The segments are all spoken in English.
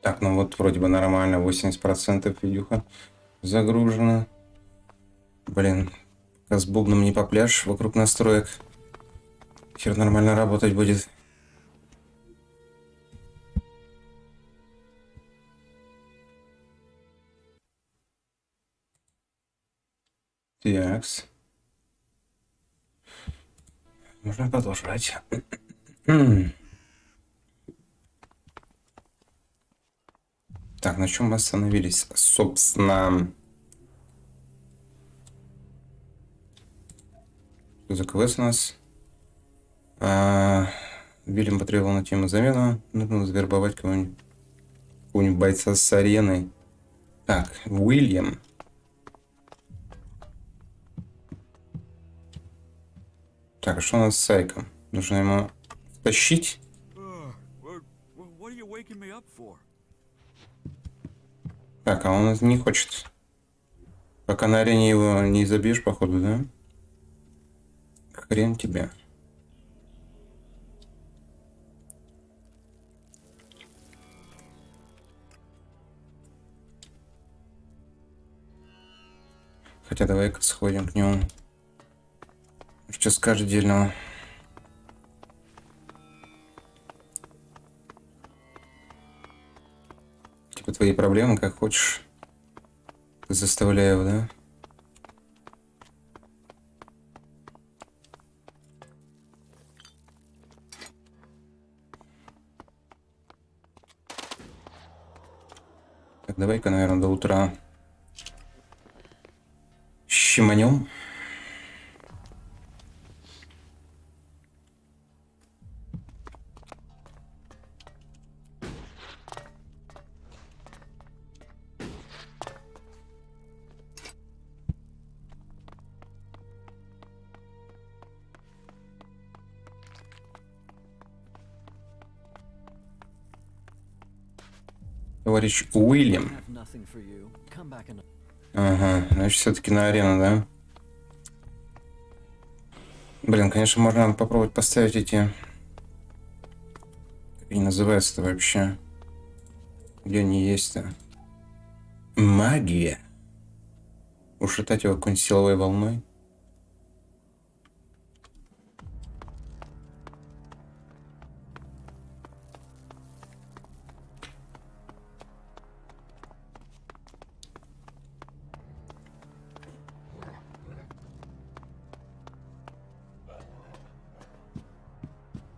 Так, ну вот вроде бы нормально, 80% видюха загружено. Блин, пока с бубном не попляшь вокруг настроек, хер нормально работать будет. Такс. Можно продолжать. Так, на чем мы остановились? Собственно, что за квест у нас? Вильям потребовал на тему замену. Нужно завербовать кого-нибудь бойца с арены. Так, Уильям. Так, а что у нас с Сайком? Нужно ему тащить. Так, а он не хочет. Пока на арене его не забьешь, походу, да? Хрен тебе. Хотя давай-ка сходим к нему. Что скажет дельного? Типа твои проблемы, как хочешь. Заставляю, да? Так, давай-ка, наверное, до утра щеманем. Товарищ Уильям. Ага, значит, все-таки на арену, да? Блин, конечно, можно попробовать поставить эти... Как они называются-то вообще? Где они есть-то? Магия. Ушатать его какой-нибудь силовой волной.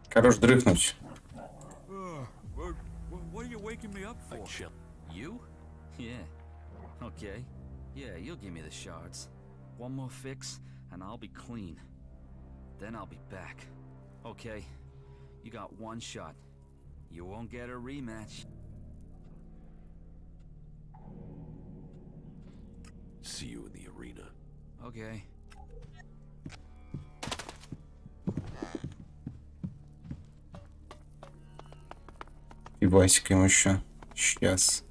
Хорош дрыхнуть. Okay. Yeah, you'll give me the shards. One more fix, and I'll be clean. Then I'll be back. Okay. You got one shot. You won't get a rematch. See you in the arena. Okay. И Васик ему еще. Сейчас.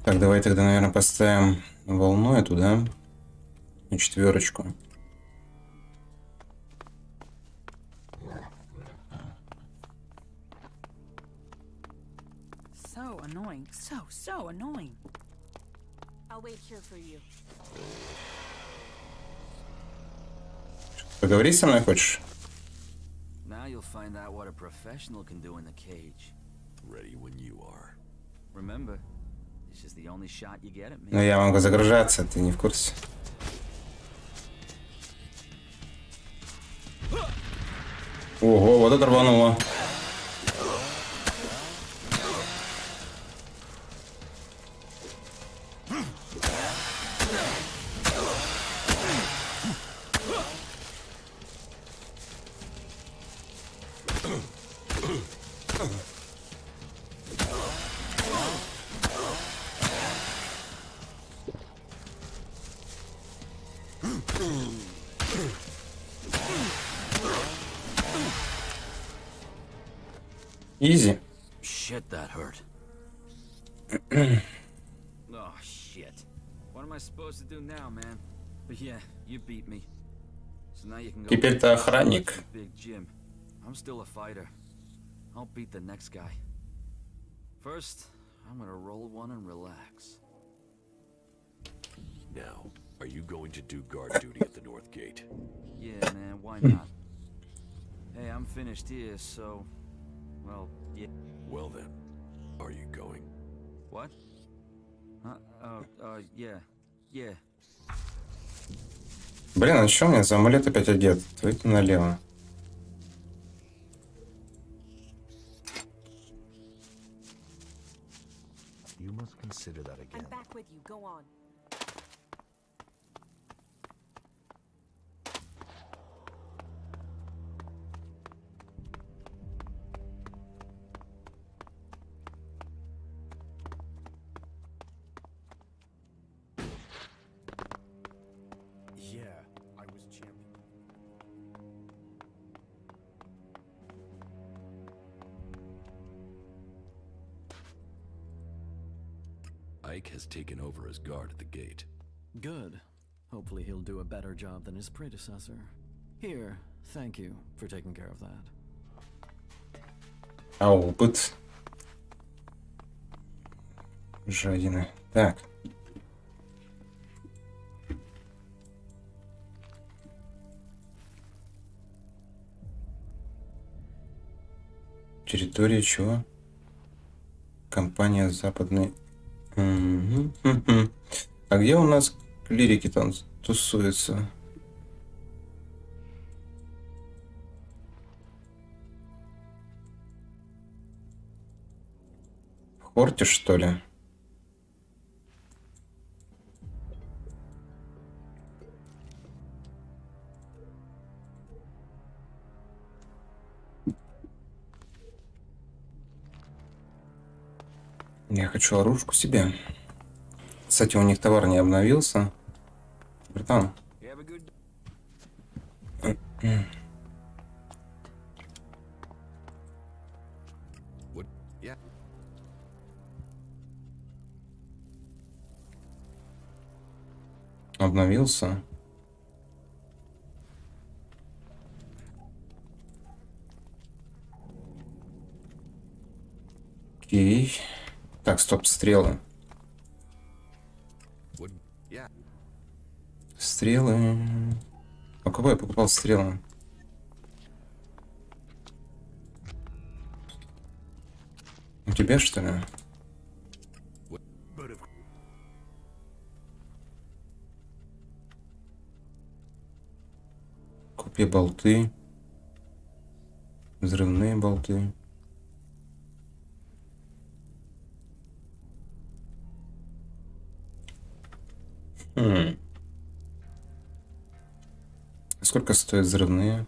Так, давай тогда, наверное, поставим волну эту, да? На 4. So annoying. So annoying. I'll wait here for you. Поговорить со мной хочешь? Now you'll find out what a professional can do in the cage. Ready when you are. Remember, this is the only shot you get at me. Ну, я могу загружаться, ты не в курсе. Ого, вот это рвануло. Изи. Shit, that hurt. Oh, shit. What am I supposed to do now, man? But yeah, you beat me. So now you can go. Теперь ты охранник. Big Jim. I'm still a fighter. I'll beat the next guy. First, I'm gonna roll one and relax. Now, are you going to do guard duty at the North Gate? Yeah, man, why not? Hey, I'm finished here, so... Well, yeah. Well then, are you going? What? Yeah. Yeah. Блин, а чё у меня за амулет опять одет? Выйти налево. You must consider that I'm again. back with you. Go on. Yeah, I was champion. Ike has taken over as guard at the gate. Good. Hopefully he'll do a better job than his predecessor. Here, thank you for taking care of that. А опыт. Жадина. Так. Территория чего? Компания западный. А где у нас клирики там тусуются? В Хорте, что ли? Я хочу оружку себе. Кстати, у них товар не обновился. Братан. What? Yeah. Обновился. Окей. Так, стоп, стрелы. What? Yeah. Стрелы. А кого я покупал стрелы? У тебя, что ли? What? But if Купи болты. Взрывные болты. Сколько стоят взрывные?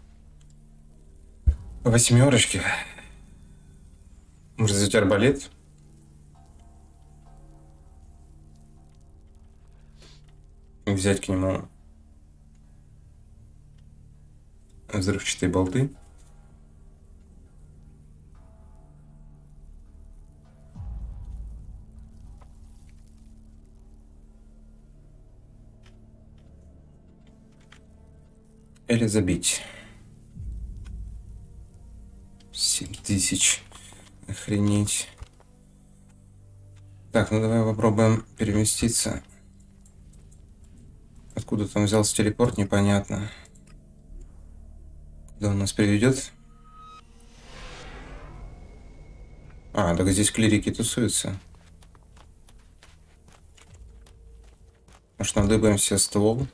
Восьмерочки. Может взять арбалет? И взять к нему взрывчатые болты. Или забить. 7000. Охренеть. Так, ну давай попробуем переместиться. Откуда там взялся телепорт, непонятно. Куда он нас приведет? А, так здесь клирики тусуются. Может, надыбаем все ствол?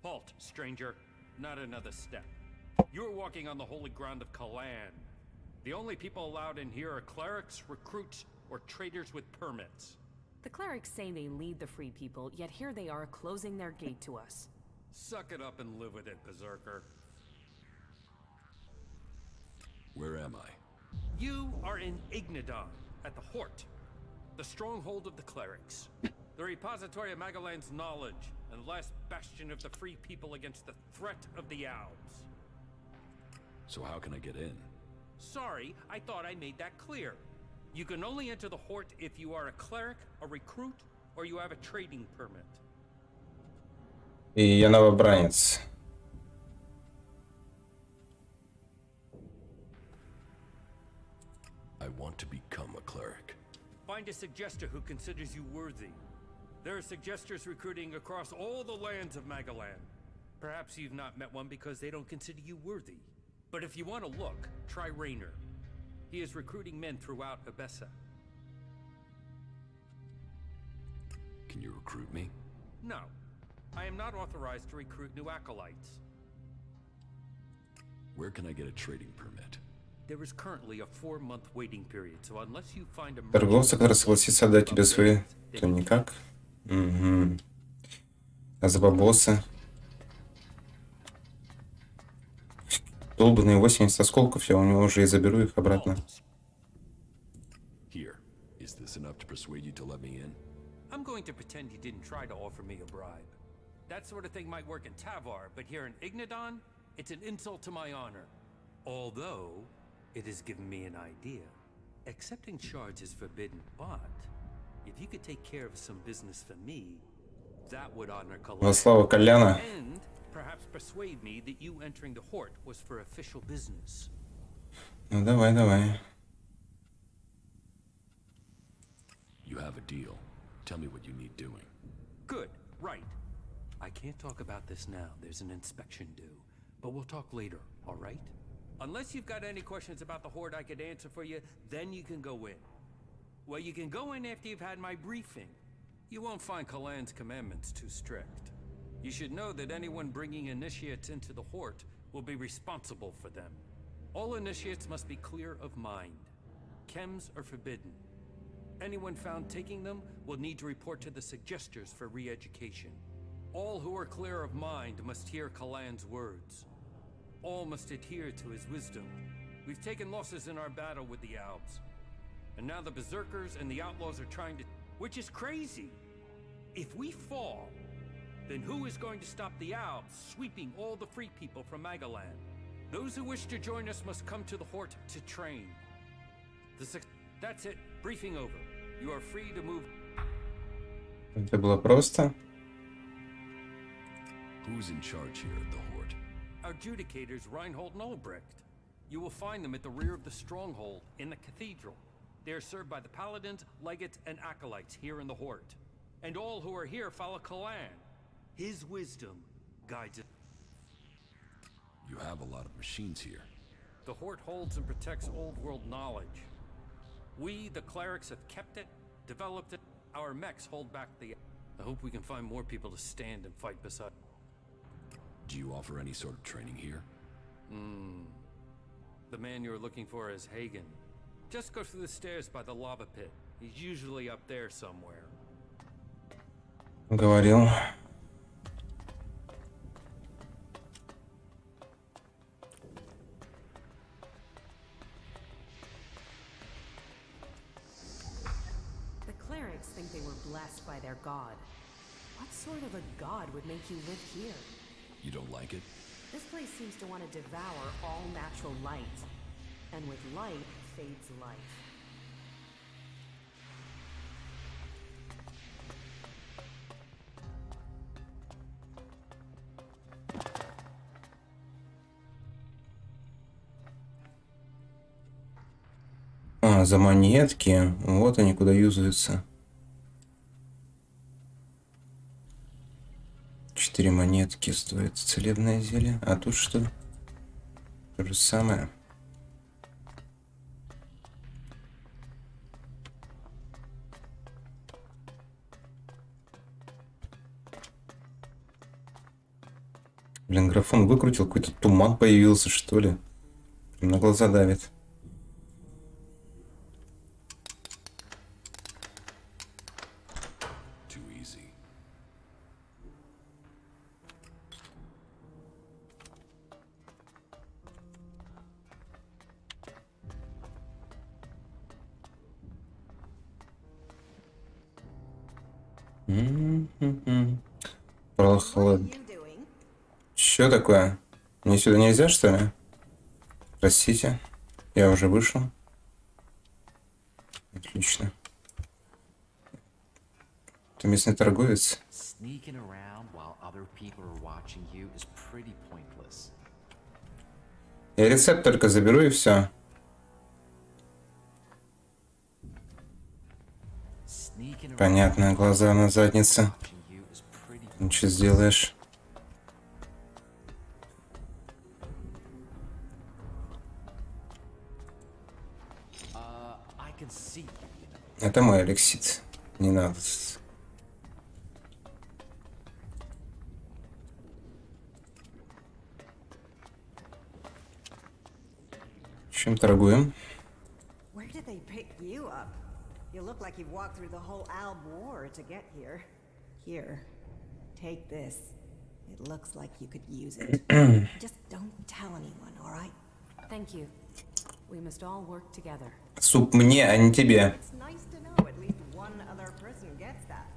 Halt, stranger. Not another step. You are walking on the holy ground of Kalan. The only people allowed in here are clerics, recruits, or traders with permits. The clerics say they lead the free people, yet here they are closing their gate to us. Suck it up and live with it, Berserker. where am I? You are in Ignadon, at the Hort, the stronghold of the clerics, the repository of Magalan's knowledge, and the last bastion of the free people against the threat of the Owls. So how can I get in? Sorry, I thought I made that clear. You can only enter the Hort if you are a cleric, a recruit, or you have a trading permit. И я новобранец. I want to become a cleric. Find a suggester who considers you worthy. There are suggesters recruiting across all the lands of Magaland. Perhaps you've not met one because they don't consider you worthy. But if you want to look, try Raynor. He is recruiting men throughout Abessa. Can you recruit me? No, I am not authorized to recruit new acolytes. Where can I get a trading permit? There is currently a 4-month waiting period, so unless you find a Торговца, который согласится отдать тебе свои... То никак. Угу. А за бабосы? Долбанные 80 осколков, я у него уже и заберу их обратно. Here. Is this enough to persuade you to let me in? I'm going to pretend you didn't try to offer me a bribe. That sort of thing might work in Tavar, but here in Ignadon, it's an insult to my honor. Although, it has given me an idea. Accepting shards is forbidden, but if you could take care of some business for me, that would honor Во славу Коляна. and perhaps persuade me that you entering the Hort was for official business. Ну давай, давай. You have a deal. Tell me what you need doing. Good, right. I can't talk about this now. There's an inspection due. But we'll talk later, all right? Unless you've got any questions about the Horde I could answer for you, then you can go in. Well, you can go in after you've had my briefing. You won't find Kalan's commandments too strict. You should know that anyone bringing initiates into the Horde will be responsible for them. All initiates must be clear of mind. Chems are forbidden. Anyone found taking them will need to report to the suggesters for re-education. All who are clear of mind must hear Kalan's words. All must adhere to his wisdom. We've taken losses in our battle with the Alps. And now the Berserkers and the Outlaws are trying to... Which is crazy! If we fall, then who is going to stop the Alps sweeping all the free people from Magaland? Those who wish to join us must come to the Hort to train. That's it. Briefing over. You are free to move... Это было просто. Who's in charge here at the Horde? Our adjudicators, Reinhold and Albrecht. You will find them at the rear of the stronghold in the cathedral. They are served by the paladins, legates, and acolytes here in the Hort. And all who are here follow Kalan. His wisdom guides it. You have a lot of machines here. The Hort holds and protects old world knowledge. We, the clerics, have kept it, developed it. Our mechs hold back the... I hope we can find more people to stand and fight beside. Do you offer any sort of training here? The man you're looking for is Hagen. Just go through the stairs by the lava pit. He's usually up there somewhere. Говорил. The clerics think they were blessed by their god. What sort of a god would make you live here? You don't like it? This place seems to want to devour all natural light. And with light fades life. А, за монетки. Вот они куда юзаются. 4 монетки стоит целебное зелье. А тут что? То же самое. Блин, графон выкрутил, какой-то туман появился, что ли. Прям на глаза давит. Too easy. Прохлад. Что такое? Мне сюда нельзя, что ли? Простите, я уже вышел. Отлично. Ты местный торговец? Sneaking around while other people are watching you is pretty pointless. Я рецепт только заберу и все. Sneaking around Понятно, глаза на заднице. watching you is pretty Ничего сделаешь. I can see you, you know. Это мой Алексит. Не надо. Чем торгуем? Where did they pick you up? You look like you've walked through the whole Alb War to get here. Here, take this. It looks like you could use it. Just don't tell anyone, all right? Thank you. We must all work together. Суп мне, а не тебе. It's nice to know at least one other person gets that.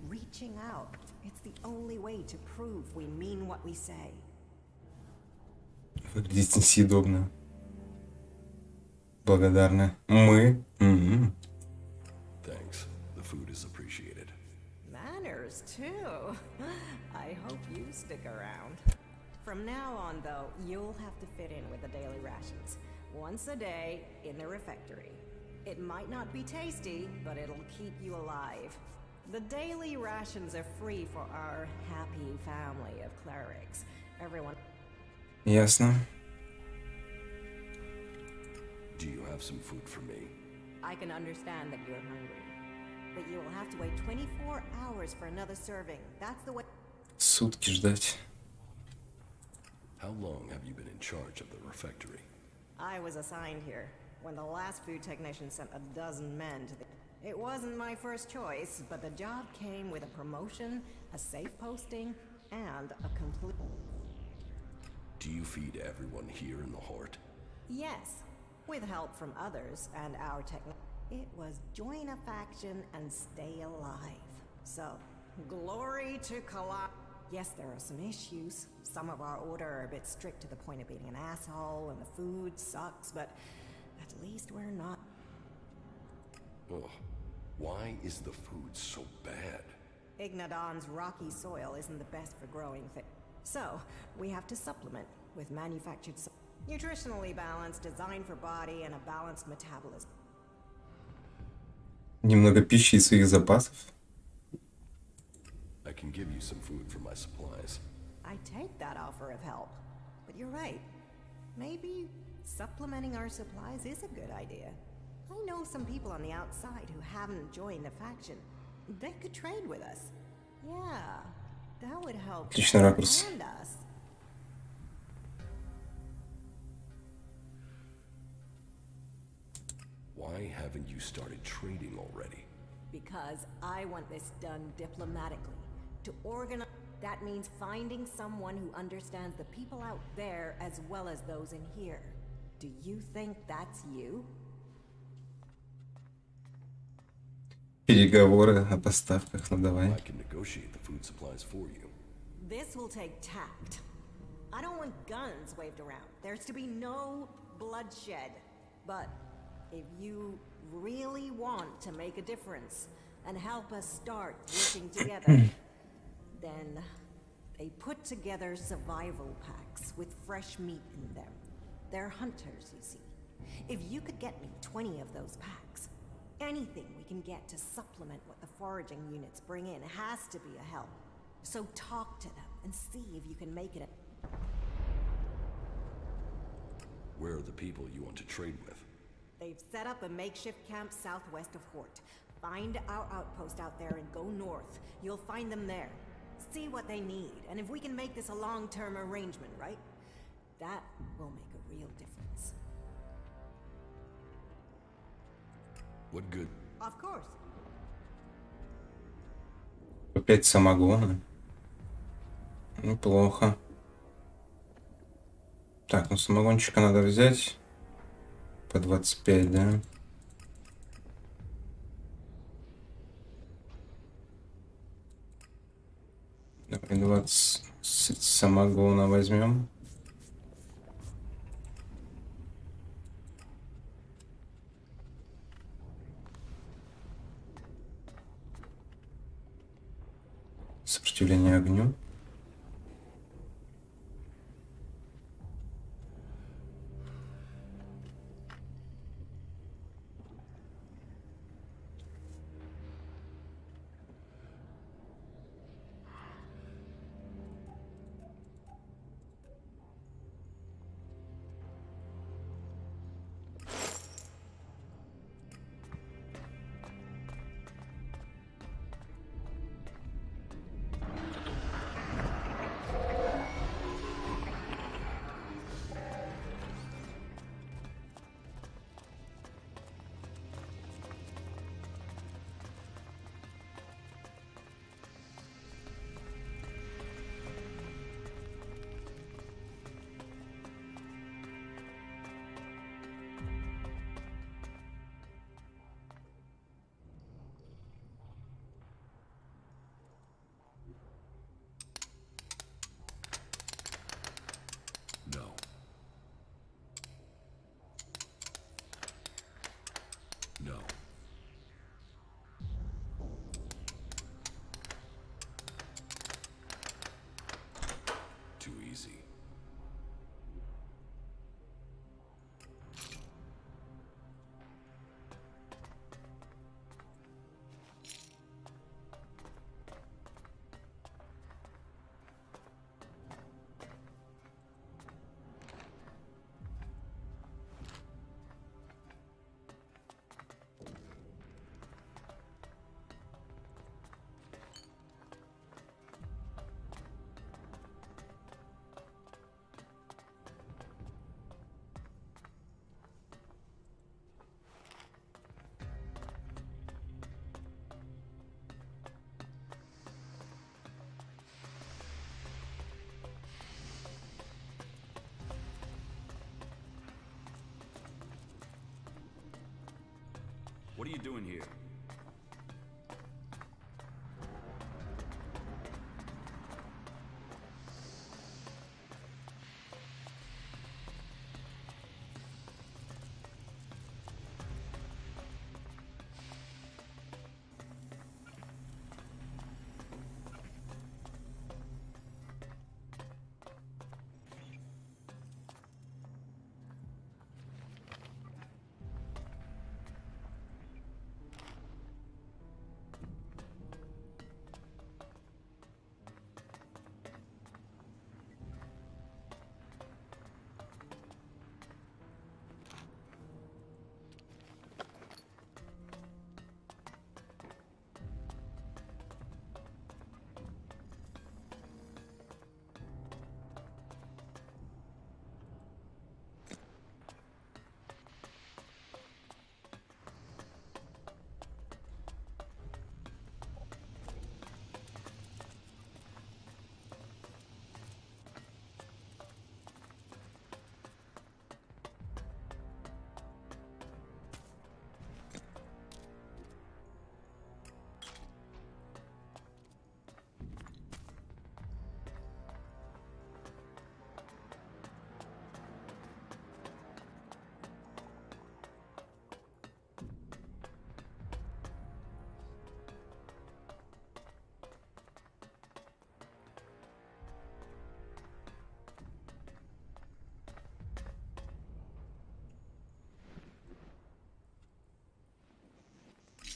Reaching out. It's the only way to prove we mean what we say. Выглядит несъедобно. Благодарны. Мы. Мгм. Thanks. The food is appreciated. Manners, too. I hope you stick around. From now on, though, you'll have to fit in with the daily rations. Once a day in the refectory. It might not be tasty, but it'll keep you alive. The daily rations are free for our happy family of clerics. Everyone. Ясно. Do you have some food for me? I can understand that you're hungry. But you will have to wait 24 hours for another serving. That's the way. Сутки ждать. How long have you been in charge of the refectory? I was assigned here when the last food technician sent a dozen men to the... It wasn't my first choice, but the job came with a promotion, a safe posting, and a complete... Do you feed everyone here in the Hort? Yes, with help from others and our techni... It was join a faction and stay alive. So, glory to Kala. Yes, there are some issues. Some of our order are a bit strict to the point of being an asshole, and the food sucks, but at least we're not... Ugh. Why is the food so bad? Ignadon's rocky soil isn't the best for growing things. So, we have to supplement with manufactured... Nutritionally balanced, designed for body, and a balanced metabolism. Немного пищи из своих запасов. I can give you some food for my supplies. I take that offer of help. But you're right. Maybe supplementing our supplies is a good idea. I know some people on the outside who haven't joined the faction. They could trade with us. Yeah, that would help Отличный ракурс. and us. Why haven't you started trading already? Because I want this done diplomatically. To organize... That means finding someone who understands the people out there as well as those in here. Do you think that's you? Переговоры о поставках, ну давай. I can negotiate the food supplies for you. This will take tact. I don't want guns waved around. There's to be no bloodshed. But if you really want to make a difference and help us start working together, then they put together survival packs with fresh meat in them. They're hunters, you see. If you could get me 20 of those packs, anything we can get to supplement what the foraging units bring in has to be a help. So talk to them and see if you can make it a... Where are the people you want to trade with? They've set up a makeshift camp southwest of Hort. Find our outpost out there and go north. You'll find them there. See what they need, and if we can make this a long-term arrangement, right? That will make a real difference. What good? Of course. Опять самогона. Неплохо. Так, ну самогончика надо взять. По 25, да? Давай 20 самогона возьмем. Сопротивление огню. No. No. Too easy. What are you doing here?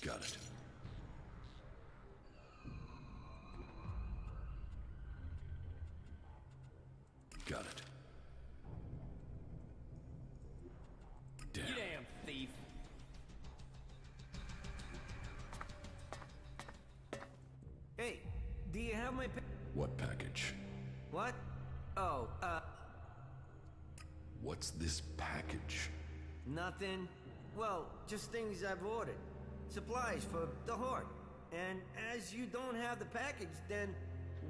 Got it. Got it. Damn. You damn thief. Hey, do you have my What package? What? Oh, What's this package? nothing. Well, just things I've ordered. Supplies for the Horde. And as you don't have the package, then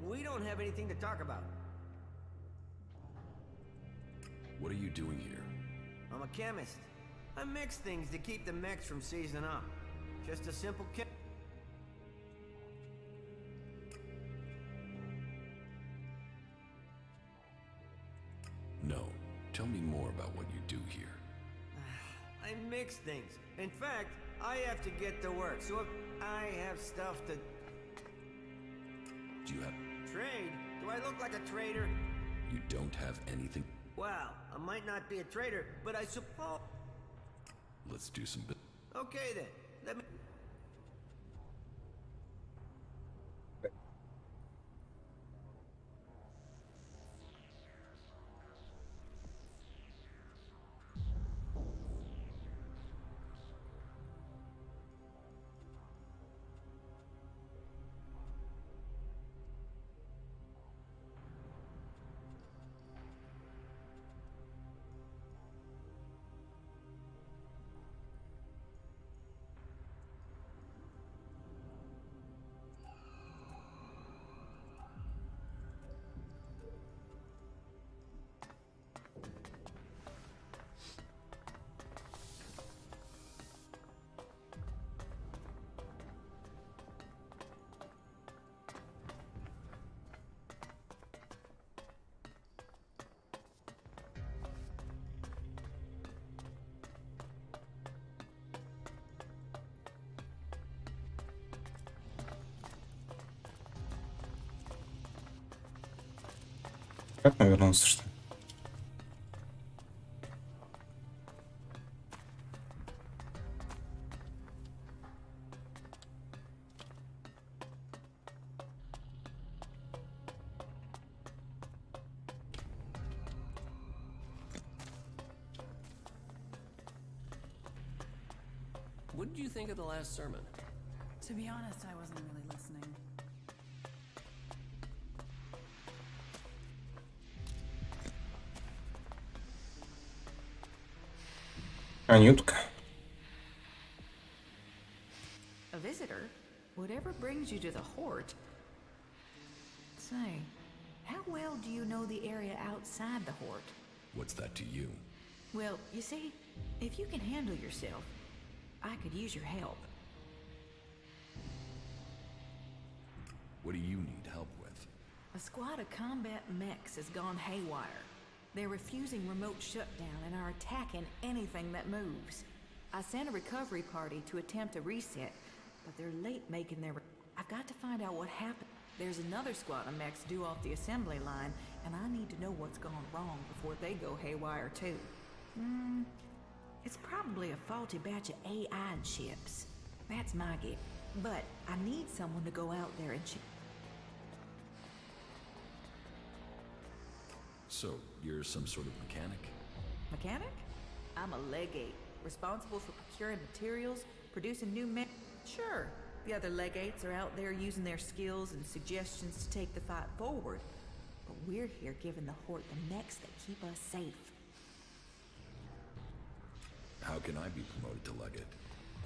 we don't have anything to talk about. What are you doing here? I'm a chemist. I mix things to keep the mechs from seizing up. Just a simple No. Tell me more about what you do here. I mix things. In fact, I have to get to work, so if I have stuff to... Do you have Trade? Do I look like a trader? You don't have anything. Well, I might not be a trader, but I suppose... Let's do some bit. Okay then, let me... Как навернулся, что ли? What did you think of the last sermon? To be honest, I wasn't really listening. Анютка. A visitor? Whatever brings you to the Hort? Say, how well do you know the area outside the Hort? What's that to you? Well, you see, if you can handle yourself, I could use your help. What do you need help with? A squad of combat mechs has gone haywire. They're refusing remote shutdown and are attacking anything that moves. I sent a recovery party to attempt a reset, but they're late making their... I've got to find out what happened. There's another squad of mechs due off the assembly line, and I need to know what's gone wrong before they go haywire too. It's probably a faulty batch of AI chips. That's my guess. But I need someone to go out there and check. So, you're some sort of mechanic? Mechanic? I'm a legate, responsible for procuring materials, producing new mech. Sure, the other legates are out there using their skills and suggestions to take the fight forward. But we're here giving the Hort the mechs that keep us safe. How can I be promoted to legate?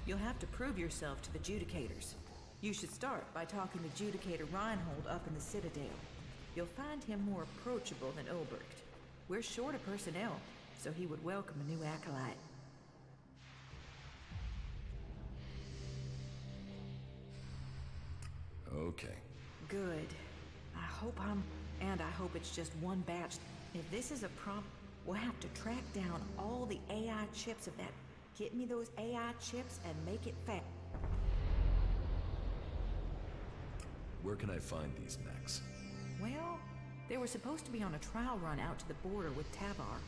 You'll have to prove yourself to the Judicators. You should start by talking to Judicator Reinhold up in the Citadel. You'll find him more approachable than Ulbricht. We're short of personnel, so he would welcome a new acolyte. Okay. Good. I hope it's just one batch. If this is a problem, we'll have to track down all the AI chips of that. Get me those AI chips and make it fast. Where can I find these mechs? Well, they were supposed to be on a trial run out to the border with Tavar,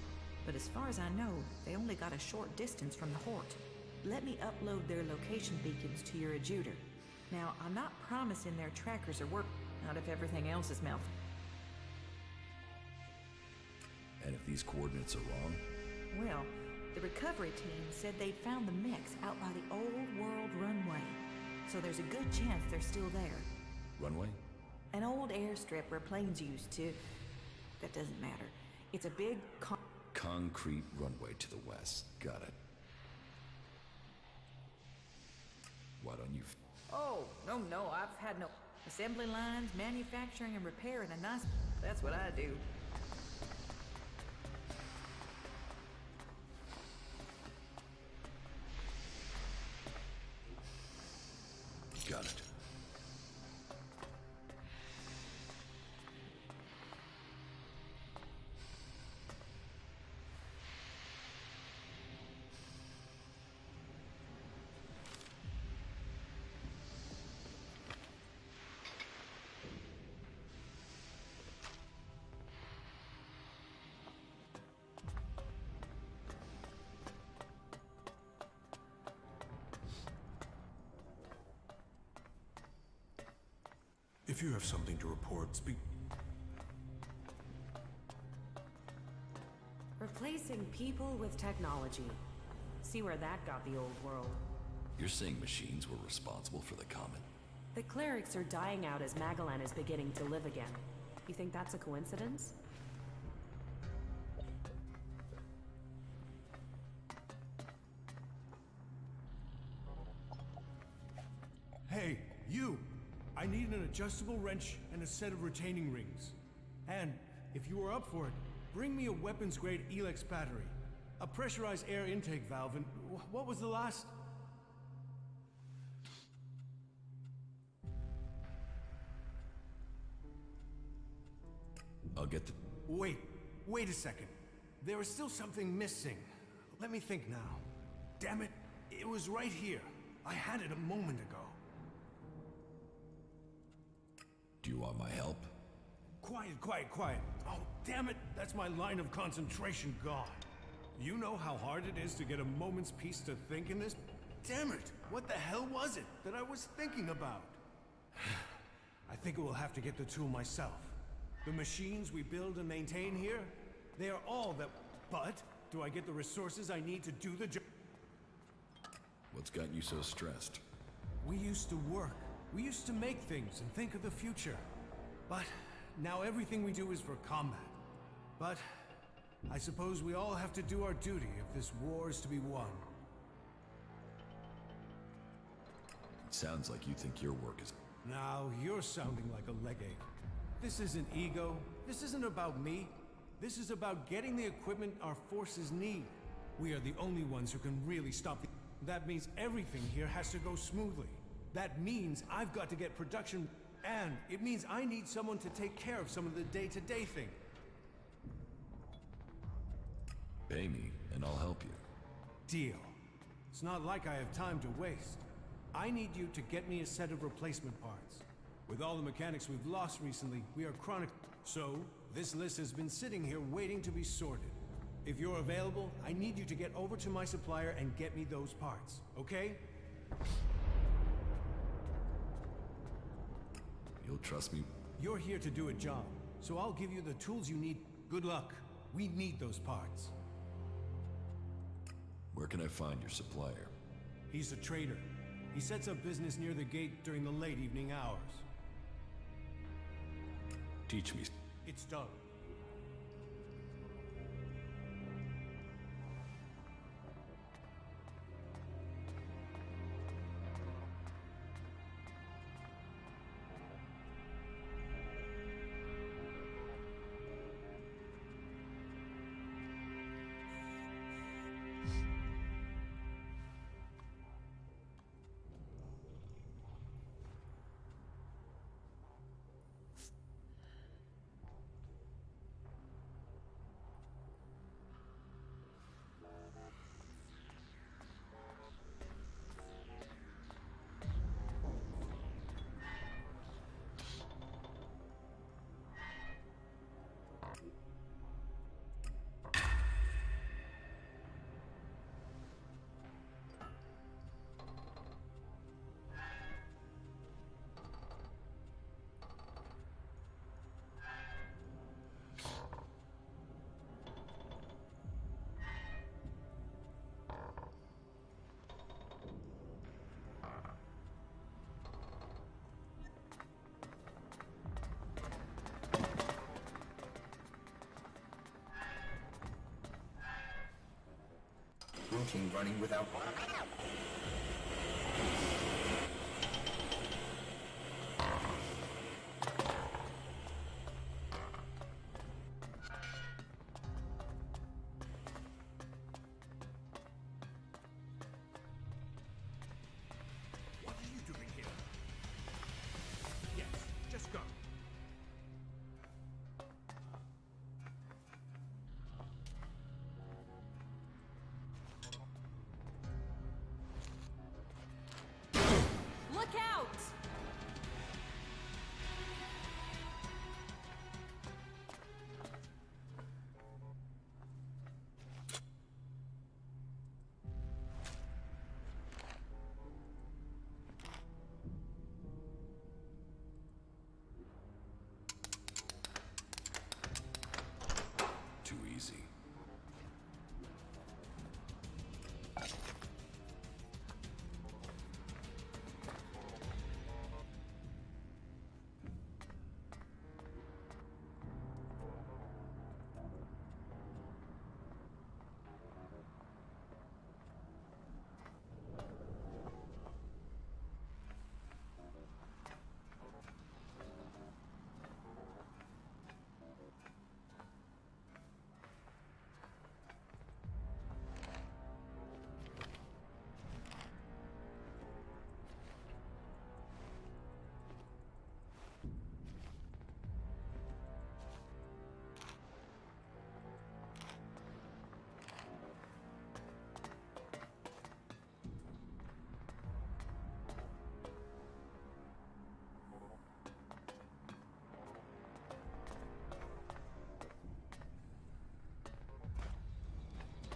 but as far as I know, they only got a short distance from the Hort. Let me upload their location beacons to your adjutor. Now, I'm not promising their trackers are working, not if everything else is malfunctioning. And if these coordinates are wrong? Well, the recovery team said they'd found the mechs out by the old world runway, so there's a good chance they're still there. Runway? An old airstrip where planes used to... That doesn't matter. It's a big concrete runway to the west. Got it. Why don't you... Oh, no, I've had no... Assembly lines, manufacturing and repair, and a nice... That's what I do. Got it. If you have something to report, speak. Replacing people with technology. See where that got the old world. You're saying machines were responsible for the comet? The clerics are dying out as Magellan is beginning to live again. You think that's a coincidence? Hey, you! I need an adjustable wrench and a set of retaining rings. And, if you are up for it, bring me a weapons-grade Elex battery, a pressurized air intake valve, and what was the last? I'll get the... Wait a second. There is still something missing. Let me think now. Damn it, it was right here. I had it a moment ago. Do you want my help? Quiet. Oh, damn it, that's my line of concentration gone. You know how hard it is to get a moment's peace to think in this? Damn it, what the hell was it that I was thinking about? I think I will have to get the tool myself. The machines we build and maintain here, they are all that... But, do I get the resources I need to do the job? What's got you so stressed? We used to work. We used to make things and think of the future. But now everything we do is for combat. But I suppose we all have to do our duty if this war is to be won. It sounds like you think your work is... Now, you're sounding like a leg ache. This isn't ego. This isn't about me. This is about getting the equipment our forces need. We are the only ones who can really stop the... That means everything here has to go smoothly. That means I've got to get production, and it means I need someone to take care of some of the day-to-day things. Pay me, and I'll help you. Deal. It's not like I have time to waste. I need you to get me a set of replacement parts. With all the mechanics we've lost recently, we are chronic. So, this list has been sitting here waiting to be sorted. If you're available, I need you to get over to my supplier and get me those parts, okay? You'll trust me? You're here to do a job, so I'll give you the tools you need. Good luck. We need those parts. Where can I find your supplier? He's a trader. He sets up business near the gate during the late evening hours. Teach me. It's done. Routine running without... What are you doing here? Yes, just go.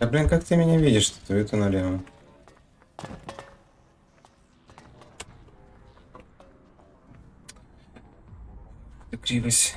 Да блин, как ты меня видишь, то это налево. Кривость.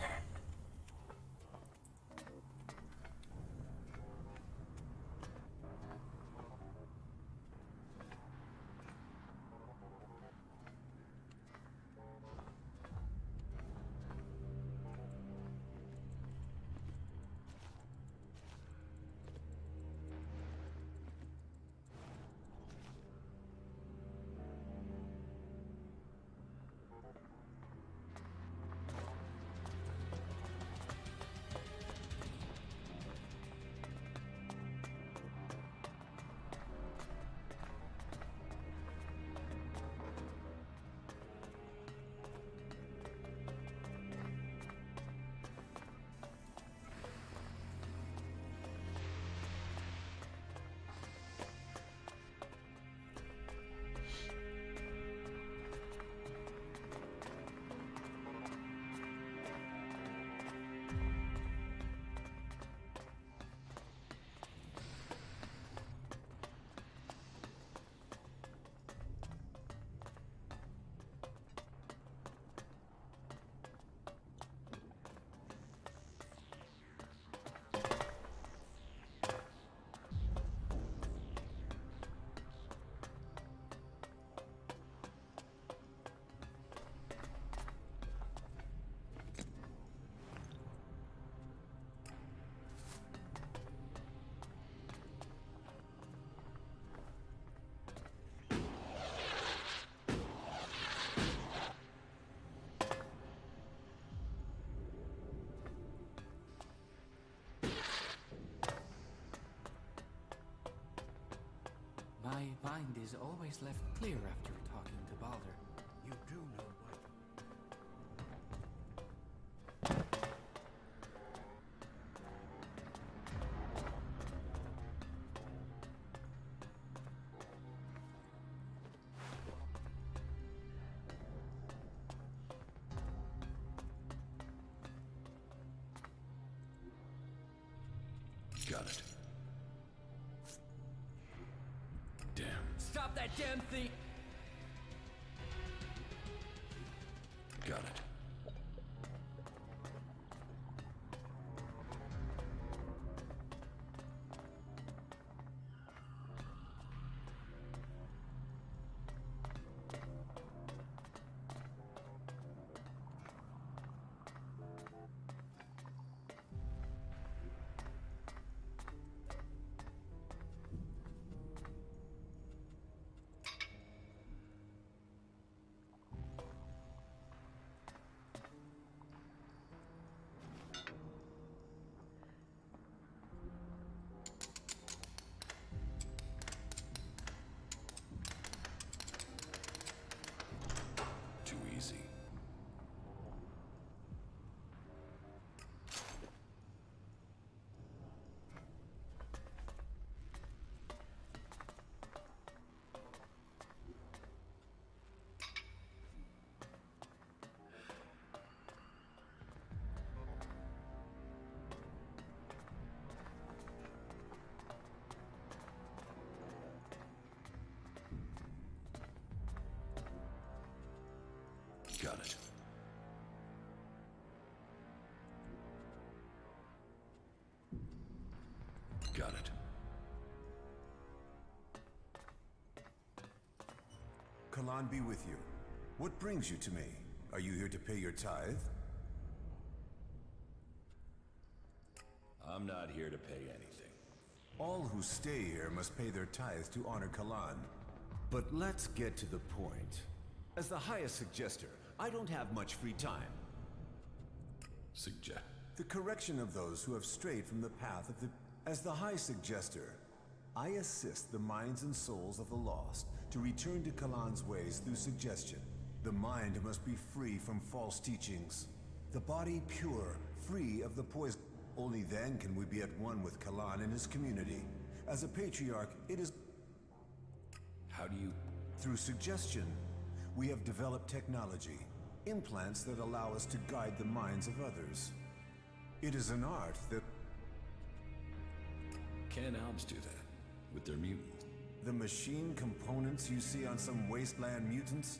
My mind is always left clear after talking to Balder. You do know what? Got it. Damn. Stop that damn thing! Got it. Too easy. Got it. Got it. Kalan be with you. What brings you to me? Are you here to pay your tithe? I'm not here to pay anything. All who stay here must pay their tithe to honor Kalan. But let's get to the point. As the highest suggester, I don't have much free time. Suggest. The correction of those who have strayed from the path of the... As the High Suggester, I assist the minds and souls of the lost to return to Kalan's ways through suggestion. The mind must be free from false teachings. The body pure, free of the poison. Only then can we be at one with Kalan and his community. As a patriarch, it is... How do you... Through suggestion, we have developed technology, implants that allow us to guide the minds of others. It is an art that... can Albs do that with their mutants? The machine components you see on some wasteland mutants?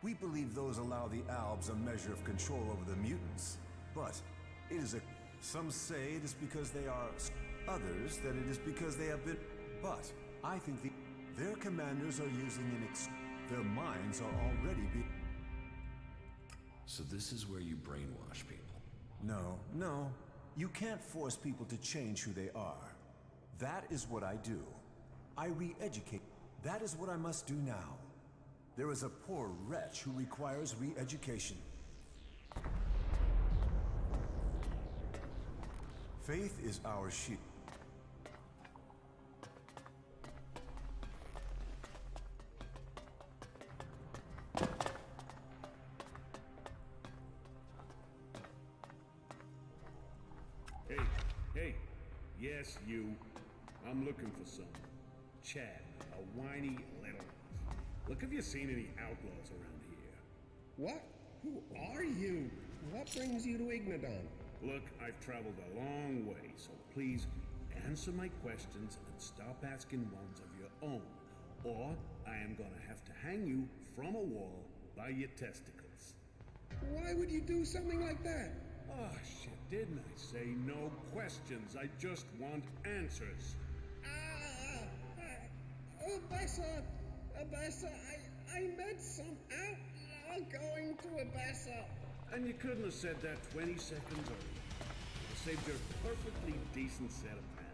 We believe those allow the Albs a measure of control over the mutants. But it is a... Some say it is because they are... Others that it is because they have been... But I think their commanders are using their minds are already being... So this is where you brainwash people. No. You can't force people to change who they are. That is what I do. I re-educate. That is what I must do now. There is a poor wretch who requires re-education. Faith is our shield. Hey, yes, you. I'm looking for someone. Chad, a whiny little... Look, have you seen any outlaws around here? What? Who are you? What brings you to Ignadon? Look, I've traveled a long way, so please answer my questions and stop asking ones of your own, or I am gonna have to hang you from a wall by your testicles. Why would you do something like that? Oh, shit, didn't I say no questions? I just want answers. Abessa, I met some outlaw going to Abessa. And you couldn't have said that 20 seconds earlier. You saved your perfectly decent set of pants.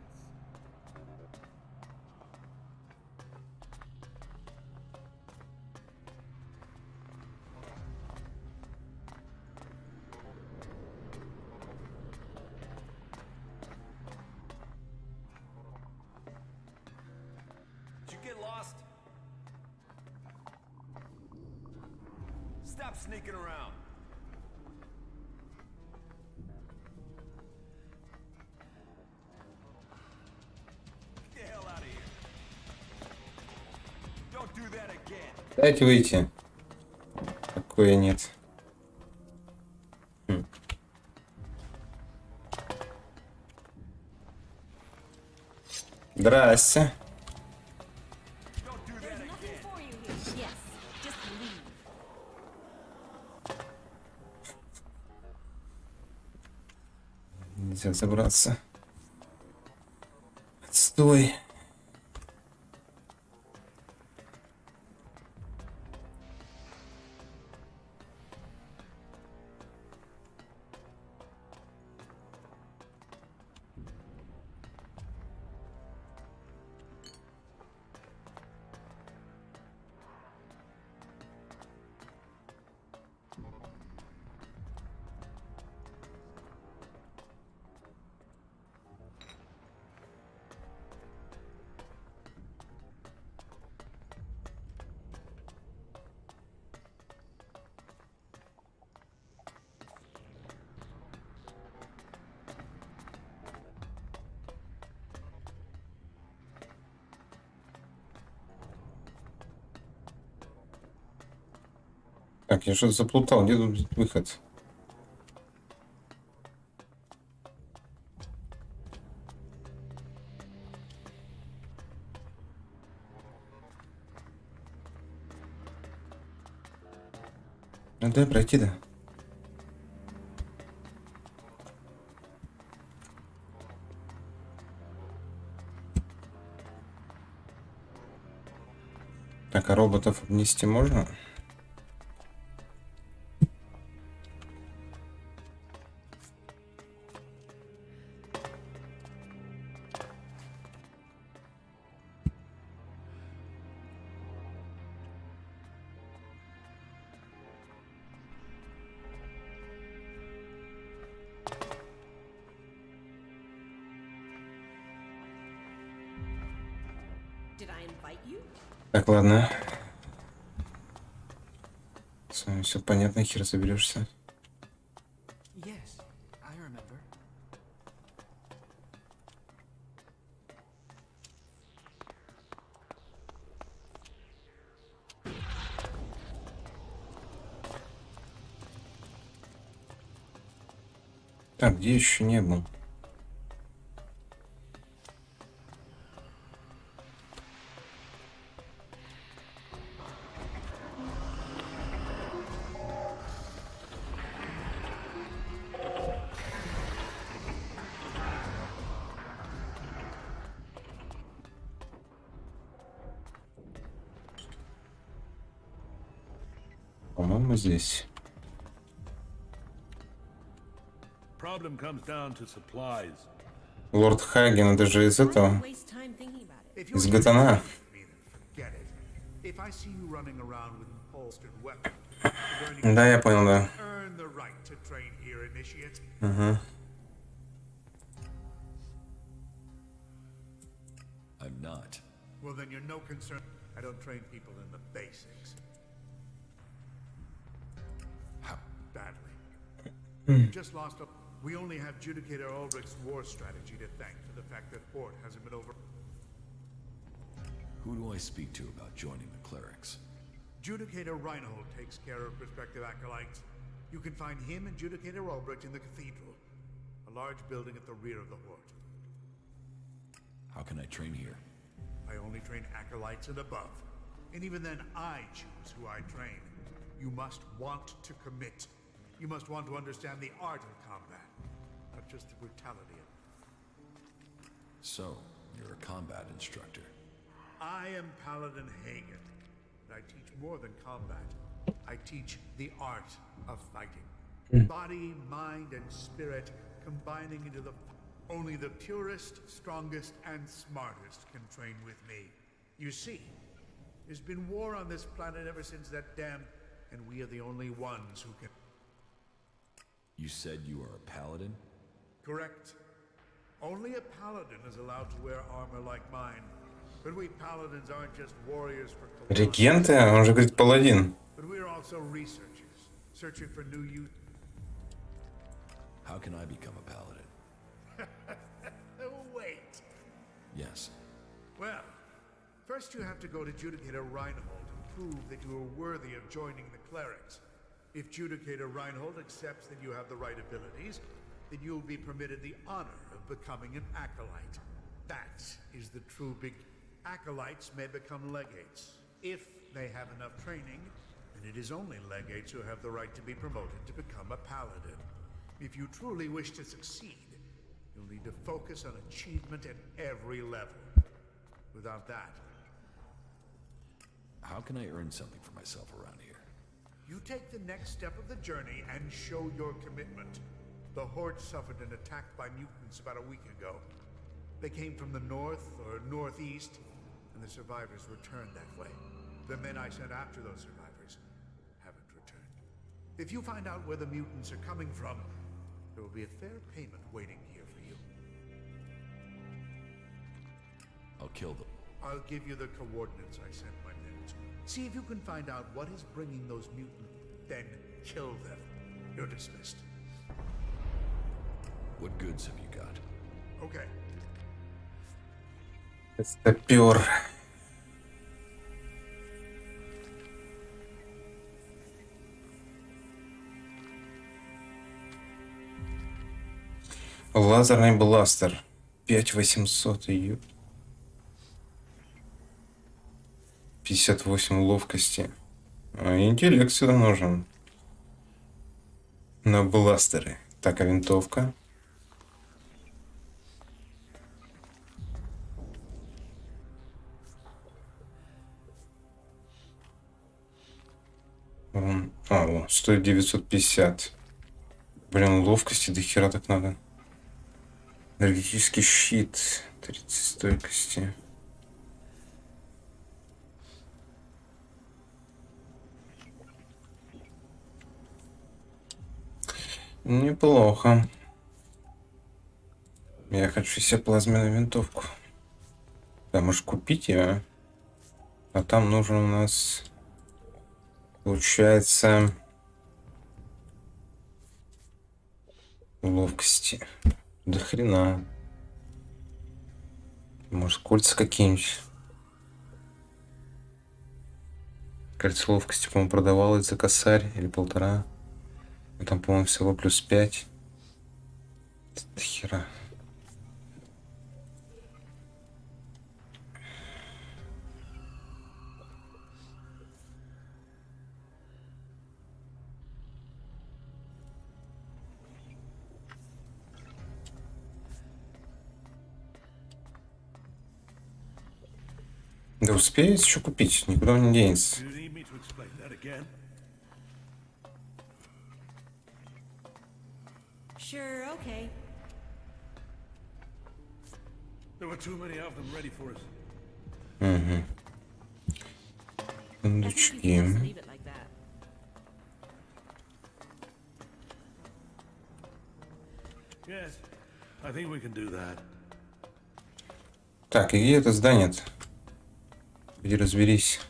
Did you get lost? Stop sneaking around. Get the hell out of here. Don't do that again. Дайте выйти. Такое нет. Здрасте. Нельзя забраться. Отстой. Так, я что-то заплутал. Где тут выход? Ну дай пройти, да. Так, а роботов обнести можно? Did I invite you? Так, ладно. С вами все понятно, хер заберешься. Yes, I remember. Так, где еще не был? По-моему, здесь. Problem comes down to supplies. Лорд Хаген, это же из этого. Из Гатана. If I see you running around with holstered weapons, Да, я понял, да. earn the right to train here, initiate. Угу. I'm not. Well, then you're no concern. I don't train people in the basics. How badly? You just lost a. We only have Judicator Ulrich's war strategy to thank for the fact that Hort hasn't been over. Who do I speak to about joining the clerics? Judicator Reinhold takes care of prospective acolytes. You can find him and Judicator Ulrich in the cathedral, a large building at the rear of the Hort. How can I train here? I only train acolytes and above. And even then, I choose who I train. You must want to commit. You must want to understand the art of combat, not just the brutality of it. So, you're a combat instructor. I am Paladin Hagen, and I teach more than combat. I teach the art of fighting. Body, mind, and spirit combining into the... Only the purest, strongest, and smartest can train with me. You see, there's been war on this planet ever since that damn... And we are the only ones who can... You said you are a paladin? Correct. Only a paladin is allowed to wear armor like mine. But we paladins aren't just warriors for... Регенты? Он же говорит паладин. But we're also researchers, searching for new youth. How can I become a paladin? Wait. Yes. Well, first you have to go to Judicator Reinhold and prove that you are worthy of joining the clerics. If Judicator Reinhold accepts that you have the right abilities, then you'll be permitted the honor of becoming an acolyte. That is the true big... Acolytes may become legates, if they have enough training, and it is only legates who have the right to be promoted to become a paladin. If you truly wish to succeed, you'll need to focus on achievement at every level. Without that... How can I earn something for myself around here? You take the next step of the journey and show your commitment. The Horde suffered an attack by mutants about a week ago. They came from the north or northeast, and the survivors returned that way. The men I sent after those survivors haven't returned. If you find out where the mutants are coming from, there will be a fair payment waiting here for you. I'll kill them. I'll give you the coordinates I sent my men to. See if you can find out what is bringing those mutants, then kill them. You're dismissed. What goods have you got? Okay. Стопер. Лазерный бластер. 5800 ее. 58 ловкости. А интеллект сюда нужен. На бластеры. Так, а винтовка? О, стоит 950. Блин, ловкости до хера так надо. Энергетический щит. 30 стойкости. Неплохо. Я хочу себе плазменную винтовку. Да, может купить ее? А там нужен у нас... Получается... Ловкости. До хрена. Может, кольца какие-нибудь. Кольцо ловкости, по-моему, продавалось за косарь или 1,5. А там, по-моему, всего плюс 5. До хера. Да успеет еще купить, никуда он не денется. You need me to explain that again? There were too many of them ready for us. Угу. Сундучки. Yes, I think we can do that. Так, и где это здание-то? Где разберись.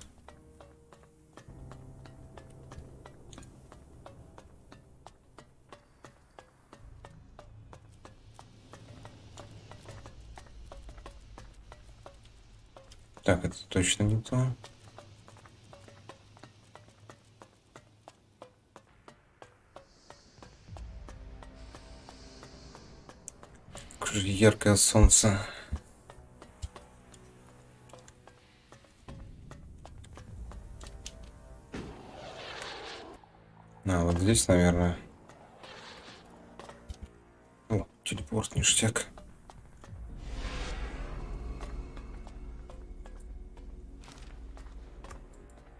Так, это точно не то. Какое же яркое солнце. А, вот здесь, наверное. О, телепорт, ништяк.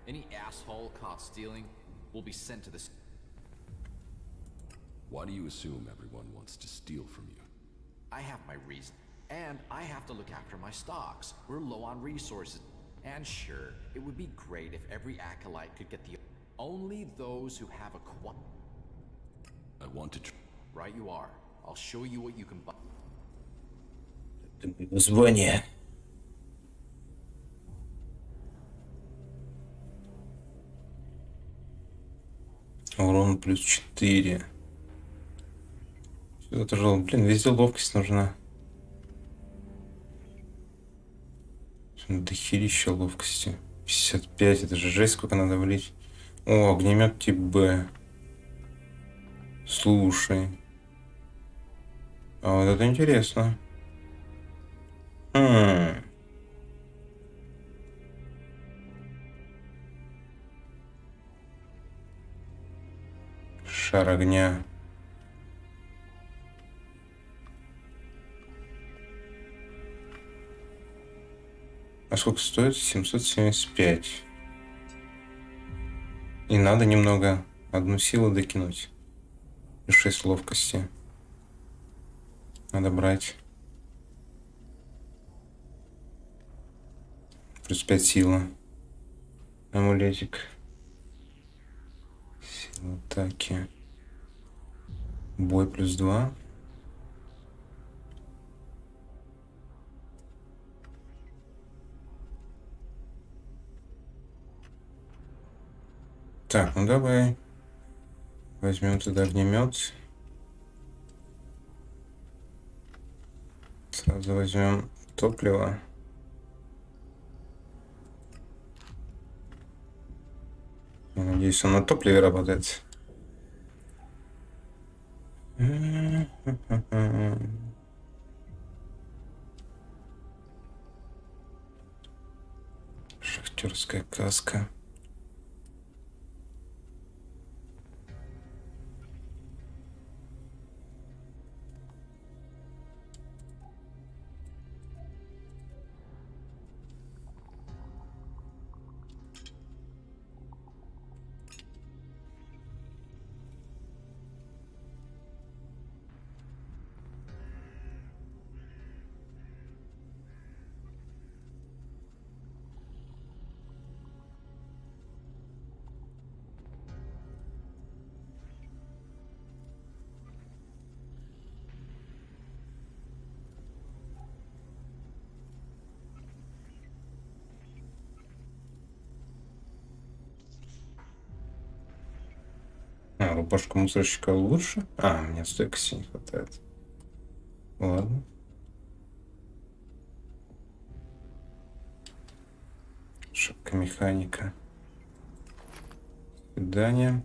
Any asshole caught stealing will be sent to this. Why do you assume everyone wants to steal from you? I have my reason. And I have to look after my stocks. We're low on resources. And sure, it would be great if every acolyte could get the... Only those who have a I want to... Right you are. I'll show you what you can buy. Звание. Урон плюс 4. Сюда тяжело. Блин, везде ловкость нужна. Дохерища ловкости. 55, это же жесть, сколько надо влить. О, огнемет тип Б. Слушай. А вот это интересно. Шар огня. А сколько стоит? 775. И надо немного одну силу докинуть. И 6 ловкости. Надо брать. Плюс 5 сила. Амулетик. Сила атаки. Бой плюс 2. Так, ну давай. Возьмем туда огнемет. Сразу возьмем топливо. Я надеюсь, он на топливе работает. Шахтерская каска. А, рубашка мусорщика лучше? А, мне стойкости не хватает. Ладно. Шапка механика. Свидание.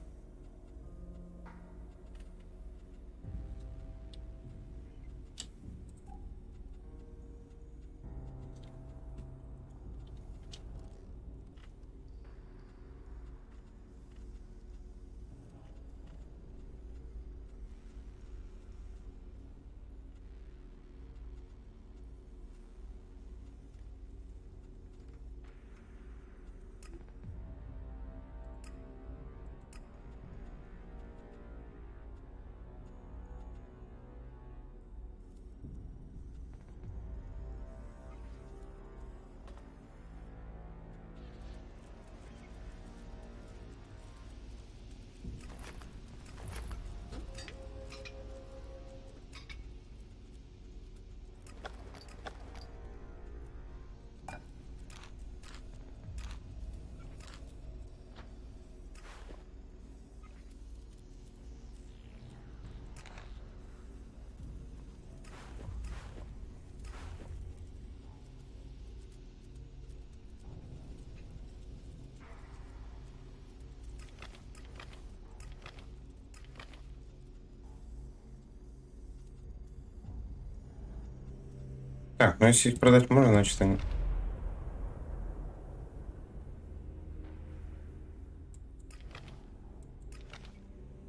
Так, ну если их продать можно, значит они...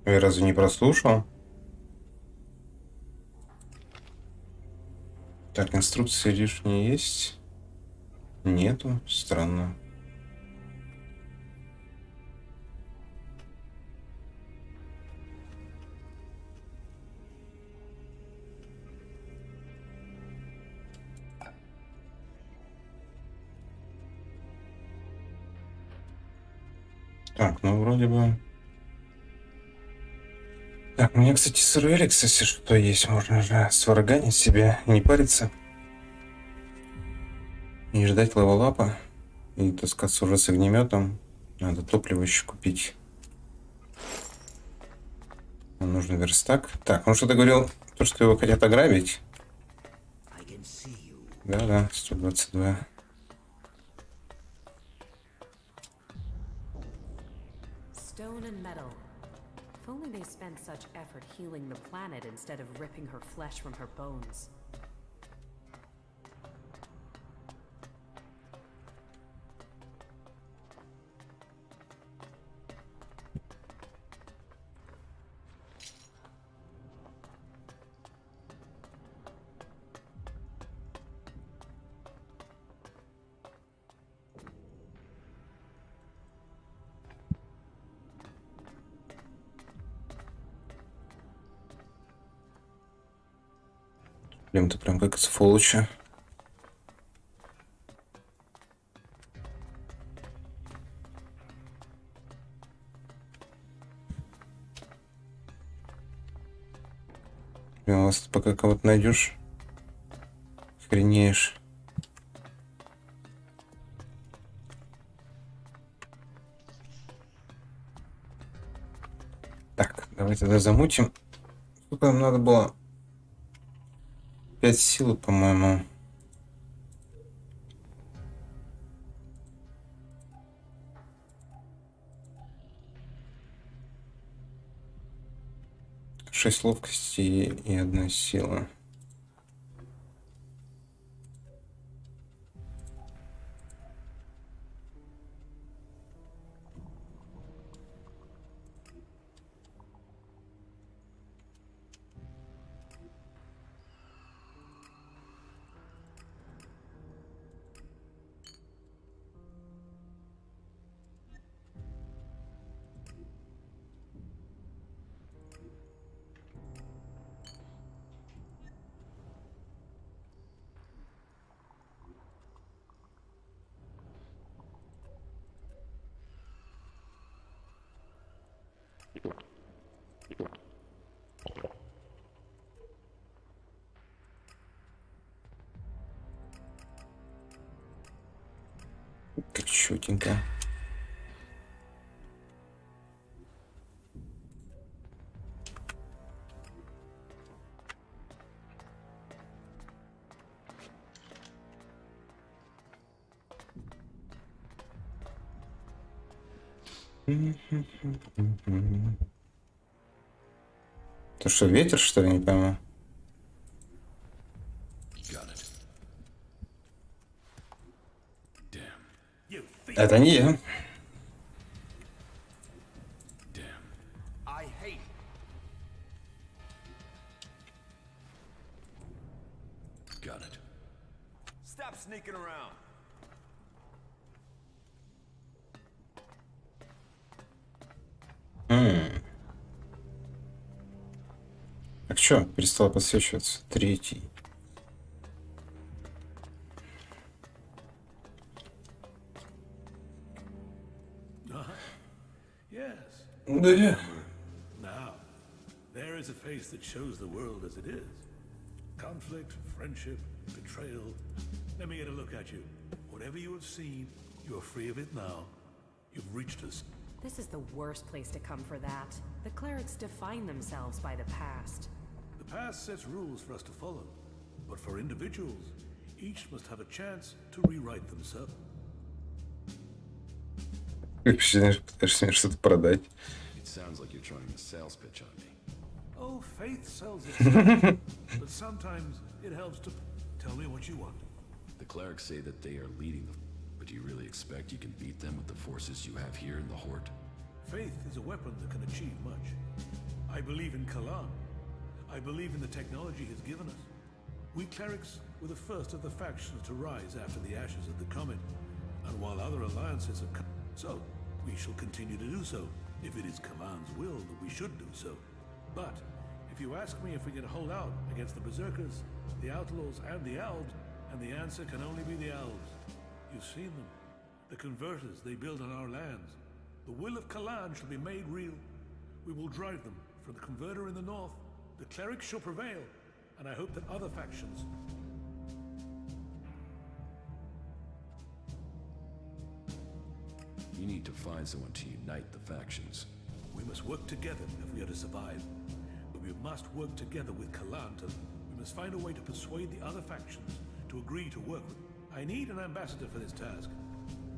Я разве не прослушал? Так, инструкции лишние есть? Нету? Странно. Так, ну вроде бы... Так, у меня, кстати, сырой Elex, если что есть, можно же сварганить себе, не париться. Не ждать левелапа. И таскаться уже с огнеметом. Надо топливо еще купить. Нам нужен верстак. Так, он что-то говорил, то, что его хотят ограбить. Да-да, 122. Stone and metal. If only they spent such effort healing the planet instead of ripping her flesh from her bones. Блин, ты прям как из Фоллуча. Блин, у вас пока кого-то найдешь, охренеешь. Так, давай тогда замутим. Сколько нам надо было? 5 сил, по-моему. Шесть ловкости и 1 сила. Как чётенько. Это что, ветер, что ли, не пойму? Это не я. I hate. Got it. Stop sneaking around. Так что, перестал подсвечиваться? 3. Yes. Да. Now, there is a face that shows the world as it is. Conflict, friendship, betrayal. Let me get a look at you. Whatever you have seen, you are free of it now. You've reached us. This is the worst place to come for that. The clerics define themselves by the past. The past sets rules for us to follow. But for individuals, each must have a chance to rewrite themselves. Ты пытаешься мне что-то продать. It sounds like you're trying to sales pitch on me. Oh, faith sells itself. But sometimes it helps to Tell me what you want. The clerics say that they are leading the... But do you really expect you can beat them with the forces you have here in the Horde? Faith is a weapon that can achieve much. I believe in Kalan. I believe in the technology he's given us. We clerics were the first of the factions to rise after the ashes of the comet, and while other alliances have come, so we shall continue to do so, if it is Kalan's will that we should do so. But if you ask me if we can hold out against the Berserkers, the Outlaws, and the Elves, and the answer can only be the Elves. You've seen them. The converters they build on our lands. The will of Kalan shall be made real. We will drive them from the converter in the north. The clerics shall prevail, and I hope that other factions... You need to find someone to unite the factions. We must work together if we are to survive. But we must work together with Kalan to... We must find a way to persuade the other factions to agree to work with... I need an ambassador for this task.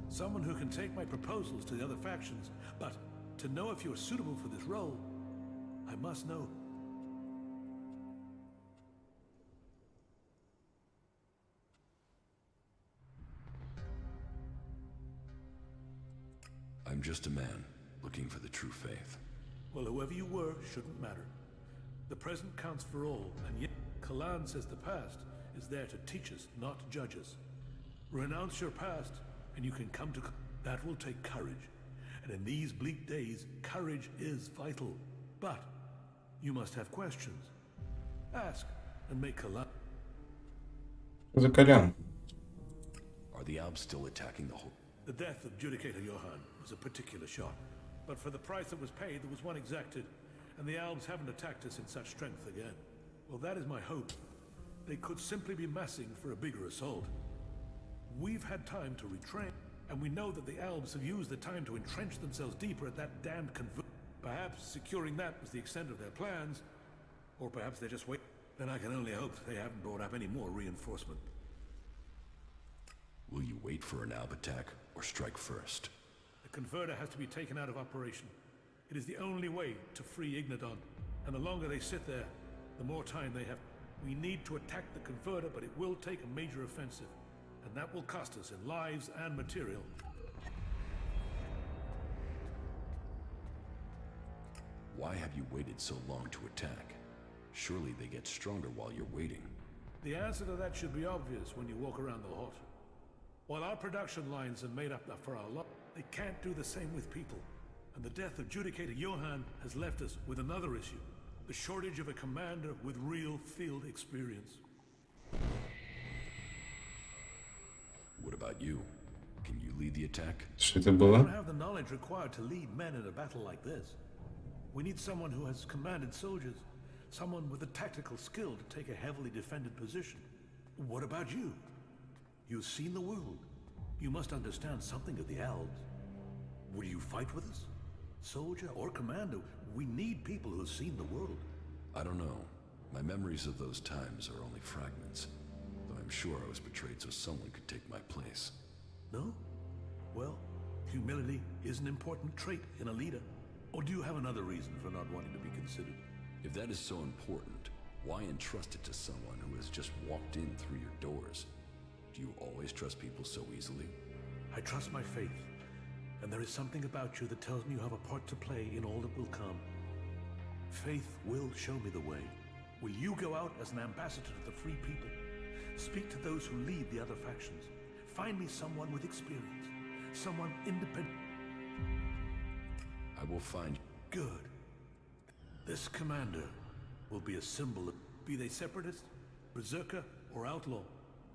Someone who can take my proposals to the other factions. But to know if you are suitable for this role, I must know. I'm just a man, looking for the true faith. Well, whoever you were shouldn't matter. The present counts for all, and yet Kalan says the past is there to teach us, not judge us. Renounce your past, and you can come to... That will take courage. And in these bleak days, courage is vital. But you must have questions. Ask, and make Kalan... Закалян. Are the Alps still attacking the Horde? The death of Judicator Johann was a particular shot. But for the price that was paid, there was one exacted, and the Alps haven't attacked us in such strength again. Well, that is my hope. They could simply be massing for a bigger assault. We've had time to retrain, and we know that the Alps have used the time to entrench themselves deeper at that damned convert. Perhaps securing that was the extent of their plans, or perhaps they just wait. Then I can only hope they haven't brought up any more reinforcement. Will you wait for an Alp attack, or strike first? The converter has to be taken out of operation. It is the only way to free Ignadon, and the longer they sit there, the more time they have. We need to attack the converter, but it will take a major offensive, and that will cost us in lives and material. Why have you waited so long to attack? Surely they get stronger while you're waiting. The answer to that should be obvious when you walk around the hut. While our production lines are made up for our lot, they can't do the same with people. And the death of Judicator Johann has left us with another issue. The shortage of a commander with real field experience. What about you? Can you lead the attack? Что это I было? don't have the knowledge required to lead men in a battle like this. We need someone who has commanded soldiers. Someone with the tactical skill to take a heavily defended position. What about you? You've seen the world. You must understand something of the Alps. Will you fight with us? Soldier or commander, we need people who've seen the world. I don't know. My memories of those times are only fragments. Though I'm sure I was betrayed so someone could take my place. No? Well, humility is an important trait in a leader. Or do you have another reason for not wanting to be considered? If that is so important, why entrust it to someone who has just walked in through your doors? Do you always trust people so easily? I trust my faith. And there is something about you that tells me you have a part to play in all that will come. Faith will show me the way. Will you go out as an ambassador to the free people? Speak to those who lead the other factions. Find me someone with experience. Someone independent. I will find... Good. This commander will be a symbol of... Be they separatist, berserker, or outlaw.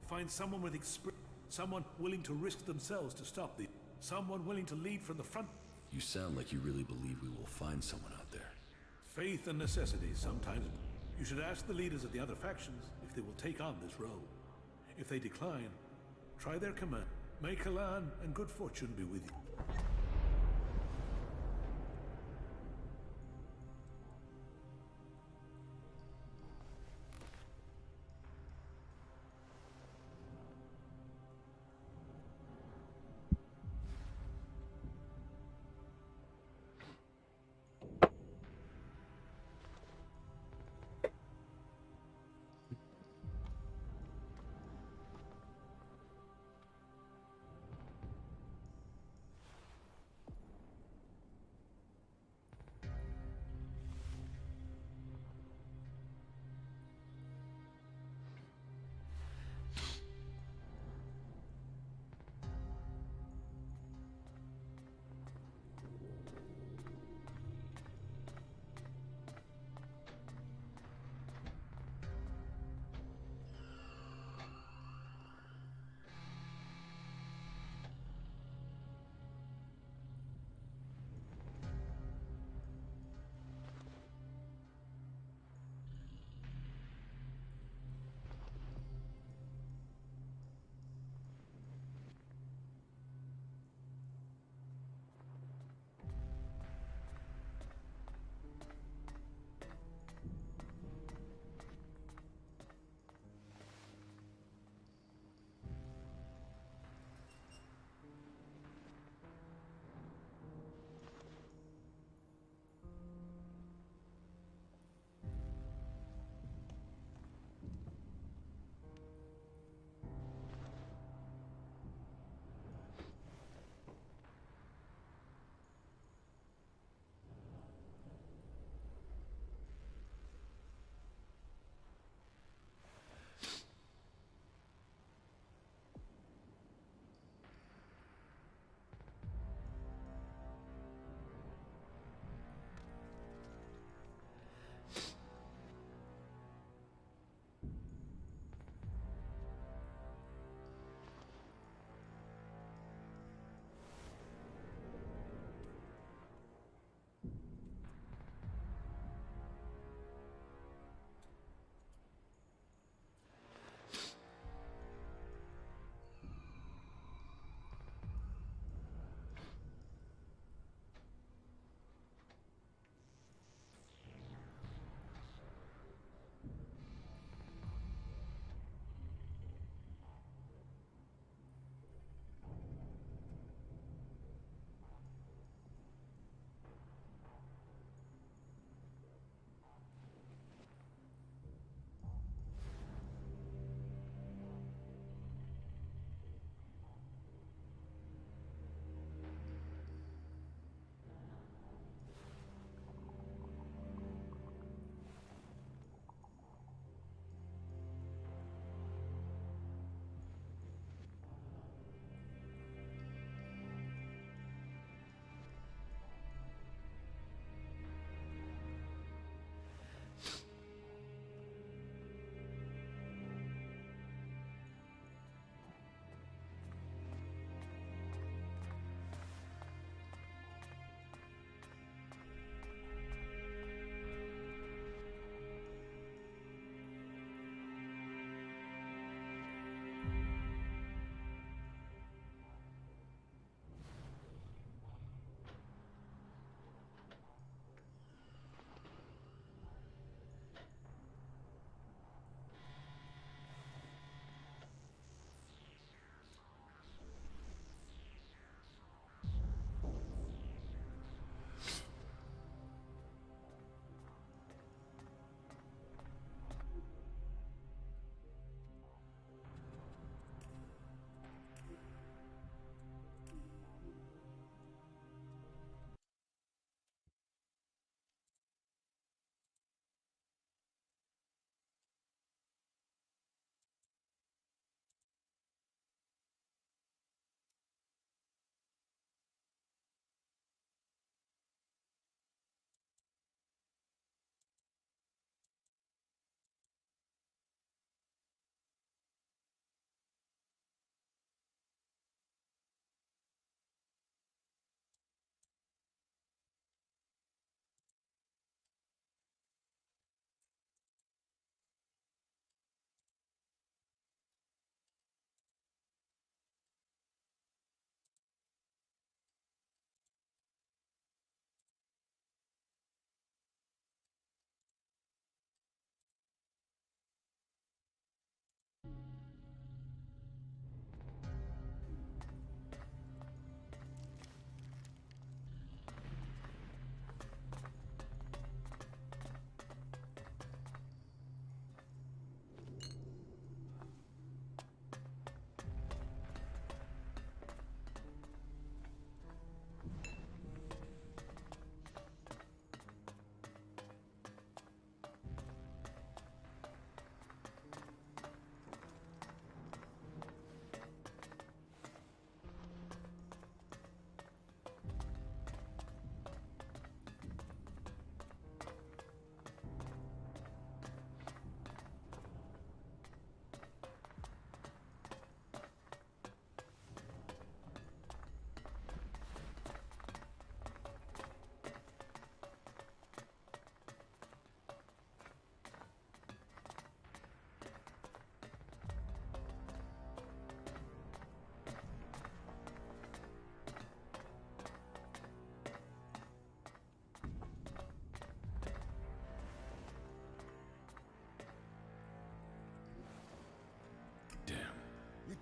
Find someone with experience. Someone willing to risk themselves to stop the... Someone willing to lead from the front. You sound like you really believe we will find someone out there. Faith and necessity sometimes. You should ask the leaders of the other factions if they will take on this role. If they decline, try their command. May Kalan and good fortune be with you.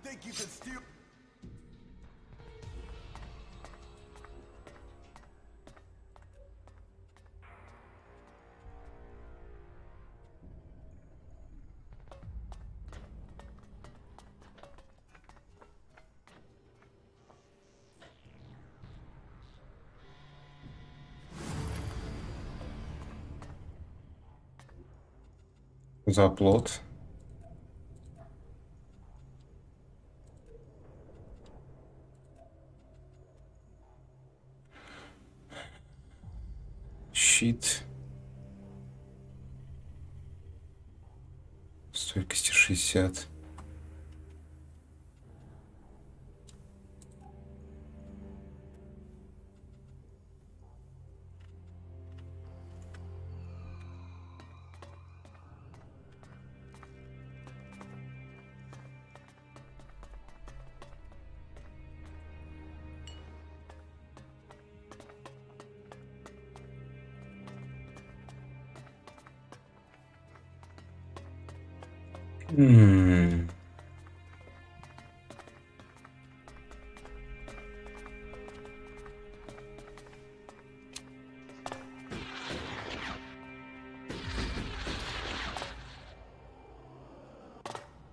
think you can steal? Заплот. Щит. Стойкости 60.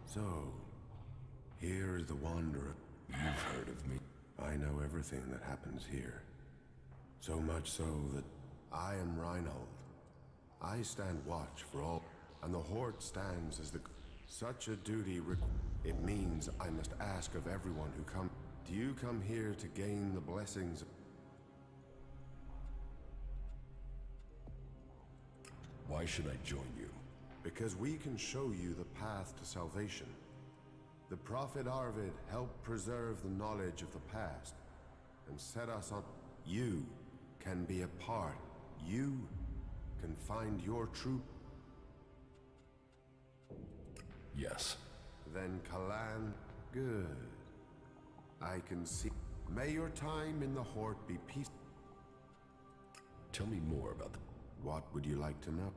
So, here's the Wanderer. You've heard of me. I know everything that happens here. So much so that I am Reinhold. I stand watch for all, and the Horde stands as the... Such a duty it means I must ask of everyone who comes. Do you come here to gain the blessings of... Why should I join you? Because we can show you the path to salvation. The Prophet Arvid helped preserve the knowledge of the past and set us on... You can be a part. You can find your true... Yes. Then Kalan, good. I can see... May your time in the Horde be peace... Tell me more about the... What would you like to know?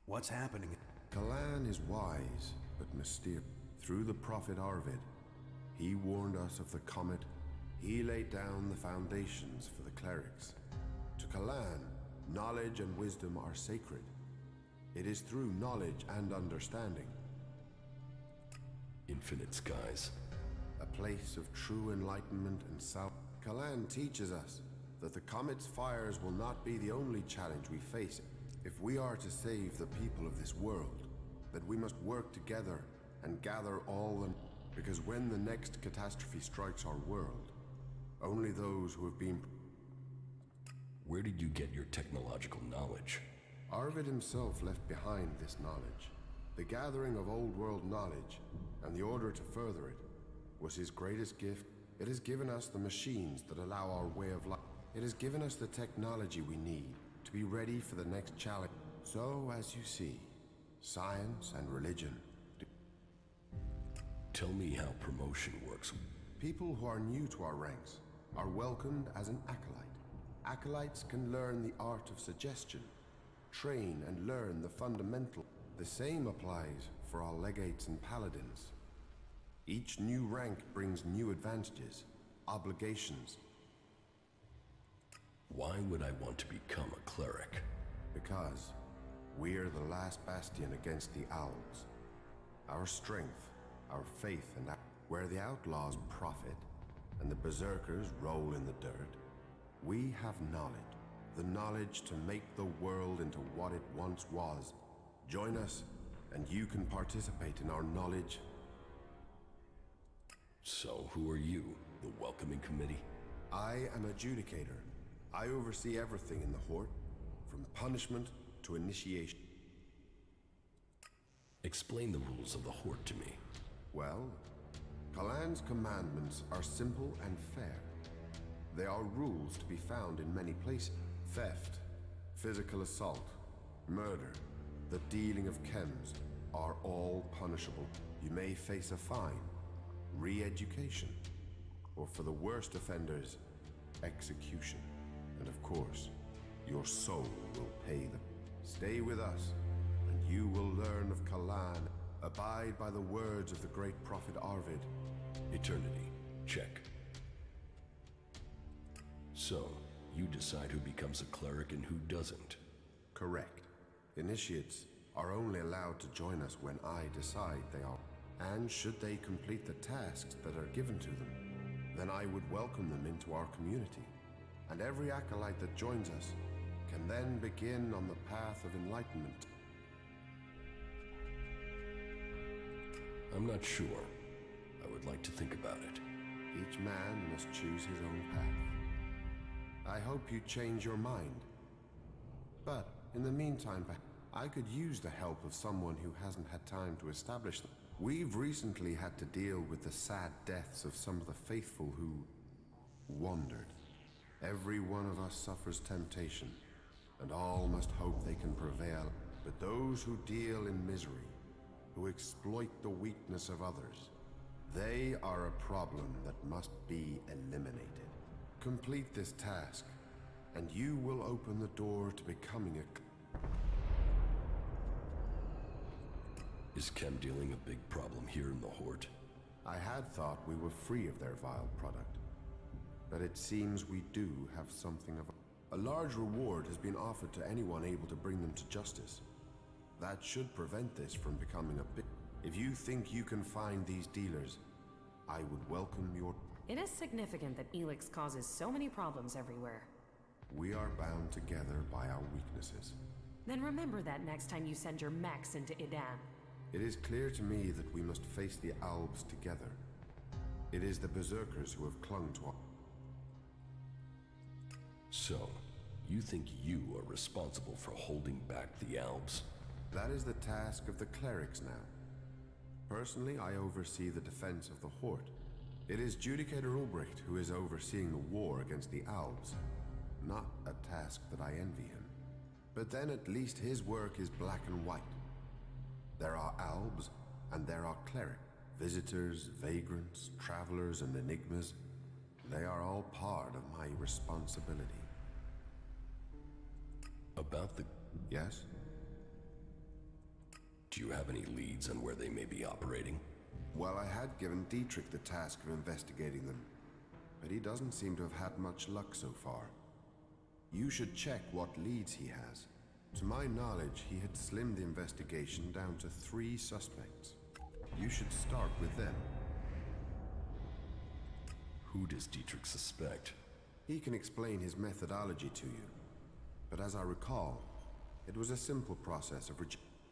What's happening? Kalan is wise, but mysterious. Through the Prophet Arvid, he warned us of the comet. He laid down the foundations for the clerics. To Kalan, knowledge and wisdom are sacred. It is through knowledge and understanding. Infinite skies. A place of true enlightenment and self. Kalan teaches us that the comet's fires will not be the only challenge we face. If we are to save the people of this world, that we must work together and gather all the... Because when the next catastrophe strikes our world, only those who have been... Where did you get your technological knowledge? Arvid himself left behind this knowledge. The gathering of old world knowledge, and the order to further it, was his greatest gift. It has given us the machines that allow our way of life. It has given us the technology we need to be ready for the next challenge. So, as you see, science and religion... Tell me how promotion works. People who are new to our ranks are welcomed as an acolyte. Acolytes can learn the art of suggestion, train and learn the fundamental. The same applies for our legates and paladins. Each new rank brings new advantages, obligations. Why would I want to become a cleric? Because we are the last bastion against the owls. Our strength, our faith, and where the outlaws profit and the berserkers roll in the dirt, we have knowledge. The knowledge to make the world into what it once was. Join us, and you can participate in our knowledge. So, who are you? The welcoming committee? I am adjudicator. I oversee everything in the Horde, from punishment to initiation. Explain the rules of the Horde to me. Well, Kalan's commandments are simple and fair. They are rules to be found in many places. Theft, physical assault, murder, the dealing of chems are all punishable. You may face a fine, re-education, or for the worst offenders, execution. And of course, your soul will pay the... Stay with us, and you will learn of Kalan, Abide by the words of the great prophet Arvid. Eternity. Check. So, you decide who becomes a cleric and who doesn't. Correct. Initiates are only allowed to join us when I decide they are. And should they complete the tasks that are given to them, then I would welcome them into our community. And every acolyte that joins us can then begin on the path of enlightenment. I'm not sure. I would like to think about it. Each man must choose his own path. I hope you change your mind. But in the meantime, I could use the help of someone who hasn't had time to establish them. We've recently had to deal with the sad deaths of some of the faithful who wandered. Every one of us suffers temptation, and all must hope they can prevail. But those who deal in misery, who exploit the weakness of others, they are a problem that must be eliminated. Complete this task, and you will open the door to becoming a... Is chem dealing a big problem here in the Hort? I had thought we were free of their vile product, but it seems we do have something of a large reward has been offered to anyone able to bring them to justice. That should prevent this from becoming a big... If you think you can find these dealers, I would welcome your... It is significant that Elex causes so many problems everywhere. We are bound together by our weaknesses. Then remember that next time you send your mechs into Idan. It is clear to me that we must face the Albs together. It is the Berserkers who have clung to our... So, you think you are responsible for holding back the Albs? That is the task of the clerics now. Personally, I oversee the defense of the Hort. It is Judicator Ulbricht who is overseeing the war against the Albs. Not a task that I envy him. But then at least his work is black and white. There are Albs, and there are clerics. Visitors, vagrants, travelers, and enigmas. They are all part of my responsibility. About the... Yes? Do you have any leads on where they may be operating? Well, I had given Dietrich the task of investigating them, but he doesn't seem to have had much luck so far. You should check what leads he has. To my knowledge, he had slimmed the investigation down to 3 suspects. You should start with them. Who does Dietrich suspect? He can explain his methodology to you. But as I recall, it was a simple process of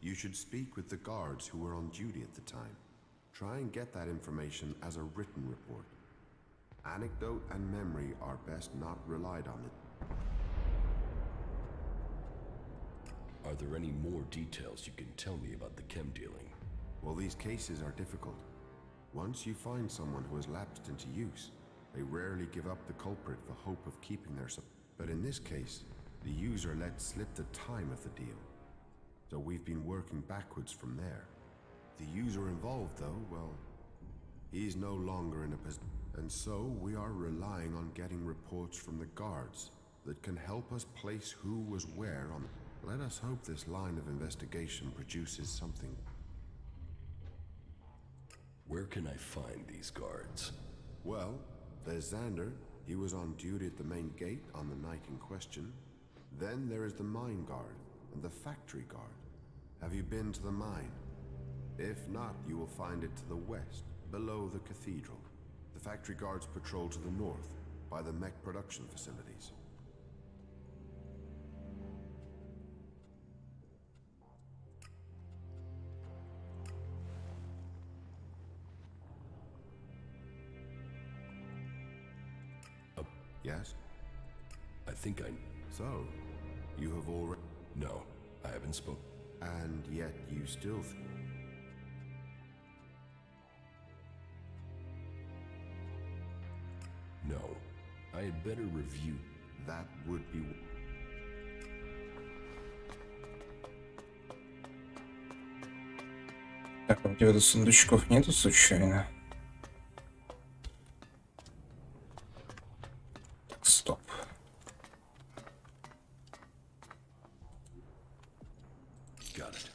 You should speak with the guards who were on duty at the time. Try and get that information as a written report. Anecdote and memory are best not relied on. Are there any more details you can tell me about the chem dealing? Well, these cases are difficult. Once you find someone who has lapsed into use, they rarely give up the culprit for hope of keeping their But in this case, the user let slip the time of the deal. So we've been working backwards from there. The user involved, though, well, he's no longer in a position. And so we are relying on getting reports from the guards that can help us place who was where on... Let us hope this line of investigation produces something. Where can I find these guards? Well, there's Xander. He was on duty at the main gate on the night in question. Then there is the mine guard and the factory guard. Have you been to the mine? If not, you will find it to the west, below the cathedral. The factory guards patrol to the north, by the mech production facilities. Yes? I think I... So, you have already... No, I haven't spoken. And yet you still... No, I had better review. That would be... Так, у тебя тут сундучков нету случайно? Так, стоп. Got it.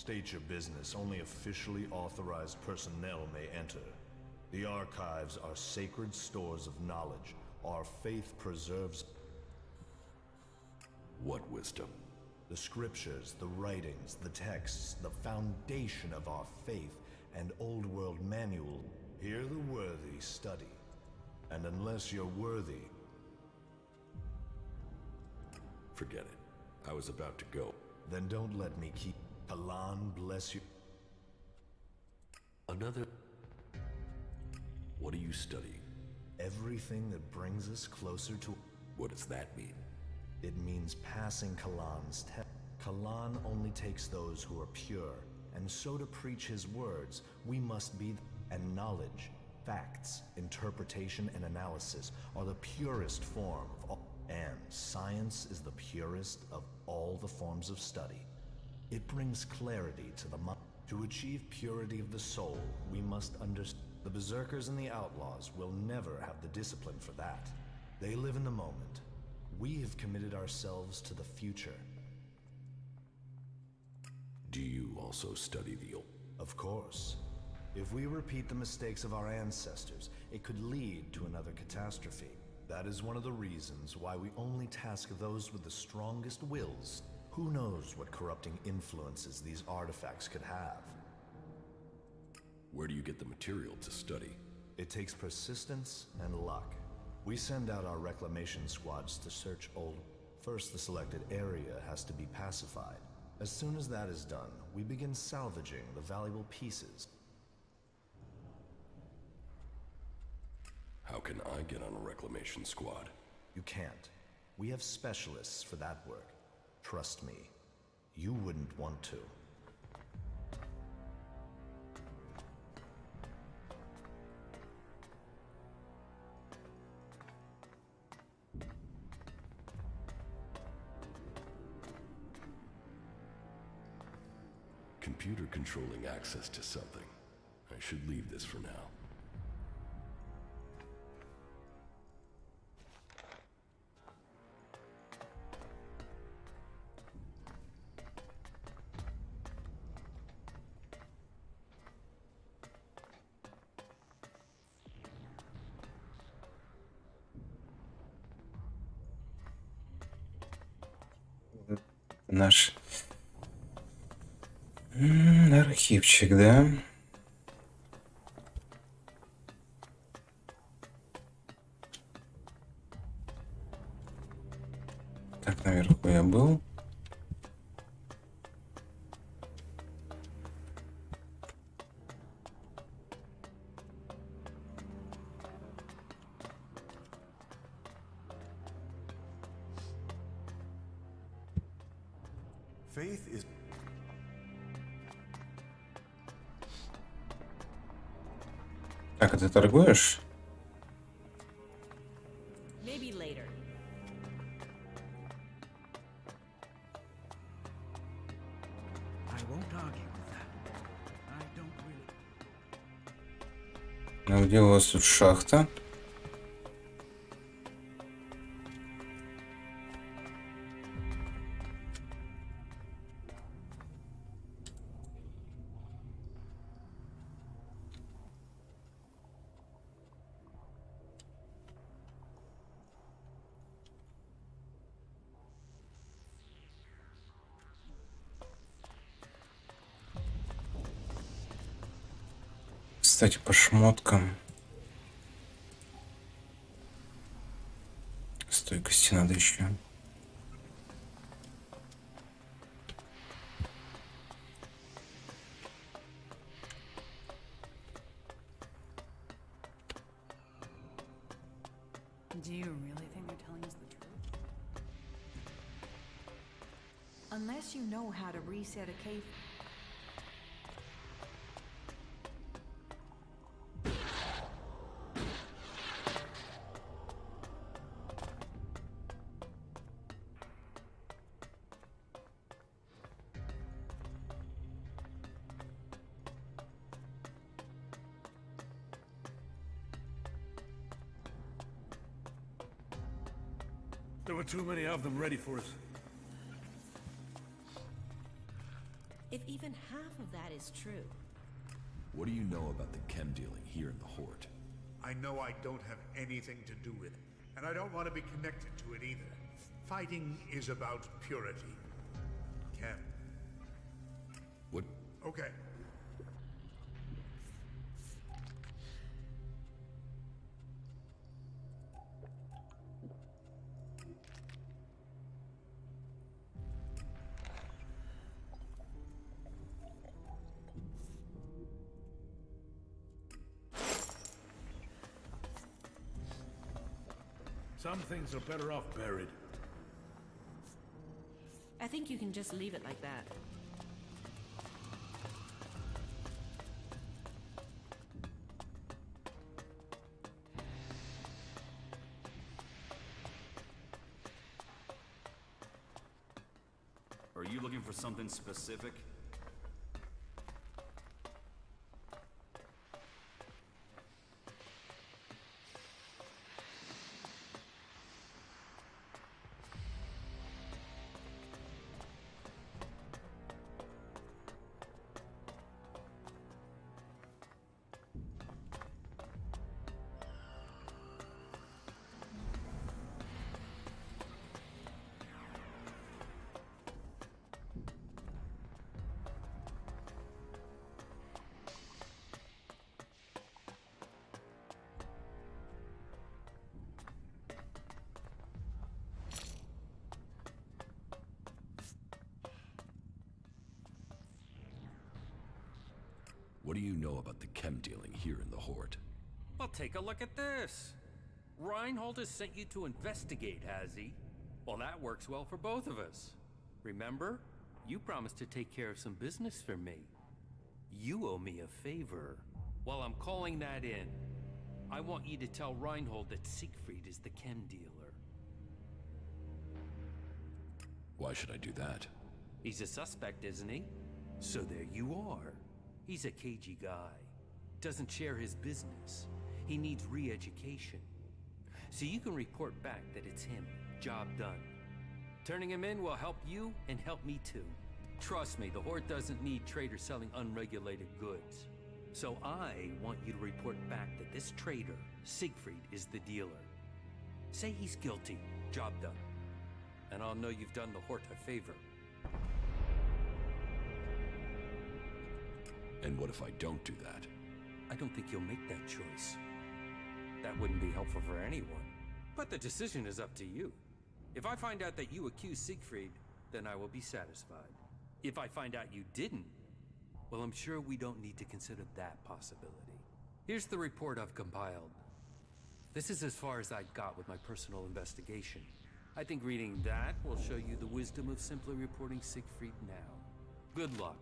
State your business. Only officially authorized personnel may enter. The archives are sacred stores of knowledge. Our faith preserves... What wisdom? The scriptures, the writings, the texts, the foundation of our faith and old world manual. Here the worthy study. And unless you're worthy... Forget it. I was about to go. Then don't let me keep... Kalan bless you. Another... What are you studying? Everything that brings us closer to... What does that mean? It means passing Kalan's test. Kalan only takes those who are pure, and so to preach his words, we must be... And knowledge, facts, interpretation, and analysis are the purest form of all... And science is the purest of all the forms of study. It brings clarity to the mind. To achieve purity of the soul, we must understand... The berserkers and the outlaws will never have the discipline for that. They live in the moment. We have committed ourselves to the future. Do you also study the old? Of course. If we repeat the mistakes of our ancestors, it could lead to another catastrophe. That is one of the reasons why we only task those with the strongest wills. Who knows what corrupting influences these artifacts could have? Where do you get the material to study? It takes persistence and luck. We send out our reclamation squads to search old... First, the selected area has to be pacified. As soon as that is done, we begin salvaging the valuable pieces. How can I get on a reclamation squad? You can't. We have specialists for that work. Trust me, you wouldn't want to. Computer controlling access to something. I should leave this for now. Наш архивчик, да? Так, наверху я был. Faith is... Так, а ты торгуешь? Maybe later. I won't argue with that. I don't really... Ну, где у вас тут шахта? Кстати, по шмоткам. Стойкости надо еще. Do you really think they're telling us the truth? Unless you know how to reset a cave. There were too many of them ready for us. If even half of that is true. What do you know about the chem dealing here in the Horde? I know I don't have anything to do with it, and I don't want to be connected to it either. Fighting is about purity. Chem. What? Okay. Some things are better off buried. I think you can just leave it like that. Are you looking for something specific? What do you know about the chem dealing here in the Horde? Well, take a look at this. Reinhold has sent you to investigate, has he? Well, that works well for both of us. Remember? You promised to take care of some business for me. You owe me a favor. Well, I'm calling that in. I want you to tell Reinhold that Siegfried is the chem dealer. Why should I do that? He's a suspect, isn't he? So there you are. He's a cagey guy. Doesn't share his business. He needs re-education. So you can report back that it's him. Job done. Turning him in will help you and help me too. Trust me, the Horde doesn't need traders selling unregulated goods. So I want you to report back that this trader, Siegfried, is the dealer. Say he's guilty. Job done. And I'll know you've done the Horde a favor. And what if I don't do that? I don't think you'll make that choice. That wouldn't be helpful for anyone. But the decision is up to you. If I find out that you accused Siegfried, then I will be satisfied. If I find out you didn't, well, I'm sure we don't need to consider that possibility. Here's the report I've compiled. This is as far as I got with my personal investigation. I think reading that will show you the wisdom of simply reporting Siegfried now. Good luck.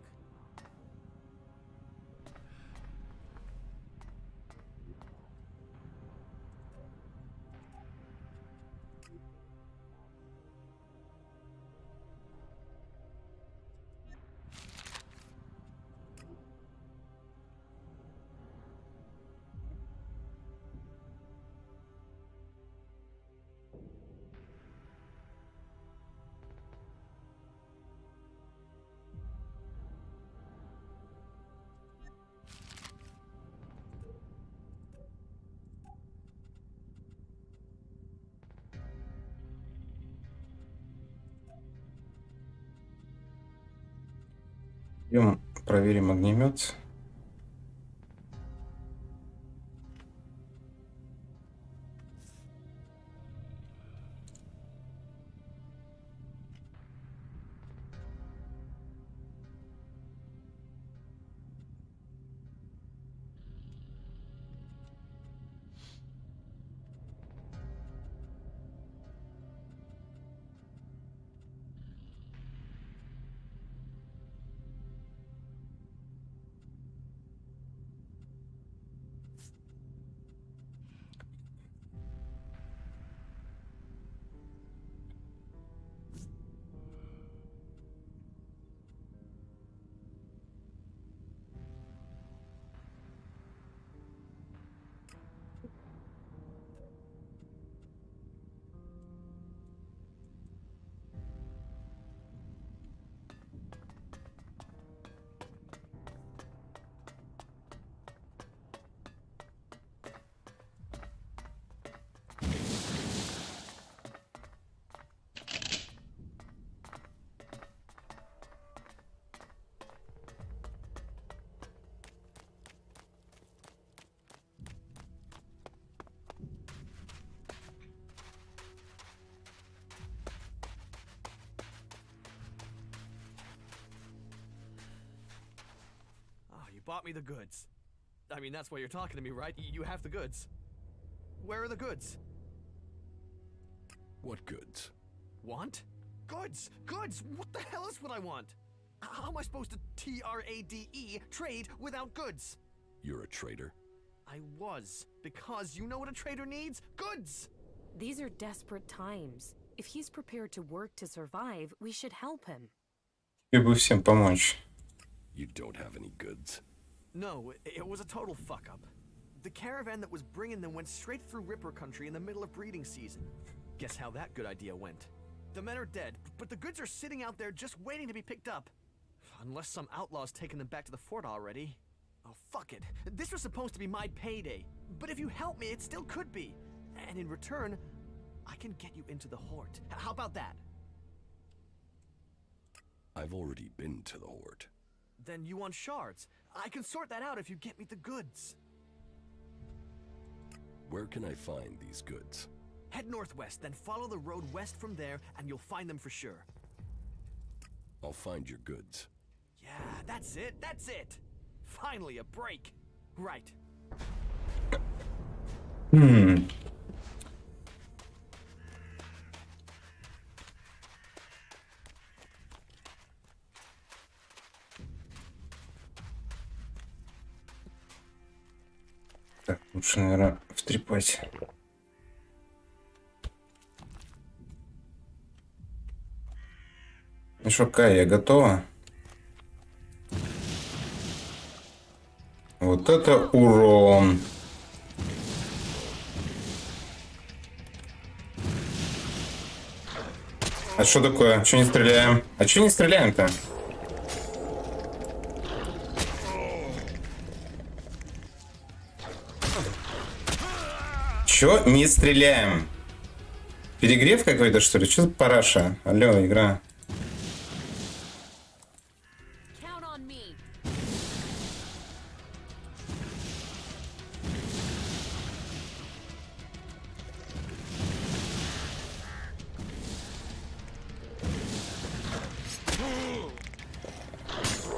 Идем проверим огнемет. bought me the goods. I mean, that's why you're talking to me, right? You have the goods. Where are the goods? What goods? Want? Goods! Goods! What the hell is what I want? How am I supposed to trade without goods? You're a traitor? I was, because you know what a trader needs? Goods! These are desperate times. If he's prepared to work to survive, we should help him. Тебе бы всем помочь. You don't have any goods. No, it was a total fuck-up. The caravan that was bringing them went straight through Ripper country in the middle of breeding season. Guess how that good idea went. The men are dead, but the goods are sitting out there just waiting to be picked up. Unless some outlaw's taken them back to the fort already. Oh, fuck it. This was supposed to be my payday. But if you help me, it still could be. And in return, I can get you into the Horde. How about that? I've already been to the Horde. Then you want shards. I can sort that out if you get me the goods. Where can I find these goods? Head northwest, then follow the road west from there, and you'll find them for sure. I'll find your goods. Yeah, that's it, that's it! Finally, a break. Right. Так, лучше, наверное, втрепать. Ну что, Кая, готова? Вот это урон. А что такое? Чё не стреляем? А чё не стреляем-то? Чё не стреляем? Перегрев какой-то, что ли? Чё за параша? Алло, игра.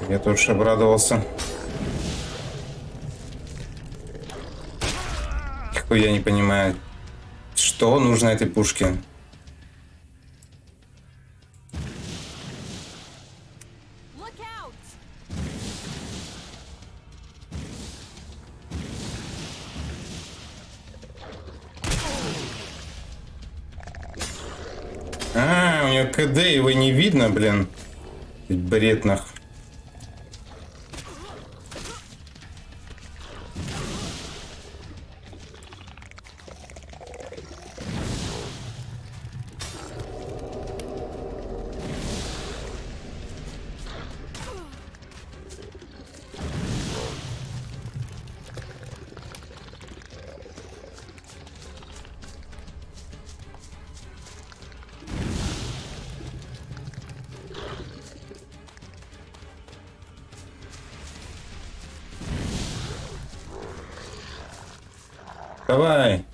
Я тоже обрадовался. Какой я не понимаю, что нужно этой пушке. А, у него КД, его не видно, блин. Бред нахуй. Давай.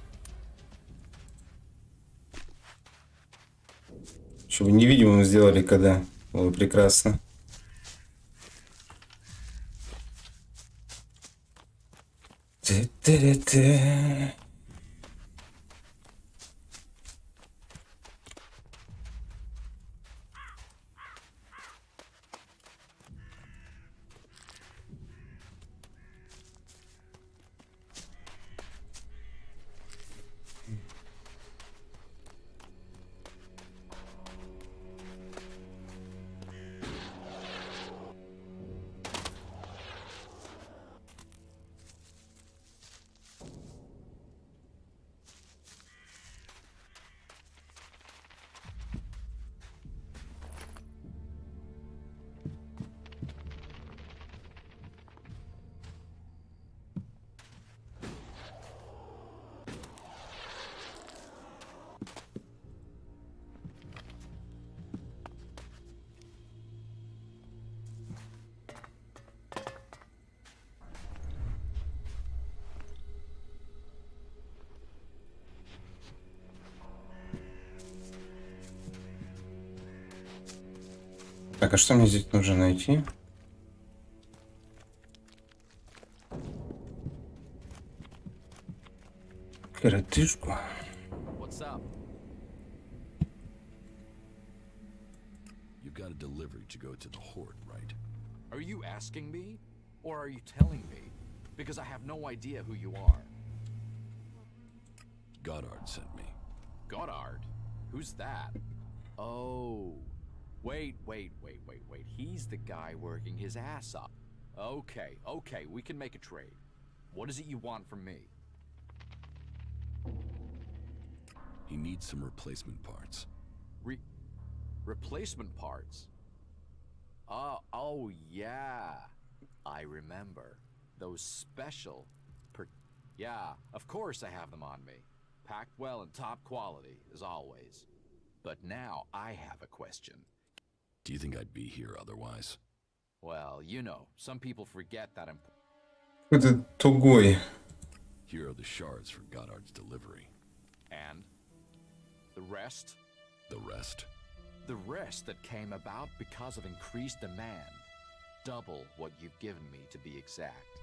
Чтобы невидимым сделали, когда было прекрасно. Ты-ты-ты-ты. Так, а что мне здесь нужно найти? Коротышку. What's up? You've got a delivery to go to the Horde, right? Are you asking me? Or are you telling me? Because I have no idea who you are. Goddard sent me. Goddard? Who's that? Oh. Wait. He's the guy working his ass off. Okay, we can make a trade. What is it you want from me? He needs some replacement parts. Replacement parts? Oh yeah. I remember. Those special yeah, of course I have them on me. Packed well and top quality, as always. But now I have a question. Do you think I'd be here otherwise? Well, you know, some people forget that I'm... Какой-то тугой. Here are the shards for Goddard's delivery. And? The rest? The rest? The rest that came about because of increased demand. Double what you've given me, to be exact.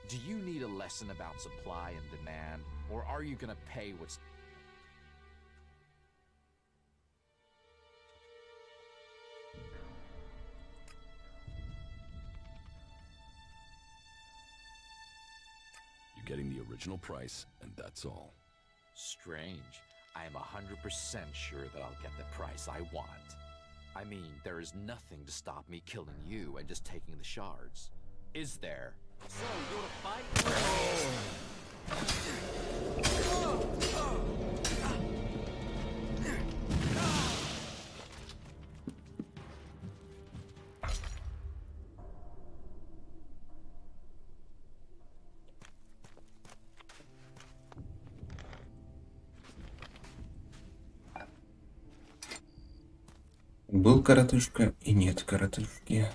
Do you need a lesson about supply and demand, or are you gonna pay what's... You're getting the original price, and that's all. Strange. I am 100% sure that I'll get the price I want. I mean, there is nothing to stop me killing you and just taking the shards. Is there? So, you wanna fight? Был коротышка и нет коротышки.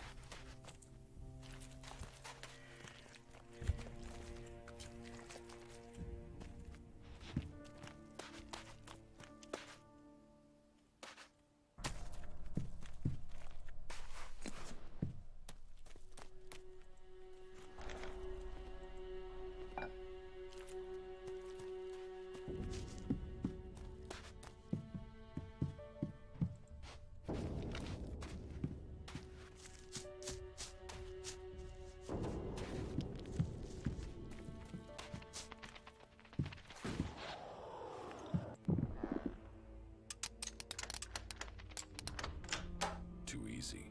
Too easy.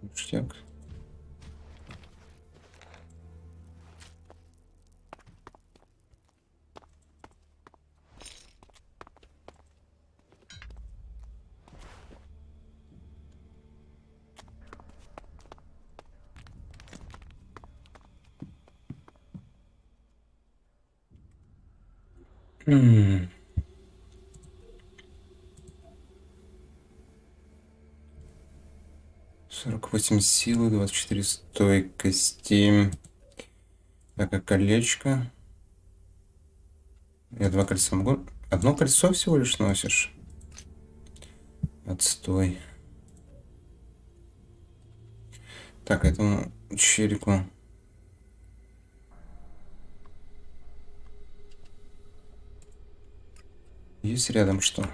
Ништяк. Hmm. 48 силы, 24 стойкости. Так, а колечко. Я два кольца могу... Одно кольцо всего лишь носишь? Отстой. Так, этому черику. Есть рядом что?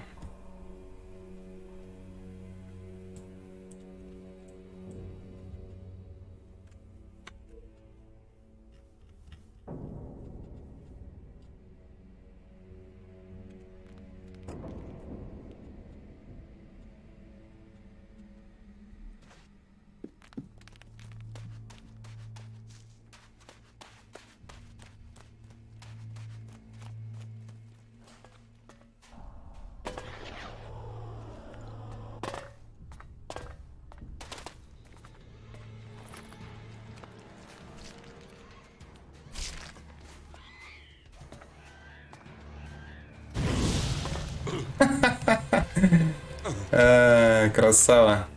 Красава.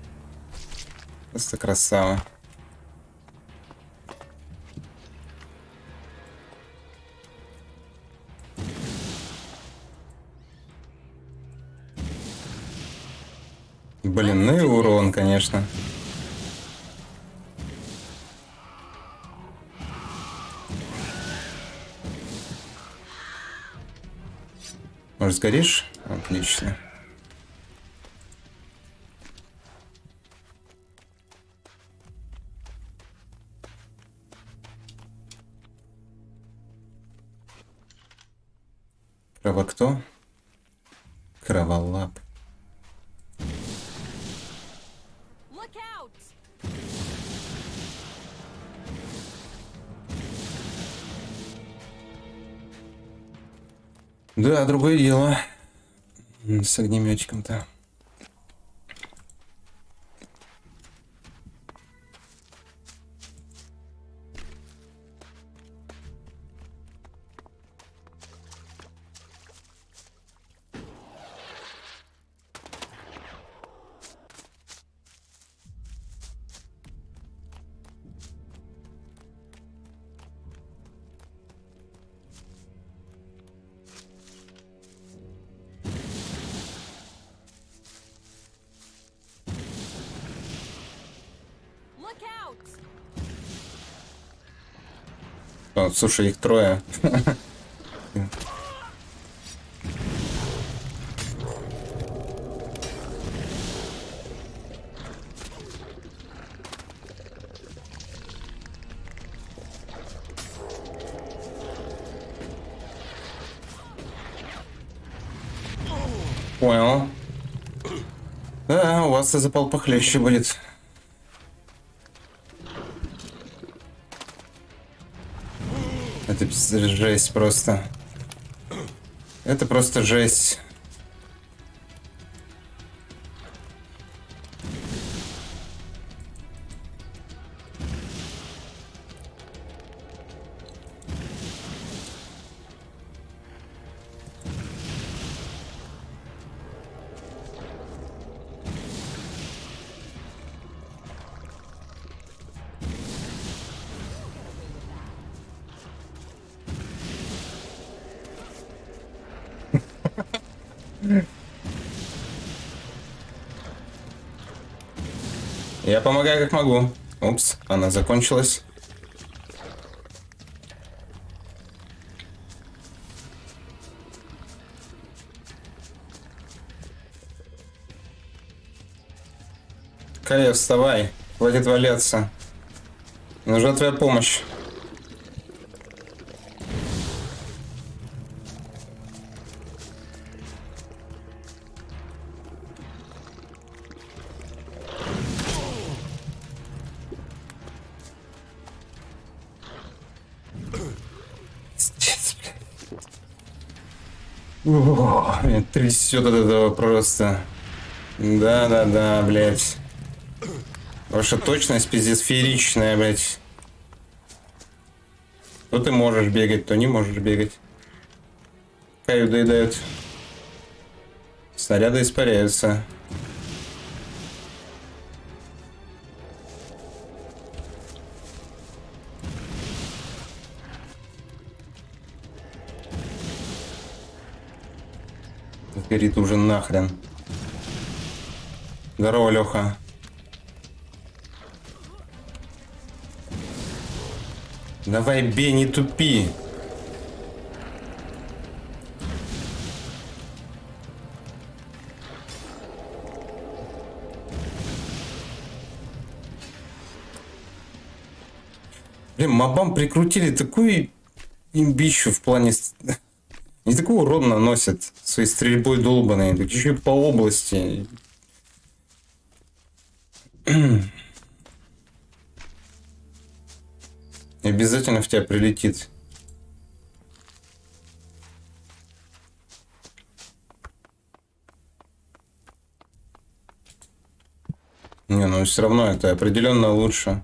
Просто красава. Блин, ну и урон, конечно. Может, сгоришь? Отлично. Право кто? Кроволап. Да, другое дело. С огнеметчиком-то. О, слушай, их трое. Понял. Да, у вас и запал похлеще будет. Это жесть просто. Это просто жесть. Я помогаю как могу. Упс, она закончилась. Кая, вставай. Хватит валяться. Нужна твоя помощь. Трясет от этого просто. Да-да-да, блядь. Ваша точность пиздец фееричная, блядь. То ты можешь бегать, то не можешь бегать. Каю доедают. Снаряды испаряются. Горит уже нахрен. Здорово, Леха. Давай бей, не тупи. Блин, мобам прикрутили такую имбищу в плане... Не такой урон наносят своей стрельбой долбаной, так еще и по области. Обязательно в тебя прилетит. Не, ну все равно это определенно лучше,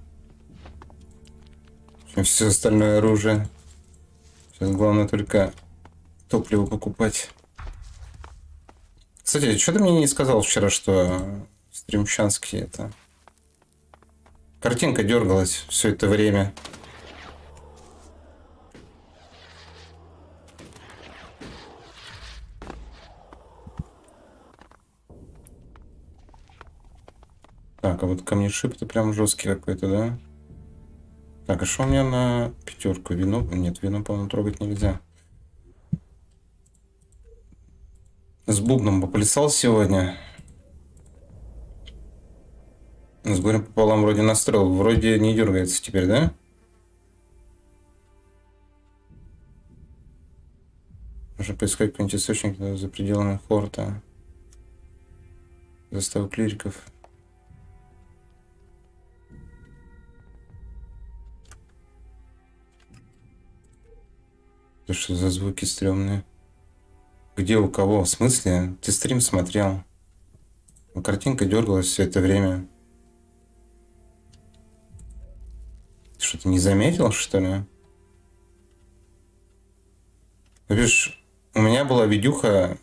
чем все остальное оружие. Сейчас главное только топливо покупать. Кстати, что ты мне не сказал вчера, что стримчанский это Картинка дергалась все это время. Так, а вот камнешип-то прям жесткий какой-то, да? Так, а что у меня на 5? Вино? Нет, вино, по-моему, трогать нельзя. С бубном поплясал сегодня. С горем пополам вроде настроил. Вроде не дергается теперь, да? Нужно поискать какой-нибудь источник за пределами форта. Заставу клириков. Это что за звуки стрёмные? Где у кого? В смысле? Ты стрим смотрел? Картинка дергалась все это время. Ты что-то не заметил, что ли? Видишь, у меня была видюха,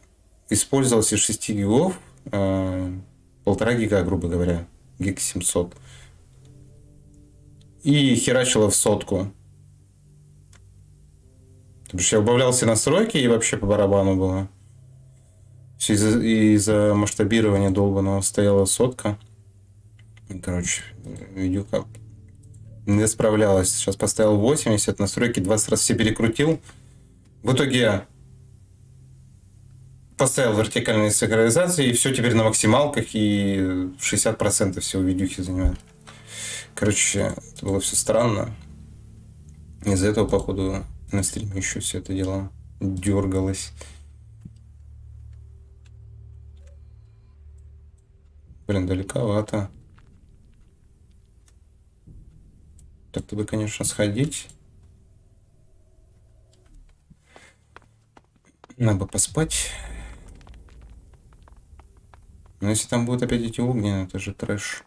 использовалась из 6 гигов, 1,5 гига, грубо говоря, гиг 700. И херачила в 100. То бишь я убавлял все настройки и вообще по барабану было. Все из-за масштабирования долбаного стояла 100. Короче, видюха не справлялась. Сейчас поставил 80, настройки 20 раз все перекрутил. В итоге я поставил вертикальные синхронизации, и все теперь на максималках, и 60% всего видюхи занимает. Короче, это было все странно. Из-за этого, походу, на стриме еще все это дело дергалось. Блин, далековато. Так-то бы, конечно, сходить. Надо бы поспать. Но если там будут опять эти огни, это же трэш.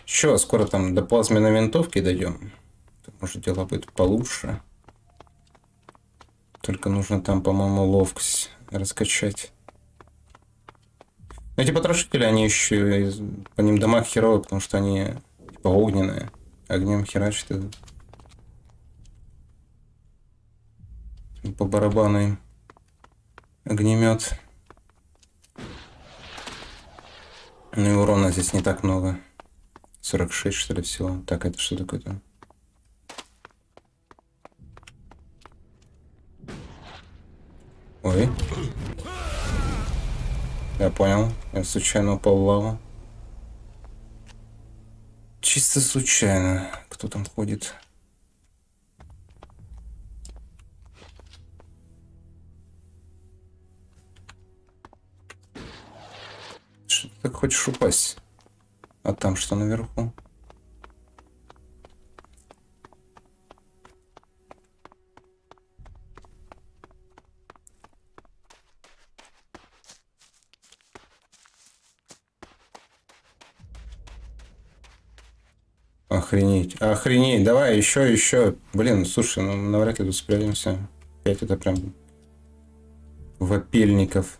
Еще скоро там до плазменной винтовки дойдем. Может, дело будет получше. Только нужно там, по-моему, ловкость раскачать. Эти потрошители, они еще по ним дамаг херовые, потому что они типа огненные. Огнем херачат. По барабану им огнемет. Ну и урона здесь не так много. 46, что ли, всего. Так, это что такое-то? Ой. Я понял. Я случайно упал в лаву. Чисто случайно. Кто там ходит? Что ты так хочешь упасть? А там что наверху? Охренеть. Охренеть. Давай еще. Блин, слушай, ну навряд ли тут справимся. Опять это прям вопельников.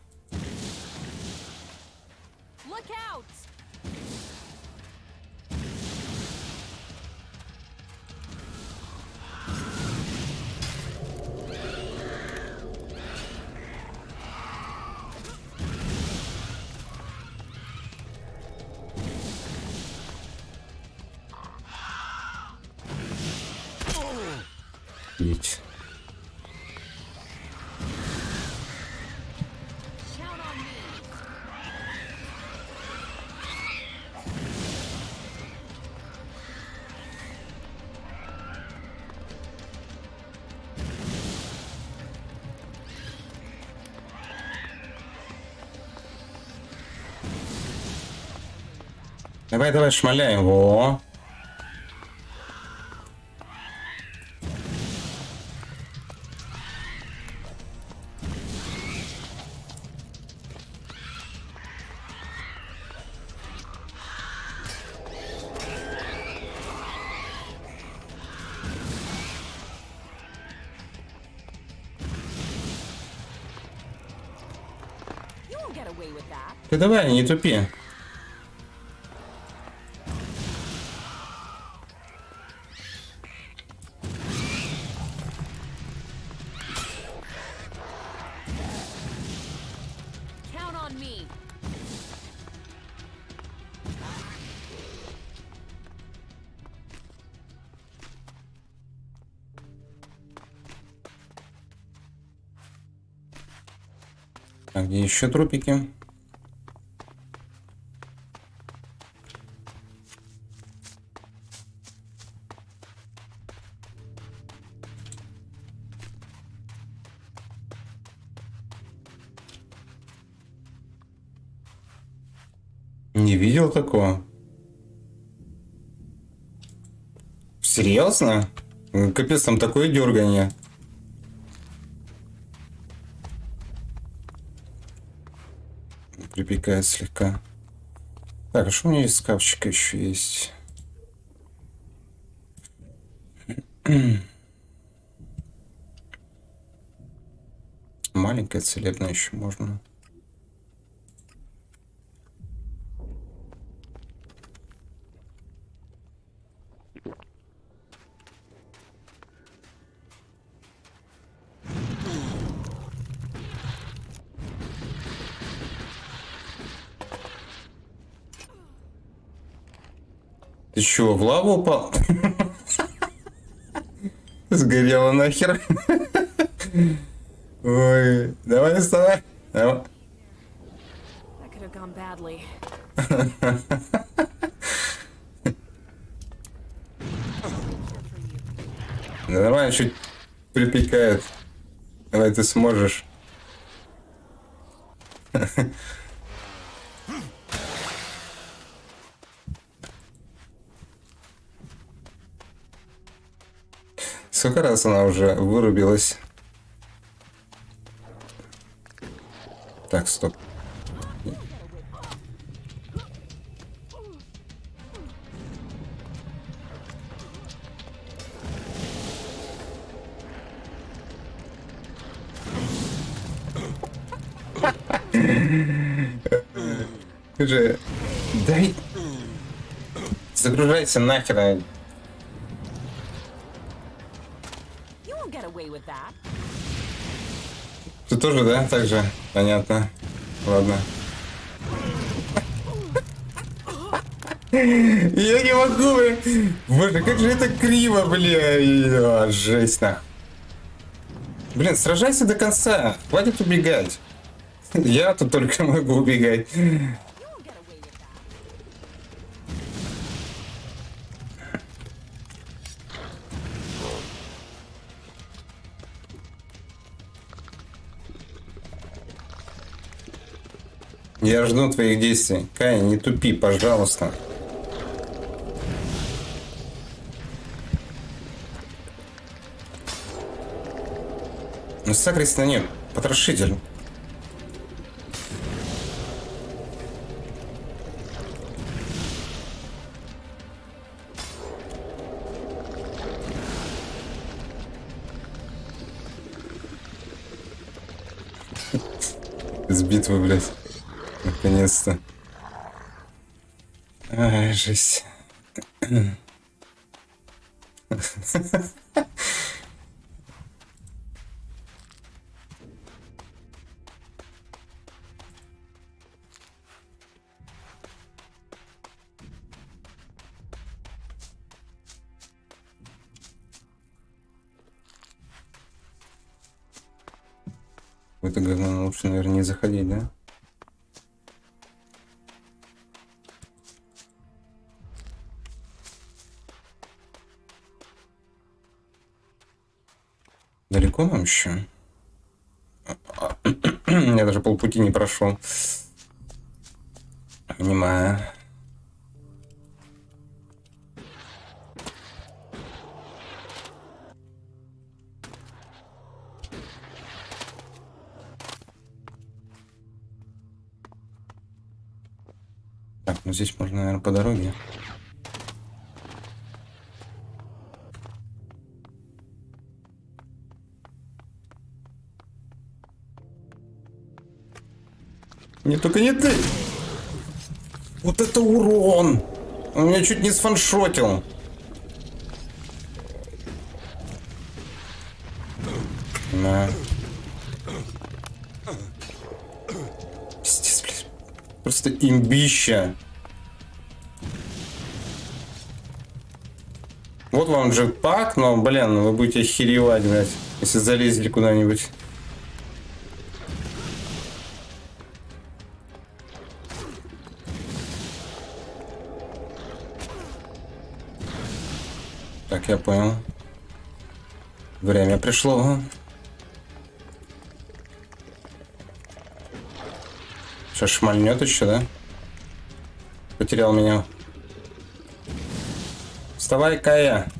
Блять. Давай, шмаляем. Во. Ты давай, не тупи. Count on me. А где еще трупики? Не видел такого. Серьезно? Капец, там такое дергание. Припекает слегка. Так, а что у меня из шкафчика еще есть? Маленькая целебная еще можно. Ты чего, в лаву упал? Сгорела нахер. Ой, давай вставай. Давай. Да нормально, чуть припекает. Давай, ты сможешь. Сколько раз она уже вырубилась? Так, стоп. Скажи, дай... Загружайся нахер. Ты тоже, да? Так же? Понятно. Ладно. Я не могу, бля. Боже, как же это криво, бля. Жесть, нахуй. Блин, сражайся до конца. Хватит убегать. Я тут только могу убегать. Я жду твоих действий. Кай, не тупи, пожалуйста. Ну, сакрись на нее, потрошитель. С битвы, блядь. Наконец-то. Ай, жесть. В это говно лучше, наверное, не заходить, да? Далеко нам еще? Я даже полпути не прошел. Понимаю. Так, ну здесь можно, наверное, по дороге. Не, только не ты! Вот это урон! Он меня чуть не сфаншотил. На. Пиздец, блядь. Просто имбища. Вот вам джетпак, но, блин, вы будете охеревать, блядь, если залезли куда-нибудь. Так, я понял. Время пришло. Сейчас шмальнет еще, да? Потерял меня. Вставай, Кая.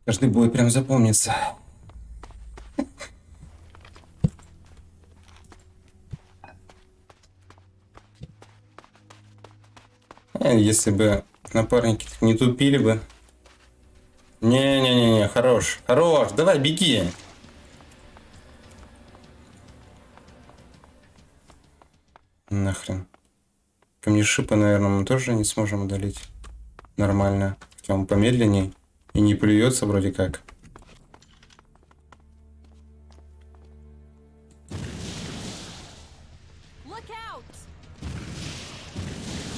Каждый бой прям запомнится. Если бы напарники не тупили бы. Не-не-не, хорош, хорош, давай беги. Нахрен. Камнешипы, наверное, мы тоже не сможем удалить нормально. Хотя он помедленней. И не плюется вроде как.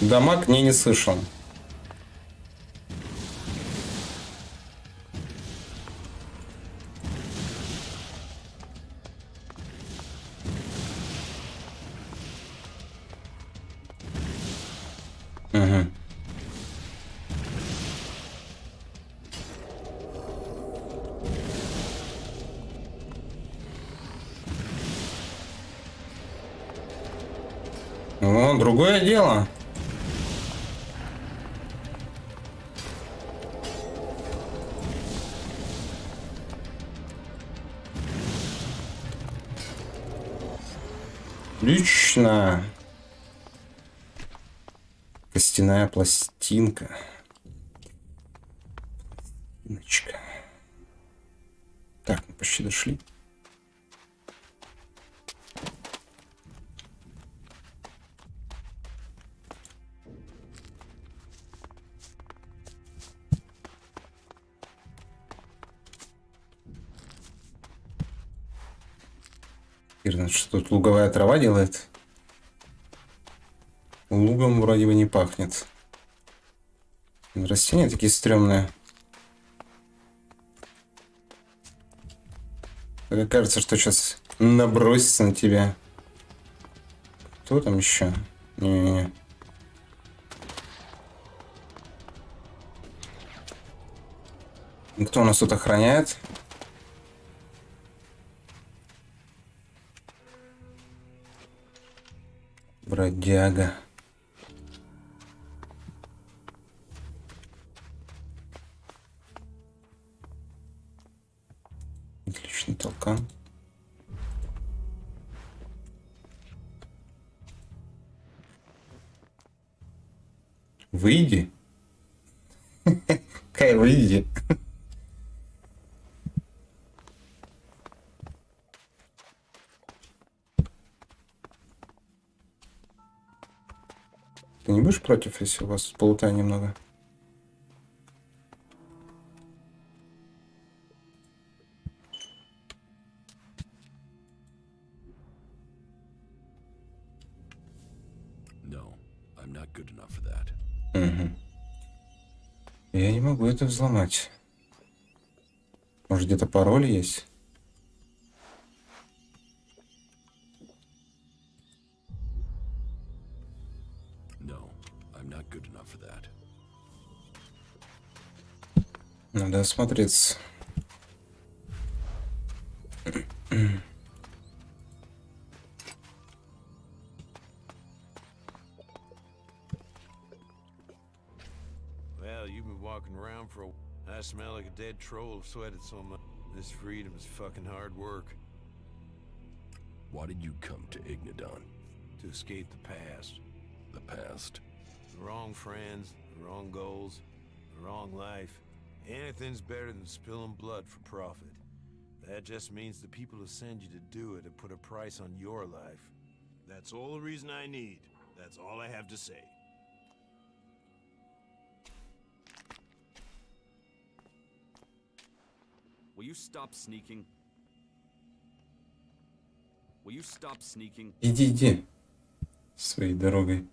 Дамаг не слышал. Угу. Ну, другое дело. Отлично. Костяная пластинка. Пластиночка. Так, мы почти дошли. Что тут луговая трава делает? Лугом вроде бы не пахнет. Растения такие стрёмные. Мне кажется, что сейчас набросится на тебя. Кто там еще? Не-не-не. Кто у нас тут охраняет? Бродяга. Отличный толкан. Выйди. Кай, выйди. Ты не будешь против, если у вас полутая немного? No, I'm not good enough for that. Угу. Я не могу это взломать. Может, где-то пароль есть? Надо осмотреться. Well, you've been walking around for a... I smell like a dead troll. I've sweated so much. This freedom is fucking hard work. Why did you come to Ignadon? To escape the past. The past? The wrong friends, the wrong goals, the wrong life. Anything's better than spilling blood for profit. That just means the people who send you to do it have put a price on your life. That's all the reason I need. That's all I have to say. Will you stop sneaking? Will you stop sneaking? Иди своей дорогой.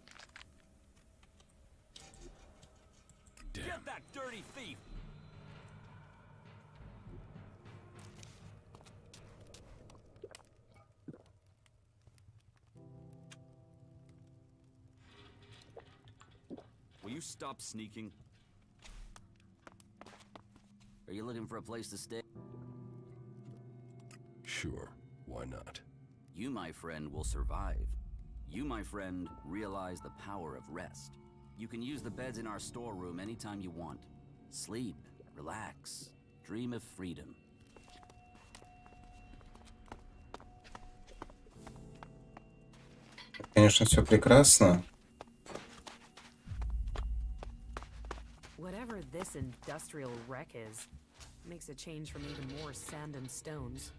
Get that dirty thief! Will you stop sneaking? Are you looking for a place to stay? Sure, why not? You, my friend, will survive. You, my friend, realize the power of rest. You can use the beds in our storeroom anytime you want. Sleep, relax, dream of freedom. Конечно, все прекрасно. Whatever this industrial wreck is, makes a change from even more sand and stones.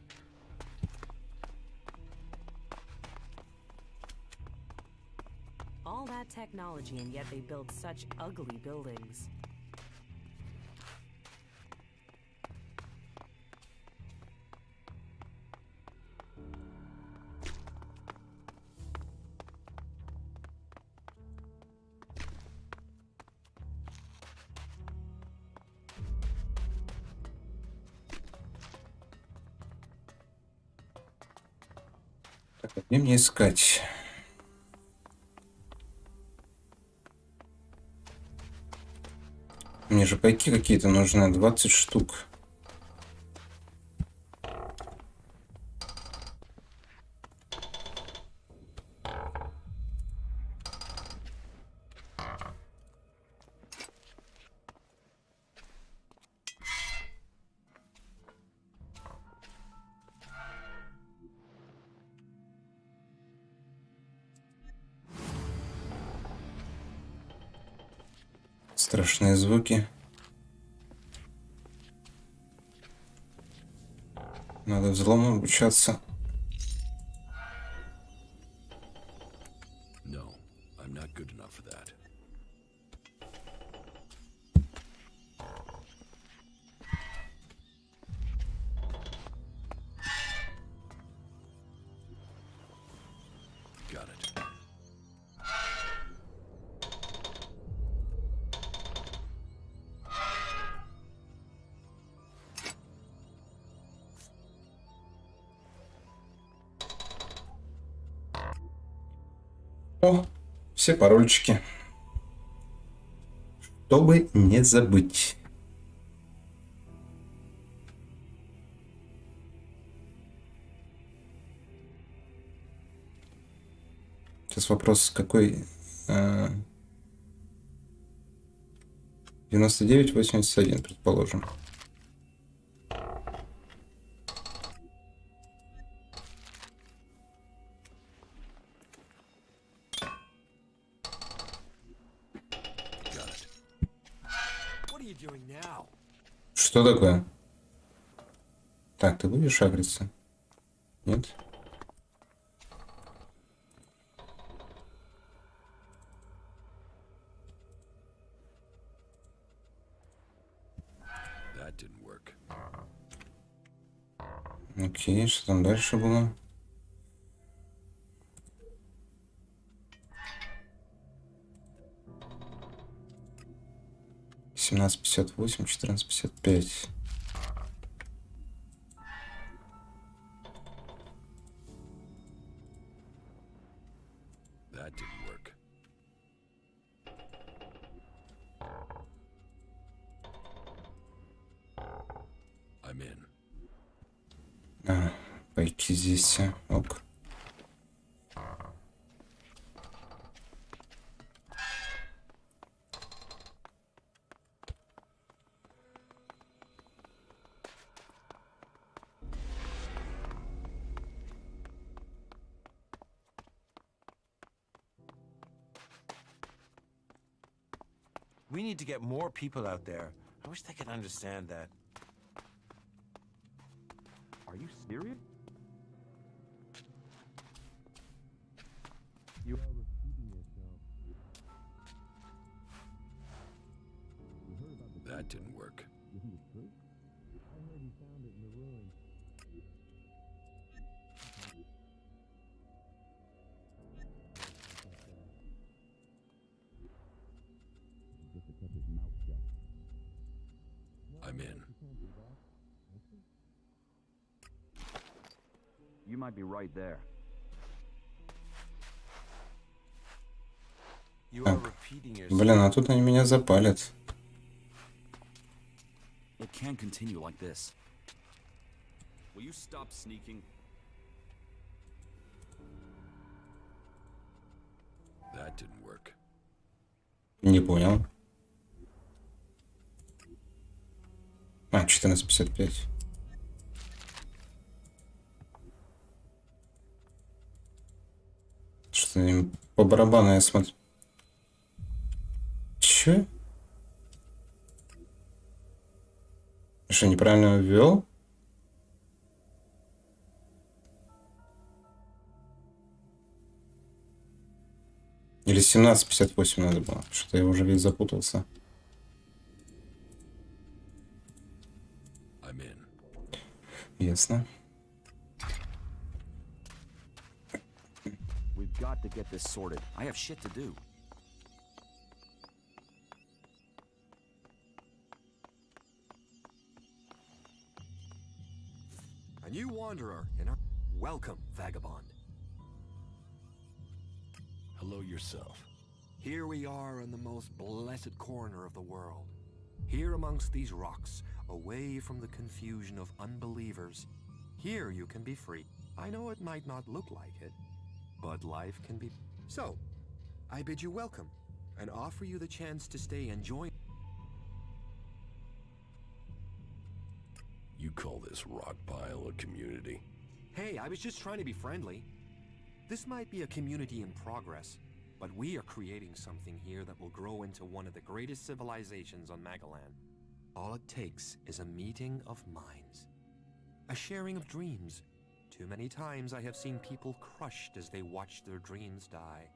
All that technology, and yet they build such ugly buildings. Так, где мне искать? Мне же пайки какие-то нужны, 20 штук. Страшные звуки. Надо взлому обучаться. No, I'm not good enough for that. Got it. О, все парольчики. Чтобы не забыть. Сейчас вопрос, какой? 9981, предположим. Что такое? Так, ты будешь агриться? Нет? That didn't work. Окей, что там дальше было? Семнадцать 58, 14 55. That didn't work. I'm in. пройти здесь. Ок. We need to get more people out there. I wish they could understand that. Are you serious? You are repeating yourself. You heard about the That didn't work. You think it's true? I heard he found it in the ruin. Just to keep his mouth shut. I'm in. You might be right there. You are Так. repeating yourself. Блин, а тут они меня запалят. It can't continue like this. Will you stop sneaking? That didn't work. Не понял. 14:55. Что им по барабану я смотрю. Че? Что, неправильно ввел? Или 17:58 надо было? Что-то я уже весь запутался. I'm in. Ясно. We've got to get this sorted. I have shit to do. A new wanderer in our... Welcome, vagabond. Hello yourself. Here we are in the most blessed corner of the world. Here amongst these rocks, away from the confusion of unbelievers. Here you can be free. I know it might not look like it, but life can be... So, I bid you welcome, and offer you the chance to stay and join... You call this rock pile a community? Hey, I was just trying to be friendly. This might be a community in progress, but we are creating something here that will grow into one of the greatest civilizations on Magalan. All it takes is a meeting of minds. A sharing of dreams. Too many times I have seen people crushed as they watch their dreams die.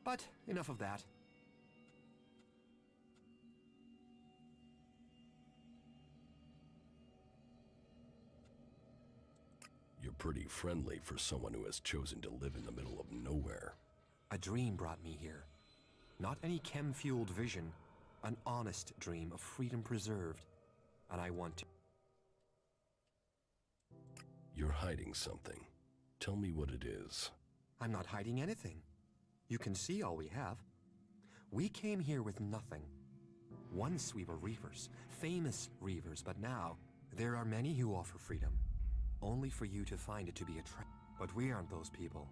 But enough of that. You're pretty friendly for someone who has chosen to live in the middle of nowhere. A dream brought me here. Not any chem-fueled vision. An honest dream of freedom preserved. And I want to... You're hiding something. Tell me what it is. I'm not hiding anything. You can see all we have. We came here with nothing. Once we were reavers, famous reavers, but now there are many who offer freedom. Only for you to find it to be a trap. But we aren't those people.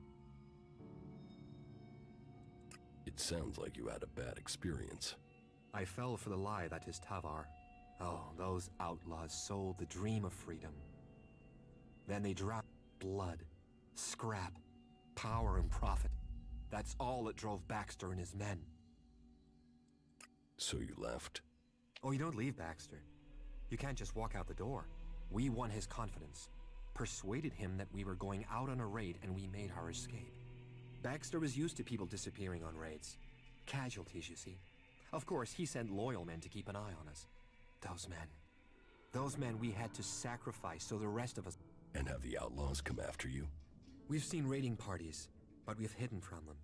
It sounds like you had a bad experience. I fell for the lie that is Tavar. Oh, those outlaws sold the dream of freedom. Then they dropped blood, scrap, power, and profit. That's all that drove Baxter and his men. So you left? Oh, you don't leave Baxter. You can't just walk out the door. We won his confidence. Persuaded him that we were going out on a raid, and we made our escape. Baxter was used to people disappearing on raids. Casualties, you see. Of course, he sent loyal men to keep an eye on us. Those men we had to sacrifice so the rest of us... And have the outlaws come after you? We've seen raiding parties, but we've hidden from them.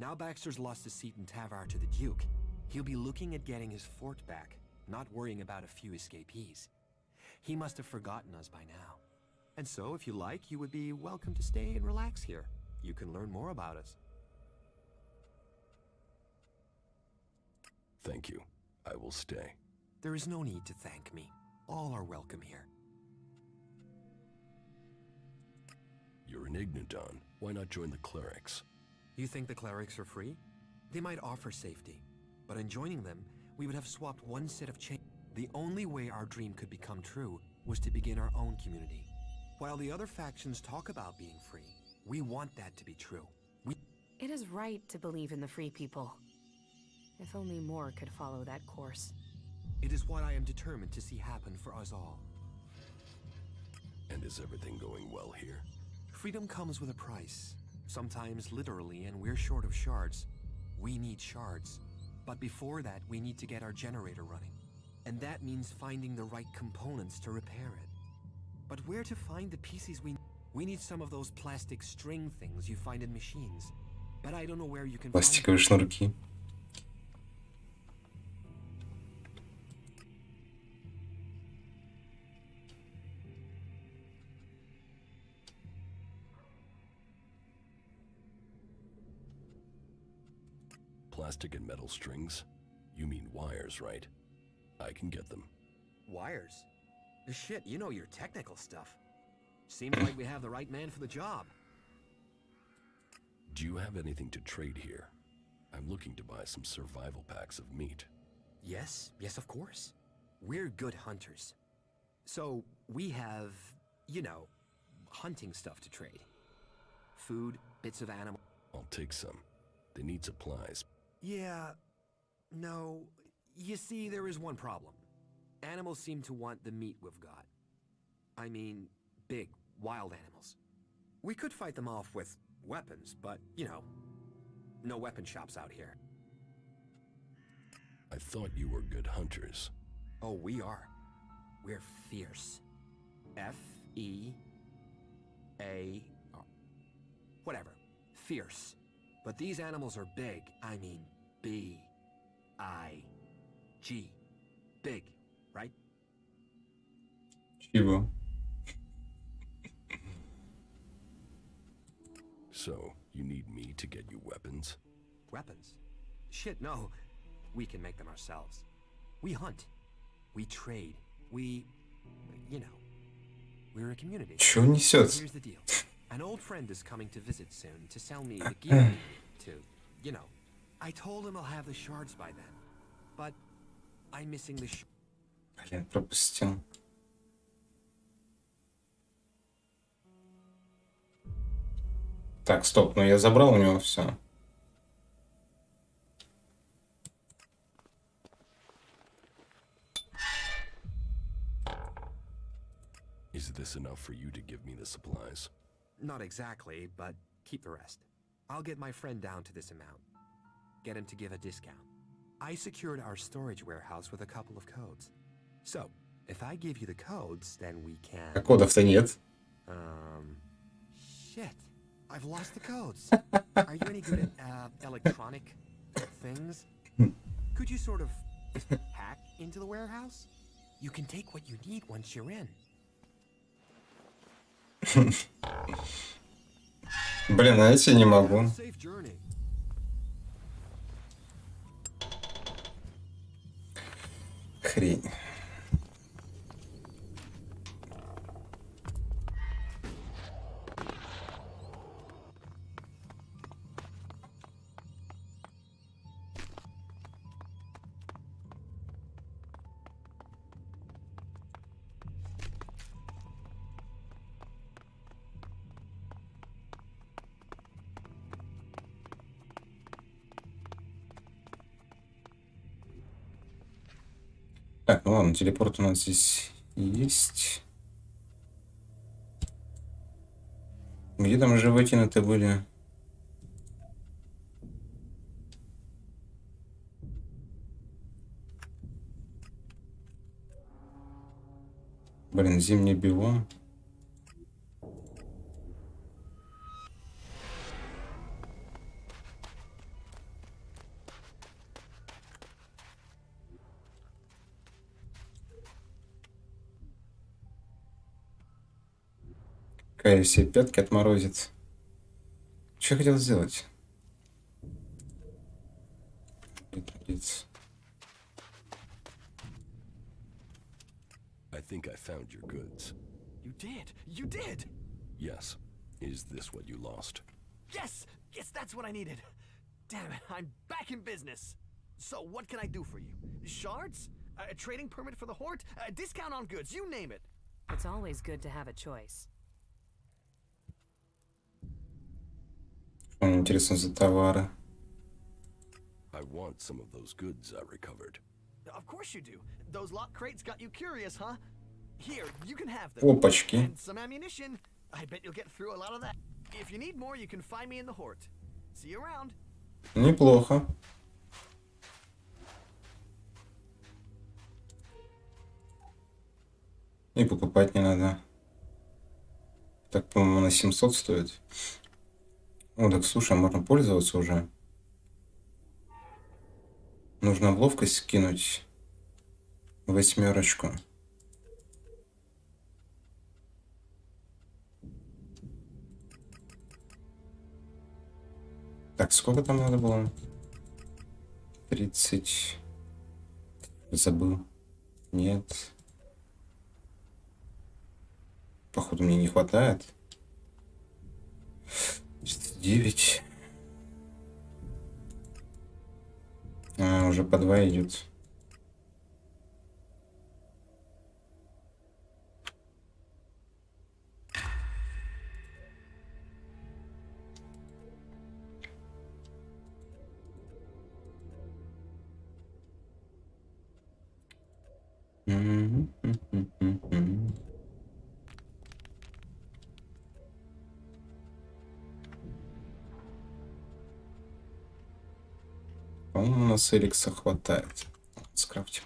Now Baxter's lost his seat in Tavar to the Duke. He'll be looking at getting his fort back, not worrying about a few escapees. He must have forgotten us by now. And so, if you like, you would be welcome to stay and relax here. You can learn more about us. Thank you. I will stay. There is no need to thank me. All are welcome here. You're an Ignodon. Why not join the clerics? You think the clerics are free? They might offer safety, but in joining them, we would have swapped one set of chains. The only way our dream could become true was to begin our own community. While the other factions talk about being free, we want that to be true. It is right to believe in the free people. If only more could follow that course. It is what I am determined to see happen for us all. And is everything going well here? Freedom comes with a price. Sometimes literally, and we're short of shards. We need shards. But before that, we need to get our generator running. And that means finding the right components to repair it. But where to find the pieces we need some of those plastic string things you find in machines. But I don't know where you can find them. Пластиковые шнурки. Plastic and metal strings? You mean wires, right? I can get them. Wires? Shit, you know your technical stuff. Seems like we have the right man for the job. Do you have anything to trade here? I'm looking to buy some survival packs of meat. Yes, of course. We're good hunters. So, we have, you know, hunting stuff to trade. Food, bits of animal. I'll take some. They need supplies. Yeah, no. You see, there is one problem. Animals seem to want the meat we've got. I mean, big, wild animals. We could fight them off with weapons, but, you know, no weapon shops out here. I thought you were good hunters. Oh, we are. We're fierce. F-E-A-R. Whatever. Fierce. But these animals are big. I mean, B-I-G. Big, right? Чего? So, you need me to get you weapons? Weapons? Shit, no. We can make them ourselves. We hunt. We trade. We... you know. We're a community. Чё несёт? Here's the deal. An old friend is coming to visit soon to sell me the gear I need to, you know. I told him I'll have the shards by then. But I'm missing the Блин, пропустил. Так, стоп, но я забрал у него все. Is this enough for you to give me the supplies? Not exactly, but keep the rest. I'll get my friend down to this amount. Get him to give a discount. I secured our storage warehouse with a couple of codes. So, if I give you the codes, then we can... А кодов-то нет. Shit. I've lost the codes. Are you any good at electronic things? Could you sort of hack into the warehouse? You can take what you need once you're in. Блин, а эти не могу. Safe journey. Хрень. Так, ну ладно, телепорт у нас здесь есть. Где там животины-то были? Блин, зимний биом. Какая все пятки отморозит. Что я хотел сделать? I think I found your goods. You did! You did! Yes. Is this what you lost? Yes! Yes, that's what I needed. Damn it, I'm back in business. So, what can I do for you? Shards? A trading permit for the Hort? A discount on goods, you name it. It's always good to have a choice. Что интересно за товары? I want some of those goods I recovered. Of course you do. Those lock crates got you curious, huh? Here, you can have them. Опачки. And some ammunition. I bet you'll get through a lot of that. If you need more, you can find me in the Hort. See you around. Неплохо. И покупать не надо. Так, по-моему, на 700 стоит. О, так слушай, можно пользоваться уже. Нужно в ловкость скинуть 8. Так, сколько там надо было? 30. Забыл. Нет. Походу мне не хватает. 9. Уже по 2 идет. По-моему, у нас Элекса хватает. Скрафтим.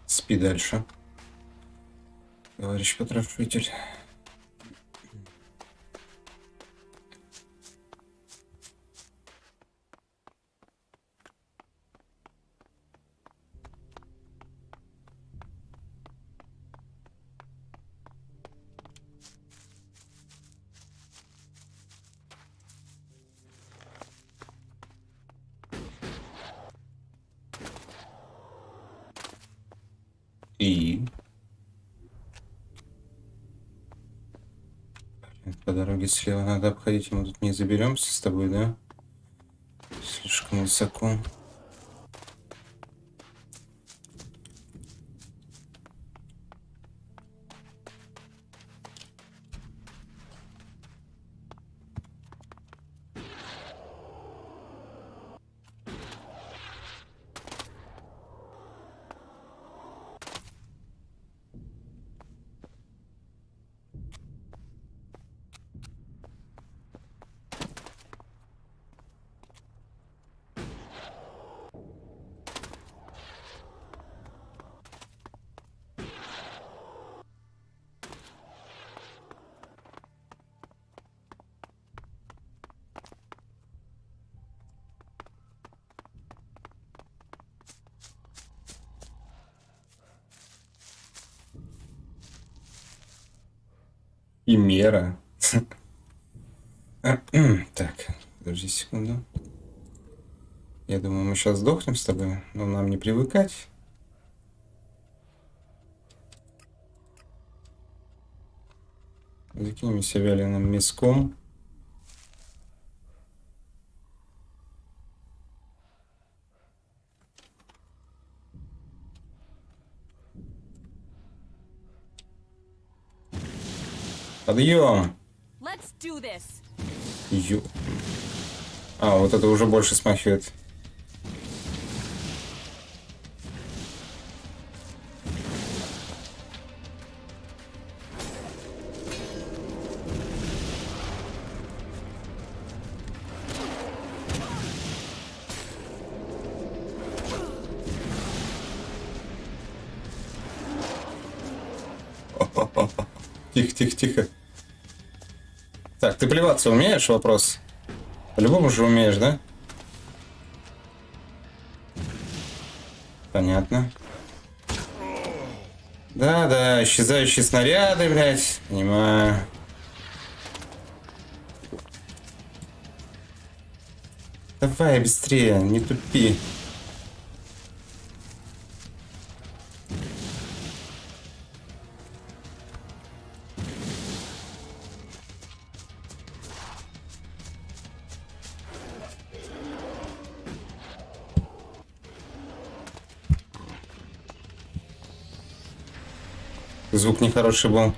Спи дальше, товарищ потрошитель. И по дороге слева надо обходить, мы тут не заберемся с тобой, да? Слишком высоко. И мера. Так, подожди секунду. Я думаю, мы сейчас сдохнем с тобой, но нам не привыкать. Закинемся вяленым мяском. Подъем! Ё... А, вот это уже больше смахивает. Тихо, тихо, тихо. Так, ты плеваться умеешь? Вопрос. По-любому же умеешь, да? Понятно. Да-да, исчезающие снаряды, блядь. Понимаю. Давай быстрее, не тупи. Звук нехороший был.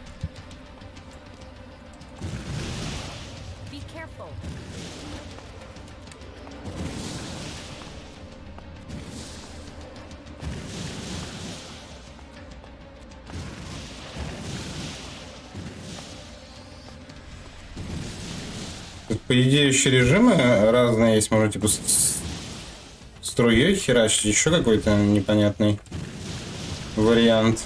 Тут, по идее, еще режимы разные есть. Можно типа струей херачить. Еще какой-то непонятный вариант.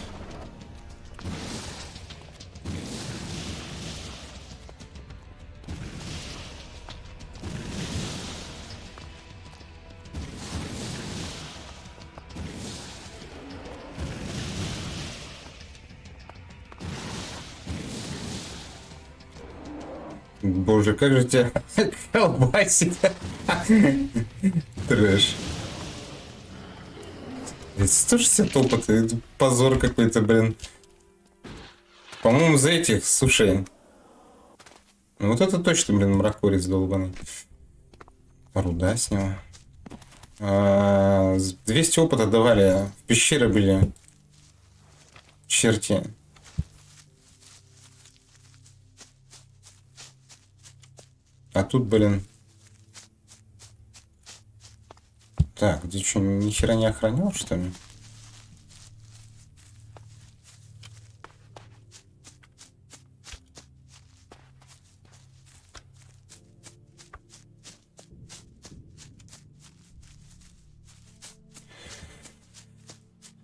Боже, как же тебя колбасит. Трэш. 160 опыта. Это позор какой-то, блин. По-моему, за этих, слушай. Ну, вот это точно, блин, мракорец долбаный. Руда с него. 200 опыта давали. В пещеры были черти. А тут, блин. Так, где что, ни хера не охранял, что ли?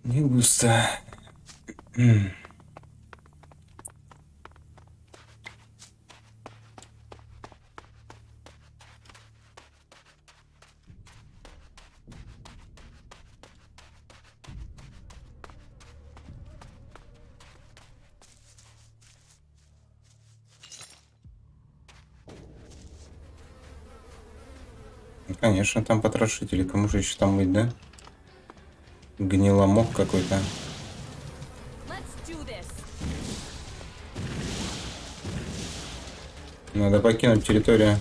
Не густо. Конечно, там потрошители. Кому же еще там быть, да? Гниломок какой-то. Надо покинуть территорию.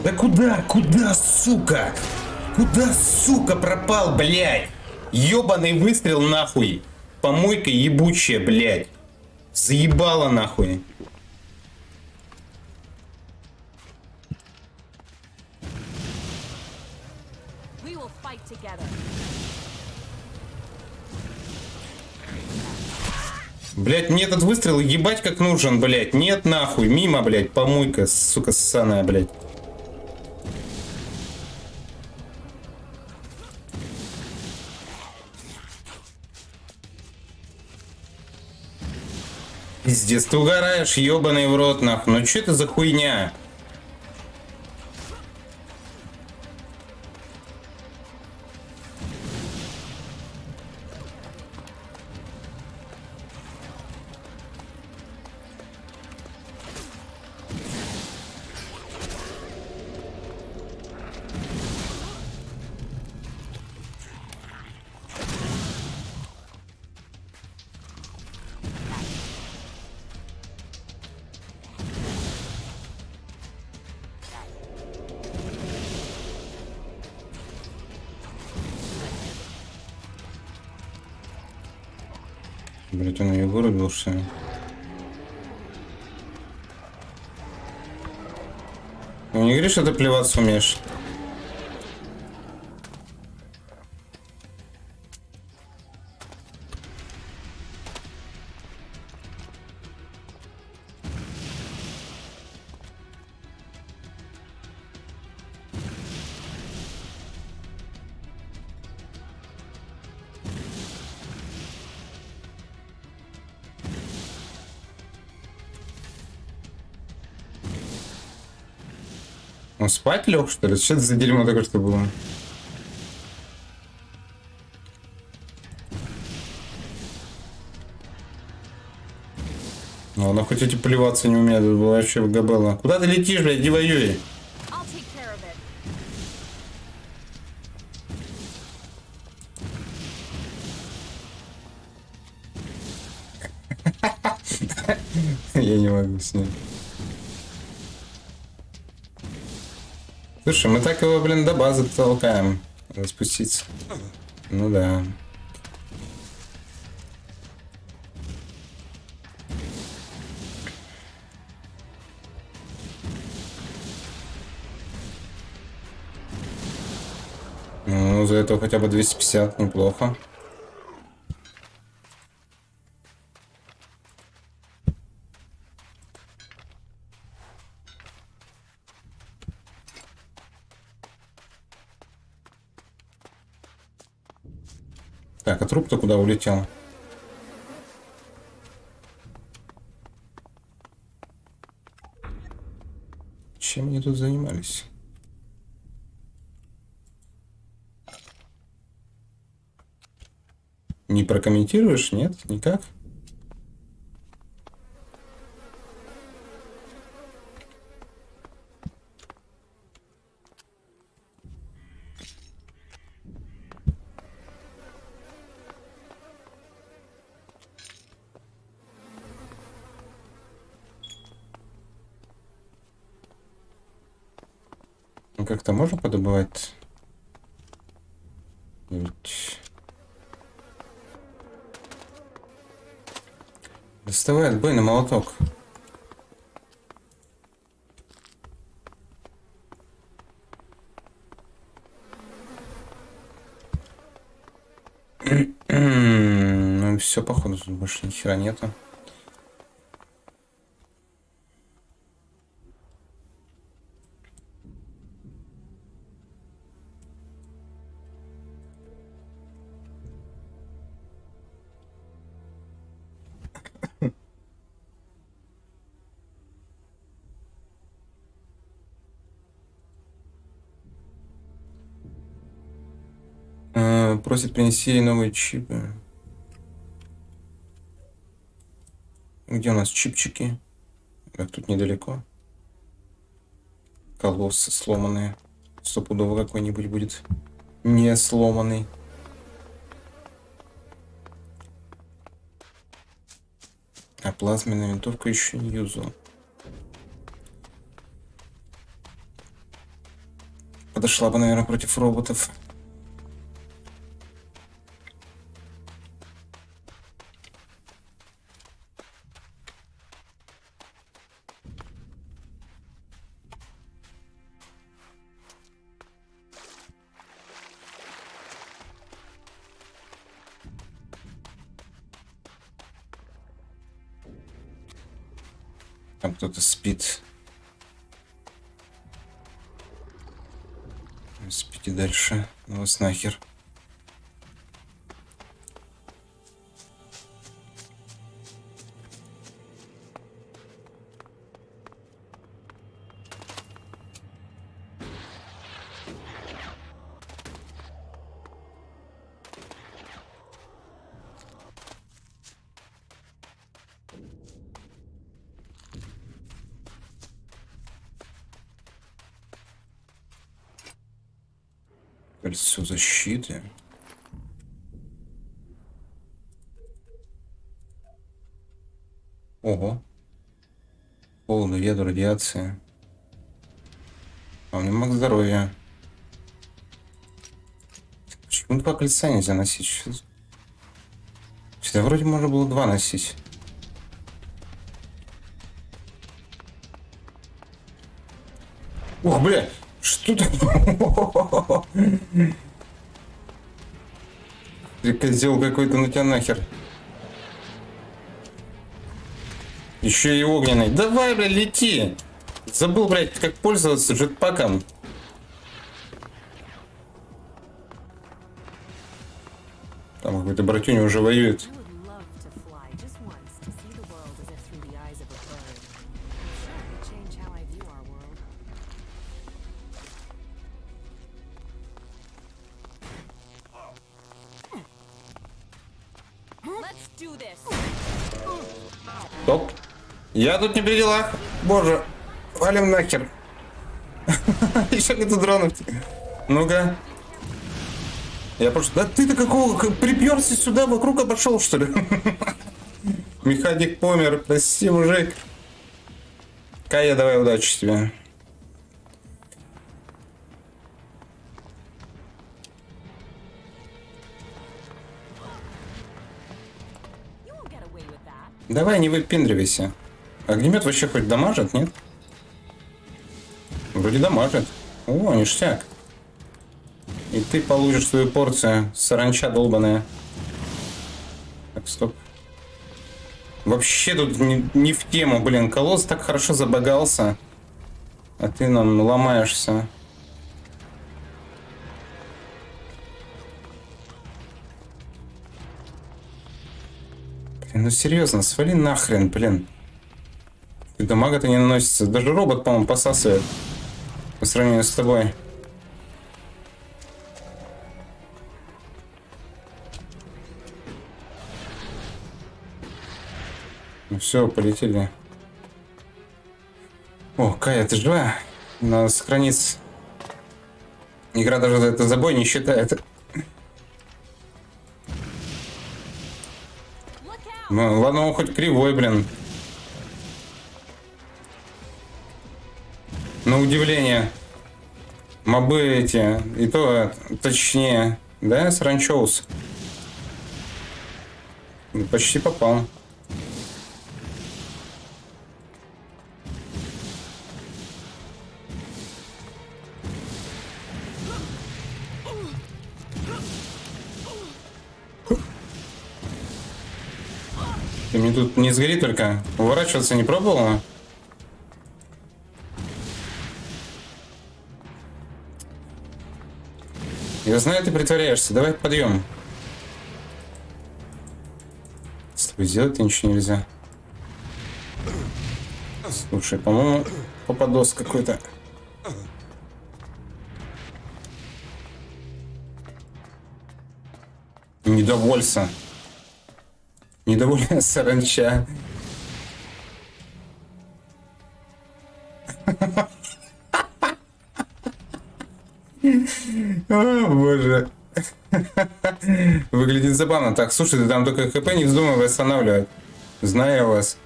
Да куда? Куда, сука? Куда, сука, пропал, блядь? Ёбаный выстрел, нахуй. Помойка ебучая, блядь. Заебала, нахуй. Блядь, мне этот выстрел ебать как нужен, блядь. Нет, нахуй. Мимо, блядь. Помойка, сука, ссаная, блядь. Пиздец, ты угораешь, ебаный в рот, нахуй. Ну что это за хуйня? Блять, он ее вырубил, что ли? Ну не говори, что ты плеваться умеешь. Он спать лег, что ли? Что это за дерьмо такое, что было? Ну, она хоть эти плеваться не умеет, это было вообще габела. Куда ты летишь, блядь, не воюй? Я не могу с ним. Слушай, мы так его, блин, до базы толкаем. Надо спуститься. Ну да. Ну, за это хотя бы 250, неплохо. Так, а труп-то куда улетел? Чем они тут занимались? Не прокомментируешь? Нет? Никак? Ну, как-то можно подобывать? Ведь... Доставай отбойный молоток. Ну все, походу, тут больше ни хера нету. Просит принести новые чипы. Где у нас чипчики? Как тут недалеко. Колоссы сломанные. Стопудово какой-нибудь будет не сломанный. А плазменная винтовка еще не юзал. Подошла бы, наверное, против роботов. Там кто-то спит. Спите дальше. Ну вас нахер. Кольцо защиты. Ого. Холоду, ведро, радиация. А у меня маг здоровья. Почему два кольца нельзя носить? Сюда вроде можно было 2 носить. Ох, бля, что это? Ты козел какой-то, ну тебя нахер. Еще и огненный. Давай, бля, лети. Забыл, блядь, как пользоваться джетпаком. Там какой-то братюня уже воюет. Стоп. Я тут не при делах. Боже. Валим нахер. Еще где-то дронов. Ну-ка. Я просто... Да ты-то какого... Приперся сюда, вокруг обошел, что ли? Механик помер. Прости, мужик. Кая, давай, удачи тебе. Давай, не выпендривайся. Огнемет вообще хоть дамажит, нет? Вроде дамажит. О, ништяк. И ты получишь свою порцию, саранча долбаная. Так, стоп. Вообще тут не в тему, блин. Колосс так хорошо забагался. А ты нам ломаешься. Блин, ну серьезно, свали нахрен, блин. И дамага-то не наносится. Даже робот, по-моему, посасывает. По сравнению с тобой. Ну все, полетели. О, Кая, ты жива? Надо сохраниться. Игра даже это забой не считает. Ну, ладно, он хоть кривой, блин. На удивление. Мобы эти, и то точнее. Да, саранчоус. Почти попал. Ты мне тут не сгори только. Уворачиваться не пробовала? Я знаю, ты притворяешься. Давай подъем. С тобой сделать ничего нельзя. Слушай, по-моему, попадос какой-то. Недовольство. Недовольная саранча. О, боже. Выглядит забавно. Так, слушай, ты там только ХП не вздумай восстанавливать. Знаю я вас.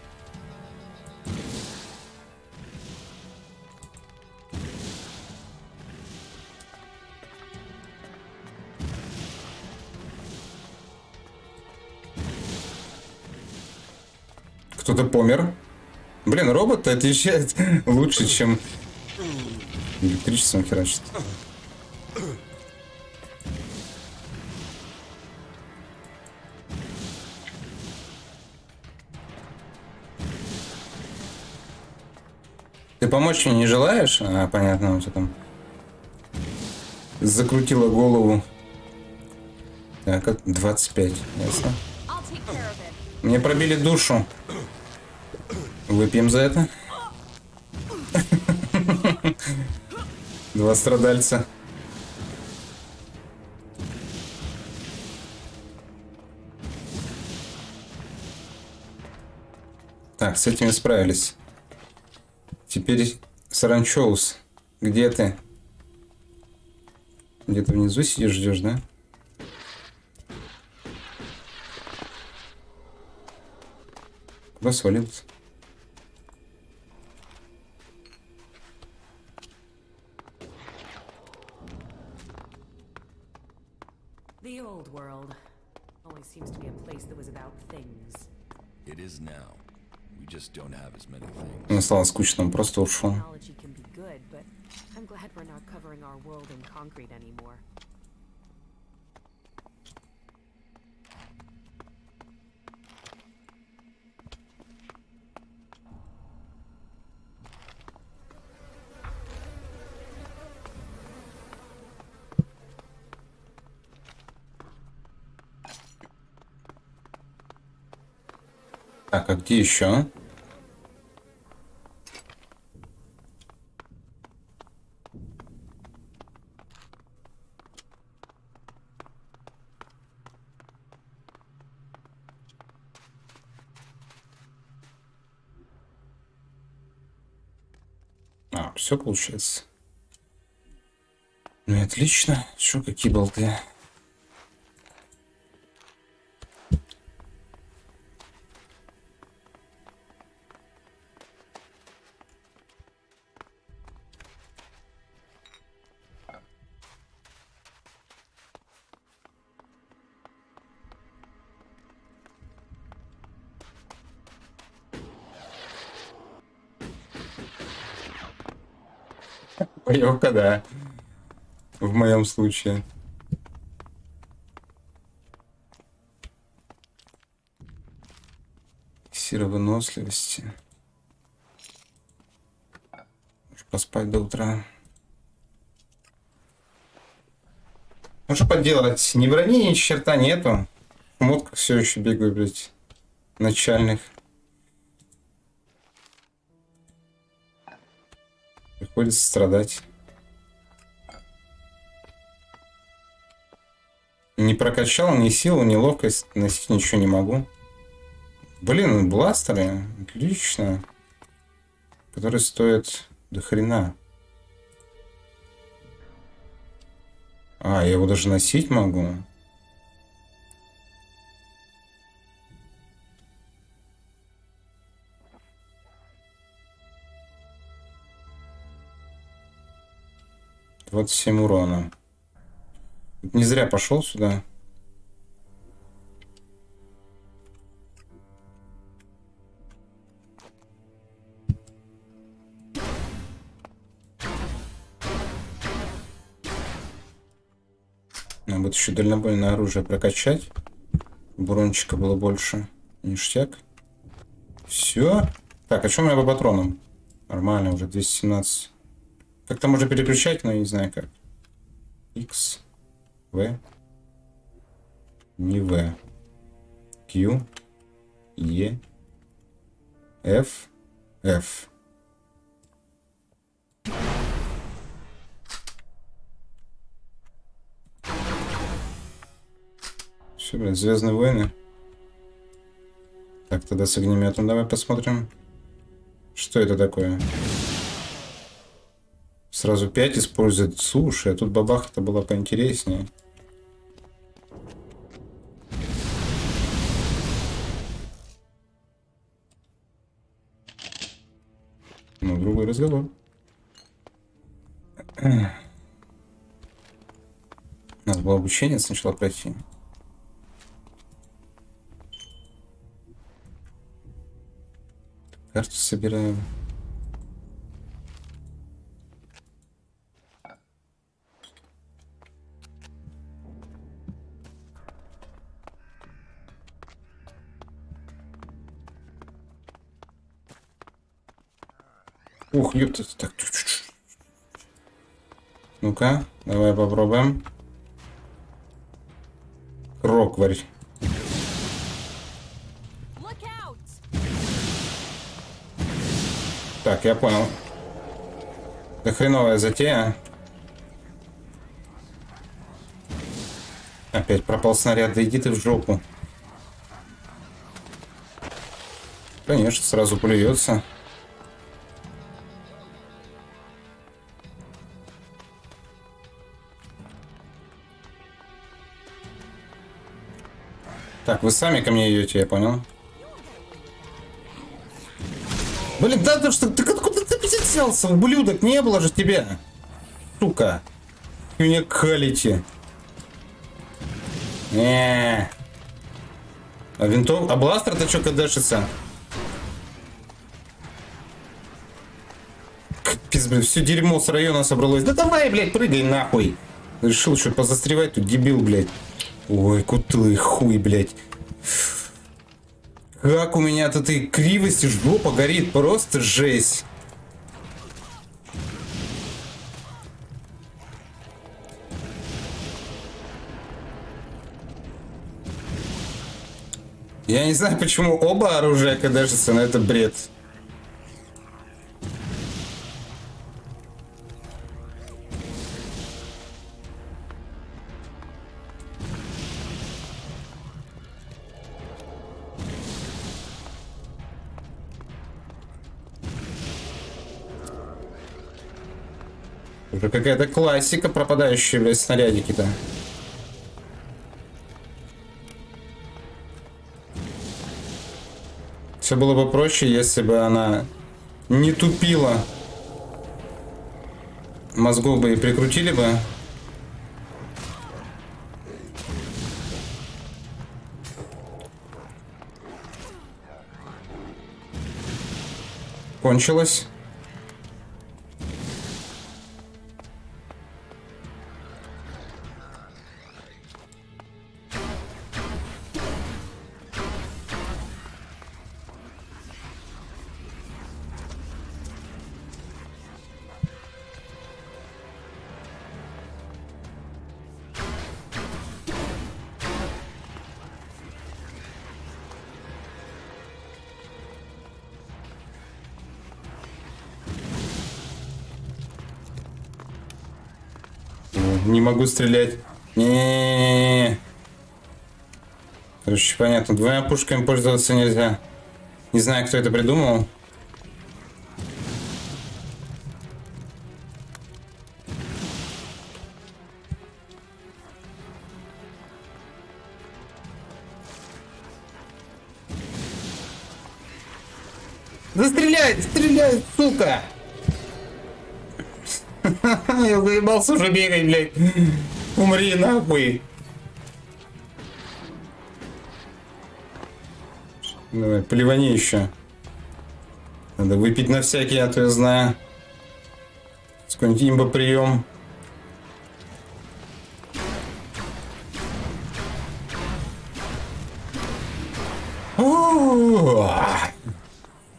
Кто-то помер. Блин, робот отвечает лучше, чем электричеством херачит. Ты помочь мне не желаешь? А, понятно, у тебя там закрутила голову. Так, 25, ясно. Мне пробили душу. Выпьем за это. 2 страдальца. Так, с этими справились. Теперь саранчоус. Где ты? Где-то внизу сидишь, ждешь, да? Куда свалился? The old world always seems to be a place that was about about things. It is now. We just don't have as many things. Мне стало скучно, он просто ушел. Technology can be good, but I'm glad we're not covering our world in concrete anymore. Так, а где еще? А, все получается. Ну и отлично. Что, какие болты? Боевка, да. В моем случае. Сировыносливости. Может поспать до утра. Ну что поделать? Ни брони, ни черта нету. В шмотках все еще бегаю, блядь. Начальных. Приходится страдать. Не прокачал ни силу, ни ловкость, носить ничего не могу. Блин, бластеры, отлично. Которые стоят до хрена. А, я его даже носить могу. Вот 7 урона. Не зря пошел сюда. Надо будет еще дальнобойное оружие прокачать. Брончика было больше. Ништяк. Все. Так, а что у меня по патронам? Нормально, уже 217. Как-то можно переключать, но я не знаю как. X, V, не V, Q, E, F, F. Все, блин, Звездные войны. Так, тогда с огнеметом давай посмотрим. Что это такое? Сразу 5 использует. Слушай, а тут бабаха-то была поинтереснее. Ну, другой разговор. Надо было обучение сначала пройти. Карту собираем. Ух, ёпта, так. Ну-ка, давай попробуем. Рокварь. Так, я понял. Да хреновая затея. Опять пропал снаряд, да иди ты в жопу. Конечно, сразу плюется. Так, вы сами ко мне идете, я понял. Блин, да ты что, ты откуда ты взялся, ублюдок? Не было же тебя. Сука. Вы мне калите. А винтов... А бластер-то что кадешится? Капец, блядь, все дерьмо с района собралось. Да давай, блядь, прыгай нахуй. Решил что позастревать тут, дебил, блядь. Ой, кутлый хуй, блядь. Как у меня от этой кривости жопа горит, просто жесть. Я не знаю, почему оба оружия кадешатся, но это бред. Уже какая-то классика, пропадающая, блядь, снарядики-то. Все было бы проще, если бы она не тупила. Мозгов бы и прикрутили бы. Кончилось. Не могу стрелять. Не-не-не-не-не. Короче, понятно. Двумя пушками пользоваться нельзя. Не знаю, кто это придумал. Да стреляй! Стреляй, сука! Я заебался уже бегать, блядь. Умри нахуй. Давай, плевани еще. Надо выпить на всякий, а то я знаю. Сколько-нибудь имбо-прием.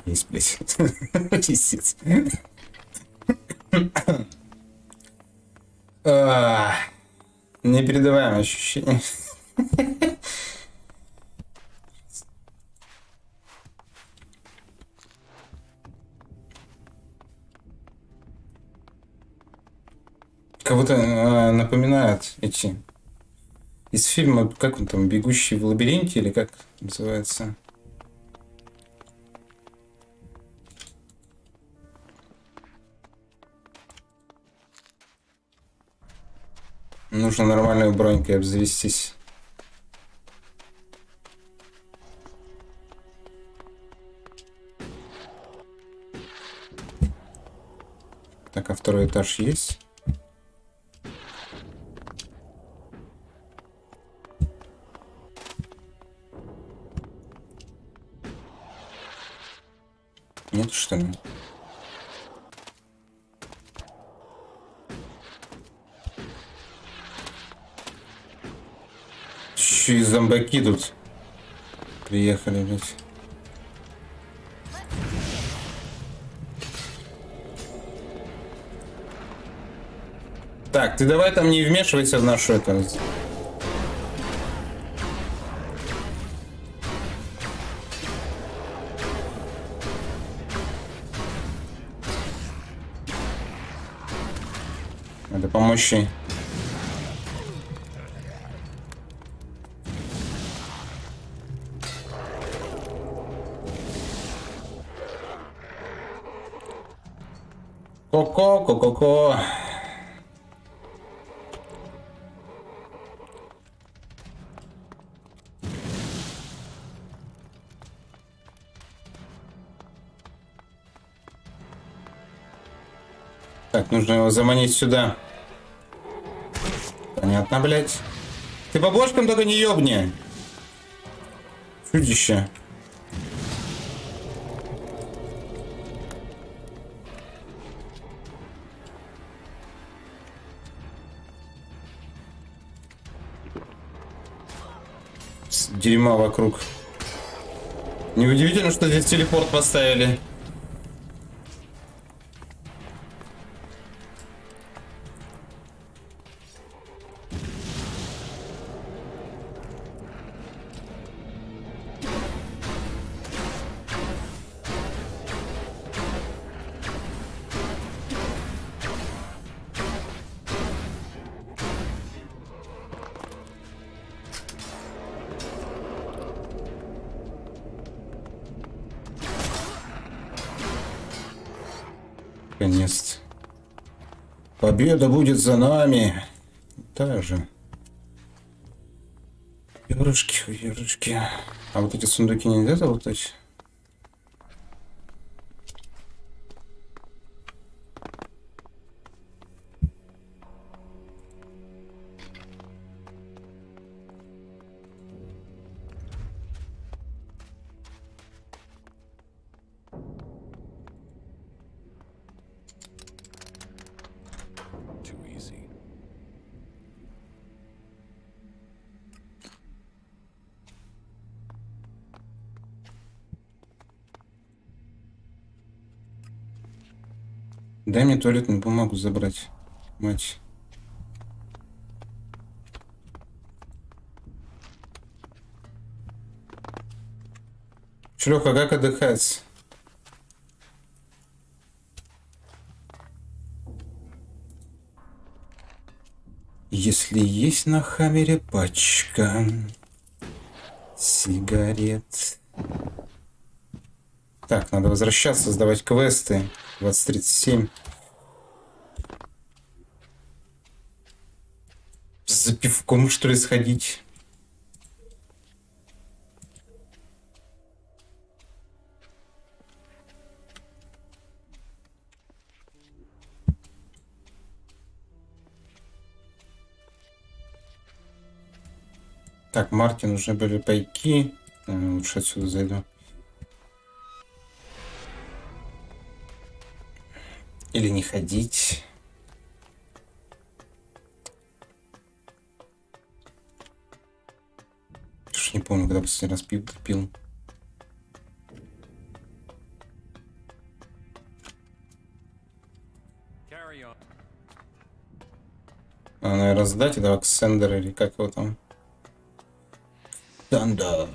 Есть, блядь. Пиздец. Непередаваемое ощущение. Кого-то напоминают эти из фильма, как он там, «Бегущий в лабиринте» или как называется? Нужно нормальной бронькой обзавестись. Так, а второй этаж есть? Нет, что ли? Еще и зомбаки тут приехали, блядь. Так, ты давай там не вмешивайся в нашу это. Надо помочь ей. Ко-ко, ко-ко-ко. Так, нужно его заманить сюда. Понятно, блядь. Ты по бошкам только не ёбни. Чудище. Дерьма вокруг. Неудивительно, что здесь телепорт поставили. Наконец-то. Победа будет за нами. Так же. Ёрышки. А вот эти сундуки нельзя залутать? Дай мне туалетную бумагу забрать, мать. Шлёха, как отдыхать? Если есть на хаммере пачка сигарет. Так, надо возвращаться, сдавать квесты. 20:37. За пивком, что ли, сходить? Так, Марте нужны были пайки. Лучше отсюда зайду. Или не ходить. Не помню, когда последний раз пил. А, наверное, сдать этого Ксендера или как его там? Танда.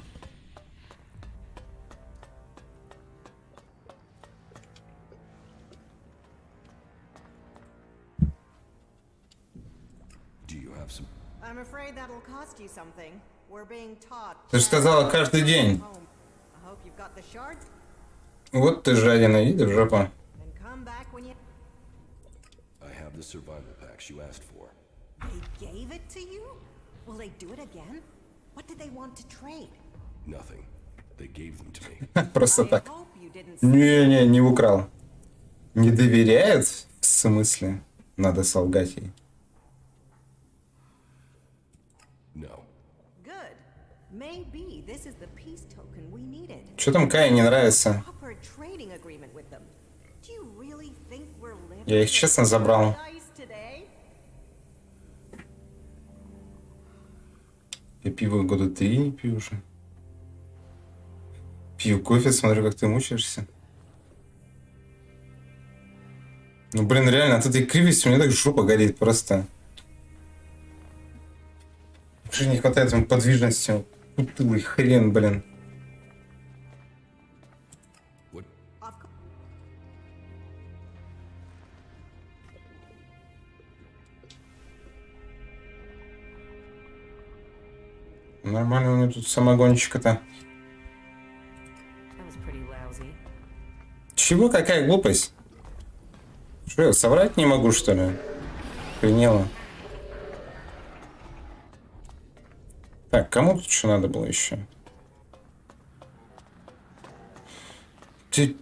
I'm afraid that'll cost you something. We're being taught. Ты же сказала каждый день. I hope you've got the shards. Вот ты жадина, иди в жопу. And come back when you. I have the survival packs you asked for. They gave it to you? Will they do it again? What did they want to trade? Nothing. They gave them to me. Просто так. Не украл. Не доверяет? В смысле? Надо солгать ей. No. Good. Maybe this is the peace token we needed. Что там Кае не нравится? Proper trading agreement with them. Do you really think we're living Я их честно забрал. Я пиво года 3 не пью уже. Пью кофе, смотрю, как ты мучаешься. Ну, блин, реально, от этой кривости у меня так жопа горит просто. Уже не хватает ему подвижности. Путылый хрен, блин. Нормально у меня тут самогончика-то. Чего? Какая глупость? Что, я соврать не могу, что ли? Охренела. Так, кому тут что надо было еще? Где-то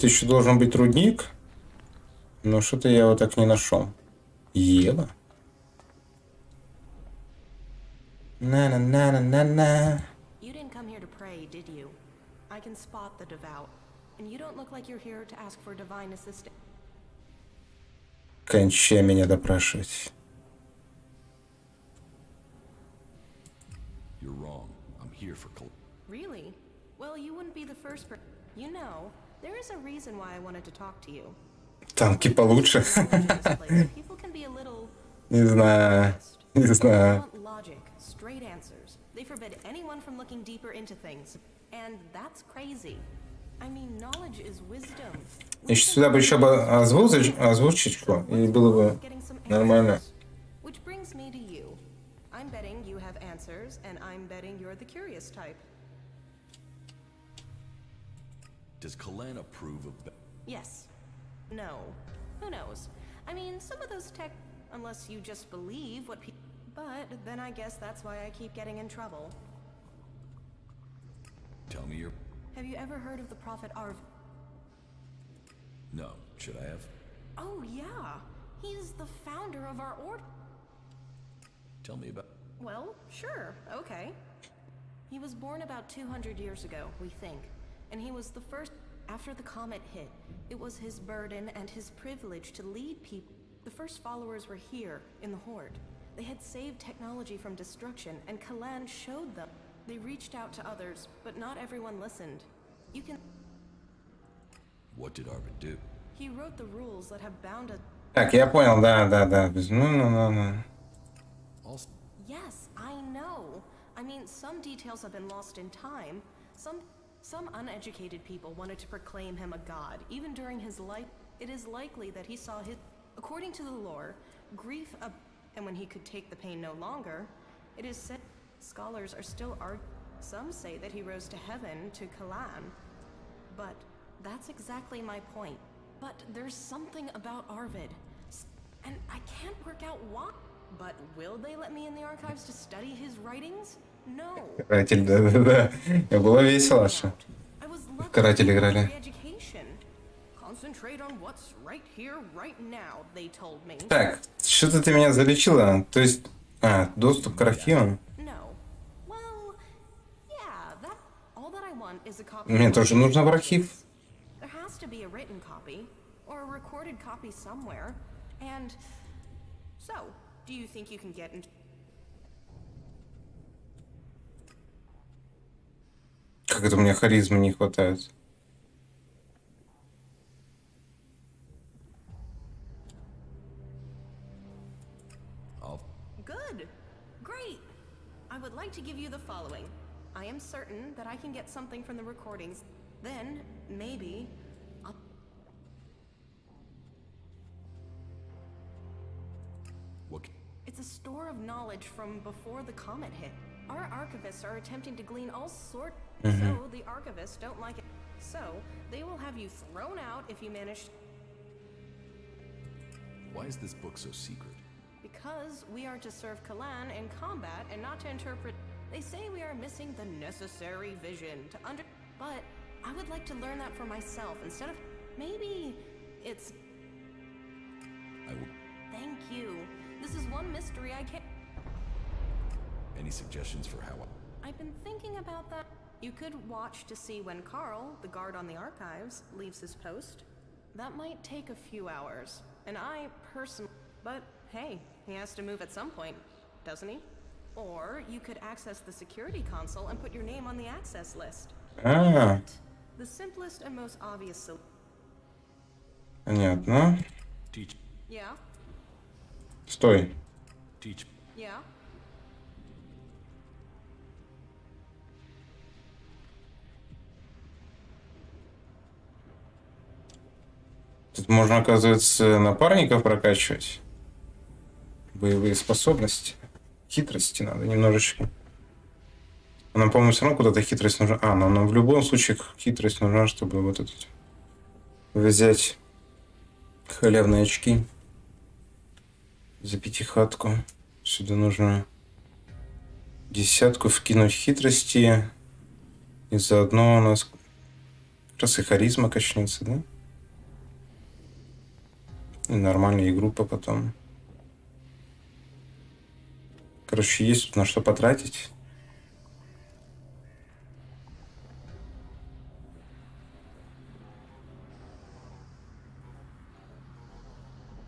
еще должен быть рудник. Но что-то я его так не нашел. Ева? На-на-на-на-на-на. You didn't come here to pray, did you? I can spot the devout. And you don't look like you're here to ask for divine assistance. Кончай меня допрашивать. You're wrong. I'm here for Really? Well, you wouldn't be the first person. You know, there is a reason why I wanted to talk to you. Танки получше. People can be a little... Не знаю. Не They знаю. want logic, straight answers. They forbid anyone from looking deeper into things. And that's crazy. I mean, knowledge is wisdom. Еще сюда бы еще бы озвучечку, и было бы нормально. Which brings me to you. I'm betting you have answers, and I'm betting you're the curious type. Does Kalan approve of... Yes. No. Who knows? I mean, some of those tech... Unless you just believe what people... But then I guess that's why I keep getting in trouble. Tell me your... Have you ever heard of the Prophet Arv? No. Should I have? Oh, yeah. He's the founder of our order. Tell me about... Well, sure. Okay. He was born about 200 years ago, we think. And he was the first... After the comet hit, it was his burden and his privilege to lead people. The first followers were here, in the Horde. They had saved technology from destruction, and Kalan showed them. They reached out to others, but not everyone listened. You can... What did Arvid do? He wrote the rules that have bound us. Так, я понял, да. Ну. Yes, I know. I mean, some details have been lost in time. Some uneducated people wanted to proclaim him a god, even during his life. It is likely that he saw his... According to the lore, grief and when he could take the pain no longer, it is said scholars are still some say that he rose to heaven to Kalan. But that's exactly my point. But there's something about Arvid, and I can't work out why. But will they let me in the archives to study his writings? No. Каратель, да. Было весело, что в каратель играли. Concentrate on what's right here, right now, they told me. Так, что-то ты меня залечила. То есть, доступ к архивам. No. Well, yeah, that all that I want is a copy. Мне тоже нужно в архив. There has to be a written copy or a recorded copy somewhere. And so, do you think you can get into... Как это у меня харизмы не хватает? Good. Great. I would like to give you the following. I am certain that I can get something from the recordings. Then, maybe, I'll... What? It's a store of knowledge from before the comet hit. Our archivists are attempting to glean all sorts, so the archivists don't like it. So, they will have you thrown out if you manage... Why is this book so secret? Because we are to serve Kalan in combat and not to interpret... They say we are missing the necessary vision to under... But I would like to learn that for myself instead of... Maybe it's... I will... Thank you. This is one mystery I can't... Any suggestions for how I've been thinking about that. You could watch to see when Carl, the guard on the archives, leaves his post. That might take a few hours. And I personally... But hey, he has to move at some point, doesn't he? Or you could access the security console and put your name on the access list. The simplest and most obvious solution. Понятно. Teach. Yeah? Стой. Teach. Yeah? Тут можно, оказывается, напарников прокачивать. Боевые способности. Хитрости надо немножечко. Нам, по-моему, все равно куда-то хитрость нужна. Но нам в любом случае хитрость нужна, чтобы вот этот взять халявные очки за пятихатку. Сюда нужно 10 вкинуть хитрости. И заодно у нас как раз и харизма качнется, да? И нормальная группа потом. Короче, есть тут на что потратить.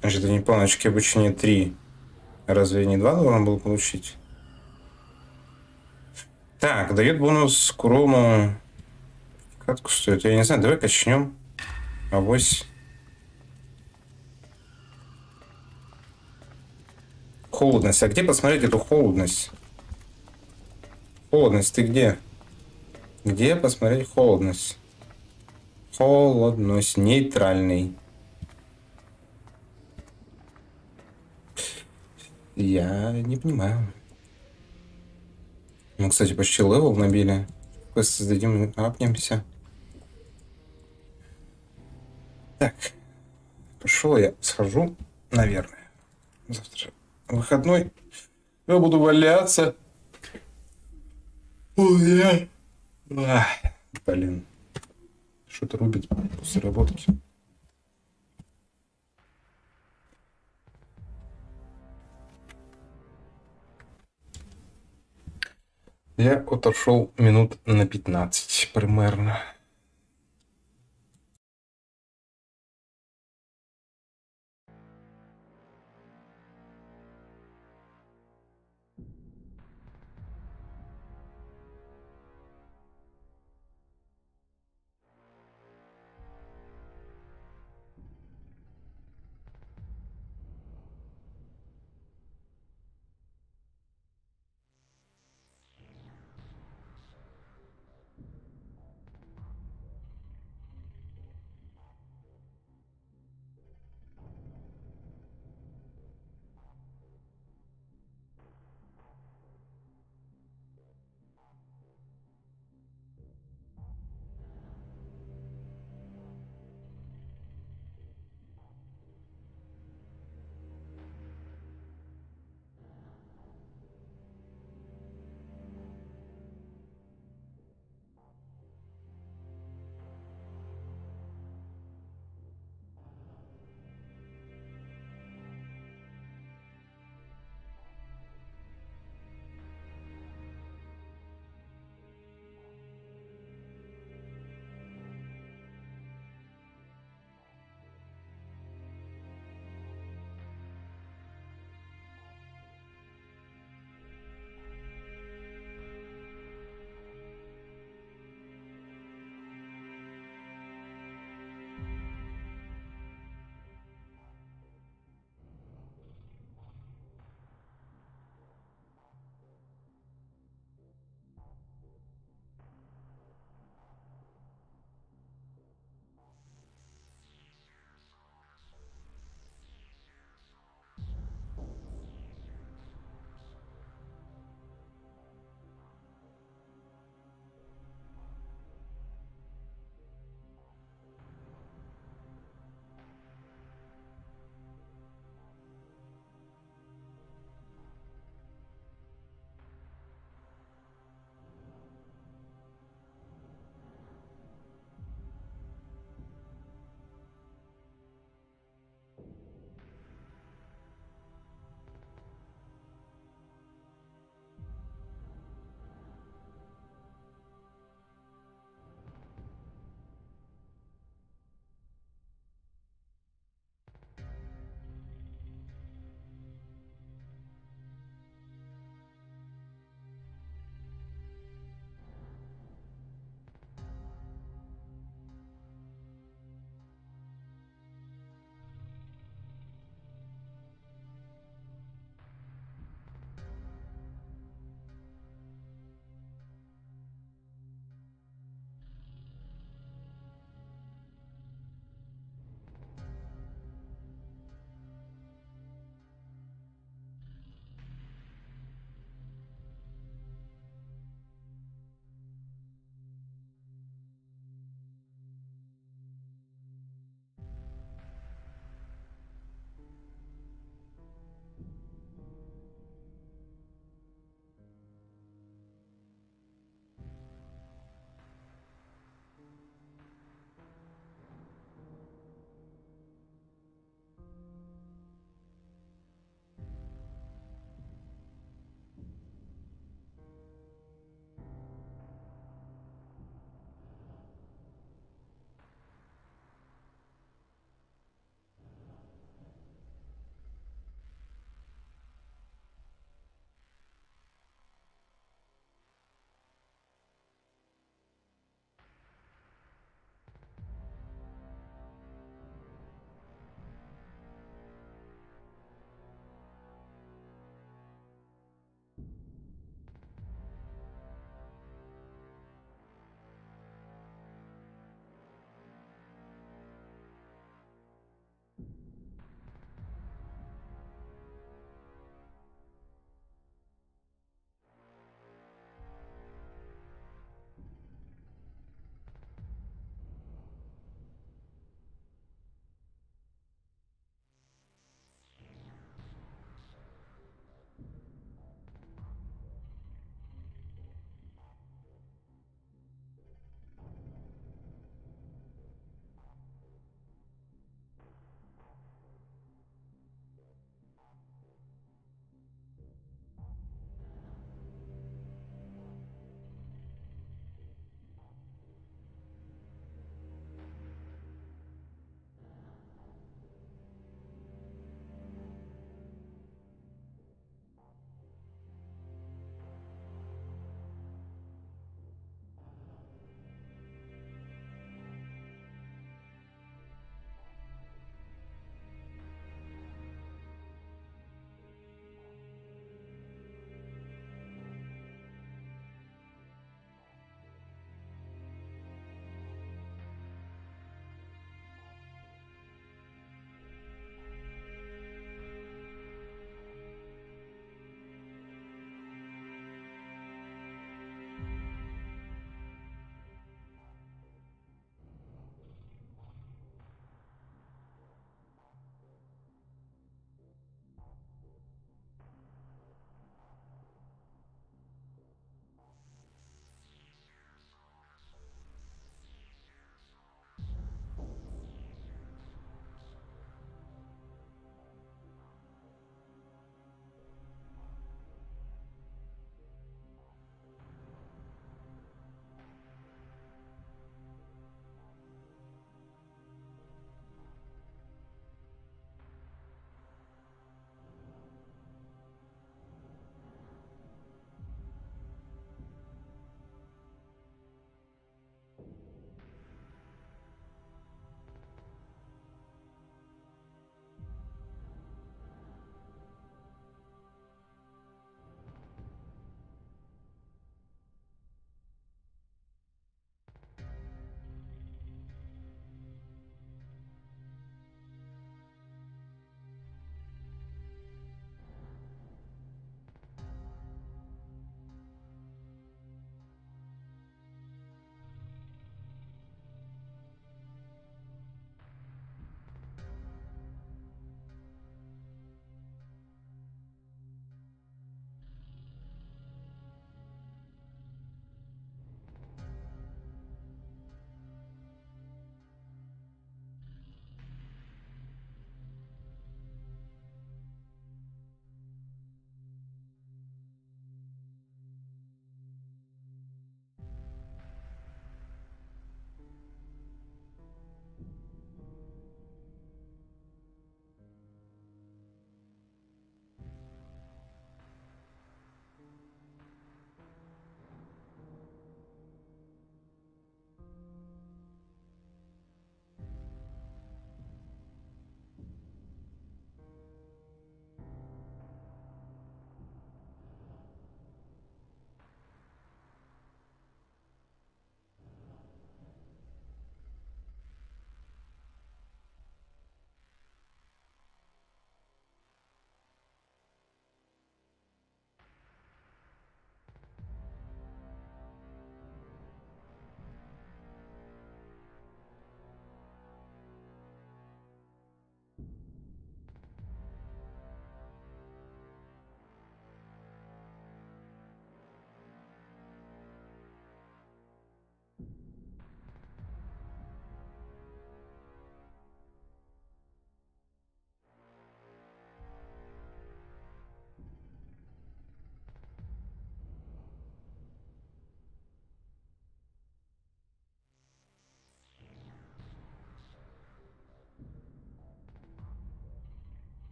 Значит, это не понял, очки обучения 3. Разве не 2 должен был получить? Так, дает бонус к урону. Катку стоит. Я не знаю, давай качнем. Авось. Холодность. А где посмотреть эту холодность? Холодность, ты где? Где посмотреть холодность? Холодность. Нейтральный. Я не понимаю. Мы, кстати, почти левел набили. Квест создадим, апнемся. Так. Пошел я схожу, наверное. Завтра выходной. Я буду валяться. Ой, блин. Что-то рубит после работки. Я отошел минут на 15 примерно.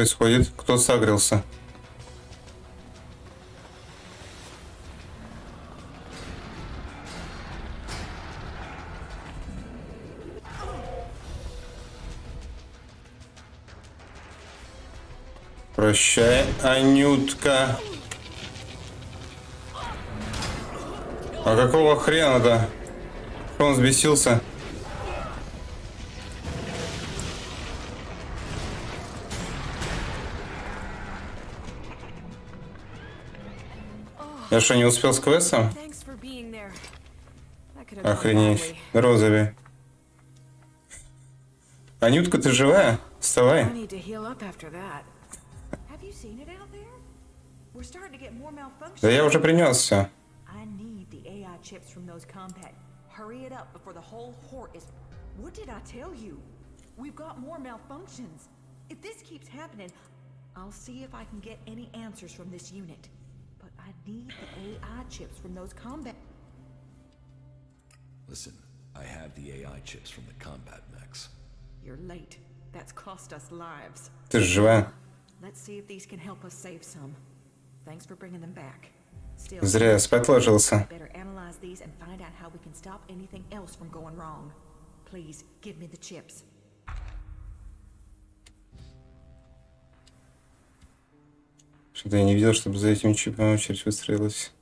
происходит? Кто согрелся? Прощай, Анютка. А какого хрена-то? Что он взбесился? Я что, не успел с квестом? Охренеть. Розови. Анютка, ты живая? Вставай. Да я уже принес все. Chips from those compact. Hurry it up before the whole horde is. What did I tell you? We've got more malfunctions. If this keeps happening, I'll see if I can get any answers from this unit. But I need the AI chips from those combat. Listen, I have the AI chips from the combat mechs. You're late. That's cost us lives. Ты живая? Let's see if these can help us save some. Thanks for bringing them back. Зря я спать ложился. Что-то я не видел, чтобы за этим чипом очередь выстроилась.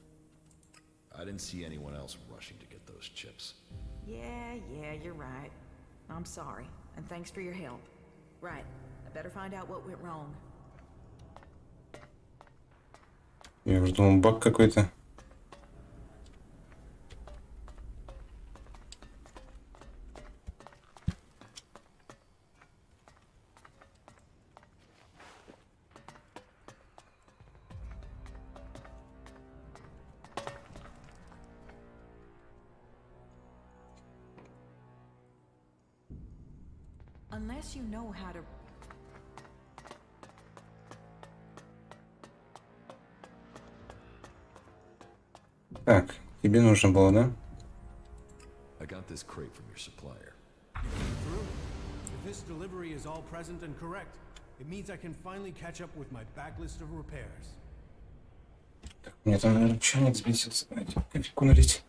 Yeah, you're right. I'm sorry, and thanks for your help. Right, I better find out what went wrong. Я уже думал, баг какой-то. Unless you know how to. Так, тебе нужно было, да? I got this crate from your supplier. If this delivery is all present and correct, it means I can finally catch up with my backlist of repairs. Так, мне там, наверное, чайник взбесился. Давайте кофейку налить.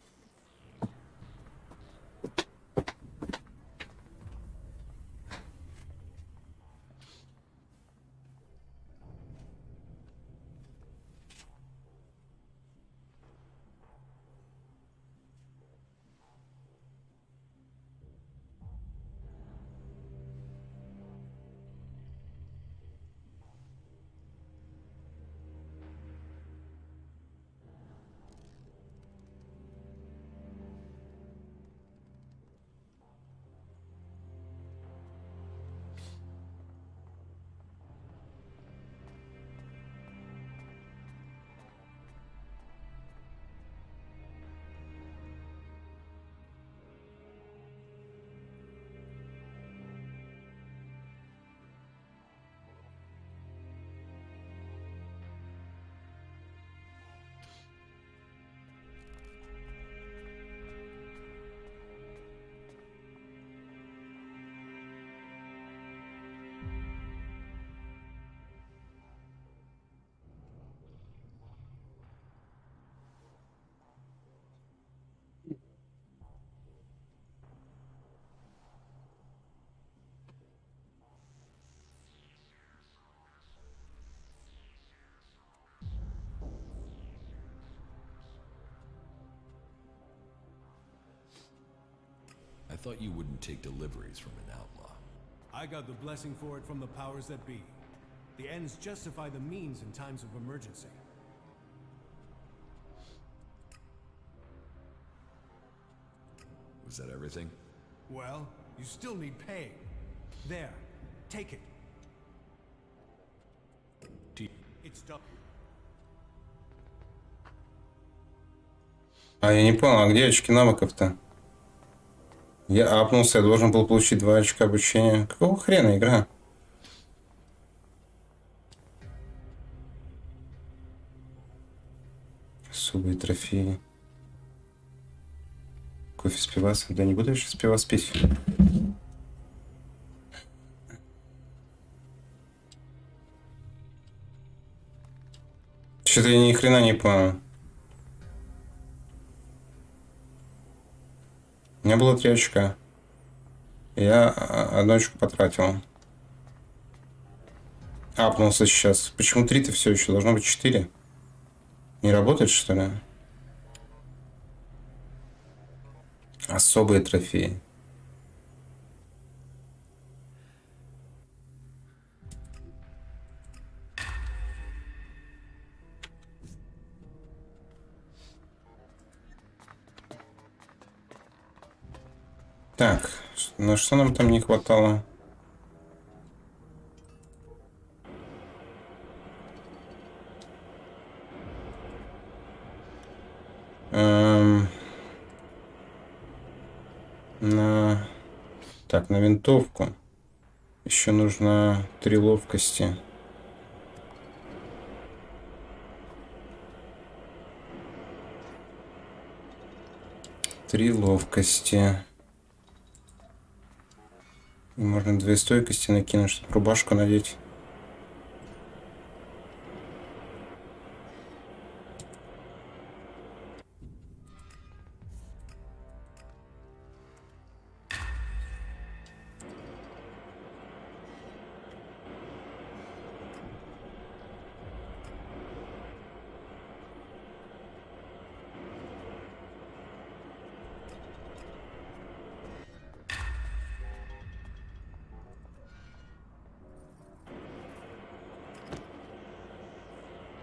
I thought you wouldn't take deliveries from an outlaw. I got the blessing for it from the powers that be. The ends justify the means in times of emergency. Was that everything? Well, you still need paying. There, take it. It's done. А я не понял, а где очки навыков-то? Я апнулся, я должен был получить 2 очка обучения. Какого хрена игра? Особые трофеи. Кофе с пивасом. Да не буду я сейчас пивас пить. Что-то я ни хрена не понял. У меня было 3 очка. Я 1 очко потратил. Апнулся сейчас. Почему 3-то все еще? Должно быть 4. Не работает, что ли? Особые трофеи. Так, на что нам там не хватало? Так, на винтовку. Еще нужно 3 ловкости. Три ловкости. И можно 2 стойкости накинуть, чтобы рубашку надеть.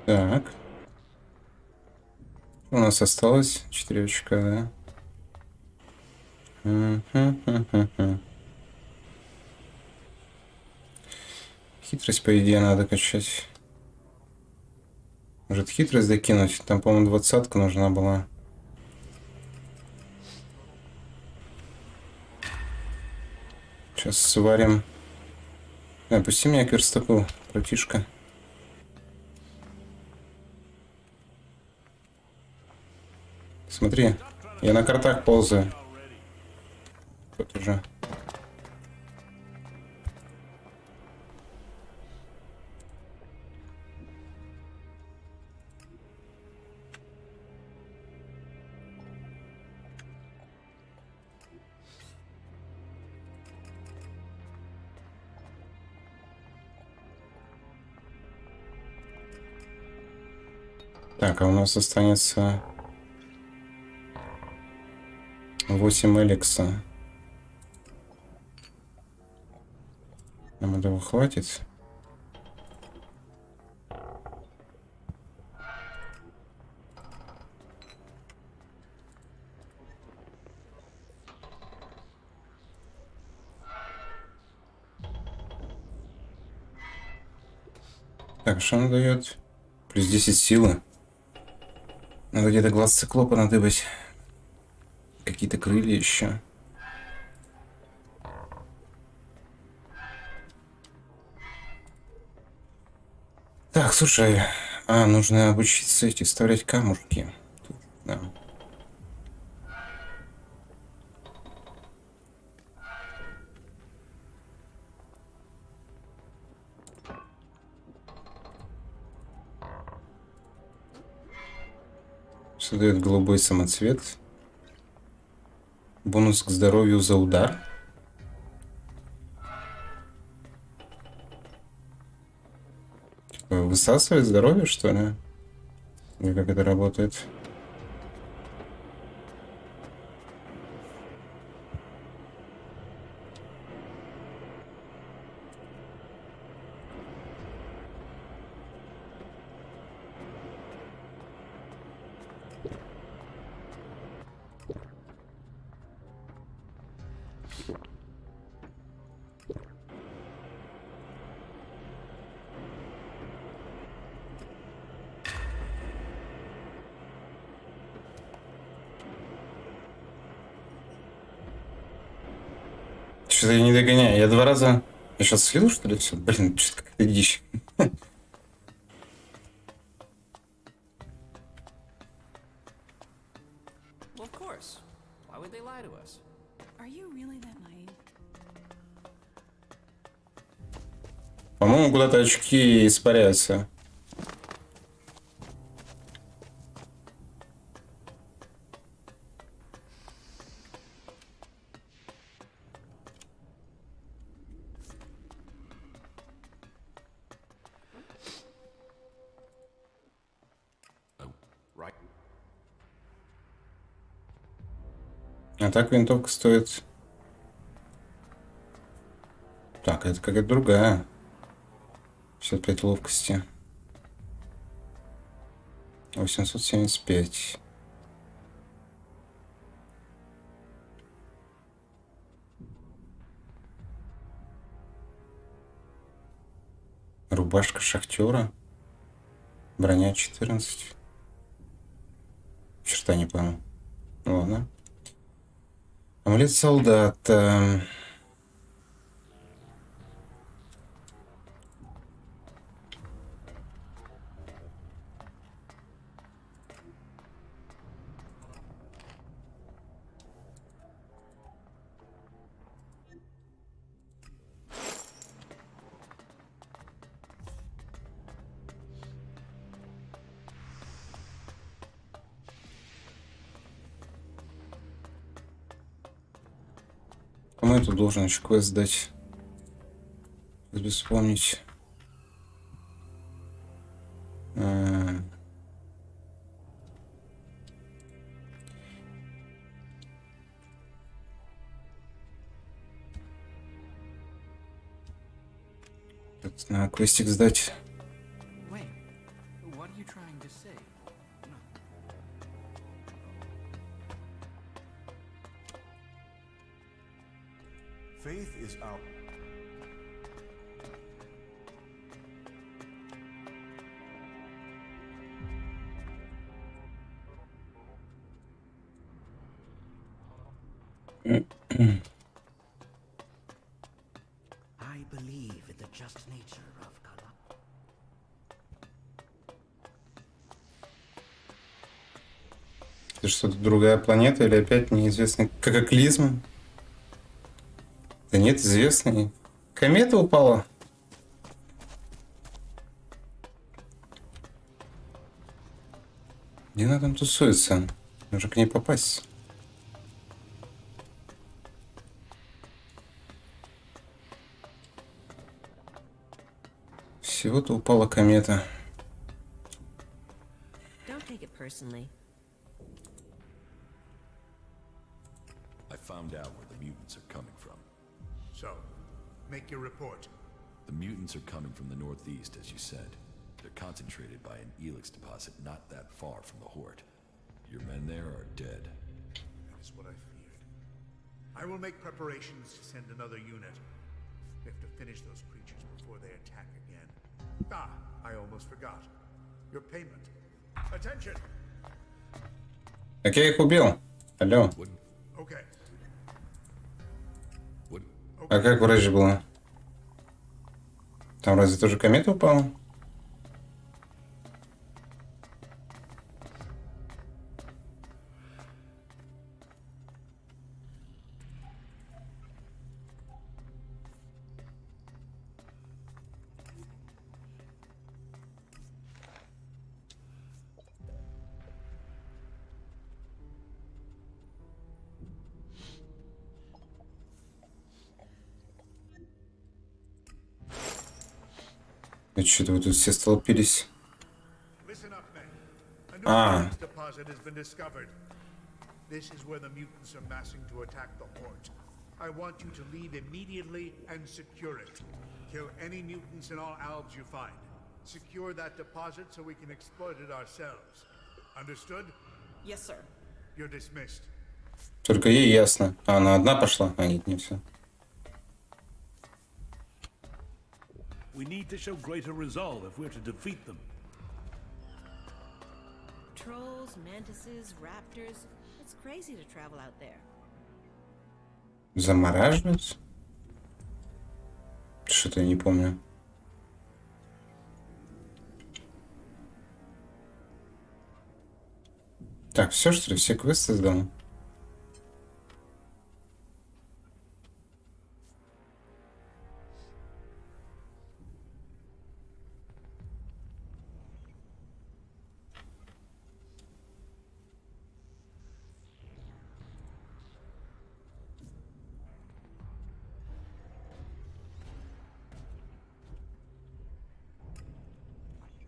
Так. У нас осталось 4 очка, да? Хитрость, по идее, надо качать. Может, хитрость докинуть? Там, по-моему, 20-ка нужна была. Сейчас сварим. Пусти меня к верстаку, братишка. Смотри, я на картах ползаю. Вот уже. Так, а у нас останется 8 Элекса. Нам этого хватит? Так, что он дает? Плюс 10 силы. Надо где-то глаз циклопа надыбать. Какие-то крылья еще. Так, слушай. Нужно обучиться эти вставлять камушки. Тут, да. Что дает голубой самоцвет? Бонус к здоровью за удар. Высасывает здоровье, что ли? Или как это работает? Что-то я не догоняю. Я 2 раза... Я сейчас слил, что ли, все? Блин, что-то какая-то дичь. По-моему, куда-то очки испаряются. А так винтовка стоит... Так, это какая-то другая. 55 ловкости. 875. Рубашка шахтера. Броня 14. Черта не пойму. Ладно. Амулет солдата. Кому я тут должен еще квест сдать? Если вспомнить. Тут надо квестик сдать. Wait, what are you trying to say? Faith is out. I believe in the just nature of color. Это что-то другая планета или опять неизвестный катаклизм? Да нет, известный. Комета упала. Где она там тусуется? Нужно к ней попасть. Всего-то упала комета. Don't take it personally. I found out where the mutants are coming from. So, make your report. The mutants are coming from the northeast, as you said. They're concentrated by an Elex deposit not that far from the Horde. Your men there are dead. That is what I feared. I will make preparations to send another unit. We have to finish those creatures before they attack again. Ah, I almost forgot. Your payment. Attention! Так я их убил. Алло. Okay. А как вроде было? Там разве тоже комета упала? И что-то вы тут все столпились. А. Deposit has been discovered. This is where the mutants are massing to attack the Horde. I want you to leave immediately and secure it. Kill any mutants in all albs you find. Secure that deposit so we can exploit it ourselves. Understood? Yes, sir. You're dismissed. Только ей ясно. А она одна пошла? А нет, не все. We need to show greater resolve if we're to defeat them. Trolls, mantises, raptors. It's crazy to travel out there. Замораживаются? Что-то я не помню. Так, все что ли? Все квесты сдал?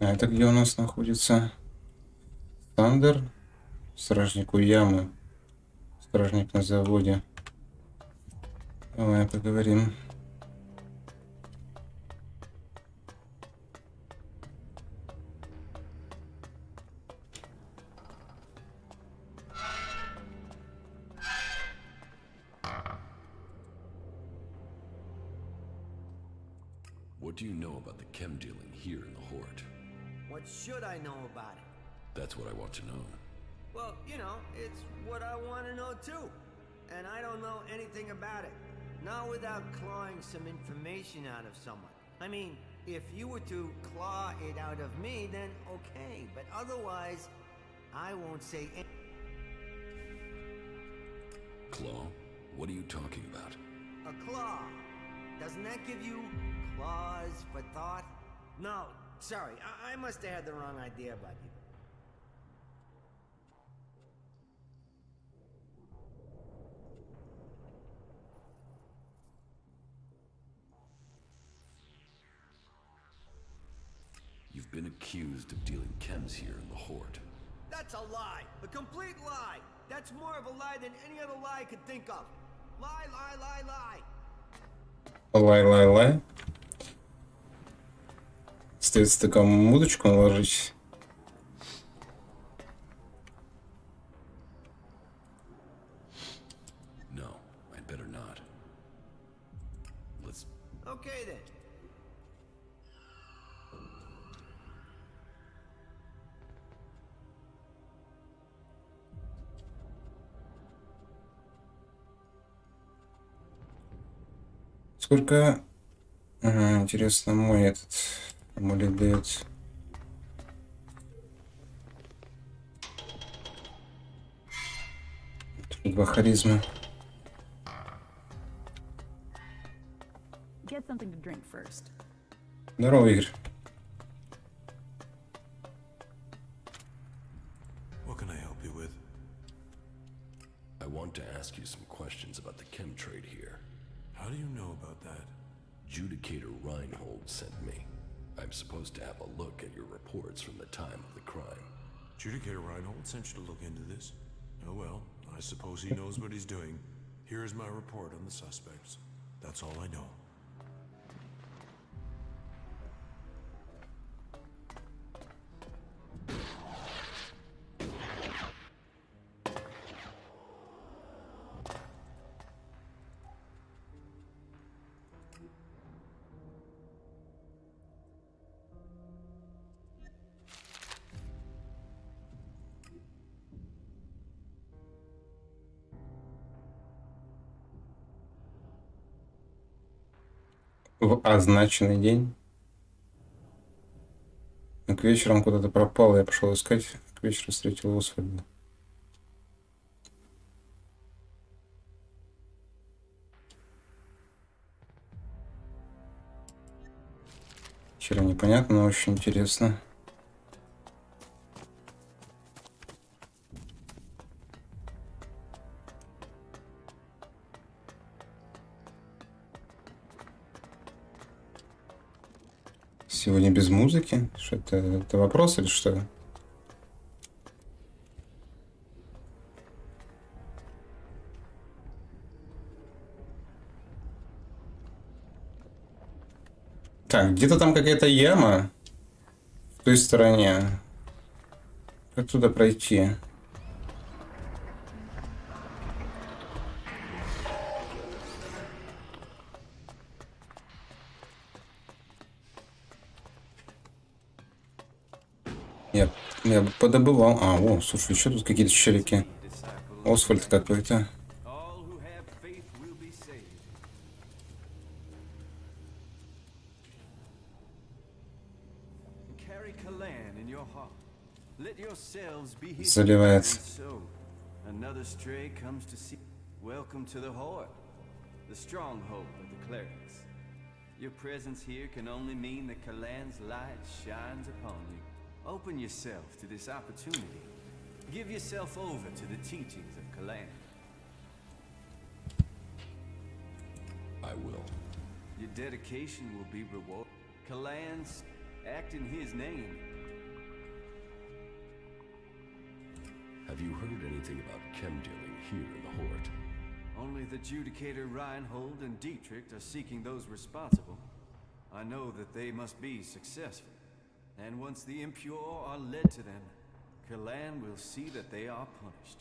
А это где у нас находится? Сандер, стражнику ямы. Стражник на заводе. Давай поговорим. What do you know about the chem dealing here in the Horde? What should I know about it? That's what I want to know. Well, you know, it's what I want to know too. And I don't know anything about it. Not without clawing some information out of someone. I mean, if you were to claw it out of me, then okay. But otherwise, I won't say anything. Claw? What are you talking about? A claw. Doesn't that give you claws for thought? No, sorry. I must have had the wrong idea about you. You've been accused of dealing chems here in the Horde. That's a lie. A complete lie. That's more of a lie than any other lie I could think of. Lie, lie, lie, lie. Лай-лай-лай. Остается только мудочку наложить. No, I'd better not. Let's... Okay then. Сколько... Ага, интересно, мой этот амулет дает. Тут 2 харизмы. Get something to drink first. Здорово, Игорь. What can I help you with? I want to ask you some questions about the chem trade here. How do you know about that? Judicator Reinhold sent me. I'm supposed to have a look at your reports from the time of the crime. Judicator Reinhold sent you to look into this? Oh well, I suppose he knows what he's doing. Here is my report on the suspects. That's all I know. В означенный день. К вечеру куда-то пропал, я пошел искать. К вечеру встретил Освальда. Вчера непонятно, но очень интересно. Сегодня без музыки? Что это вопрос или что? Так, где-то там какая-то яма в той стороне. Как туда пройти? Я бы подобывал. А, о, слушай, еще тут какие-то челики. Освальд какой-то. Заливается. Another stray comes to see. Welcome to the Horde, the stronghold of the clerics. Your presence here can only mean that Kalan's light shines upon you. Open yourself to this opportunity. Give yourself over to the teachings of Kalan. I will. Your dedication will be rewarded. Kalan's act in his name. Have you heard anything about chem dealing here in the Horde? Only the Judicator Reinhold and Dietrich are seeking those responsible. I know that they must be successful. And once the impure are led to them, Kalan will see that they are punished.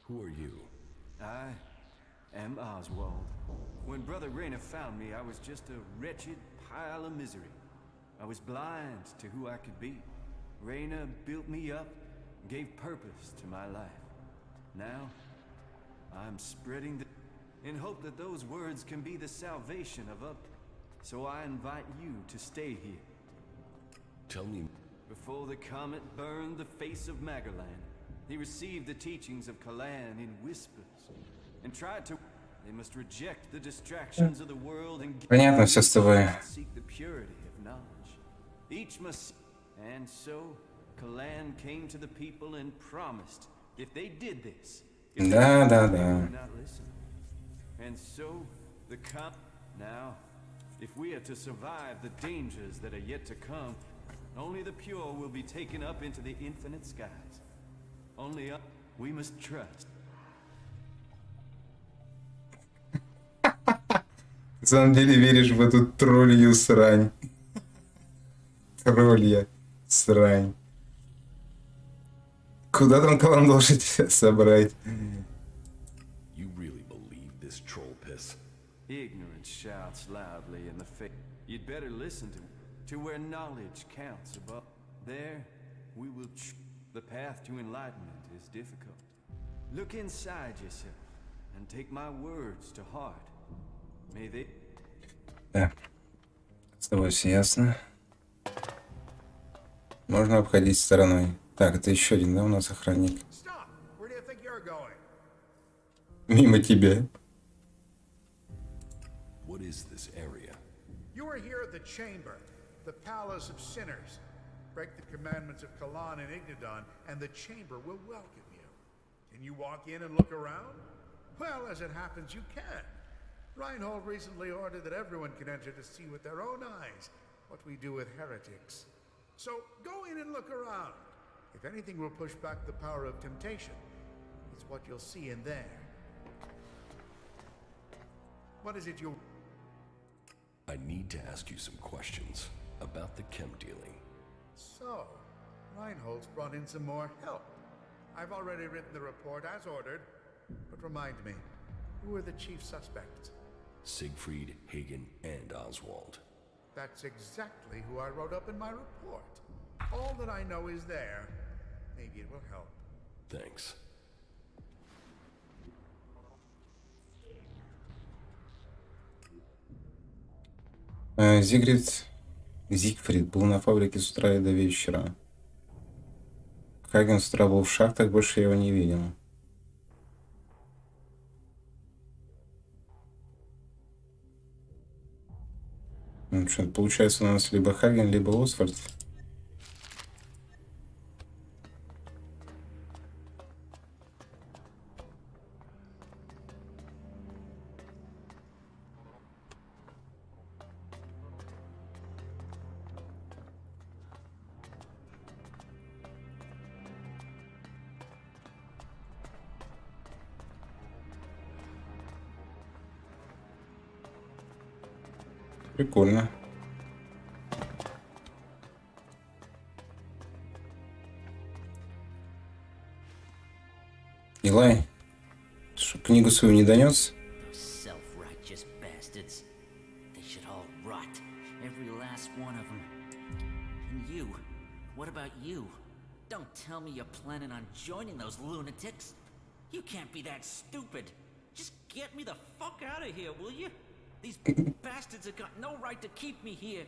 Who are you? I am Oswald. When Brother Rayner found me, I was just a wretched pile of misery. I was blind to who I could be. Rayner built me up and gave purpose to my life. Now, I'm spreading in hope that those words can be the salvation of Up. So I invite you to stay here. Tell me. Before the comet burned the face of Magalan, he received the teachings of Kalan in whispers and tried to. They must reject the distractions of the world and Понятно все с тобой. seek the purity of knowledge. Each must. And so, Kalan came to the people and promised if they did this, Да. would not listen. And so, the now, if we are to survive the dangers that are yet to come, only the pure will be taken up into the infinite skies. Only up, we must trust. На самом деле веришь в эту троллью срань. Троллья срань. Куда там Калан должен тебя собрать? You really believe this troll piss? Ignorance shouts loudly in the face. You'd better listen to where knowledge counts above. There, we will. The path to enlightenment is difficult. Look inside yourself and take my words to heart. May they. Да. С тобой все ясно. Можно обходить стороной. Так, это еще один, да, у нас охранник. Мимо тебя. What is this area? You are here at the chamber, the palace of sinners. Break the commandments of Kalan and Ignadon, and the chamber will welcome you. Can you walk in and look around? Well, as it happens, you can. Reinhold recently ordered that everyone can enter to see with their own eyes what we do with heretics. So go in and look around. If anything will push back the power of temptation, it's what you'll see in there. What is it you... I need to ask you some questions about the chem dealing. So, Reinhold's brought in some more help. I've already written the report as ordered, but remind me, who are the chief suspects? Siegfried, Hagen, and Oswald. That's exactly who I wrote up in my report. All that I know is there. Maybe it will help. Thanks. Зигфрид был на фабрике с утра и до вечера. Хаген с утра был в шахтах, больше я его не видел. Ну что, получается у нас либо Хаген, либо Освальд. Прикольно. Илай, что, книгу свою не донес? Self-righteous bastards. They should all rot. Every last one of them. And you? What about you? Don't tell me you're planning on joining those lunatics. You can't be that stupid. Just get me the fuck out of here, will you? These bastards have got no right to keep me here.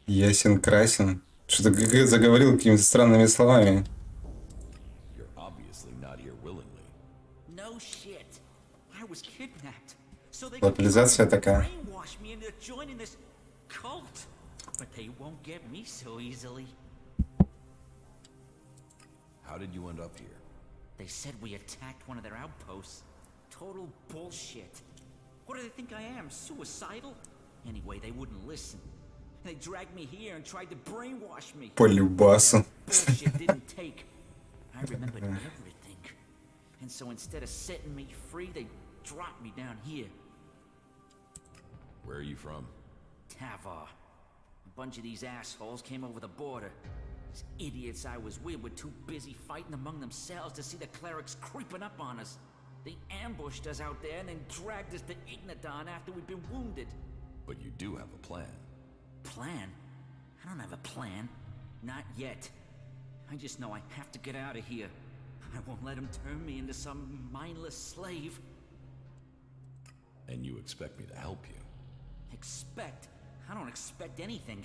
Ясен красен. Что-то заговорил какими-то странными словами. You're obviously not here willingly. No shit. I was kidnapped. So they Локализация такая. brainwash me into joining this cult. But they won't get me so easily. How did you end up here? They said we attacked one of their outposts. Total bullshit. What do they think I am, suicidal? Anyway, they wouldn't listen. They dragged me here and tried to brainwash me. По любасу. Bullshit didn't take. I remembered everything. And so instead of setting me free, they dropped me down here. Where are you from? Tavar. A bunch of these assholes came over the border. These idiots I was with were too busy fighting among themselves to see the clerics creeping up on us. They ambushed us out there and then dragged us to Ignadon after we'd been wounded. But you do have a plan. Plan? I don't have a plan. Not yet. I just know I have to get out of here. I won't let them turn me into some mindless slave. And you expect me to help you? Expect? I don't expect anything.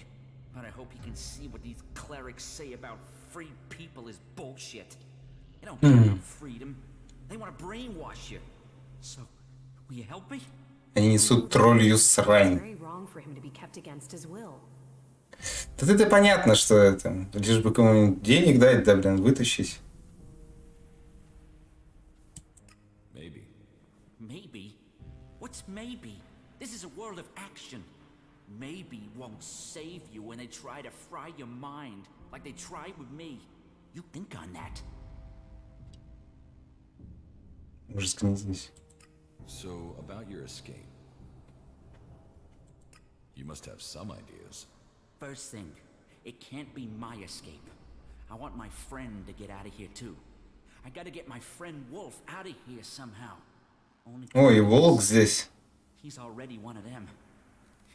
But I hope you can see what these clerics say about free people is bullshit. They don't care about freedom. They want to brainwash you. So, will you help me? Они несут троллью срань. Very wrong for him to be kept against his will. Тут это понятно, что это. Лишь бы кому-нибудь денег дать, да, блин, вытащить. Maybe. Maybe? What's maybe? This is a world of action. Maybe won't save you when they try to fry your mind, like they tried with me. You think on that. Ужас, не здесь. So, about your escape. You must have some ideas. First thing, it can't be my escape. I want my friend to get out of here too. I gotta get my friend Wolf out of here somehow. Ой, Волк здесь. He's already one of them.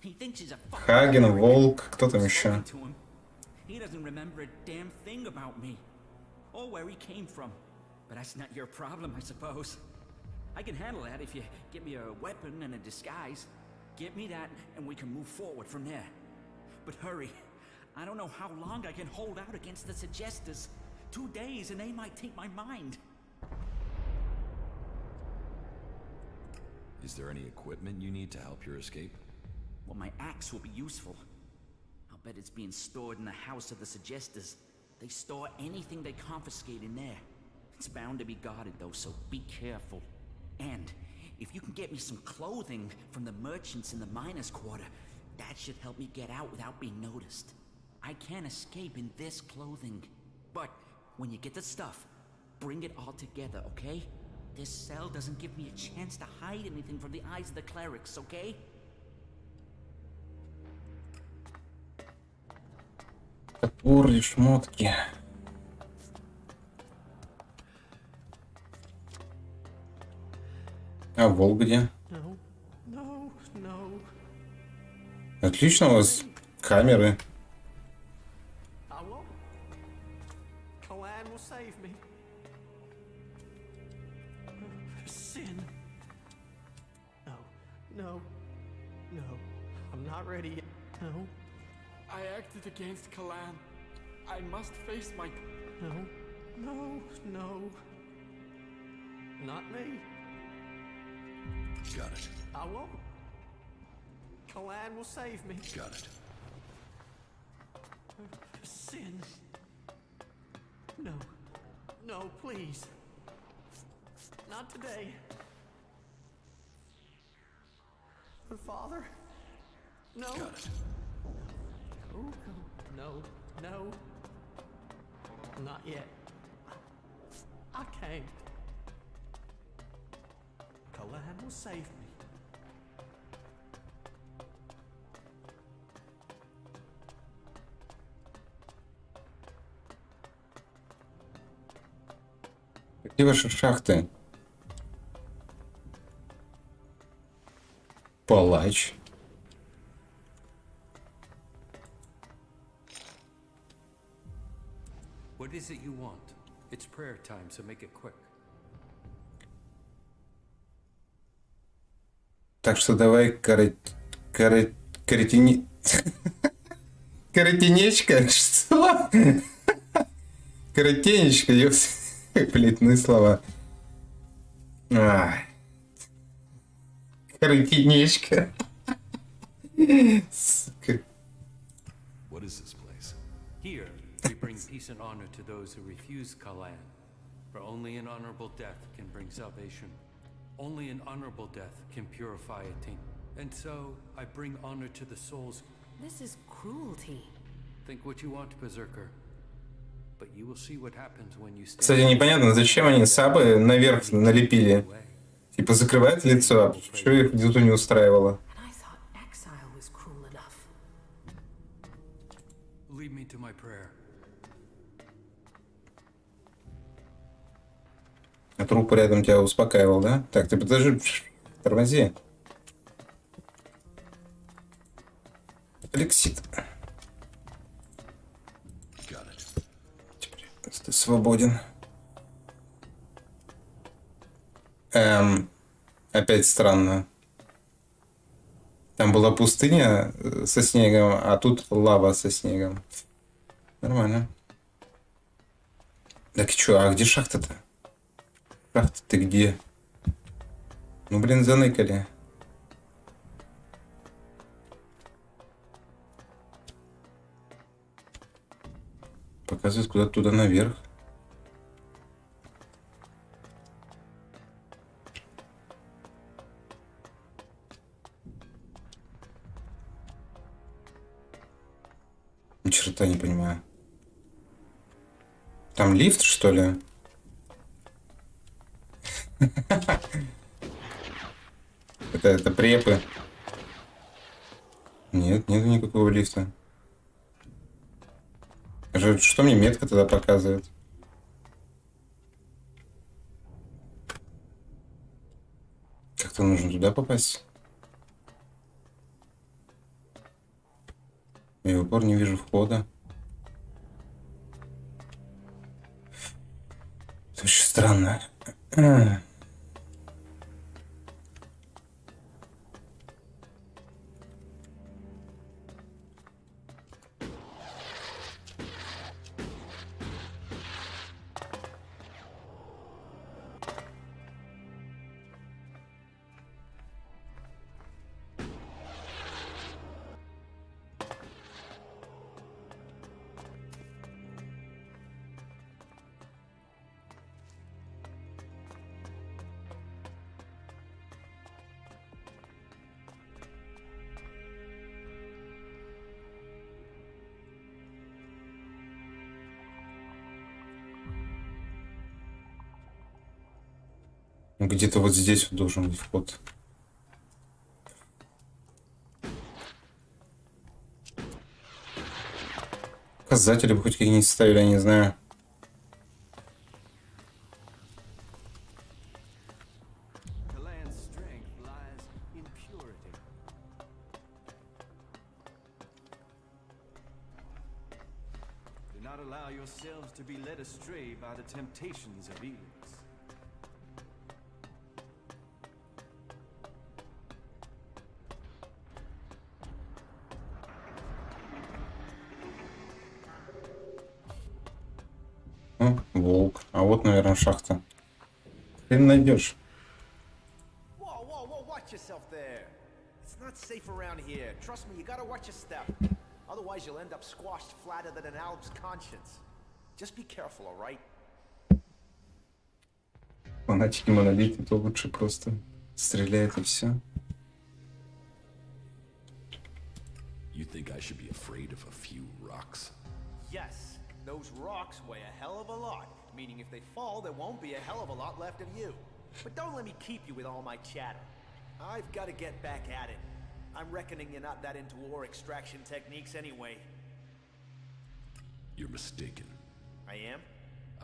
He thinks he's a fucking Хаген, Волк, кто там еще? He doesn't remember a damn thing about me or where he came from. But that's not your problem, I suppose. I can handle that if you give me a weapon and a disguise. Give me that and we can move forward from there. But hurry. I don't know how long I can hold out against the Suggestors. 2 days and they might take my mind. Is there any equipment you need to help your escape? Well, my axe will be useful. I'll bet it's being stored in the house of the Suggestors. They store anything they confiscate in there. It's bound to be guarded though, so be careful. And if you can get me some clothing from the merchants in the miners' quarter, that should help me get out without being noticed. I can't escape in this clothing. But when you get the stuff, bring it all together, okay? This cell doesn't give me a chance to hide anything from the eyes of the clerics, okay? Топор и шмотки. А Волк где? No, no, no. Отлично у вас камеры. I won't. Kalan will save me. Sin. No, no, no. I'm not ready yet. No. I acted against Kalan. I must face my... No, no, no. Not me. Got it. I won't. Kalan will save me. Got it. Sin. No. No, please. Not today. Father? No. Got it. No, no. Not yet. I can't. Kalan will save me. Какие ваши шахты? Палач. What is it you want? It's prayer time, so make it quick. Так что давай коротенечко, что? Коротенечко, ёпс. Плетные слова. Коротенечко. Сука. What is this place? Here, we bring peace and honor to those who refuse Kalan. For only an honorable death can bring salvation. Only an honorable death can purify a taint. And so, I bring honor to the souls This is cruelty. Think what you want, Berserker. But you will see what happens when you stand. Кстати, непонятно, зачем они сабы наверх налепили. Типа закрывает лицо, а что их где-то не устраивало. Exile was cruel enough. Lead me to my prayer. А труп рядом тебя успокаивал, да? Так, ты подожди, тормози. Алексит. Теперь ты свободен. Опять странно. Там была пустыня со снегом, а тут лава со снегом. Нормально. Так чё, а где шахта-то? Шахта ты где? Ну блин, заныкали. Показывает куда-то туда наверх. Ни черта не понимаю. Там лифт, что ли? Это препы. Нет, нету никакого лифта. Что мне метка тогда показывает? Как-то нужно туда попасть. Я в упор не вижу входа. Это очень странно. Где-то вот здесь вот должен быть вход. Указатели бы хоть какие-нибудь ставили, я не знаю. Do not allow yourselves to be led astray by the temptations of Elex. Волк. А вот, наверное, шахта. Хрен найдешь. Whoa, whoa, whoa, watch yourself there. It's not safe around here. Trust me, you gotta watch your step. Otherwise, you'll end up squashed flatter than an Alp's conscience. Just be careful, all right? Фанатики монолиты, то лучше просто стреляет и все. You think I should be afraid of a few rocks? Yes, those rocks weigh a hell of a lot. Meaning if they fall, there won't be a hell of a lot left of you. But don't let me keep you with all my chatter. I've got to get back at it. I'm reckoning you're not that into ore extraction techniques anyway. You're mistaken. I am?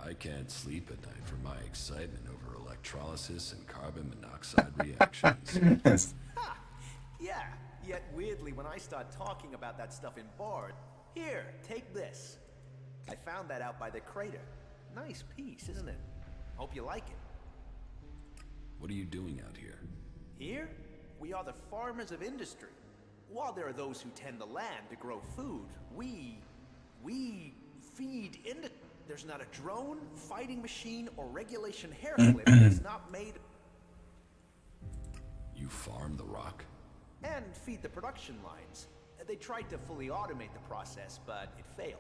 I can't sleep at night for my excitement over electrolysis and carbon monoxide reactions. Ha! Yeah, yet weirdly when I start talking about that stuff in Bard, here, take this. I found that out by the crater. Nice piece, isn't it? Hope you like it. What are you doing out here? Here, we are the farmers of industry. While there are those who tend the land to grow food, we feed into... There's not a drone, fighting machine, or regulation hair clip that's not made... You farm the rock? And feed the production lines. They tried to fully automate the process, but it failed.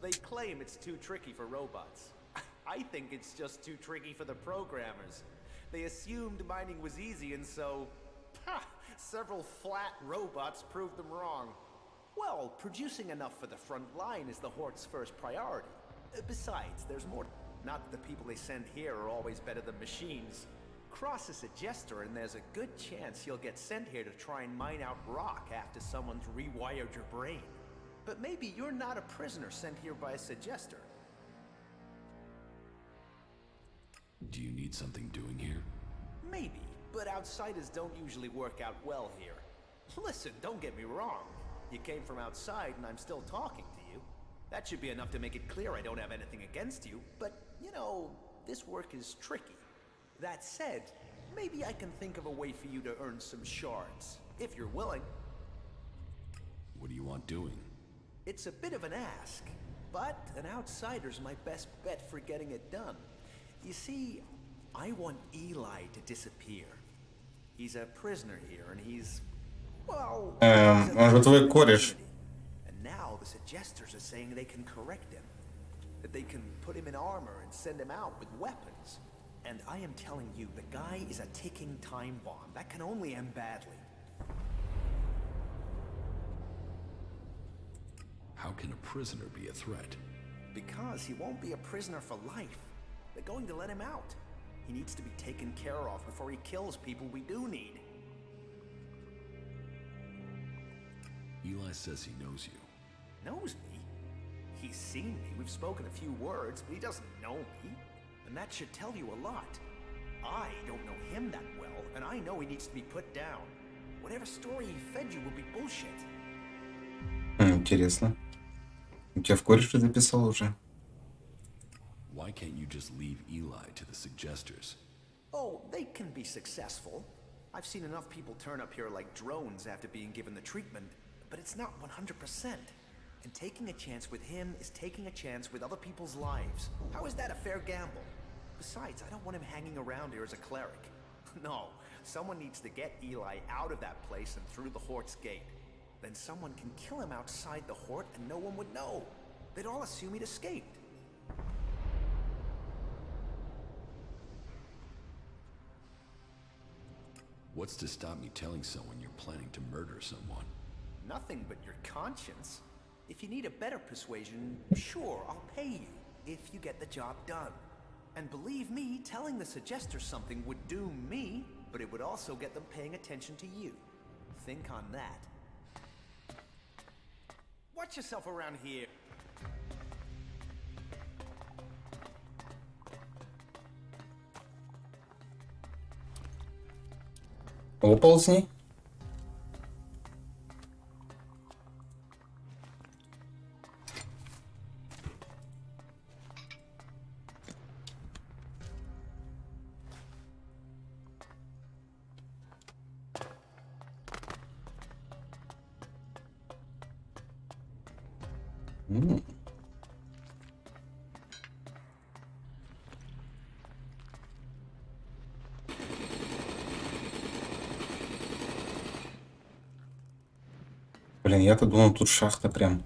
They claim it's too tricky for robots. I think it's just too tricky for the programmers. They assumed mining was easy, and so... several flat robots proved them wrong. Well, producing enough for the front line is the Hort's first priority. Besides, there's more. Not that the people they send here are always better than machines. Cross a suggester and there's a good chance you'll get sent here to try and mine out rock after someone's rewired your brain. But maybe you're not a prisoner sent here by a suggester. Do you need something doing here? Maybe, but outsiders don't usually work out well here. Listen, don't get me wrong. You came from outside and I'm still talking to you. That should be enough to make it clear I don't have anything against you, but, you know, this work is tricky. That said, maybe I can think of a way for you to earn some shards, if you're willing. What do you want doing? It's a bit of an ask, but an outsider's my best bet for getting it done. You see, I want Eli to disappear. He's a prisoner here, and he's... well... он же твой кореш. And now the suggesters are saying they can correct him. That they can put him in armor and send him out with weapons. And I am telling you, the guy is a ticking time bomb. That can only end badly. How can a prisoner be a threat? Because he won't be a prisoner for life. They're going to let him out. He needs to be taken care of before he kills people we do need. Eli says he knows you. Knows me? He's seen me. We've spoken a few words, but he doesn't know me. And that should tell you a lot. I don't know him that well, and I know he needs to be put down. Whatever story he fed you will be bullshit. Интересно. У тебя в кореш что записал уже? Why can't you just leave Eli to the suggesters? Oh, they can be successful. I've seen enough people turn up here like drones after being given the treatment, but it's not 100%. And taking a chance with him is taking a chance with other people's lives. How is that a fair gamble? Besides, I don't want him hanging around here as a cleric. No, someone needs to get Eli out of that place and through the Hort's gate. Then someone can kill him outside the Hort and no one would know. They'd all assume he'd escaped. What's to stop me telling someone you're planning to murder someone? Nothing but your conscience. If you need a better persuasion, sure, I'll pay you, if you get the job done. And believe me, telling the suggester something would doom me, but it would also get them paying attention to you. Think on that. Watch yourself around here. Оползни. Блин, я-то думал, тут шахта прям.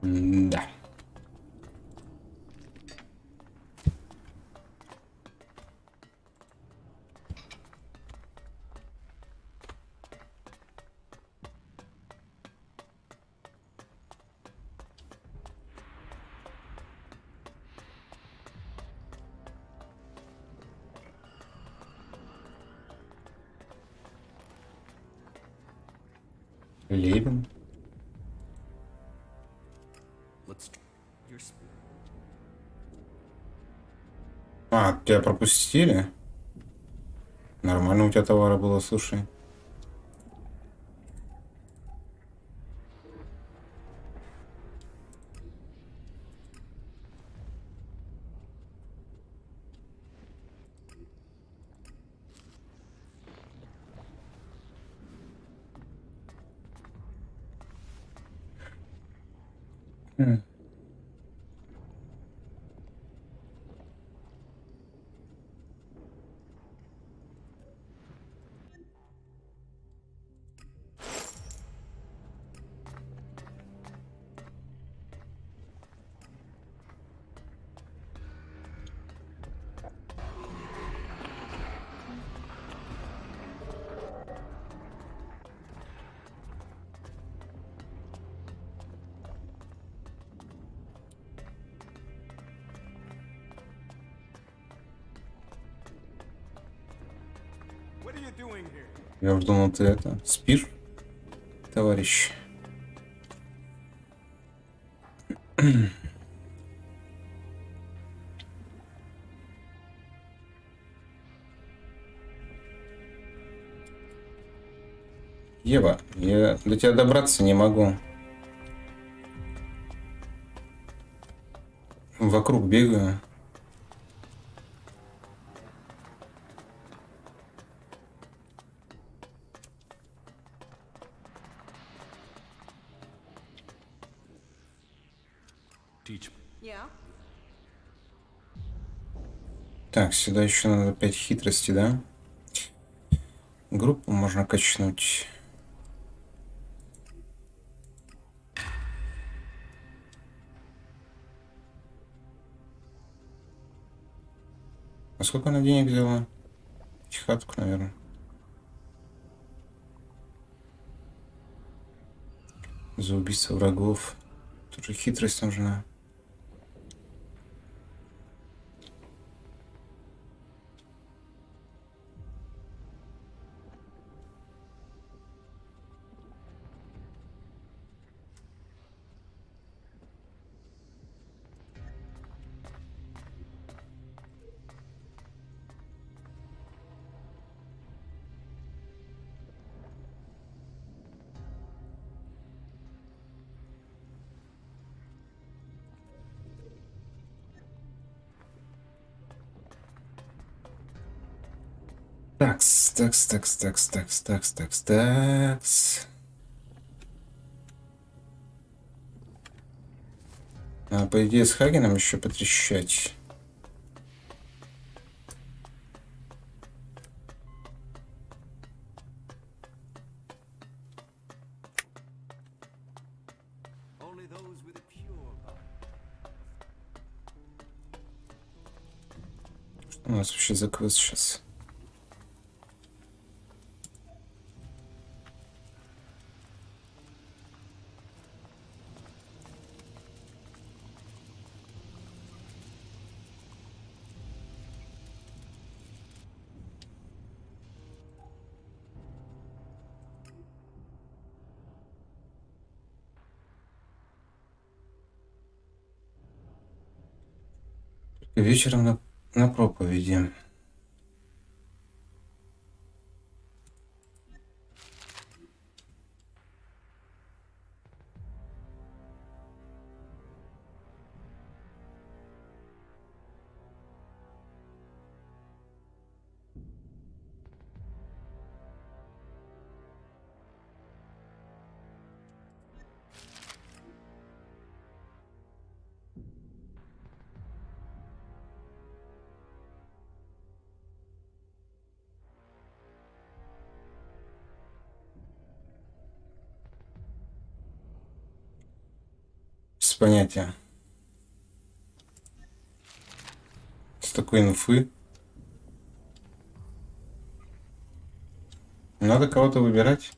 Да. Левин. А, тебя пропустили? Нормально у тебя товара было, слушай. Я уж думал, ты это, спишь, товарищ? Ева, я до тебя добраться не могу. Вокруг бегаю. Yeah. Так, сюда еще надо 5 хитрости, да? Группу можно качнуть. А сколько она денег взяла? Хатку, наверное. За убийство врагов. Тут же хитрость нужна. Такс. А, по идее, с Хагеном еще потрещать. Что у нас вообще за квест сейчас? Вечером на проповеди. Без понятия. С такой инфы. Надо кого-то выбирать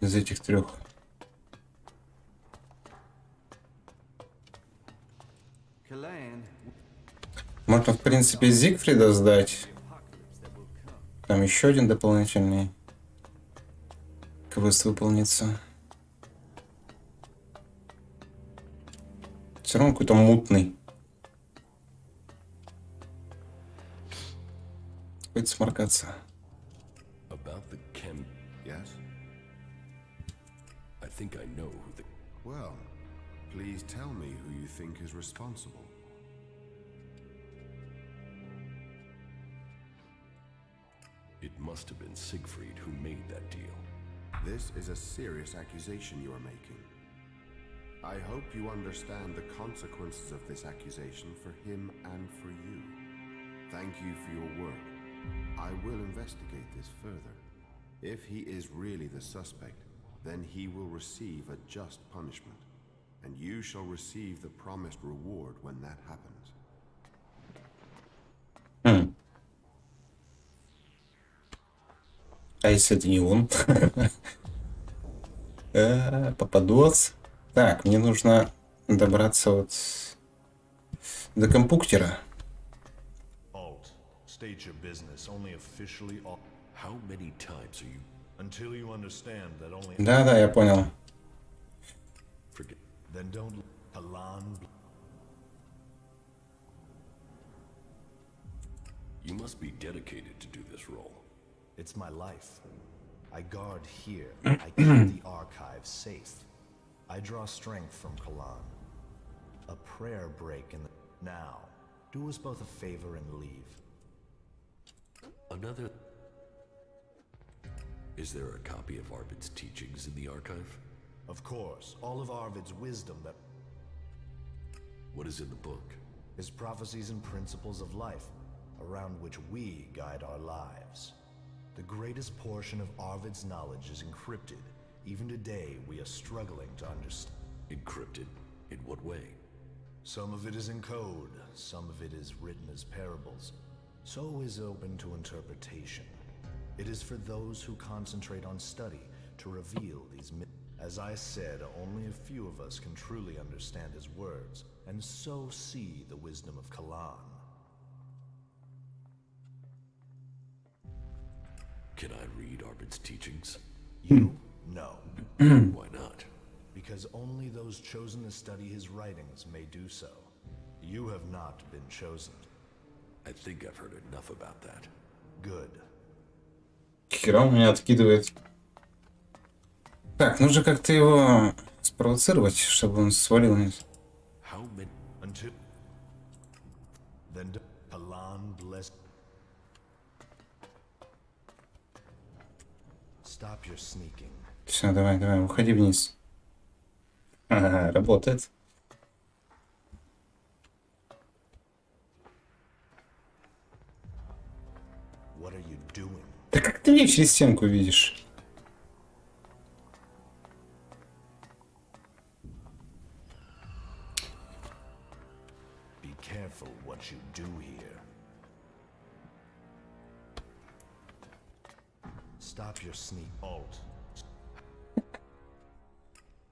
из этих трех. Можно, в принципе, Зигфрида сдать. Там еще один дополнительный квест выполнится. Все равно какой-то мутный. Будет сморкаться. Well, please tell me who you think is responsible. It must have been Siegfried who made that deal. This is a serious accusation you are making. I hope you understand the consequences of this accusation for him and for you. Thank you for your work. I will investigate this further. If he is really the suspect, then he will receive a just punishment, and you shall receive the promised reward when that happens. А если это не он? Попадос. Так, мне нужно добраться вот до компьютера. State your business only officially. How many times are you? Until you understand that only. Да, я понял. Forget. Then don't. Kalan. You must be dedicated to do this role. It's my life. I guard here. I keep the archive safe. I draw strength from Kalan. A prayer break in the... Now, do us both a favor and leave. Another... Is there a copy of Arvid's teachings in the archive? Of course. All of Arvid's wisdom that... What is in the book? His prophecies and principles of life, around which we guide our lives. The greatest portion of Arvid's knowledge is encrypted. Even today, we are struggling to understand. Encrypted? In what way? Some of it is in code, some of it is written as parables. So is open to interpretation. It is for those who concentrate on study to reveal these myths. As I said, only a few of us can truly understand his words, and so see the wisdom of Kalan. Can I read Arvid's teachings? You? No. Why not? Because only those chosen to study his writings may do so. You have not been chosen. I think I've heard enough about that. Good. Хера он меня откидывает. Так, нужно как-то его спровоцировать, чтобы он свалил вниз. Until then, Kalan bless. Stop your sneaking. Все, давай, давай, уходи вниз. Ага, работает. What are you doing? Да как ты меня через стенку видишь? Be careful what you do here. Stop your sneak. Alt.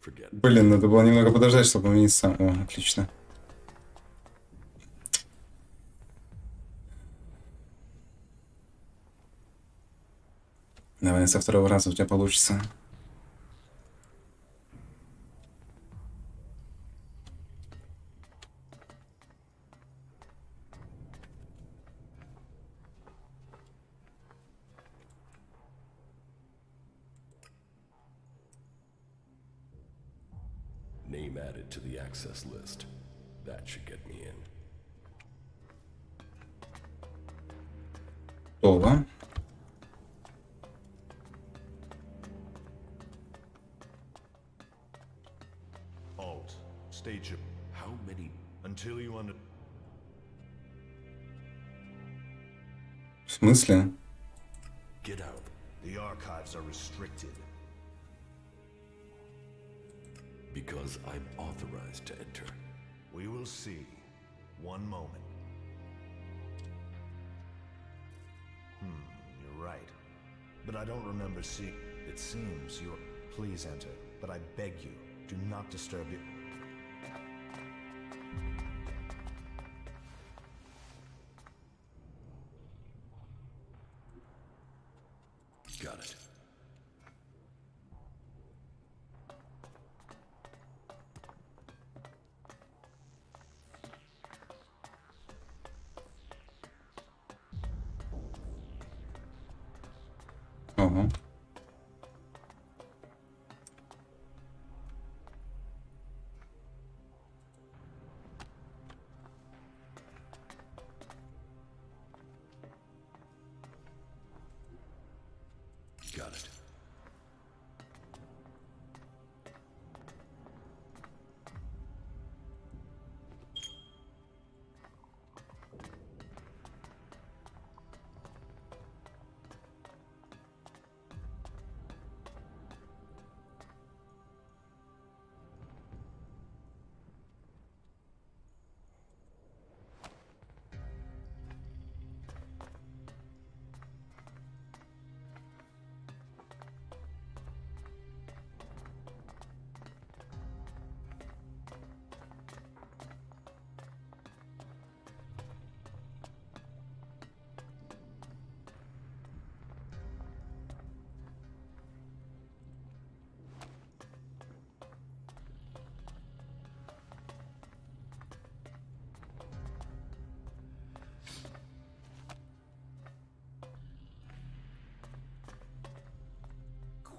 Forget. Блин, надо было немного подождать, чтобы он вниз сам. О, отлично. Давай, со второго раза у тебя получится. Name added to the access list. That should get me in. Готово. Alt. State your. How many? Until you under. В смысле? Get out. The archives are restricted. Because I'm authorized to enter. We will see. One moment. You're right. But I don't remember seeing. It seems you're. Please enter. But I beg you, do not disturb it. Got it. Ого. Got it.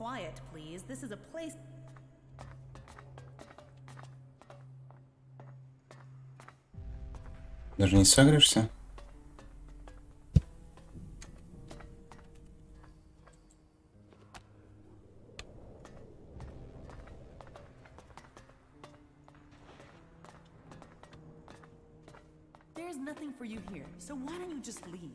quiet, please. This is a place. Даже не сагришься? There's nothing for you here, so why don't you just leave?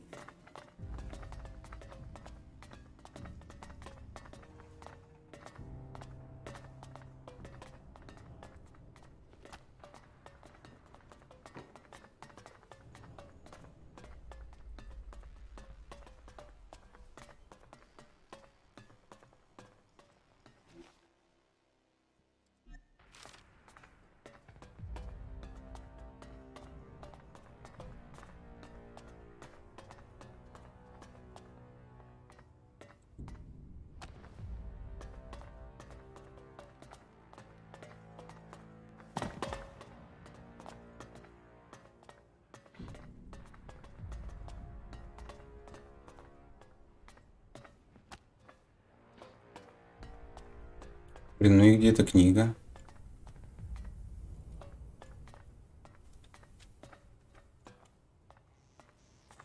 Блин, ну и где эта книга?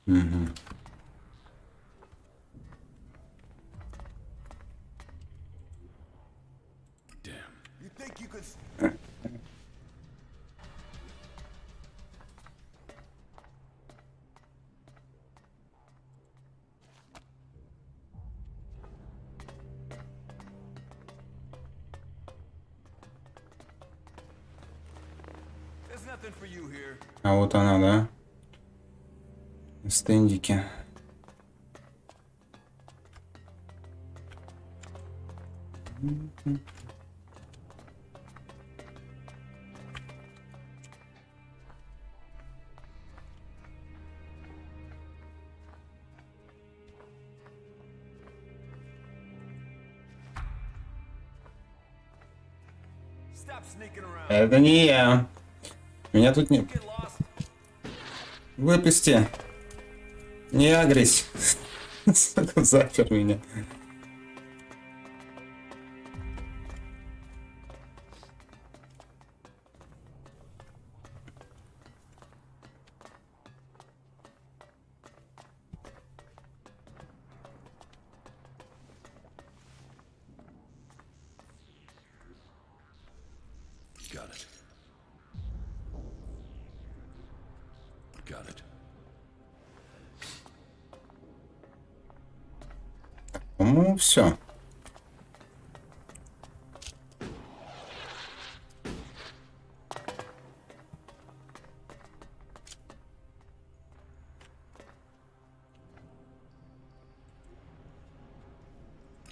Угу. You think you could... There's nothing for you here. А вот она, да? На стендике. Stop sneaking around. Это не я. Меня тут не... Выпусти. Не агрись. Запер меня. Got it. Got it. По-моему, все.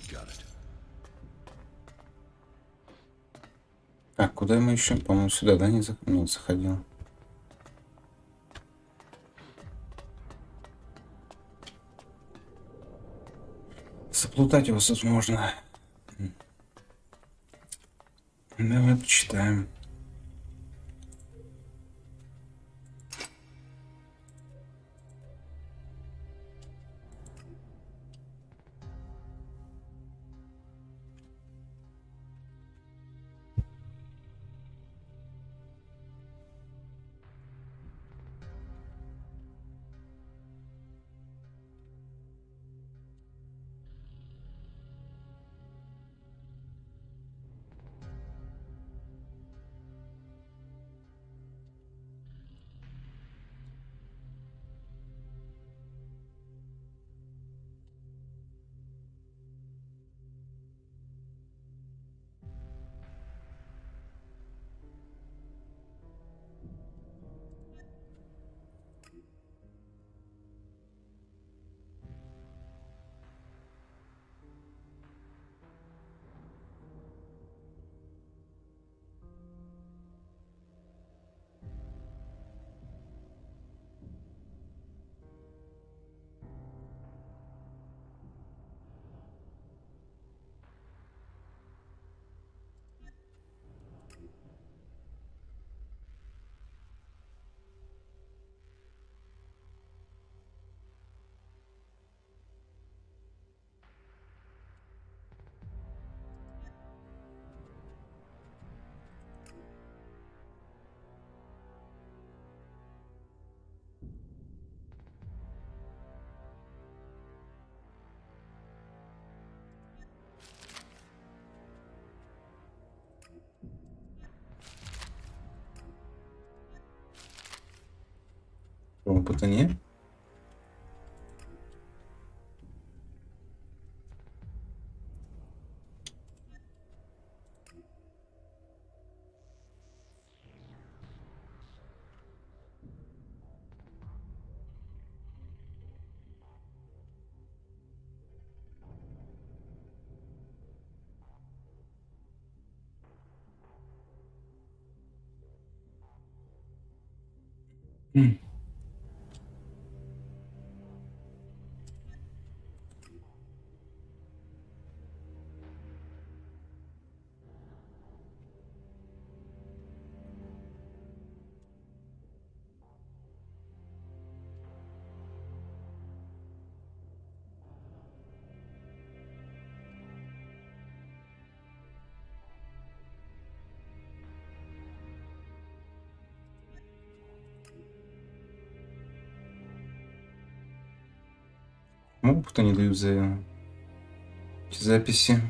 Got it. Так, куда мы еще? По-моему, сюда, да, не заходил. Заплутать его возможно. Давай почитаем. Опыта нет. Опыта не дают за эти записи.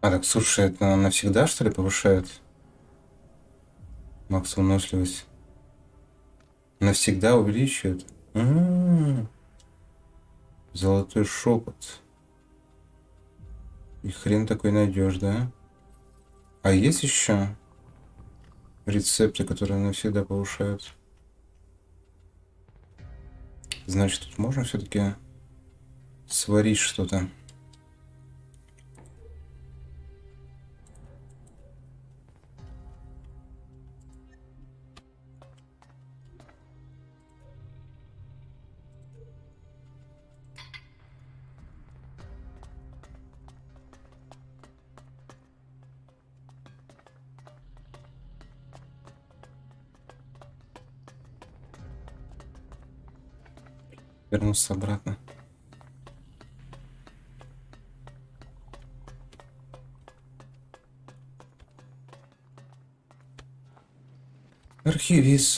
А, так, слушай, это навсегда, что ли, повышает макс выносливость? Навсегда увеличивает? Золотой шепот. И хрен такой найдешь, да? А есть еще рецепты, которые навсегда повышают? Значит, тут можно все-таки сварить что-то. Вернулся обратно. Архивист,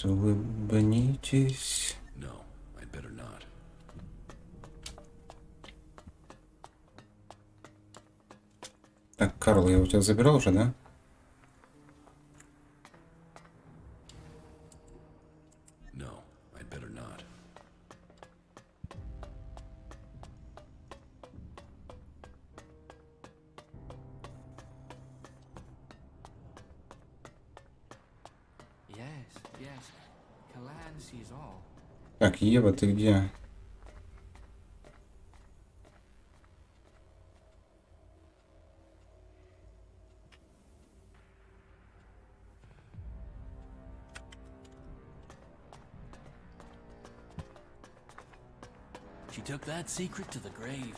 улыбнитесь. No, I'd better not. Так, Карл, я у тебя забирал уже, да? No, I'd better not. Yes. Kalan sees all. Так, Ева, ты где? She took that secret to the grave.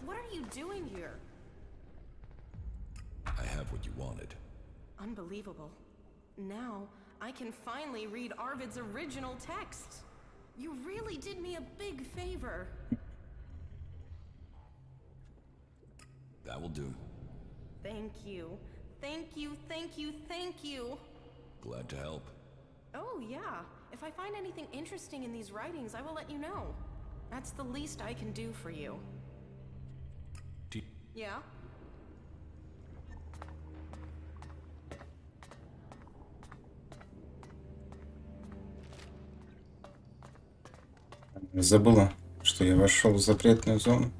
What are you doing here? I have what you wanted. Unbelievable. Now, I can finally read Arvid's original text. You really did me a big favor. That will do. Thank you. Thank you, thank you, thank you. Glad to help. Oh, yeah. If I find anything interesting in these writings, I will let you know. That's the least I can do for you. Yeah? Забыла, что я вошел в запретную зону.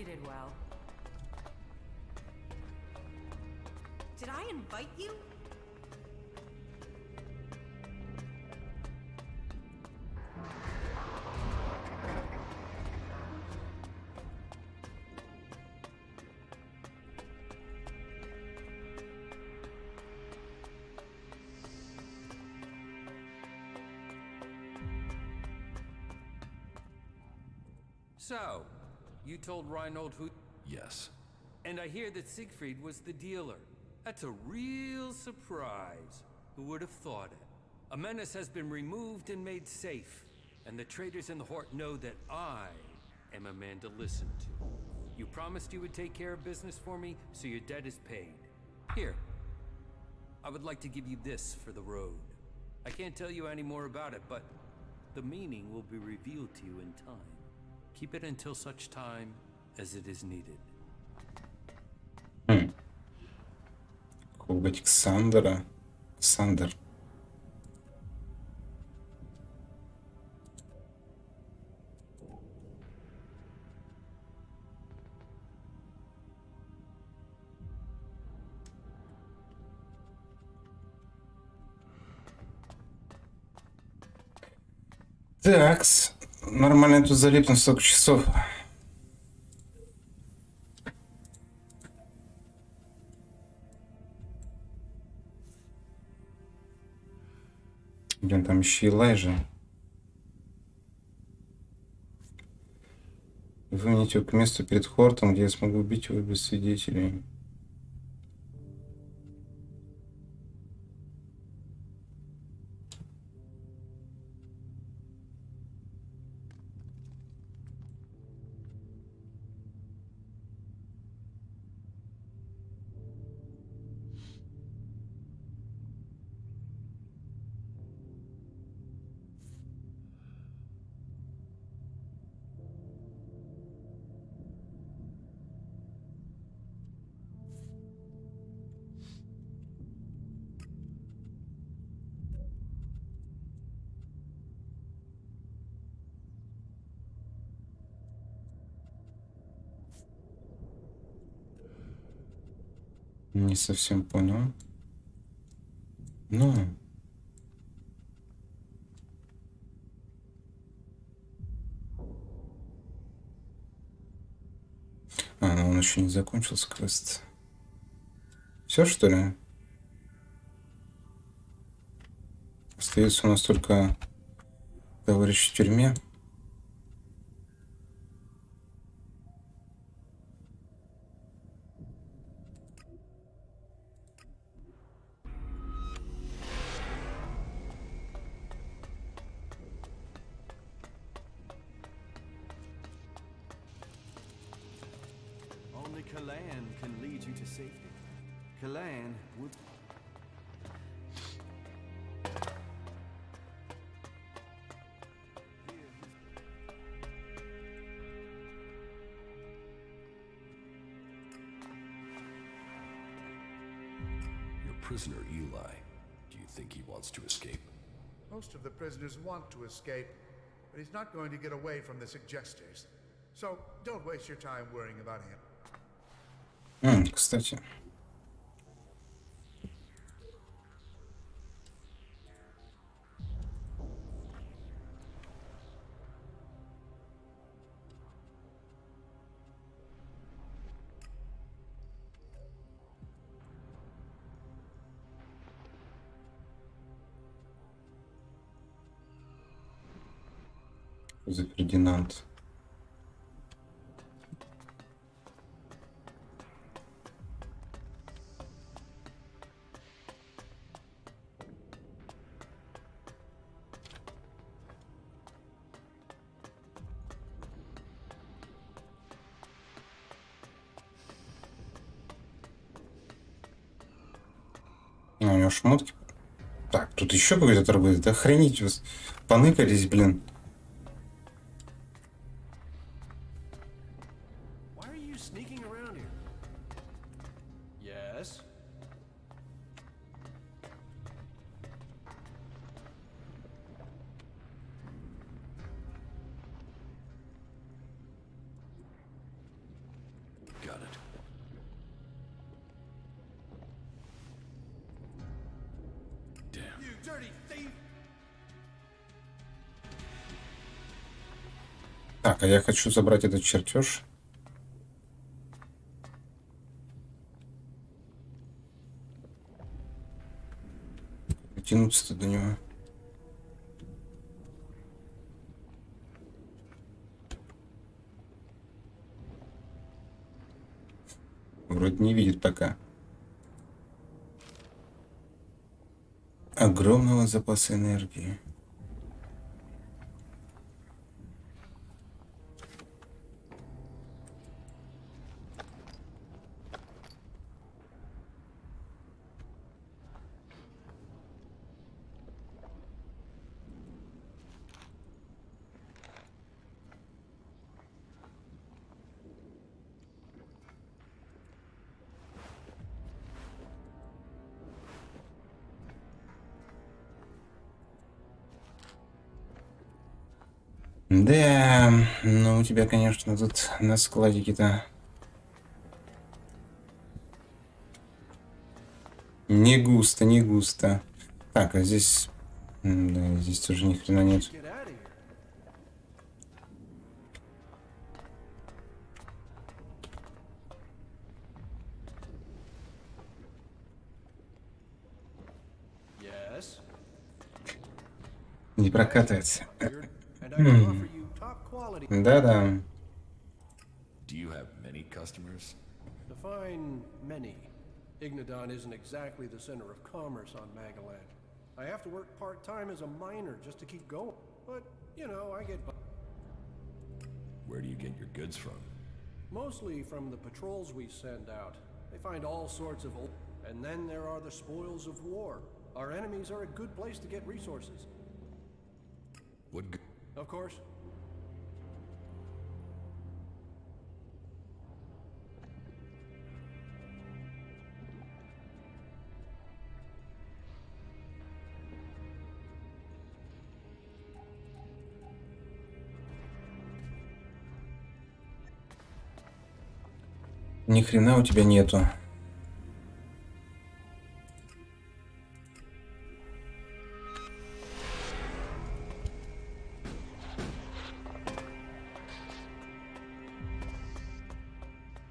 You did well. Did I invite you? So, you told Reinhold who... Yes. And I hear that Siegfried was the dealer. That's a real surprise. Who would have thought it? A menace has been removed and made safe. And the traders in the Hort know that I am a man to listen to. You promised you would take care of business for me, so your debt is paid. Here. I would like to give you this for the road. I can't tell you any more about it, but the meaning will be revealed to you in time. Keep it until such time as it is needed. Коготь Ксандера. Ксандер. Такс. Нормально тут залипну столько часов. Блин, там еще Элайжа. Выманите его к месту перед Хортом, где я смогу убить его без свидетелей. Не совсем понял. Ну. Ну он еще не закончился, квест. Все, что ли? Остается у нас только товарищ в тюрьме. Only Kalan can lead you to safety. Kalan would... Your prisoner, Eli. Do you think he wants to escape? Most of the prisoners want to escape, but he's not going to get away from the suggesters. So don't waste your time worrying about him. Кстати. За Фердинанд. У него шмотки. Так, тут еще какой-то торгует. Охренеть вас. Поныкались, блин. Так, а я хочу забрать этот чертеж. Дотянуться до него. Вроде не видит пока. Огромного запаса энергии. Да, ну у тебя, конечно, тут на складике-то не густо, не густо. Так, а здесь... Да, здесь тоже ни хрена нет. Не прокатывается. Да-да. Do you have many customers? Define many. Ignodon isn't exactly the center of commerce on Magaland. I have to work part-time as a miner just to keep going. But, you know, I get... Where do you get your goods from? Mostly from the patrols we send out. They find all sorts of old... And then there are the spoils of war. Our enemies are a good place to get resources. What Of course. Ни хрена у тебя нету.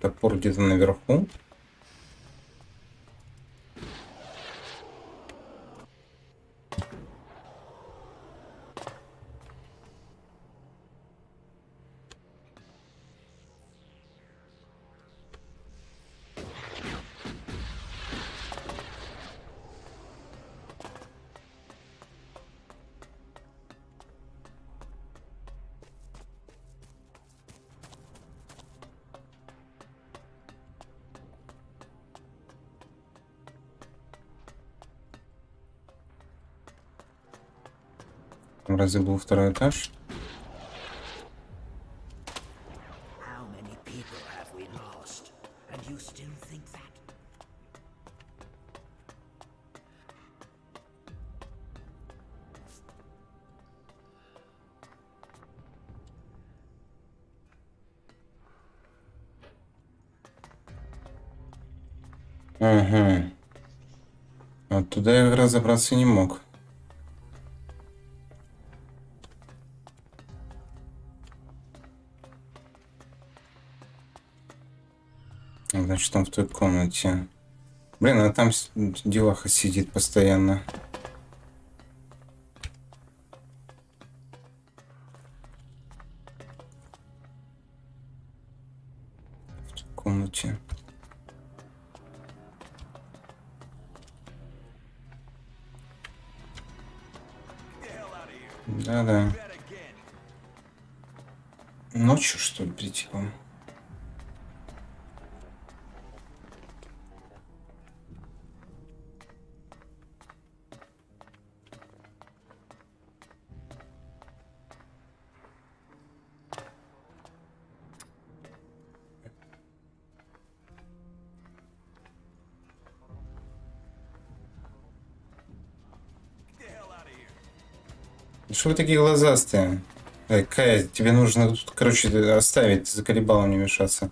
Топор где-то наверху. Разве был второй этаж? How many people have we lost? And you still think that? Ага. Оттуда я разобраться не мог. Значит, он в той комнате. Блин, а там деваха сидит постоянно. В той комнате. Да-да. Ночью, что ли, прийти вам? Что вы такие глазастые? Кая, тебе нужно тут, короче, оставить, за колебалом не мешаться.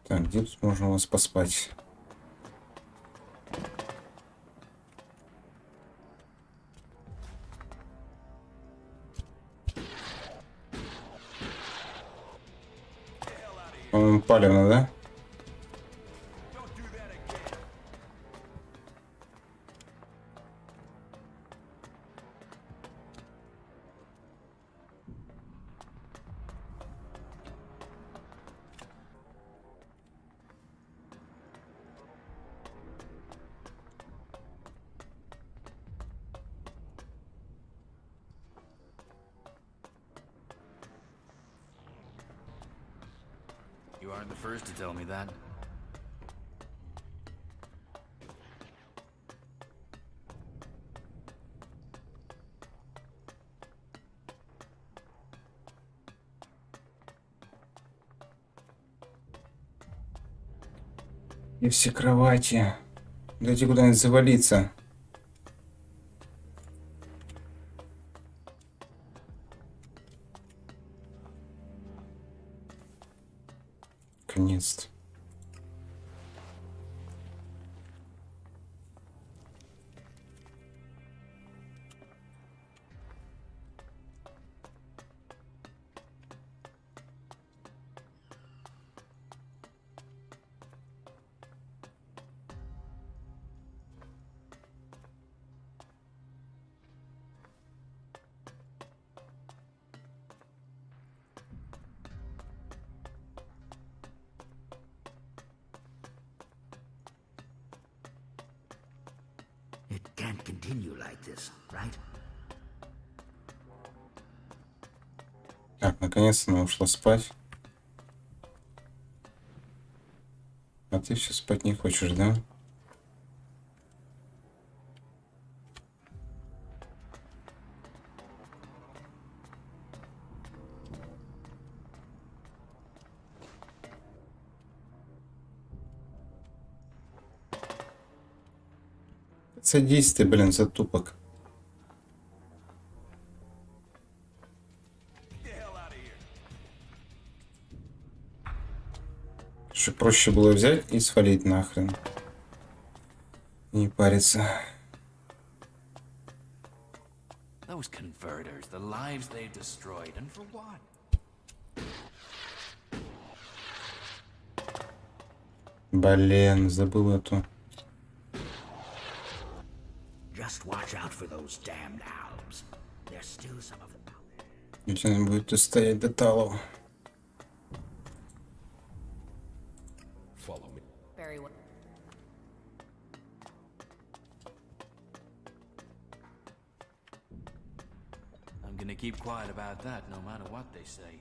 Так, где тут можно у вас поспать? По-моему, палевно, да? You aren't the first to tell me that. И все кровати. Дайте куда-нибудь завалиться. Наконец-то. It can't continue like this, right? Так, наконец-то она ушла спать. А ты все спать не хочешь, да? Садись ты, блин, затупок. Что проще было взять и свалить нахрен. Не париться. Those converters, the lives they've destroyed, and for what? Блин, забыл эту. Just watch out for those damned albs. There's still some of them out there. Ничего не будет тут стоять до талов. Follow me. Very well. I'm gonna keep quiet about that, no matter what they say.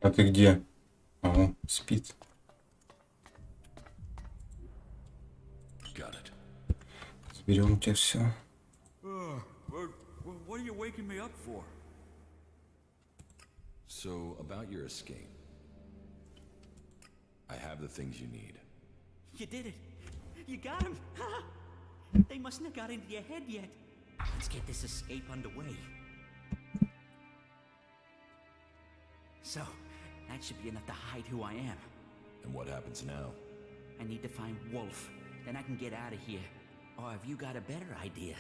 А ты где? Ага, спит. Заберем у тебя все. What are you waking me up for? So, about your escape. I have the things you need. You did it. You got him. They mustn't have got into your head yet. Let's get this escape underway. So, that should be enough to hide who I am. And what happens now? I need to find Wolf. Then I can get out of here. Or have you got a better idea?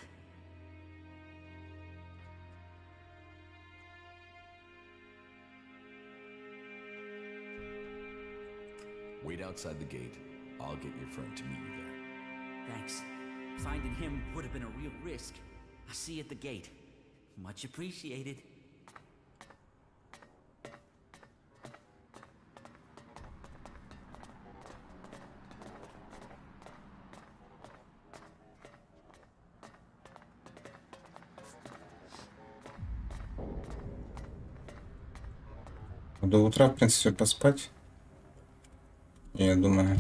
Wait outside the gate. I'll get your friend to meet you there. Thanks. Finding him would have been a real risk. I'll see you at the gate. Much appreciated. До утра, в принципе, поспать. Я думаю.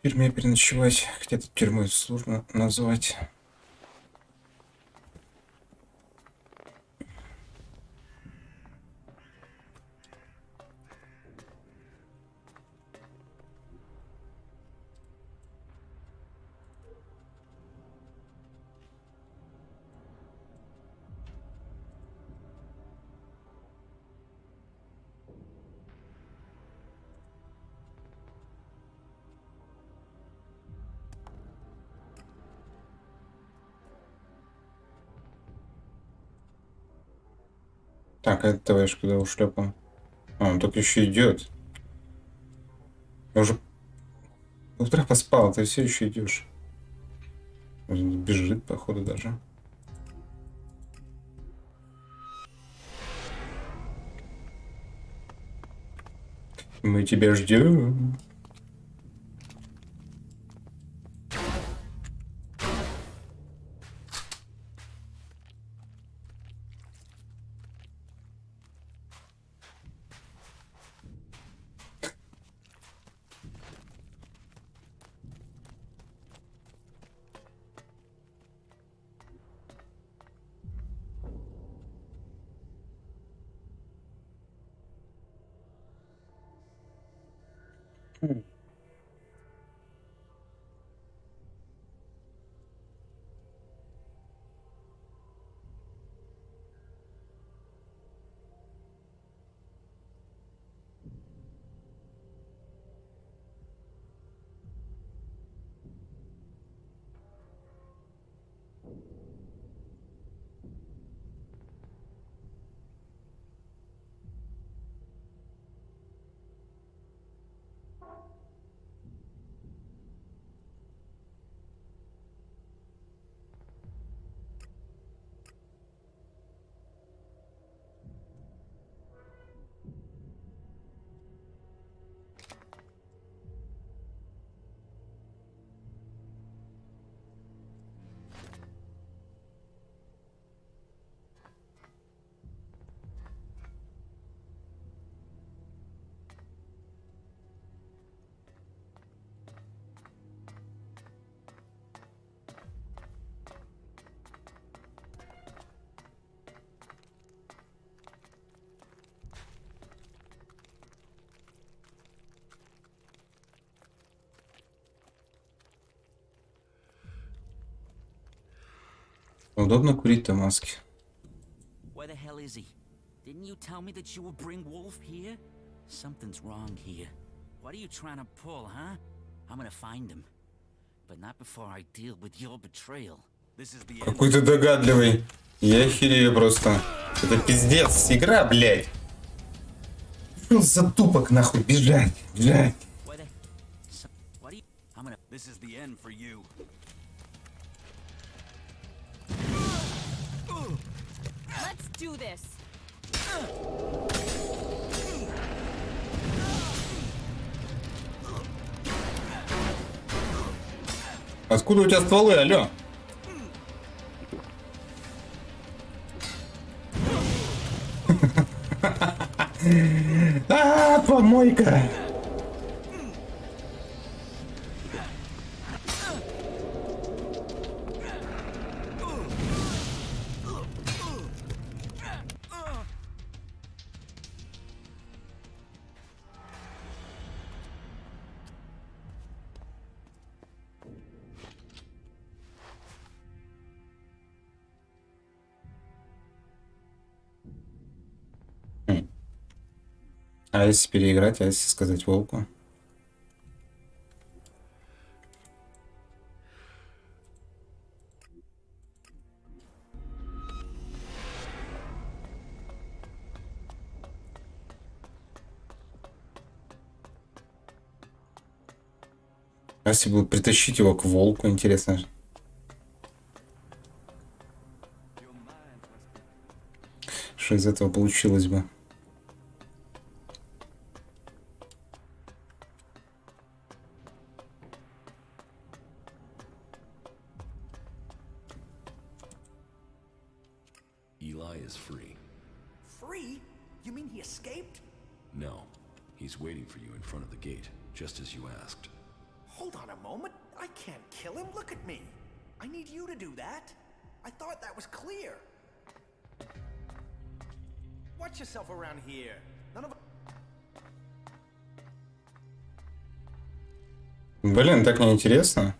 тюрьме переночевать. Хотя тут тюрьмой сложно назвать. Так, а это товарищ куда ушлепал? А, он только еще идет. Я уже утро поспал, ты все еще идешь. Бежит, походу, даже. Мы тебя ждем. Удобно курить-то маски. Where the hell is he? Didn't you tell me that you would bring Wolf here? Something's wrong here. What are you trying to pull, huh? I'm gonna find him. But not before I deal with your betrayal. This is the end. Какой ты догадливый. Я охерею просто. Это пиздец. Игра, блядь. Что за тупок, нахуй? Бежать, бежать. This is the end for you. Let's do this. Откуда у тебя стволы, алё? Помойка! А если переиграть, а если сказать волку? А если бы притащить его к волку, интересно. Что из этого получилось бы? Eli is free. Free? You mean he escaped? No. He's waiting for you in front of the gate, just as you asked. Hold on a moment. I can't kill him. Look at me. I need you to do that. I thought that was clear. Watch yourself around here. None of... Блин, так неинтересно.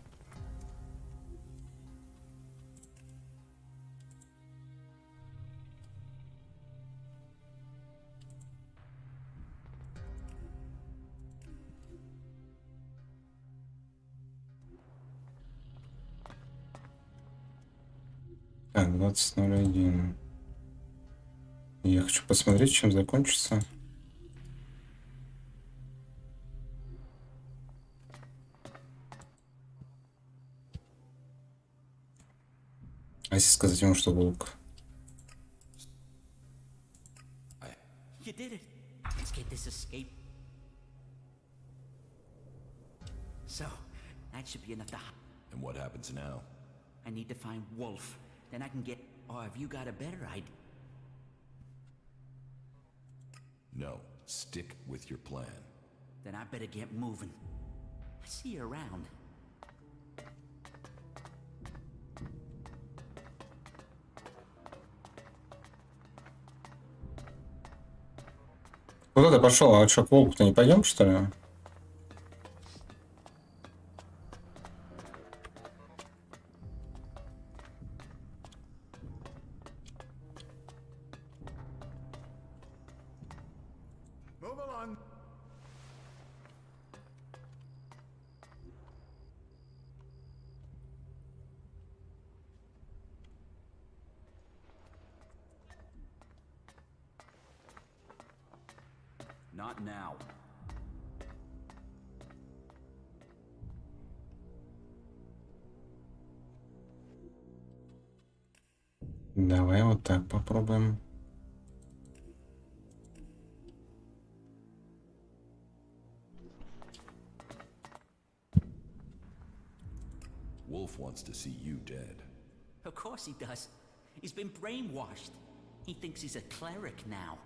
Так, 20:01. Я хочу посмотреть, чем закончится. А если сказать ему, что волк? You did it. Let's get this escape. So, that should be enough to... And what happens now? I need to find Wolf. Then I can get... Or have you got a better idea? No, stick with your plan. Then I better get moving. I see you around. Куда ты пошел? А что, к волку-то не пойдем, что ли? Move along. Not now. Давай вот так попробуем. Wolf wants to see you dead. Of course he does. He's been brainwashed. He thinks he's a cleric now.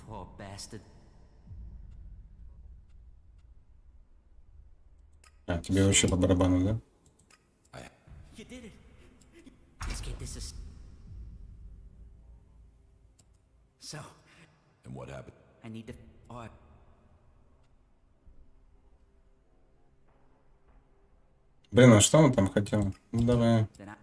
Poor bastard. А, тебе вообще по барабану, да? You did it. Let's get this. So. And what happened? I need to. Or. Блин, а что он там хотел? Ну давай. Then I...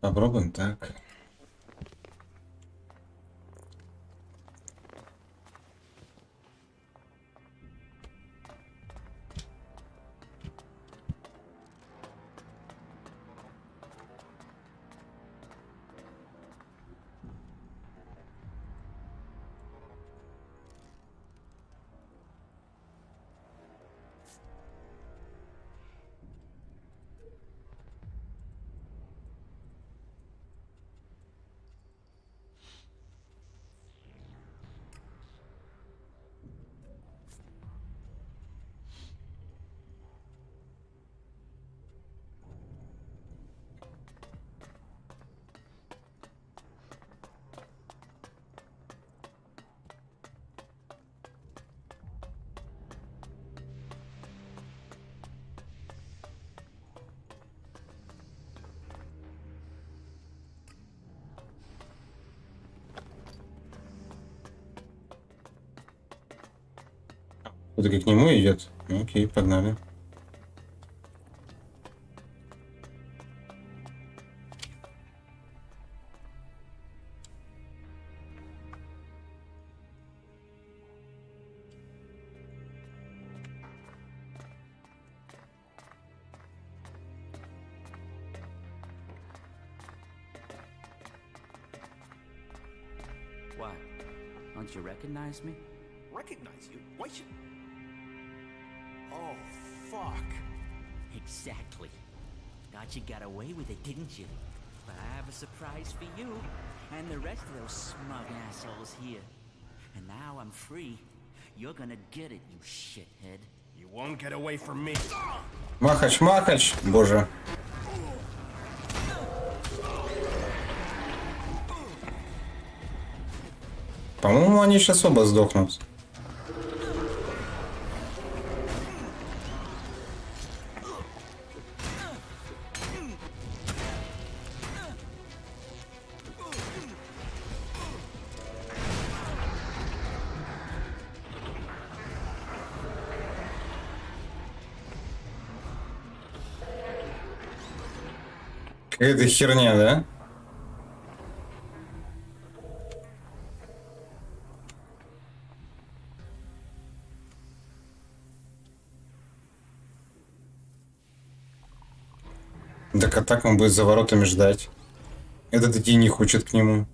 Попробуем так. Кто-то к нему идет. Ну, окей, погнали. What? Don't you recognize me? Recognize you? Why should... Oh, fuck. Exactly. Thought you got away with it, didn't you? But I have a surprise for you and the rest of those smug assholes here. And now I'm free. You're gonna get it, you shithead. You You won't get away from me. Махач, махач, боже. По-моему, они сейчас оба сдохнут. Какая-то херня, да? Так а так он будет за воротами ждать. Этот идти не хочет к нему.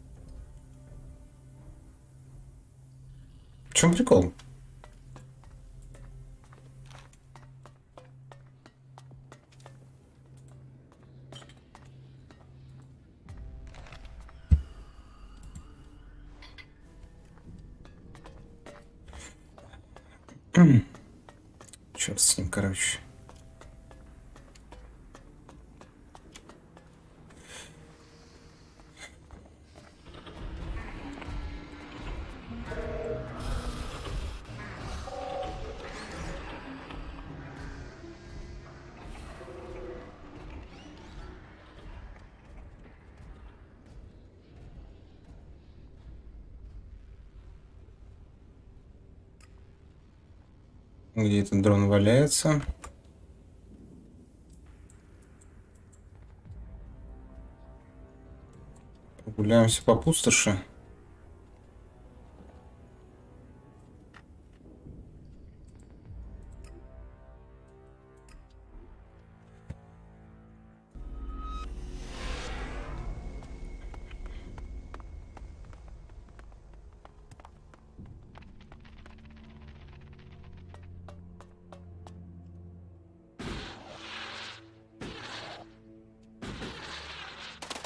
В чем прикол? Черт с ним, короче. Где этот дрон валяется? Прогуляемся по пустоши.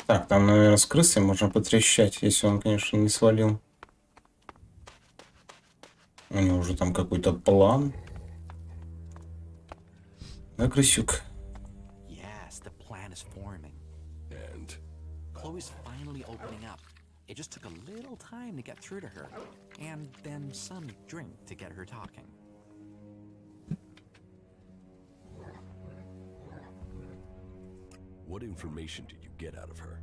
Так, там, наверное, с крысой можно потрещать, если он, конечно, не свалил. У него уже там какой-то план. Да, крысюк? Yes, the plan is forming. And? Chloe's finally opening up. It just took a little time to get through to her. And then some drink to get her talking. What information did you get out of her?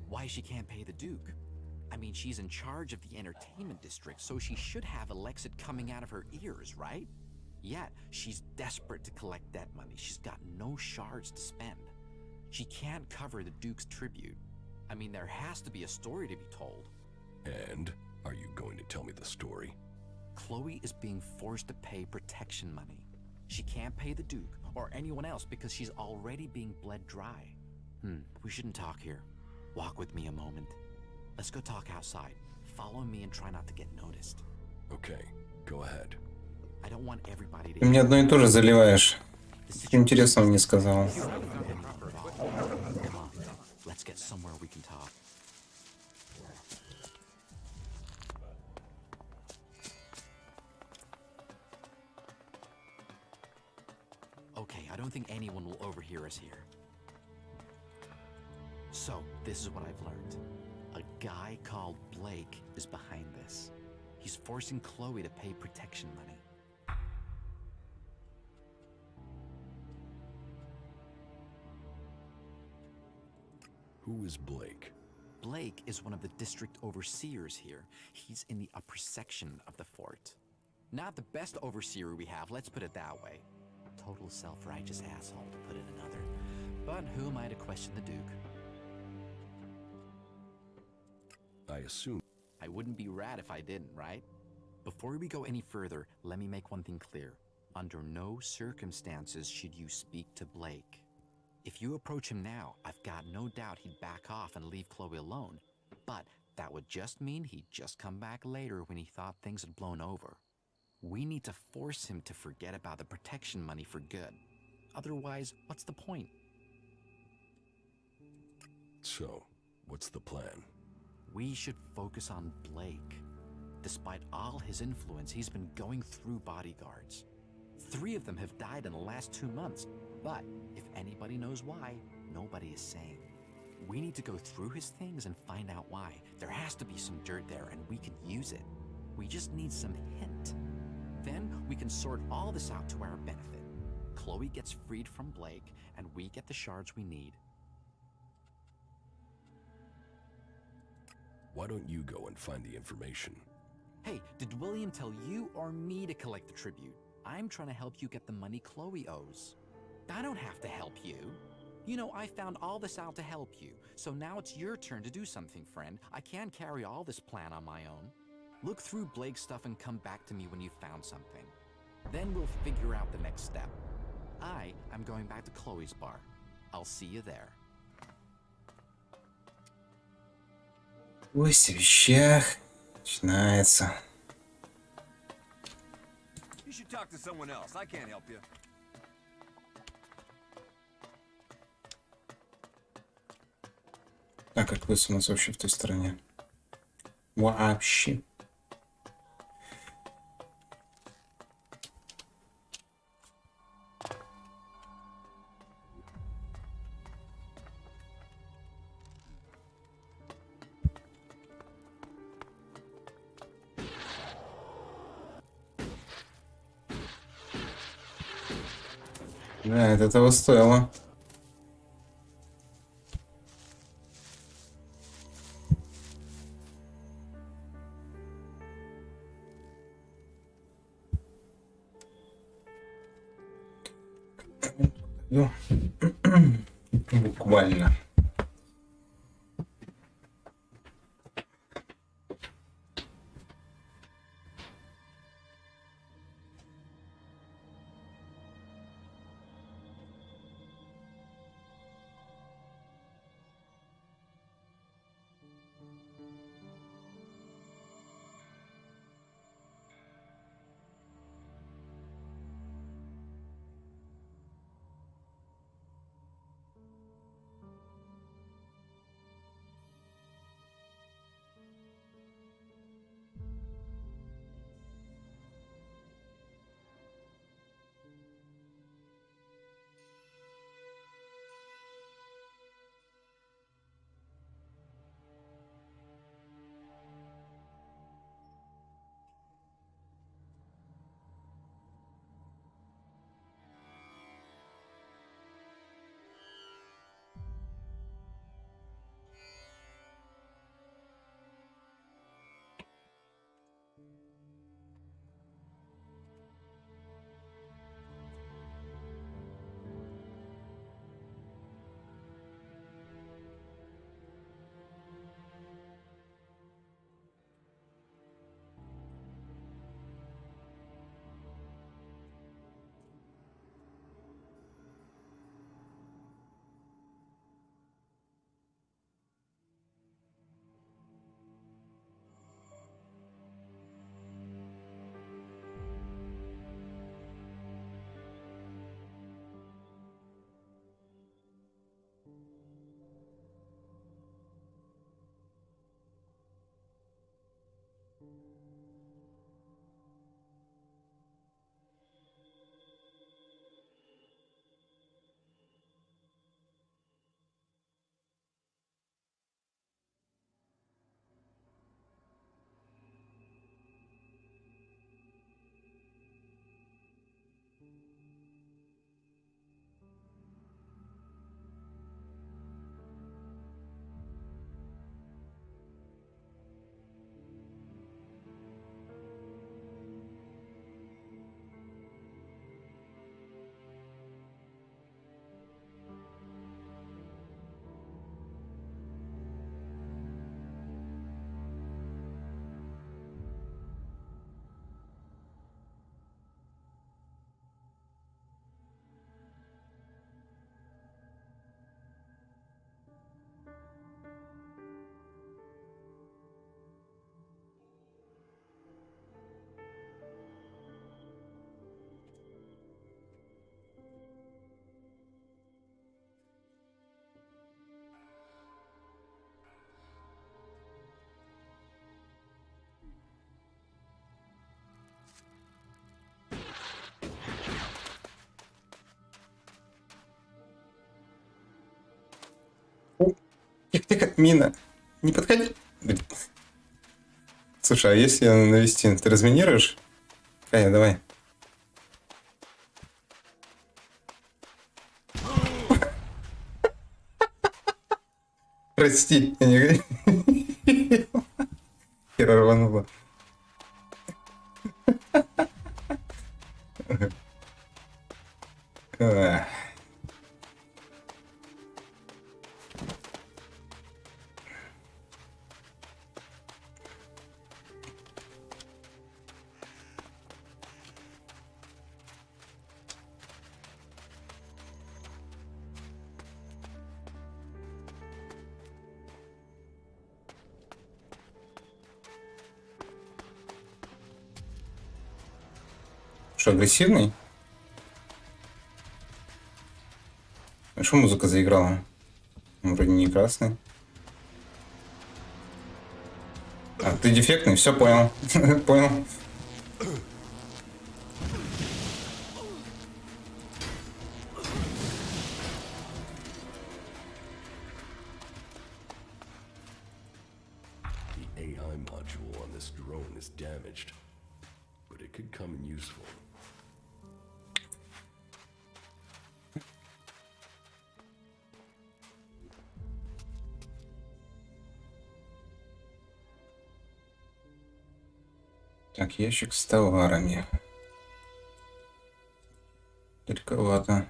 Why she can't pay the Duke. I mean, she's in charge of the entertainment district, so she should have Alexit coming out of her ears, right? Yet, she's desperate to collect that money. She's got no shards to spend. She can't cover the Duke's tribute. I mean, there has to be a story to be told. And? Are you going to tell me the story? Chloe is being forced to pay protection money. She can't pay the Duke or anyone else because she's already being bled dry. We shouldn't talk here. Walk with me a moment. Let's go talk outside. Follow me and try not to get noticed. Okay, go ahead. I don't want everybody to... Ты мне одно и то же заливаешь. Ничего интересного не сказал. Come on, let's get somewhere we can talk. Okay, I don't think anyone will overhear us here. So, this is what I've learned. A guy called Blake is behind this. He's forcing Chloe to pay protection money. Who is Blake? Blake is one of the district overseers here. He's in the upper section of the fort. Not the best overseer we have, let's put it that way. Total self-righteous asshole, to put it another. But who am I to question the Duke? I assume... I wouldn't be rad if I didn't, right? Before we go any further, let me make one thing clear. Under no circumstances should you speak to Blake. If you approach him now, I've got no doubt he'd back off and leave Chloe alone. But that would just mean he'd just come back later when he thought things had blown over. We need to force him to forget about the protection money for good. Otherwise, what's the point? So, what's the plan? We should focus on Blake. Despite all his influence, he's been going through bodyguards. 3 of them have died in the last 2 months. But if anybody knows why, nobody is saying. We need to go through his things and find out why. There has to be some dirt there and we can use it. We just need some hint. Then we can sort all this out to our benefit. Chloe gets freed from Blake and we get the shards we need. Why don't you go and find the information? Hey, did William tell you or me to collect the tribute? I'm trying to help you get the money Chloe owes. I don't have to help you. You know, I found all this out to help you, so now it's your turn to do something, friend. I can't carry all this plan on my own. Look through Blake's stuff and come back to me when you've found something. Then we'll figure out the next step. I'm going back to Chloe's bar. I'll see you there. Пусть в вещах начинается. You should talk to someone else. I can't help you. А как высунуться вообще в той стороне? Вообще. Да, это того стоило. Ну, буквально. Тихо, мина. Не подходи. Блин. Слушай, а если я навести, ты разминируешь? Кая, давай. Прости, я не... Хера рванула. Что, агрессивный? А что музыка заиграла? Он вроде не красный. А, ты дефектный? Все, понял. Понял. The AI module on this drone is damaged, but it could come in useful. Так, ящик с товарами. Далековато.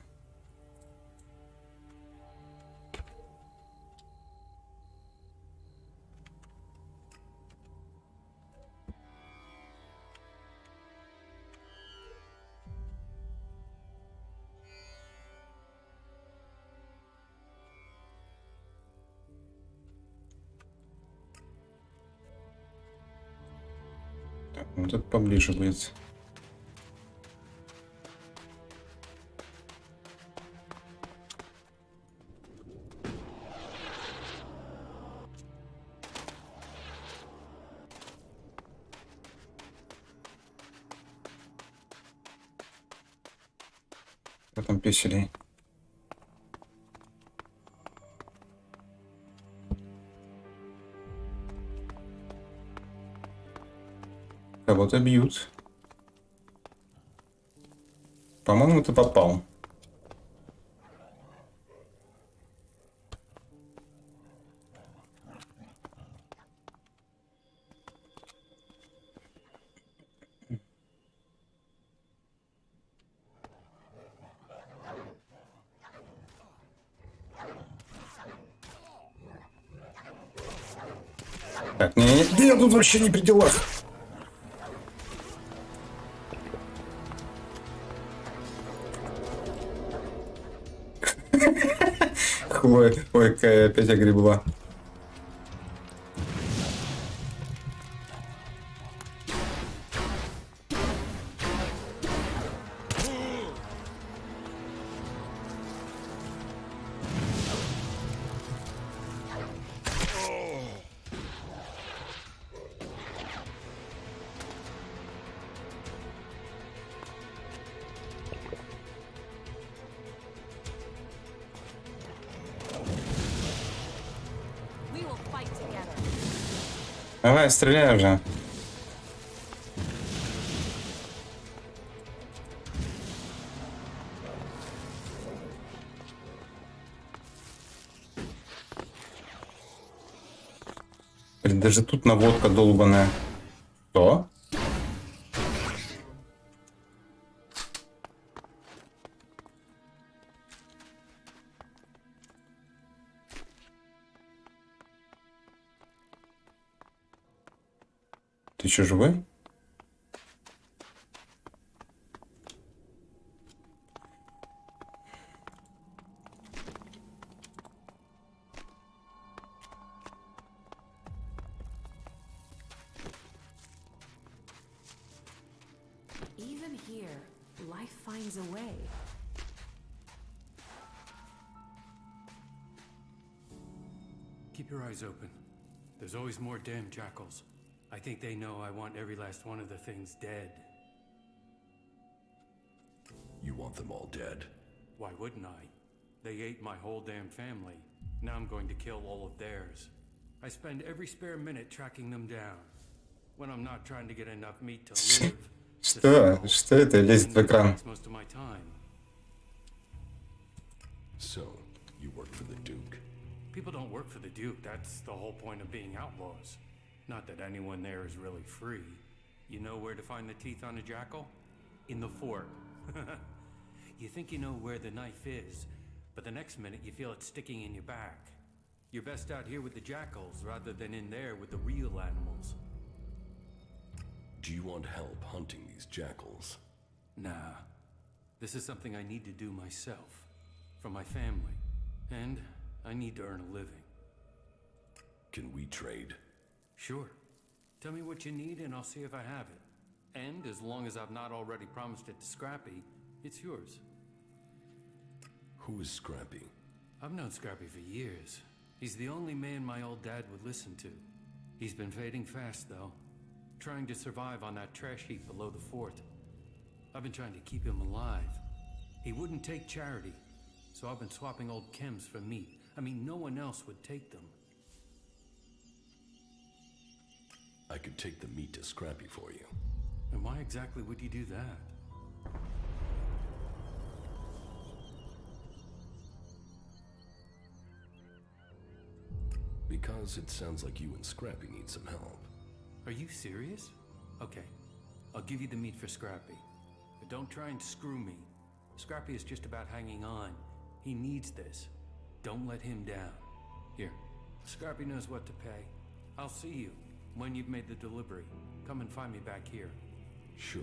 Так, вот тут поближе будет. Кто там песелей? Кого-то бьют. По-моему, ты попал. Так, да я тут вообще не при делах. Ой, какая опять огребла. Давай, стреляй уже. Блин, даже тут наводка долбаная. Что? Ты еще живой? Even here, life finds a way. Keep your eyes open. There's always more damn jackals. I think they know I want every last one of the things dead. You want them all dead? Why wouldn't I? They ate my whole damn family. Now I'm going to kill all of theirs. I spend every spare minute tracking them down. When I'm not trying to get enough meat to live. Что это лезет в экран? Most of my time. So, you work for the Duke? People don't work for the Duke. That's the whole point of being outlaws. Not that anyone there is really free. You know where to find the teeth on a jackal? In the fort. You think you know where the knife is, but the next minute you feel it sticking in your back. You're best out here with the jackals rather than in there with the real animals. Do you want help hunting these jackals? Nah. This is something I need to do myself. For my family. And I need to earn a living. Can we trade? Sure. Tell me what you need and I'll see if I have it. And as long as I've not already promised it to Scrappy, it's yours. Who is Scrappy? I've known Scrappy for years. He's the only man my old dad would listen to. He's been fading fast, though. Trying to survive on that trash heap below the fort. I've been trying to keep him alive. He wouldn't take charity, so I've been swapping old chems for meat. I mean, no one else would take them. I could take the meat to Scrappy for you. And why exactly would you do that? Because it sounds like you and Scrappy need some help. Are you serious? Okay, I'll give you the meat for Scrappy. But don't try and screw me. Scrappy is just about hanging on. He needs this. Don't let him down. Here, Scrappy knows what to pay. I'll see you when you've made the delivery. Come and find me back here. Sure.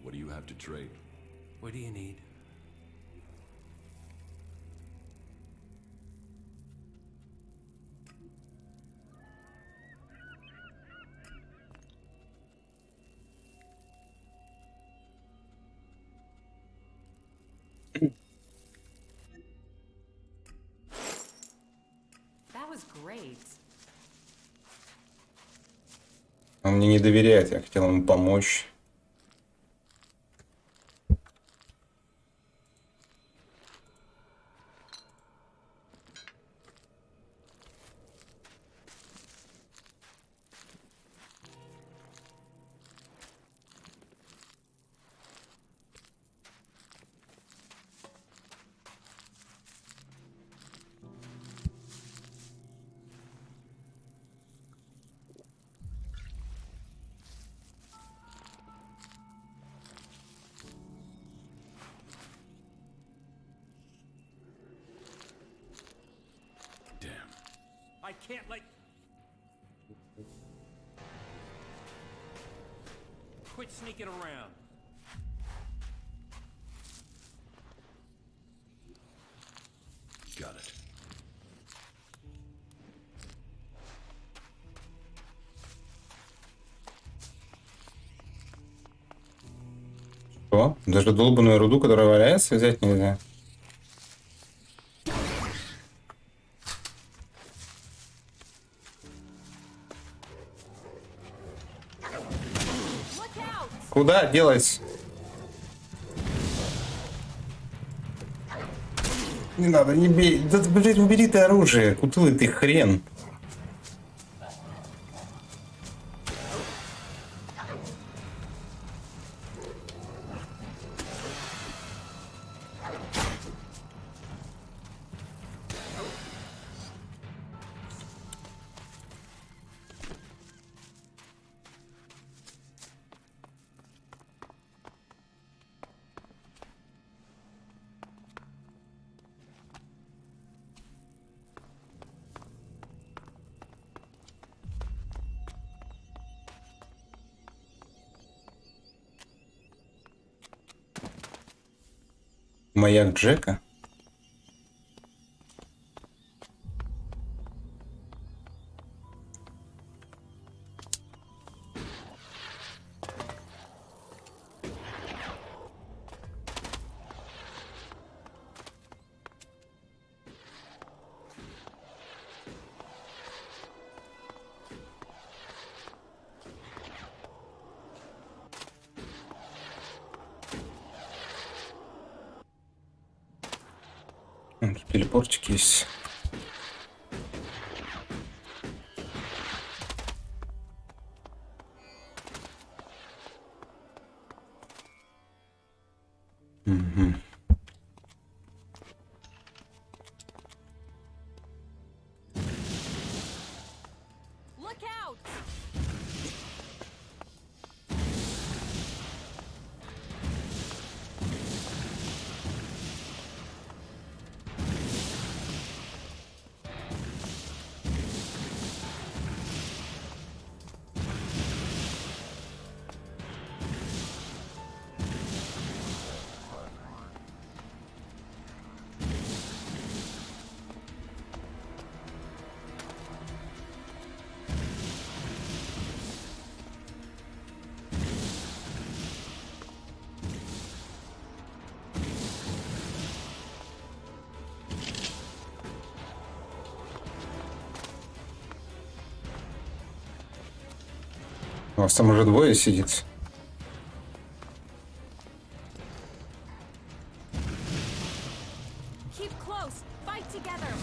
What do you have to trade? What do you need? That was great. Он мне не доверяет, я хотел ему помочь. I can't let... Quit sneaking around. Got it. Что? Даже долбаную руду, которая валяется, взять нельзя? Куда делать? Не надо, не бей. Да, блядь, убери ты оружие. Кутылый ты хрен. Маяк Джека? Телепортик есть. Угу. Look out! У вас там уже двое сидит. Keep close. Fight together.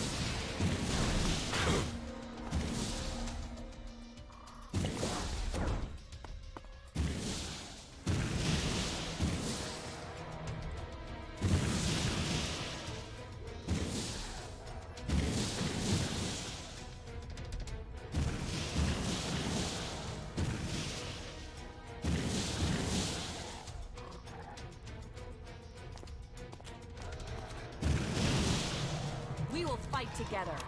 We will fight together.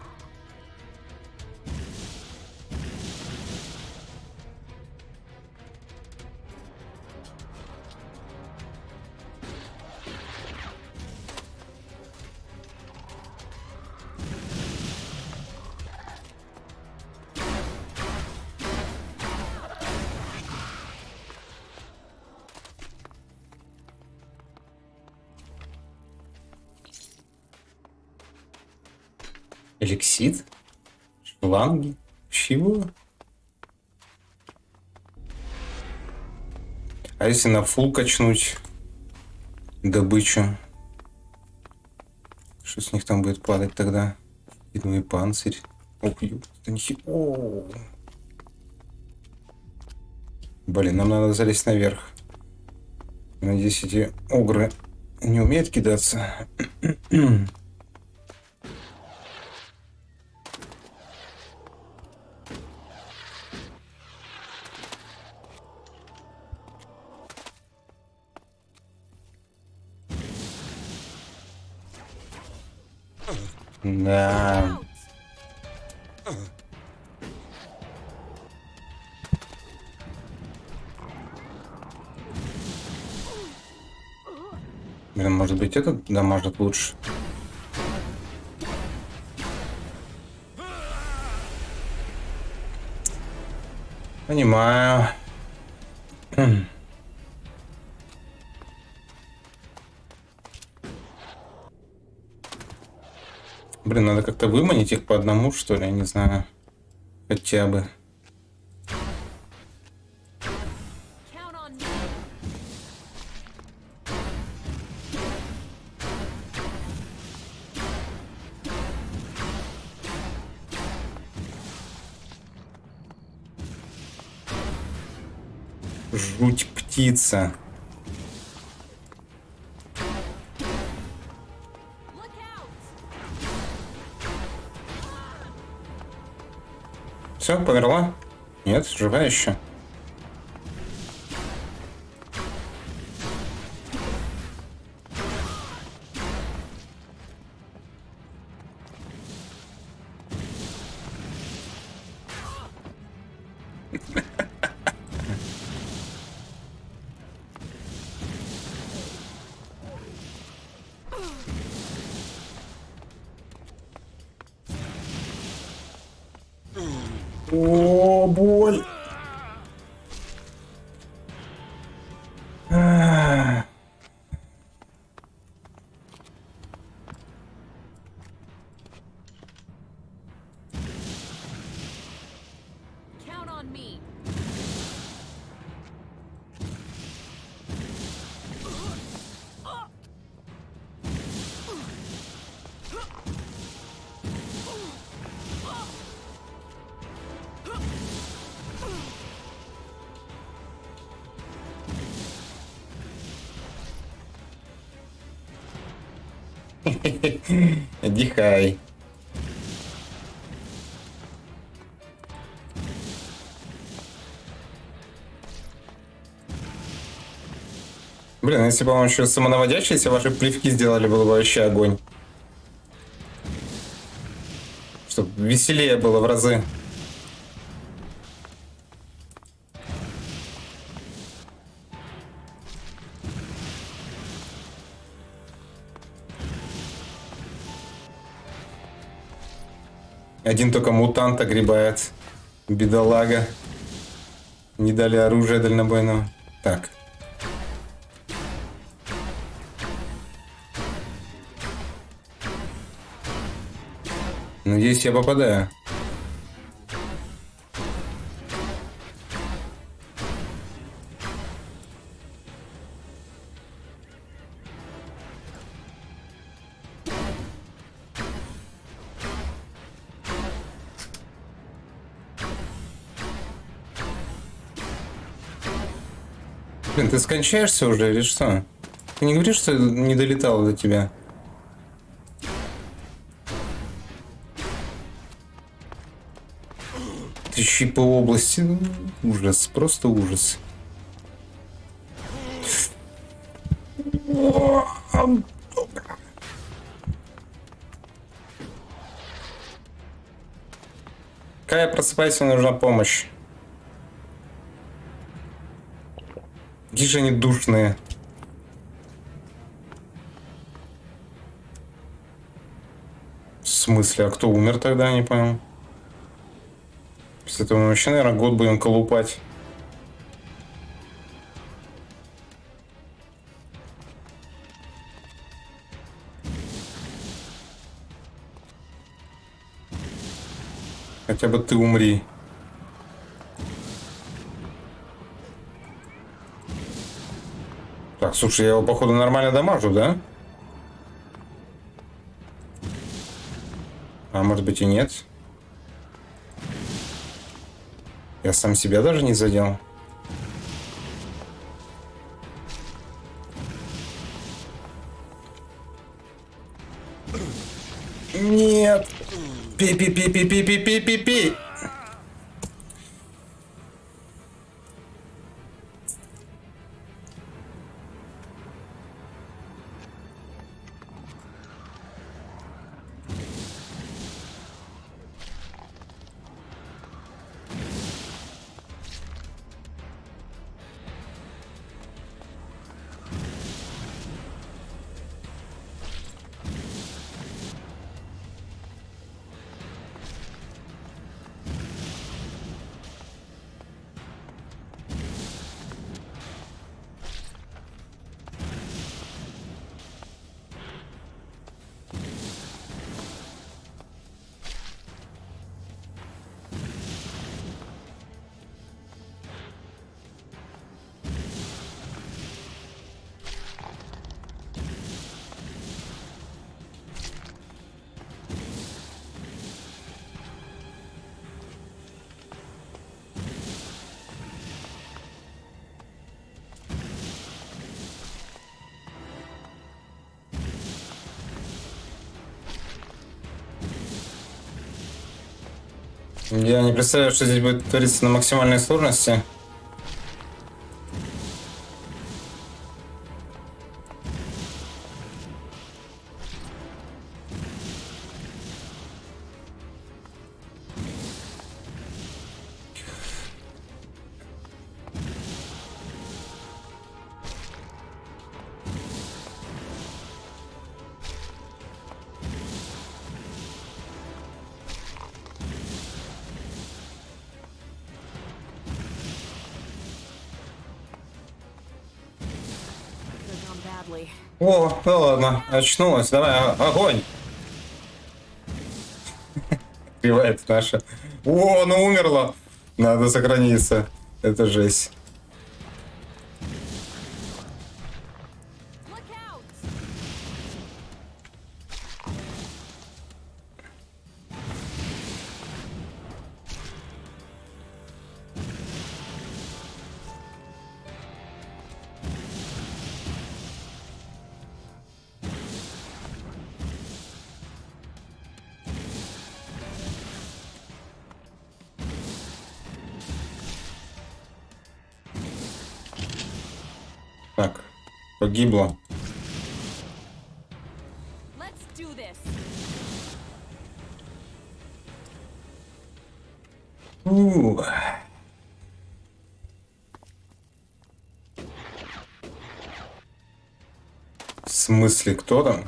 Элексит? Шланги? Чего? А если на фул качнуть добычу? Что с них там будет падать тогда? Видный панцирь. Ох, это нихи... О! Блин, нам надо залезть наверх. Надеюсь, эти огры не умеют кидаться. Да. Блин, может быть, этот дамажит лучше. Понимаю. Блин, надо как-то выманить их по одному, что ли, я не знаю. Хотя бы. Жуть птица. Все, померла? Нет, жива еще. О, боль. Count on me. Отдыхай. Блин, если бы вам еще самонаводящиеся ваши плевки сделали, было бы вообще огонь. Чтоб веселее было в разы. Один только мутант огребает. Бедолага. Не дали оружия дальнобойного. Так. Надеюсь, я попадаю. Блин, ты скончаешься уже или что? Ты не говоришь, что не долетало до тебя? Еще по области. Ужас, просто ужас. Кая, просыпайся, нужна помощь. Какие же они душные. В смысле? А кто умер тогда, не понял. После этого мы вообще, наверное, год будем колупать. Хотя бы ты умри. Так, слушай, я его, походу, нормально дамажу, да? А может быть и нет? Я сам себя даже не задел. Нет! Пи-пи-пи-пи-пи-пи-пи-пи-пи! Я не представляю, что здесь будет твориться на максимальной сложности. О, ну ладно, очнулась. Давай, огонь! Кривает наша. О, она умерла! Надо сохраниться. Это жесть. Погибло. Let's do this. В смысле, кто там?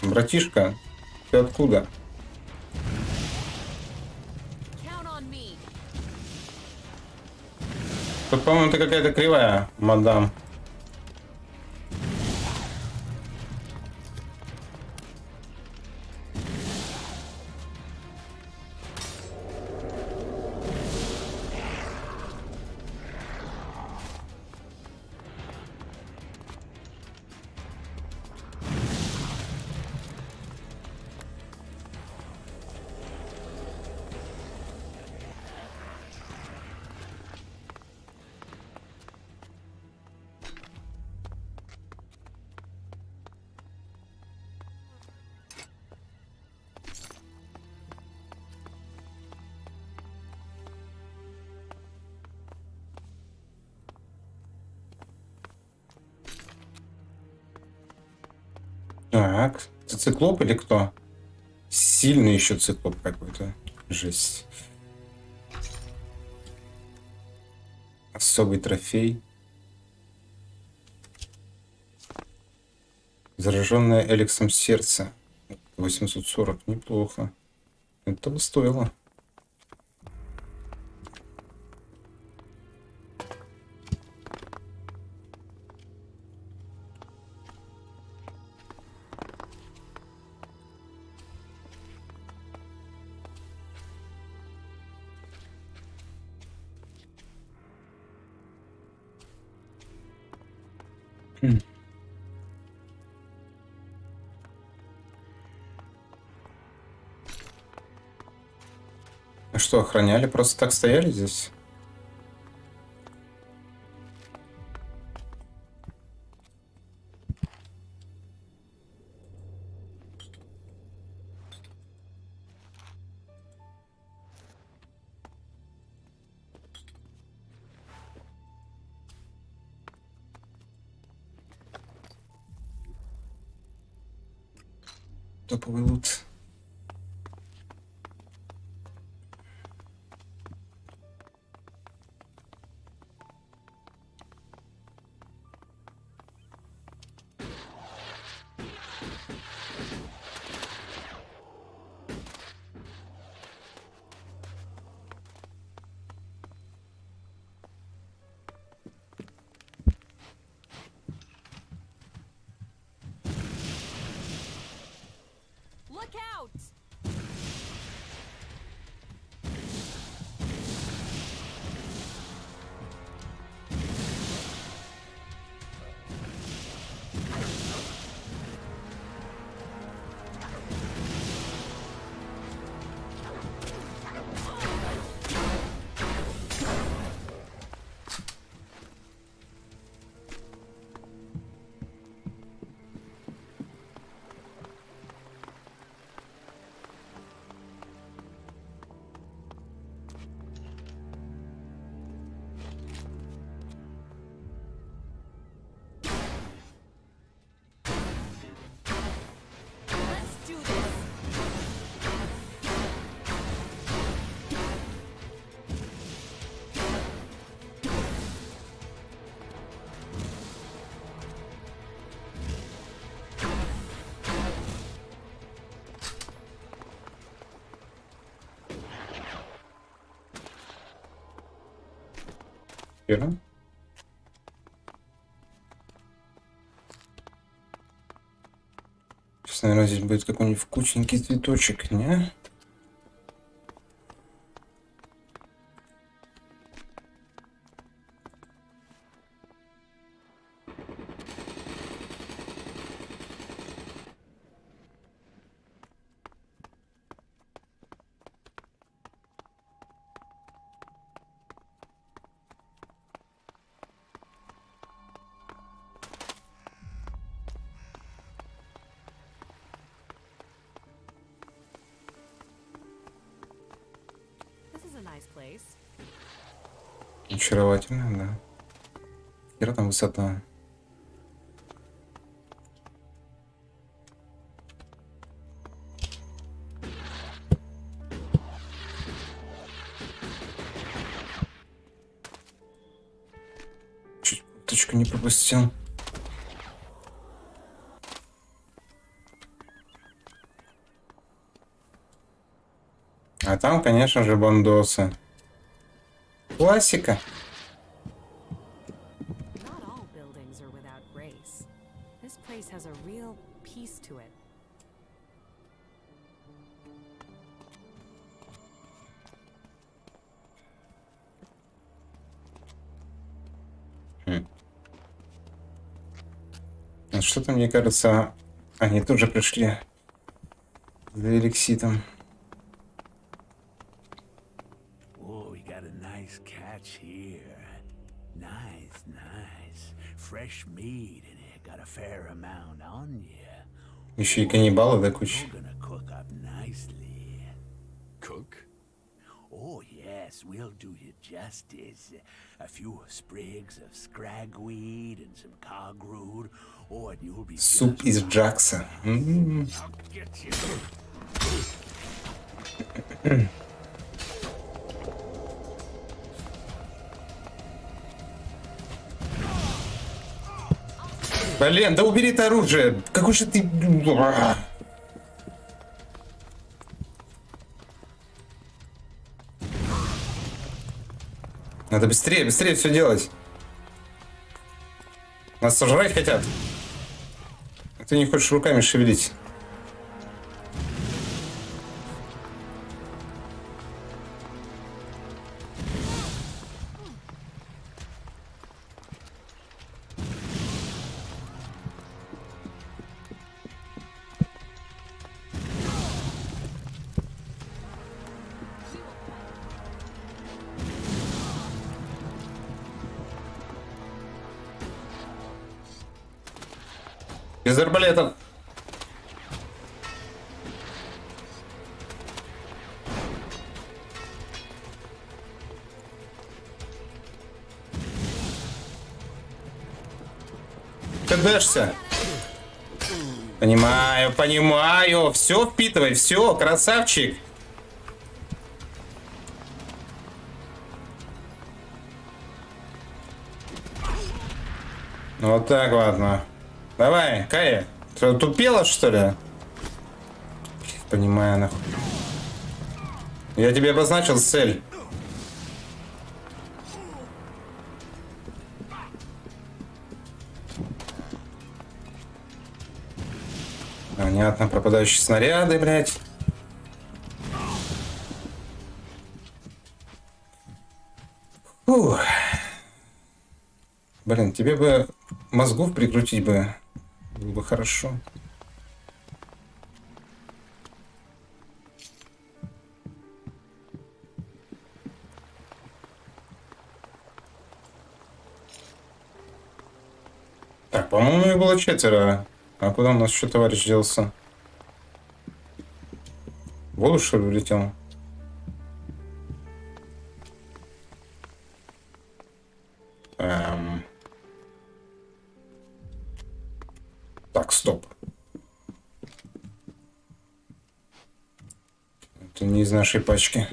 Братишка, ты откуда? Count on me. Тут, по-моему, ты какая-то кривая, мадам. Так, это циклоп или кто? Сильный еще циклоп какой-то. Жесть. Особый трофей. Зараженное Элексом сердце. 840. Неплохо. Это стоило. А что, охраняли? Просто так стояли здесь? Топовый лут. Look out! Верно? Сейчас, наверное, здесь будет какой-нибудь вкусненький цветочек, не? Очаровательно, да. Хера там высота. карточку не пропустил. А там, конечно же, бандосы. Классика. Not all buildings are without grace. This place has a real piece to it. Ну, что-то, мне кажется, они тоже пришли за Элекситом. Oh, we got a nice catch here. Nice, nice. Fresh meat, and it got a fair amount on you. Еще и каннибалы до кучи. You're gonna cook up nicely. Cook? Oh, yes, we'll do you justice. A few sprigs of scragweed and some cogroot. Oh, and you'll be Суп из Джакса. I'll get you. Блин, да убери это оружие. Какой же ты... Надо быстрее, быстрее все делать. Нас сожрать хотят. Ты не хочешь руками шевелить. Без арбалетов. Кдшься. Понимаю, понимаю. Все впитывай, все, красавчик. Вот так, ладно. Давай, Кая. Что, тупела, что ли? Блин, понимаю, нахуй. Я тебе обозначил цель. Понятно, пропадающие снаряды, блядь. Фух. Блин, тебе бы мозгов прикрутить бы. Было бы хорошо. Так, по-моему, их было 4. А куда у нас еще товарищ делся? В воду, что ли, улетел? Так, стоп. Это не из нашей пачки.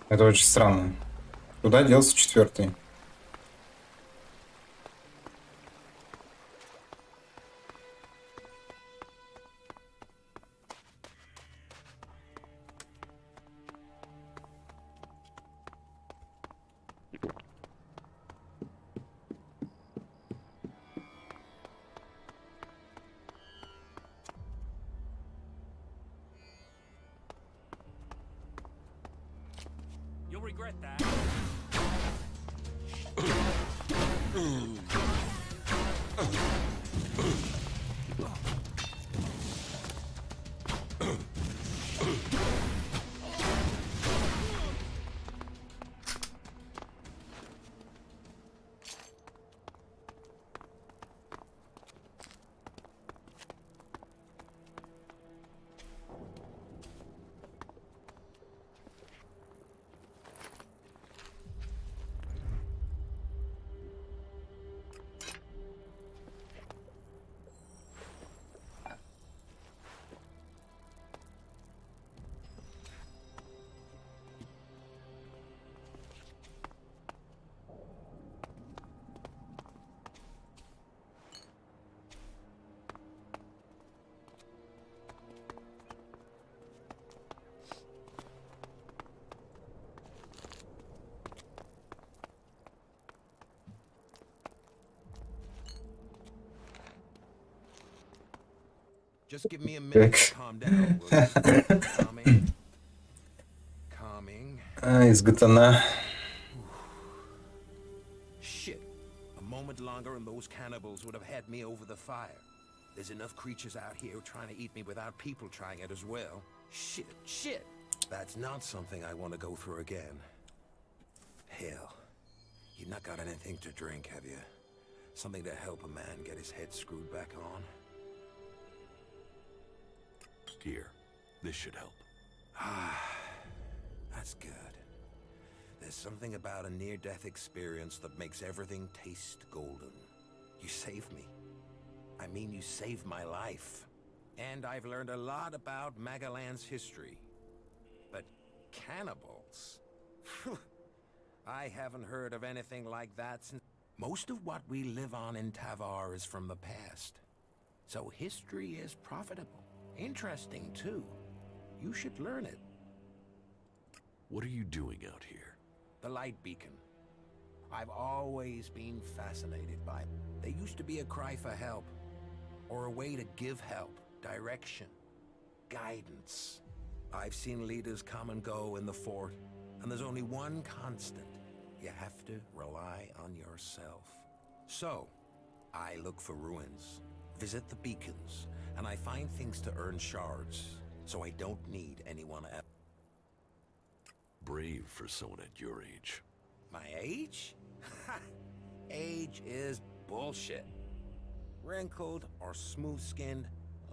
Это очень странно. Куда делся 4-й? Just give me a minute to calm down, will you? Calming. Calming. Изготовлена. Shit. A moment longer and those cannibals would have had me over the fire. There's enough creatures out here trying to eat me without people trying it as well. Shit. That's not something I want to go through again. Hell. You've not got anything to drink, have you? Something to help a man get his head screwed back on? Here. This should help. That's good. There's something about a near-death experience that makes everything taste golden. You saved me. I mean, you saved my life. And I've learned a lot about Magalan's history. But cannibals? I haven't heard of anything like that since... Most of what we live on in Tavar is from the past. So history is profitable. Interesting, too. You should learn it. What are you doing out here? The light beacon. I've always been fascinated by it. There used to be a cry for help. Or a way to give help, direction, guidance. I've seen leaders come and go in the fort, and there's only one constant. You have to rely on yourself. So, I look for ruins, visit the beacons, and I find things to earn shards, so I don't need anyone else. Brave for someone at your age. My age? Age is bullshit. Wrinkled or smooth-skinned,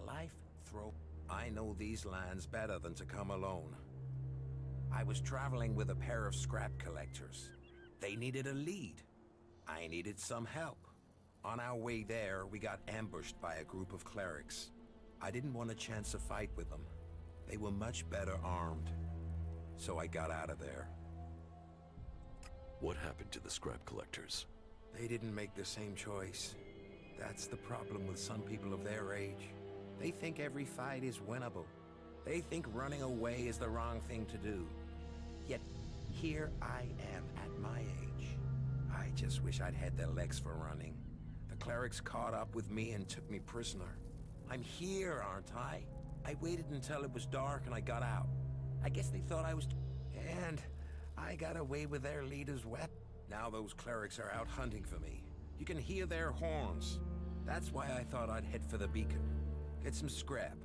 life throw. I know these lands better than to come alone. I was traveling with a pair of scrap collectors. They needed a lead. I needed some help. On our way there, we got ambushed by a group of clerics. I didn't want a chance to fight with them. They were much better armed. So I got out of there. What happened to the scrap collectors? They didn't make the same choice. That's the problem with some people of their age. They think every fight is winnable. They think running away is the wrong thing to do. Yet, here I am at my age. I just wish I'd had their legs for running. The clerics caught up with me and took me prisoner. I'm here, aren't I? I waited until it was dark and I got out. I guess they thought I was... And I got away with their leader's weapon. Now those clerics are out hunting for me. You can hear their horns. That's why I thought I'd head for the beacon. Get some scrap,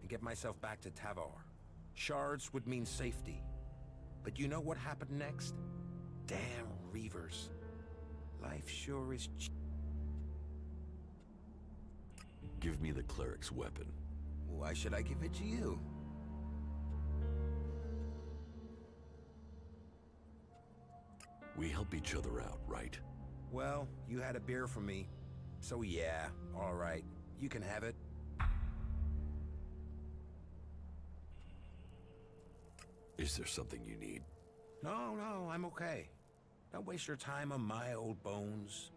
and get myself back to Tavar. Shards would mean safety. But you know what happened next? Damn Reavers. Life sure is Give me the cleric's weapon. Why should I give it to you? We help each other out, right? Well, you had a beer from me. So yeah, all right. You can have it. Is there something you need? No, I'm okay. Don't waste your time on my old bones.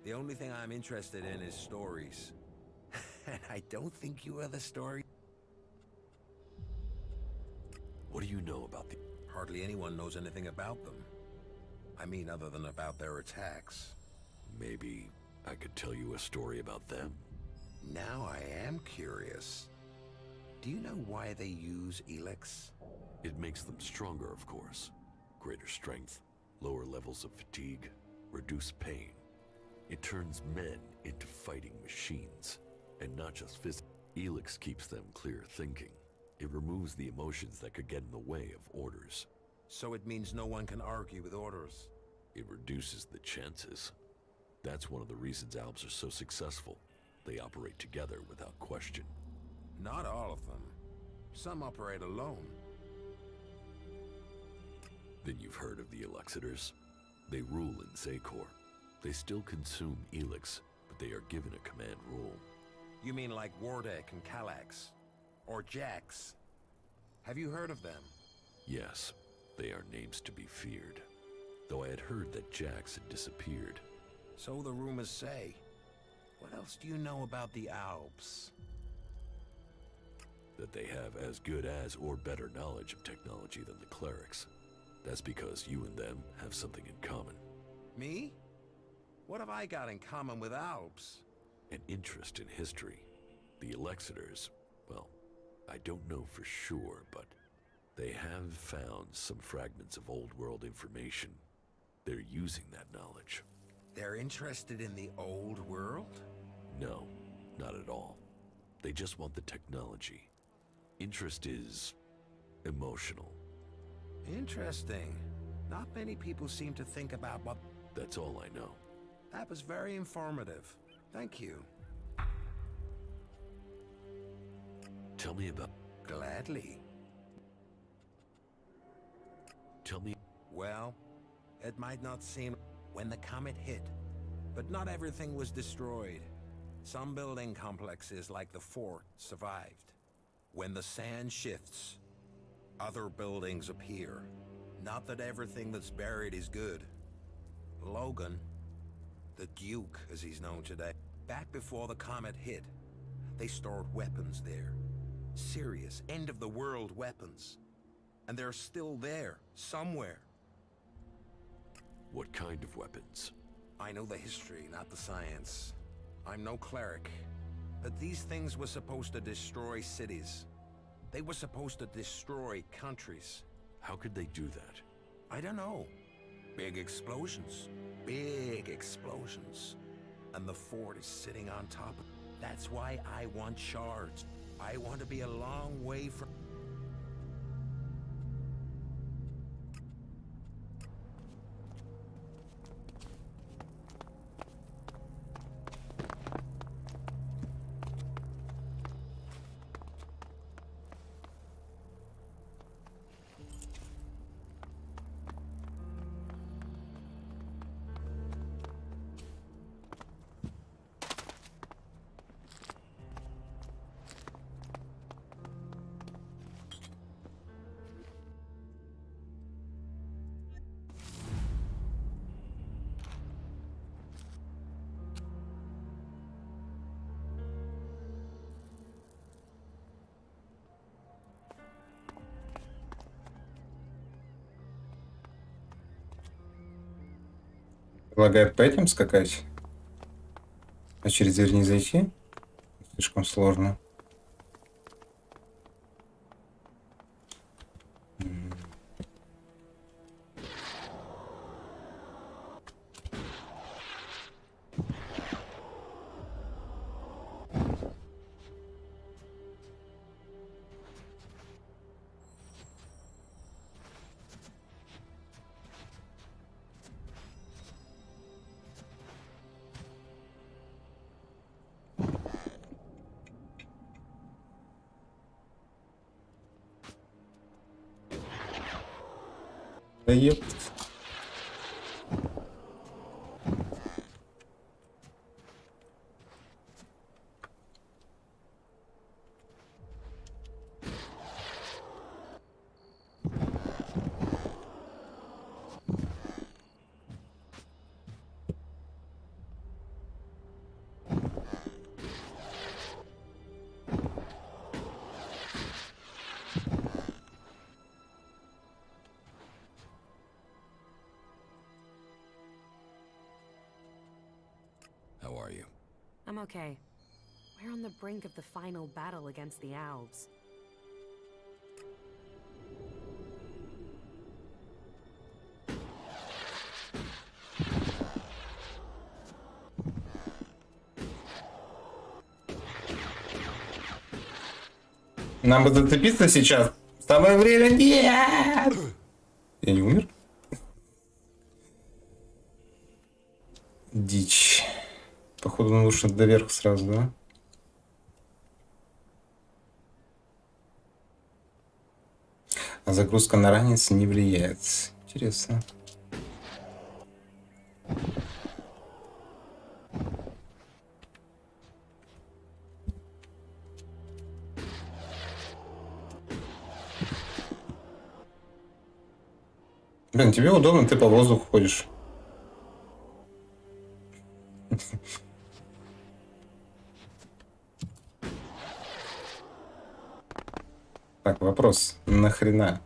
The only thing I'm interested in is stories. And I don't think you are the story. What do you know about the... Hardly anyone knows anything about them. I mean, other than about their attacks. Maybe I could tell you a story about them. Now I am curious. Do you know why they use Elex? It makes them stronger, of course. Greater strength, lower levels of fatigue, reduced pain. It turns men into fighting machines, and not just physical. Elex keeps them clear thinking. It removes the emotions that could get in the way of orders. So it means no one can argue with orders. It reduces the chances. That's one of the reasons Albs are so successful. They operate together without question. Not all of them. Some operate alone. Then you've heard of the Elexitors. They rule in Zakor. They still consume Elex, but they are given a command role. You mean like Wardek and Kallax? Or Jax? Have you heard of them? Yes, they are names to be feared. Though I had heard that Jax had disappeared. So the rumors say. What else do you know about the Alps? That they have as good as or better knowledge of technology than the clerics. That's because you and them have something in common. Me? What have I got in common with Alps? An interest in history. The Elexitors, Well, I don't know for sure, but they have found some fragments of old world information. They're using that knowledge. They're interested in the old world? No, not at all. They just want the technology. Interest is emotional. Interesting. Not many people seem to think about what... That's all I know. That was very informative. Thank you. Tell me about... Gladly. Tell me... Well, it might not seem when the comet hit, but not everything was destroyed. Some building complexes like the fort survived. When the sand shifts, other buildings appear. Not that everything that's buried is good. Logan, the Duke as he's known today, back before the comet hit, they stored weapons there. Serious, end-of-the-world weapons. And they're still there, somewhere. What kind of weapons? I know the history, not the science. I'm no cleric. But these things were supposed to destroy cities. They were supposed to destroy countries. How could they do that? I don't know. Big explosions. Big explosions. And the fort is sitting on top. That's why I want shards. I want to be a long way from... Предлагает по этим скакать? А через дверь не зайти? Слишком сложно. Да ёпт. How are you? I'm okay. We're on the brink of the final battle against the Alves. Нам бы зацепиться сейчас. Самое время. Нет! Я не умер? Дичь. Походу, лучше доверх сразу, да? А загрузка на ранец не влияет. Интересно. Блин, тебе удобно, ты по воздуху ходишь. Так, вопрос. Нахрена?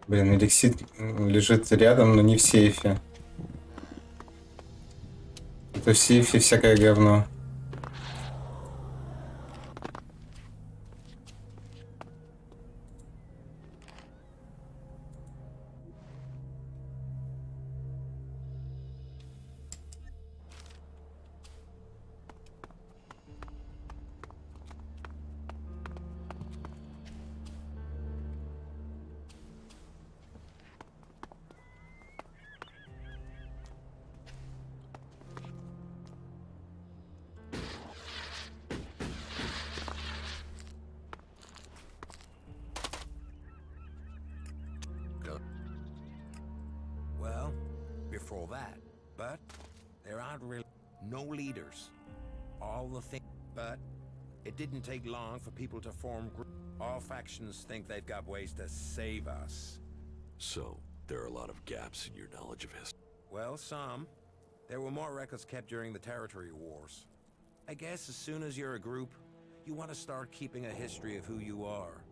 Блин, эликсир лежит рядом, но не в сейфе. Это в сейфе всякое говно. Well, before that, but there aren't really no leaders. All the things, but it didn't take long for people to form groups. All factions think they've got ways to save us. So, there are a lot of gaps in your knowledge of history. Well, some. There were more records kept during the territory wars. I guess as soon as you're a group, you want to start keeping a history of who you are.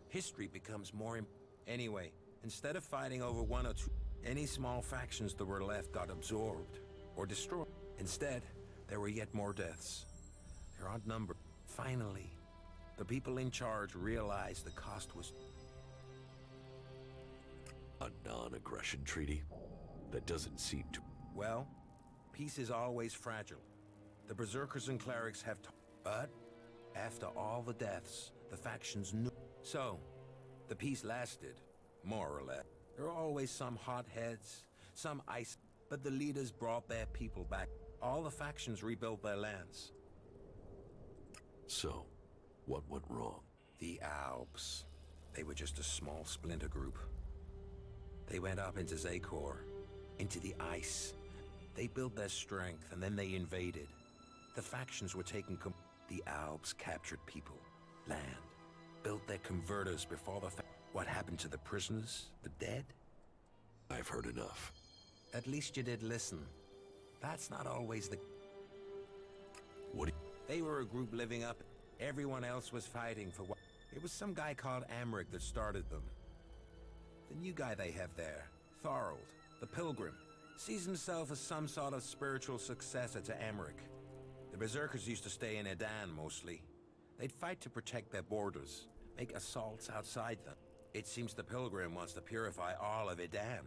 History becomes more anyway, instead of fighting over one or two, any small factions that were left got absorbed or destroyed. Instead, there were yet more deaths. There aren't numbered. Finally, the people in charge realized the cost was... A non-aggression treaty? That doesn't seem to... Well, peace is always fragile. The berserkers and clerics have but after all the deaths, the factions knew. So, the peace lasted, more or less. There are always some hotheads, some ice, but the leaders brought their people back. All the factions rebuilt their lands. So, what went wrong? The Alps. They were just a small splinter group. They went up into Zakor, into the ice. They built their strength and then they invaded. The factions were taking the Alps captured people, land, built their converters before the what happened to the prisoners, the dead? I've heard enough. At least you did listen. That's not always the... What? They were a group living up. Everyone else was fighting for what... It was some guy called Amric that started them. The new guy they have there, Thorold, the Pilgrim, sees himself as some sort of spiritual successor to Amric. The Berserkers used to stay in Edan mostly. They'd fight to protect their borders, make assaults outside them. It seems the Pilgrim wants to purify all of Edan.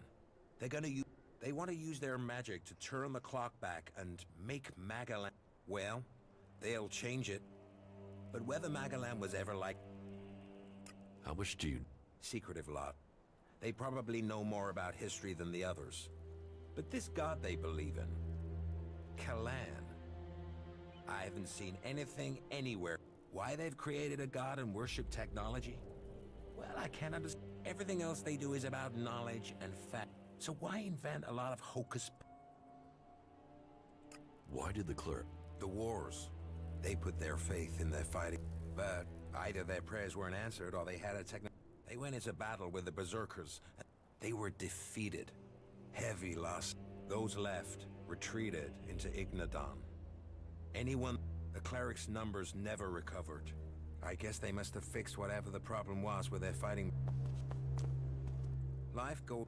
They want to use their magic to turn the clock back and make Magalan... Well, they'll change it. But whether Magalan was ever like... How much do you... Secretive lot. They probably know more about history than the others. But this god they believe in, Kalan, I haven't seen anything anywhere. Why they've created a god and worship technology? Well, I can't understand. Everything else they do is about knowledge and fact. So why invent a lot of hocus? Why did the cleric? The wars. They put their faith in their fighting. But either their prayers weren't answered or they had a They went into battle with the Berserkers. They were defeated. Heavy loss. Those left retreated into Ignadon. The clerics' numbers never recovered. I guess they must have fixed whatever the problem was with their fighting. Life goes.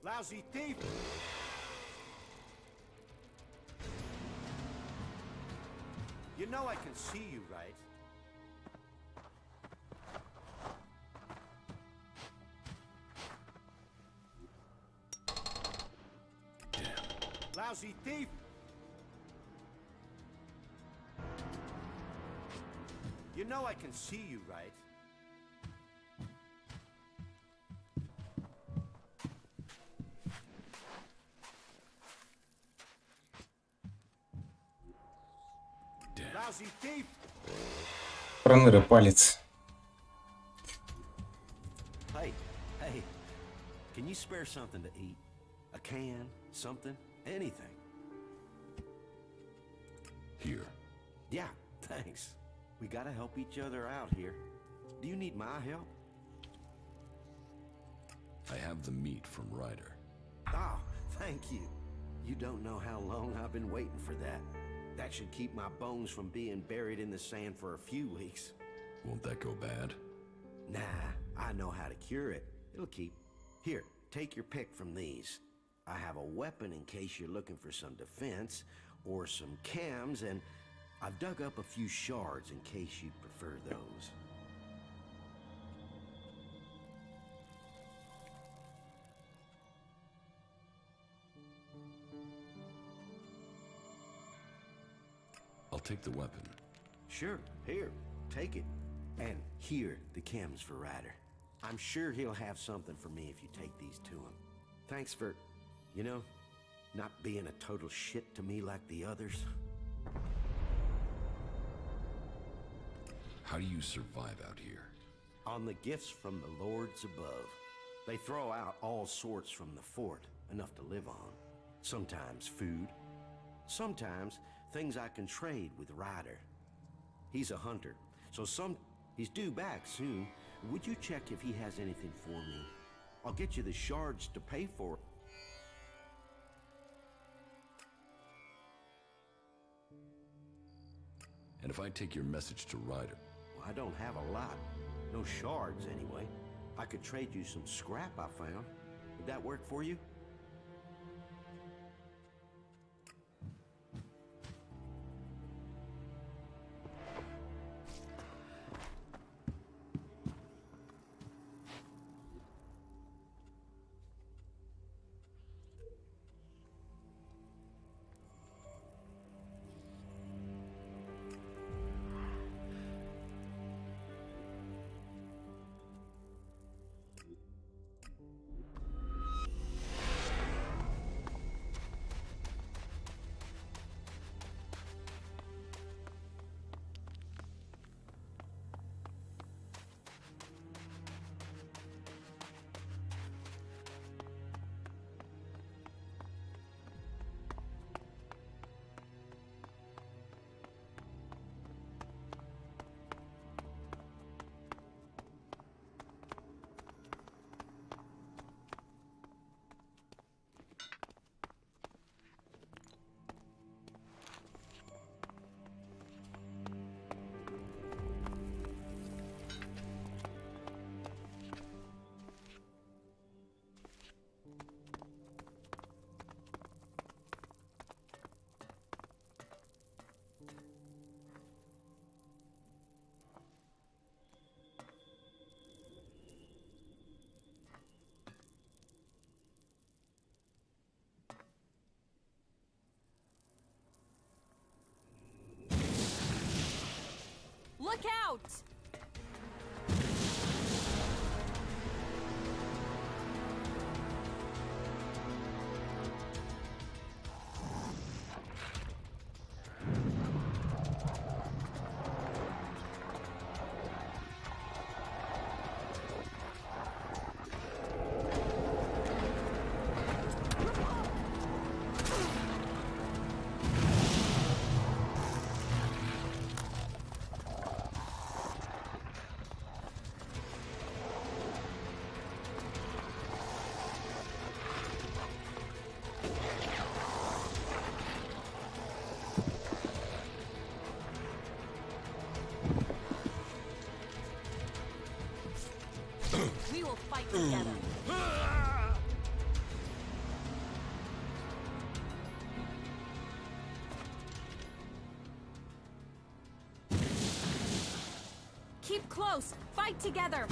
Lousy thief! You know I can see you, right? Lousy thief! You know I can see you, right? Lousy thief! Проныра палец. Hey, hey, can you spare something to eat? A can, something, anything. Here. Yeah, thanks. We gotta help each other out here. Do you need my help? I have the meat from Ryder. Oh, thank you. You don't know how long I've been waiting for that. That should keep my bones from being buried in the sand for a few weeks. Won't that go bad? Nah, I know how to cure it. It'll keep. Here, take your pick from these. I have a weapon in case you're looking for some defense, or some cams, and I've dug up a few shards in case you'd prefer those. I'll take the weapon. Sure, here, take it. And here, the chems for Ryder. I'm sure he'll have something for me if you take these to him. Thanks for, you know, not being a total shit to me like the others. How do you survive out here? On the gifts from the lords above. They throw out all sorts from the fort, enough to live on. Sometimes food. Sometimes things I can trade with Ryder. He's a hunter, so he's due back soon. Would you check if he has anything for me? I'll get you the shards to pay for it. And if I take your message to Ryder? Well, I don't have a lot. No shards, anyway. I could trade you some scrap I found. Would that work for you? Look out! Keep close. Fight together.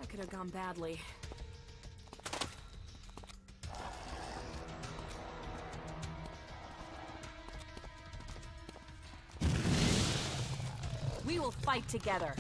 Could have gone badly. We will fight together.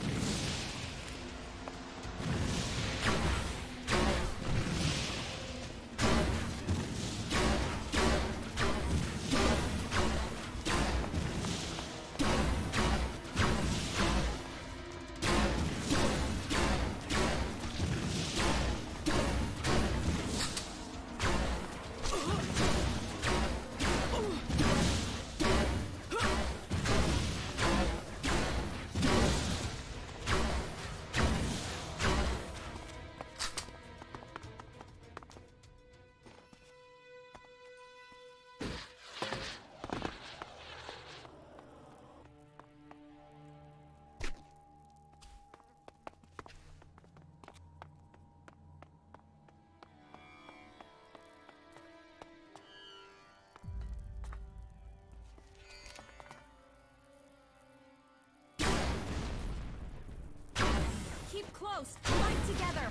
Keep close. Fight together.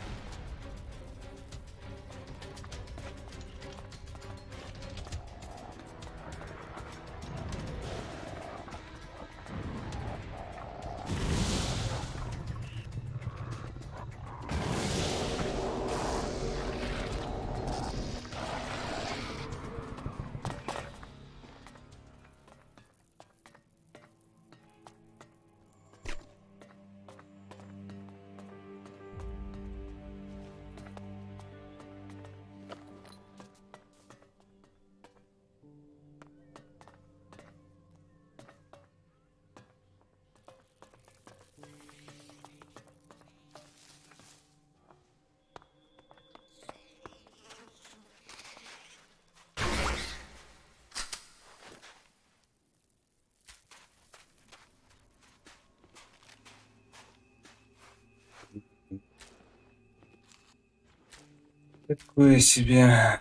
Такое себе.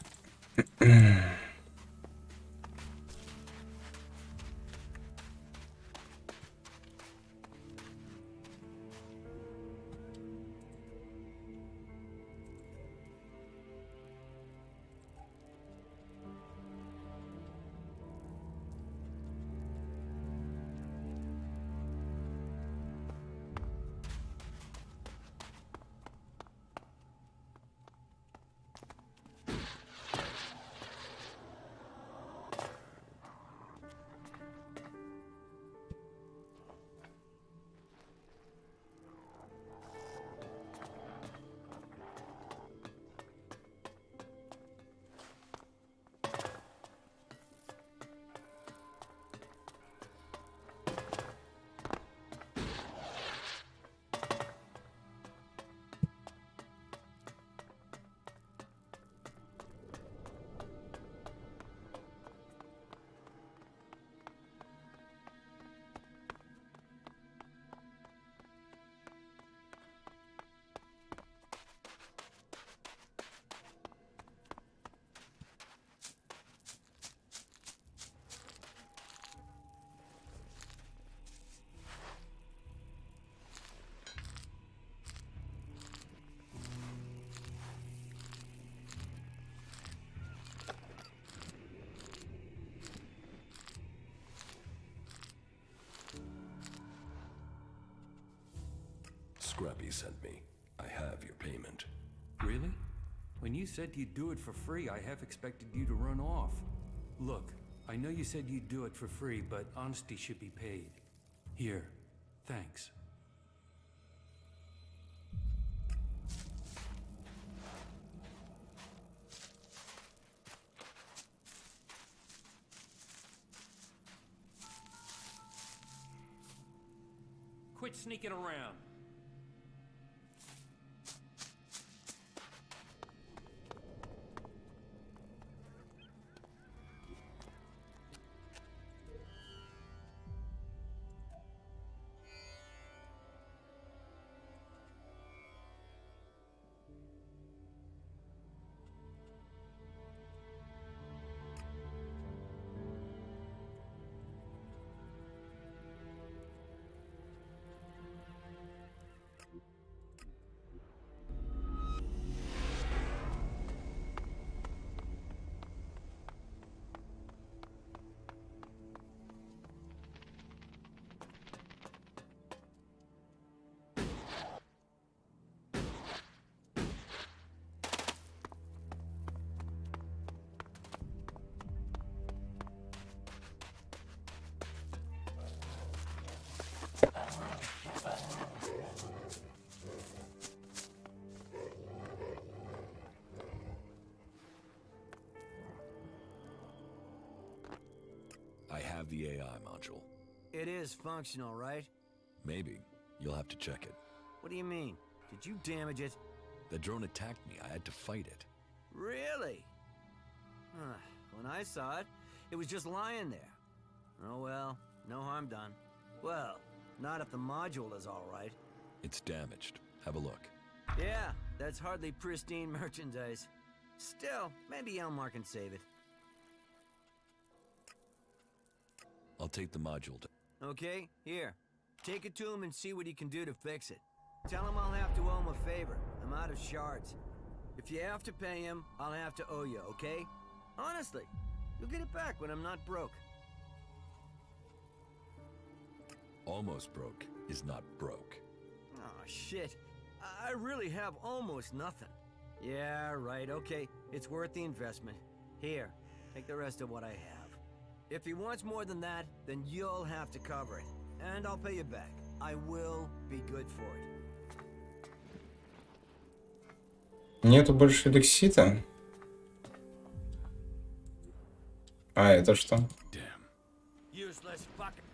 Scrappy sent me. I have your payment. Really? When you said you'd do it for free, I half expected you to run off. Look, I know you said you'd do it for free, but honesty should be paid. Here, thanks. Quit sneaking around. I have the AI module. It is functional, right? Maybe. You'll have to check it. What do you mean? Did you damage it? The drone attacked me. I had to fight it. Really? When I saw it, it was just lying there. Oh well, no harm done. Well, not if the module is all right. It's damaged. Have a look. Yeah, that's hardly pristine merchandise. Still, maybe Elmar can save it. I'll take the module to... Okay, here. Take it to him and see what he can do to fix it. Tell him I'll have to owe him a favor. I'm out of shards. If you have to pay him, I'll have to owe you, okay? Honestly, you'll get it back when I'm not broke. Almost broke is not broke. Oh, shit. I really have almost nothing. Yeah, right, okay. It's worth the investment. Here, take the rest of what I have. If he wants more than that, then you'll have to cover it. And I'll pay you back. I will be good for it. Нету больше эликсита. А это что? Useless fucker.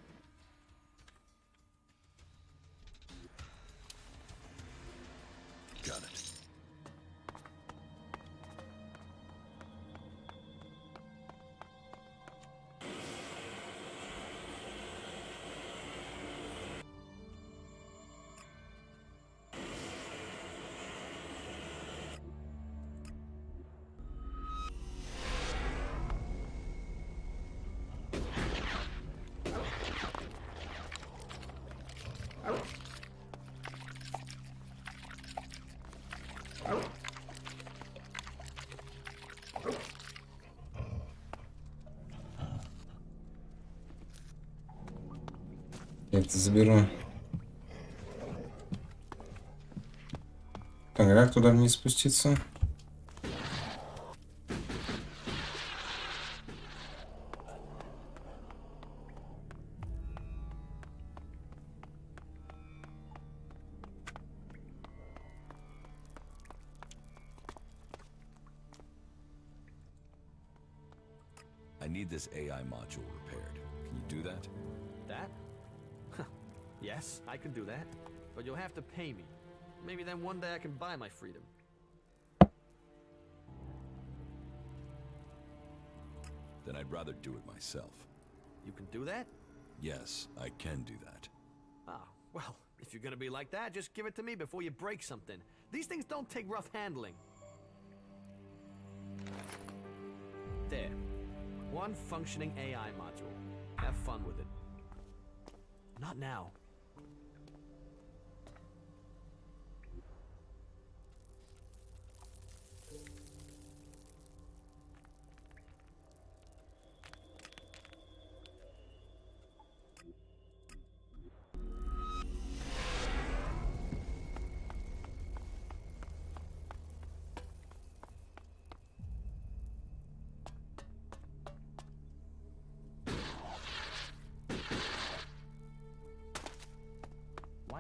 Got it. Я это заберу. Так, а как туда вниз спуститься? I need this AI module repaired. Can you do that? That? Yes, I can do that. But you'll have to pay me. Maybe then one day I can buy my freedom. Then I'd rather do it myself. You can do that? Yes, I can do that. Ah, well, if you're gonna be like that, just give it to me before you break something. These things don't take rough handling. There. One functioning AI module. Have fun with it. Not now.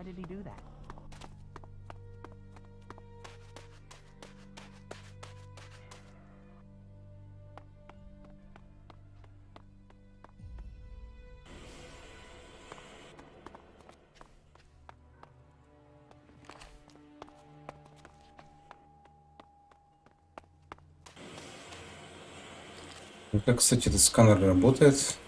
did he do that? Ну, как, кстати, этот сканер работает?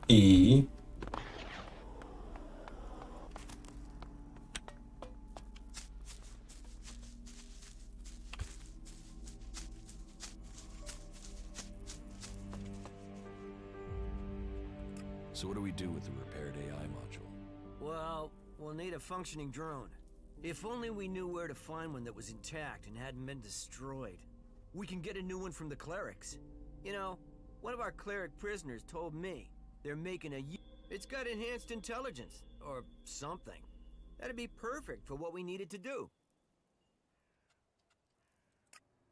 И... So what do we do with the repaired AI module? Well, we'll need a functioning drone. If only we knew where to find one that was intact and hadn't been destroyed. We can get a new one from the clerics. You know, one of our cleric prisoners told me they're making a... It's got enhanced intelligence, or something. That'd be perfect for what we needed to do.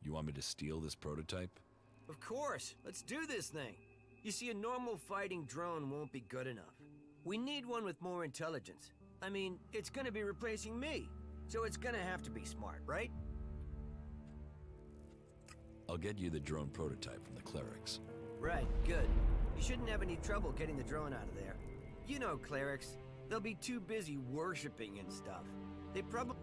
You want me to steal this prototype? Of course, let's do this thing. You see, a normal fighting drone won't be good enough. We need one with more intelligence. I mean, it's gonna be replacing me, so it's gonna have to be smart, right? I'll get you the drone prototype from the clerics. Right, good. You shouldn't have any trouble getting the drone out of there. You know clerics, they'll be too busy worshipping and stuff. They probably...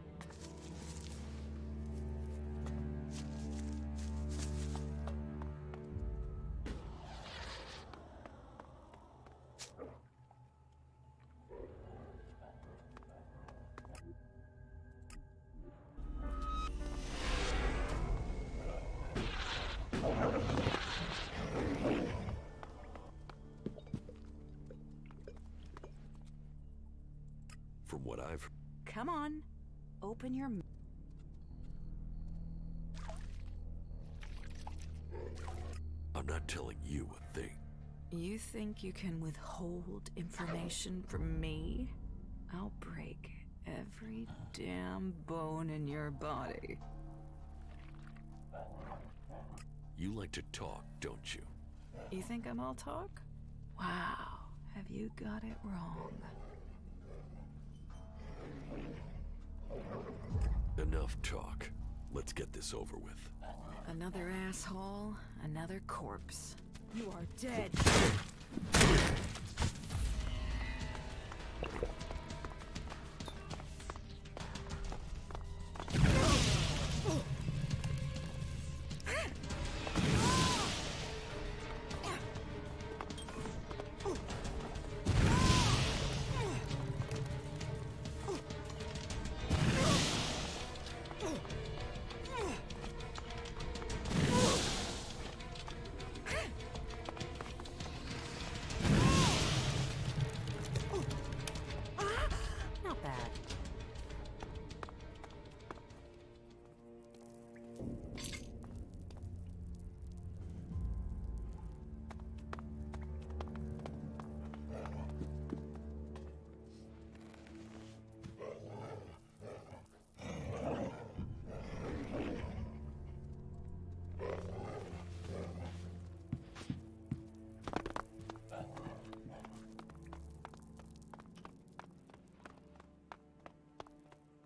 From what I've... Come on, open your... I'm not telling you a thing. You think you can withhold information from me? I'll break every damn bone in your body. You like to talk, don't you? You think I'm all talk? Wow, have you got it wrong? Enough talk. Let's get this over with. Another asshole, another corpse. You are dead. Not bad.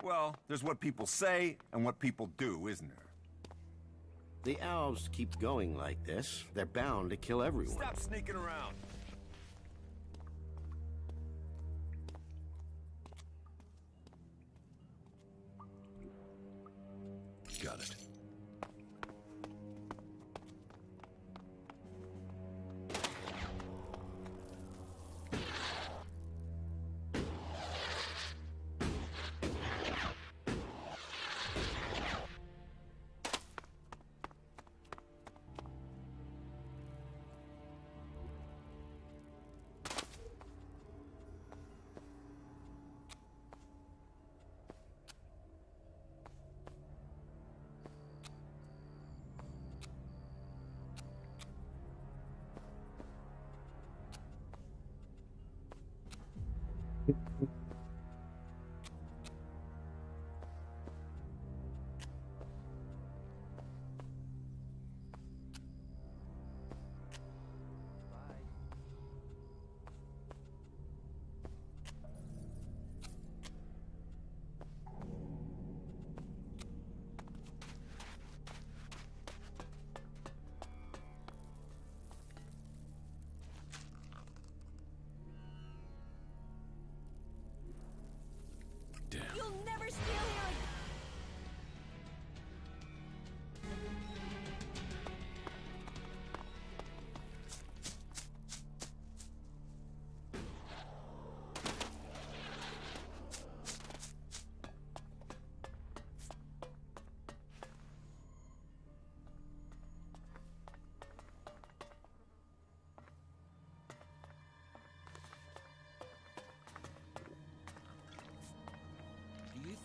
Well, there's what people say and what people do, isn't there? The elves keep going like this, they're bound to kill everyone. Stop sneaking around. Got it.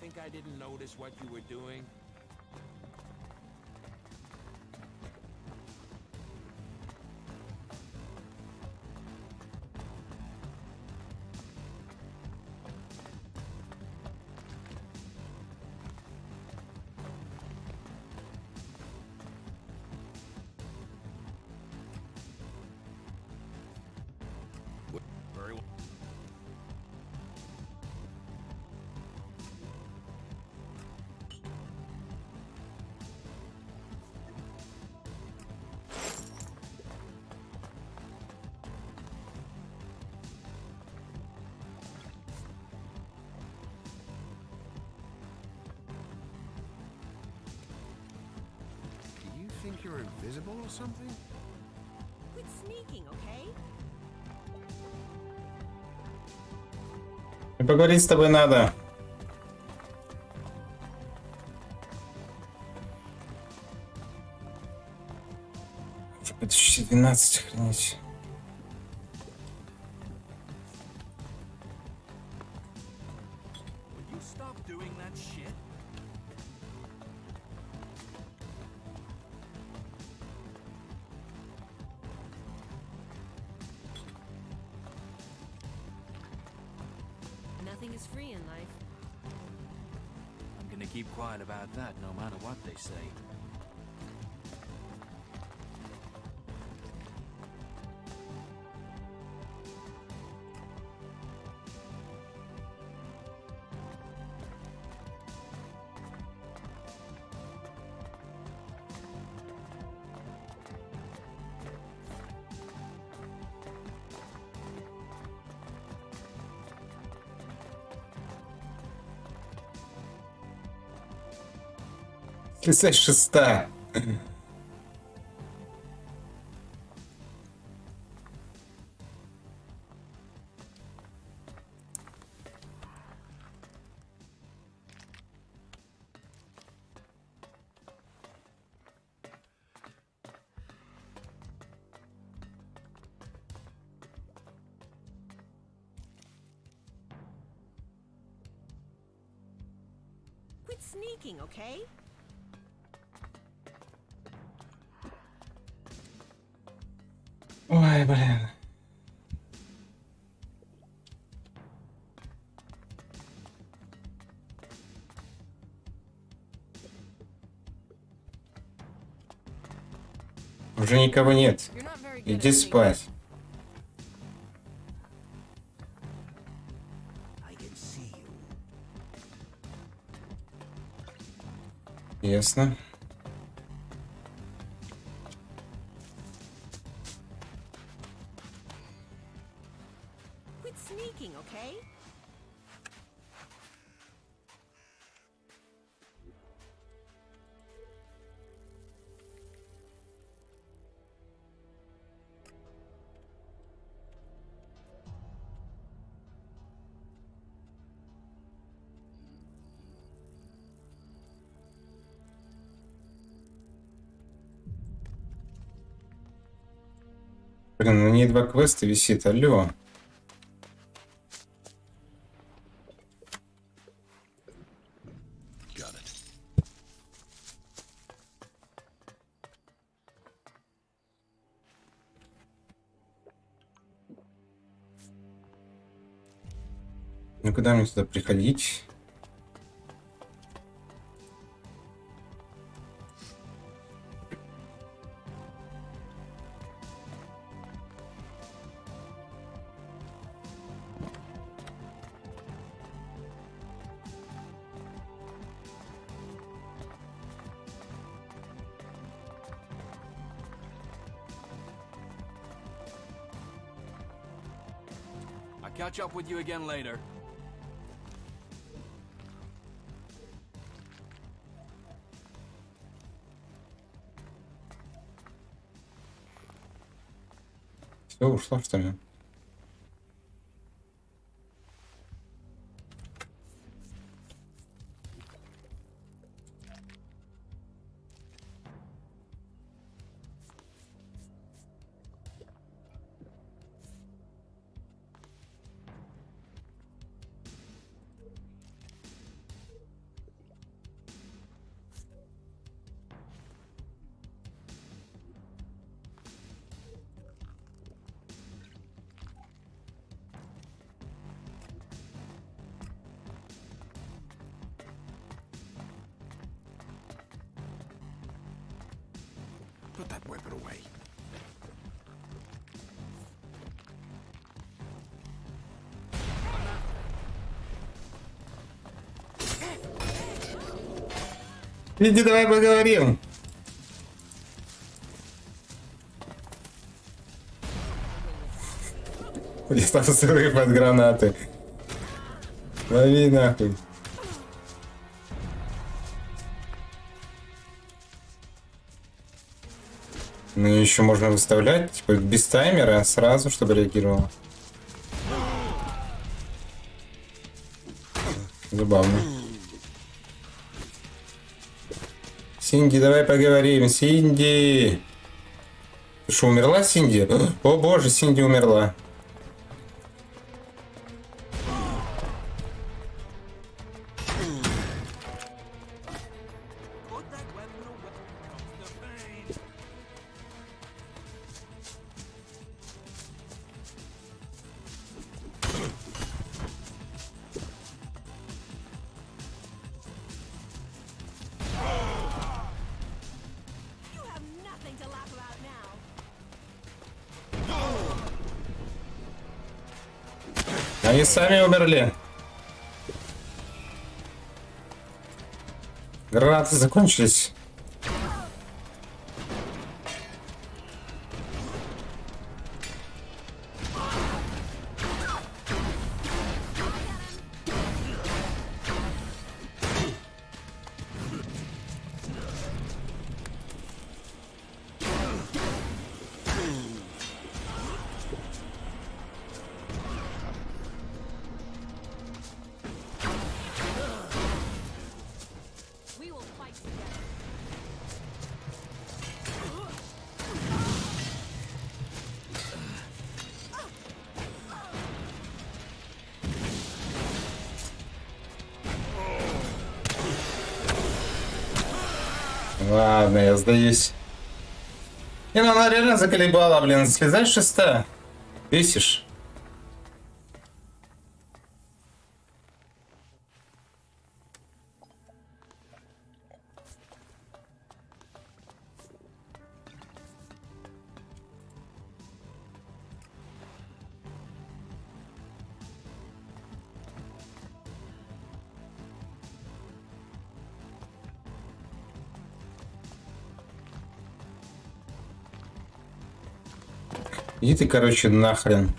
think I didn't notice what you were doing? Very well. Do you think you're invisible or something? Quit sneaking, okay? Поговорить с тобой надо. Уже 2012 хранить. Will you stop doing that shit? Nothing is free in life. I'm gonna keep quiet about that no matter what they say. Тридцать шестая. Quit sneaking, okay? Ой, блин. Уже никого нет. Иди спать. Ясно. Quit sneaking, okay? Блин, на ней 2 квеста висит, алло. Ну куда мне сюда приходить? I'll catch up with you again later. Все, ушла, что ли? Иди, давай поговорим. Я там взрыв от гранаты. Лови нахуй. Ну еще можно выставлять, типа без таймера, сразу, чтобы реагировало. Забавно. Синди, давай поговорим. Синди! Ты что, умерла Синди? О боже, Синди умерла. Они сами умерли. Гранаты закончились. Ладно, я сдаюсь. Не, ну она реально заколебала, блин. Слезай с шеста. Бесишь. Иди ты, короче, нахрен.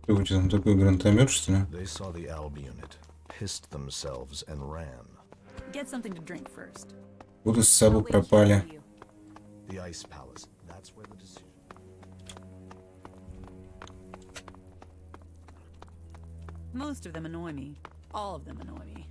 Ты у тебя там такой гранатомет, что ли? They saw the Alb unit, pissed themselves and ran. Get something to drink first. Буду с собой пропали. The Ice Palace, that's where the decision. Most of them annoy me. All of them annoy me.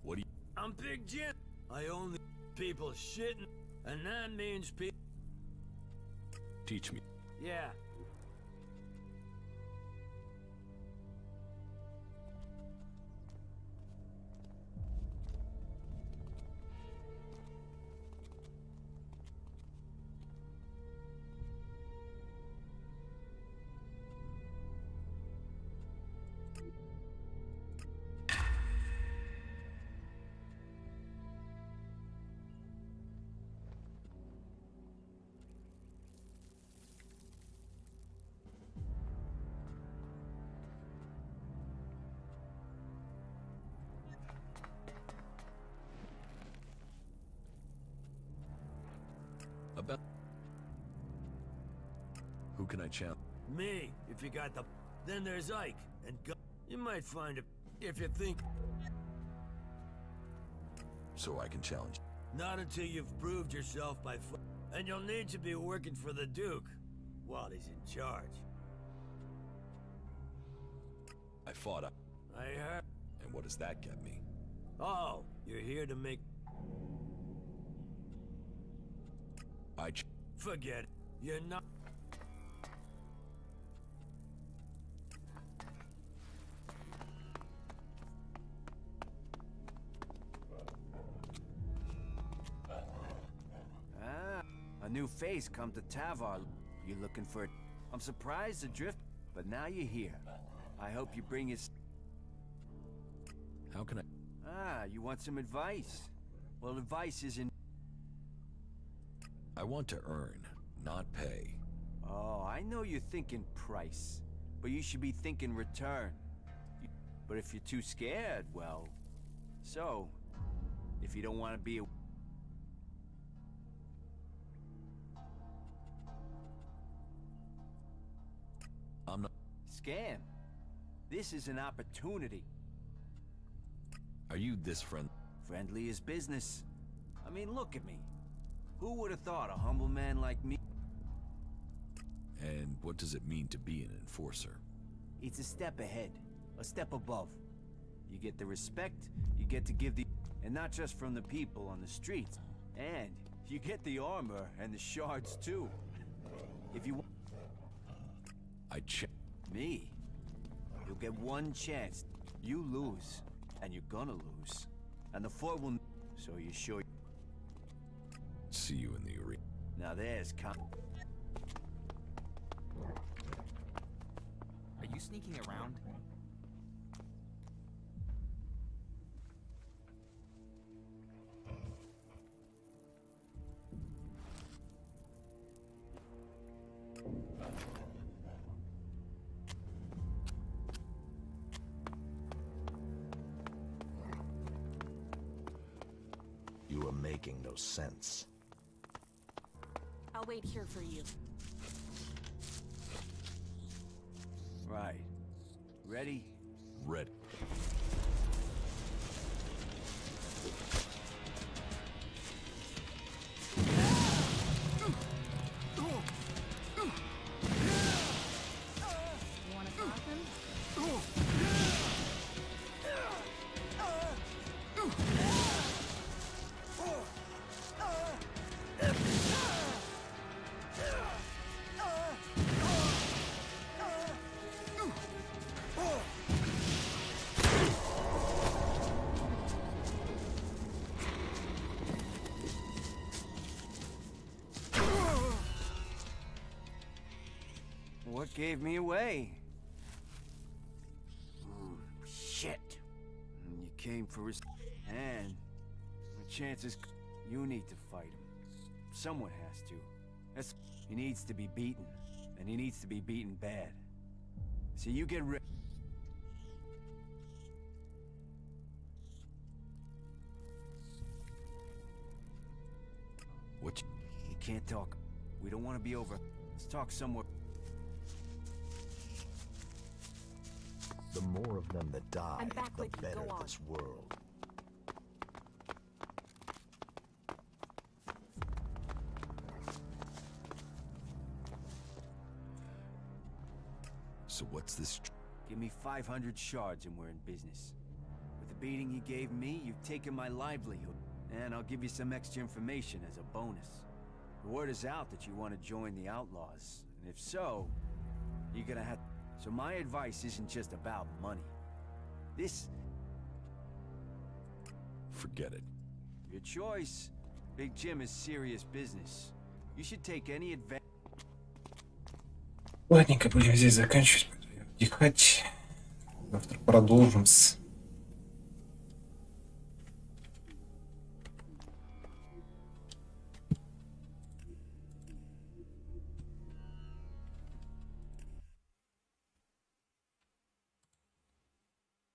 What do you... I'm Big Jim. I own the people shitting, and that means people. Teach me. Yeah. About... Who can I challenge? Me, if you got the. Then there's Ike, and you might find it if you think. So I can challenge. Not until you've proved yourself by. And you'll need to be working for the Duke while he's in charge. I fought up. I heard. And what does that get me? Oh, you're here to make... Forget it. You're not... A new face come to Tavar. You looking for it? I'm surprised the drift, but now you're here. I hope you bring his... How can I... Ah, you want some advice? Well, advice isn't... I want to earn, not pay. Oh, I know you're thinking price, but you should be thinking return. But if you're too scared, well... So, if you don't want to be a... I'm not... Scam. This is an opportunity. Are you this friend? Friendly is business. I mean, look at me. Who would have thought a humble man like me? And what does it mean to be an enforcer? It's a step ahead, a step above. You get the respect, you get to give the... And not just from the people on the streets. And you get the armor and the shards too. If you... Me? You'll get one chance. You lose, and you're gonna lose. And the fort will... So you're sure... See you in the arena. Now there's Are you sneaking around? You are making no sense. I'll wait here for you. Right. Ready? Ready. You wanna talk him? What gave me away? Shit. You came for his... And... The chances... You need to fight him. Someone has to. He needs to be beaten. And he needs to be beaten bad. So you get rid... What you can't talk. We don't want to be over. Let's talk somewhere. The more of them that die, I'm back the with you. better Go on. this world. So what's this? Give me 500 shards and we're in business. With the beating you gave me, you've taken my livelihood. And I'll give you some extra information as a bonus. The word is out that you want to join the Outlaws. And if so, you're gonna have... So my advice isn't just about money. This... Forget it. Your choice. Big Jim is serious business. You should take any advantage... Ладненько, будем здесь заканчивать. Отдыхать. Завтра продолжим с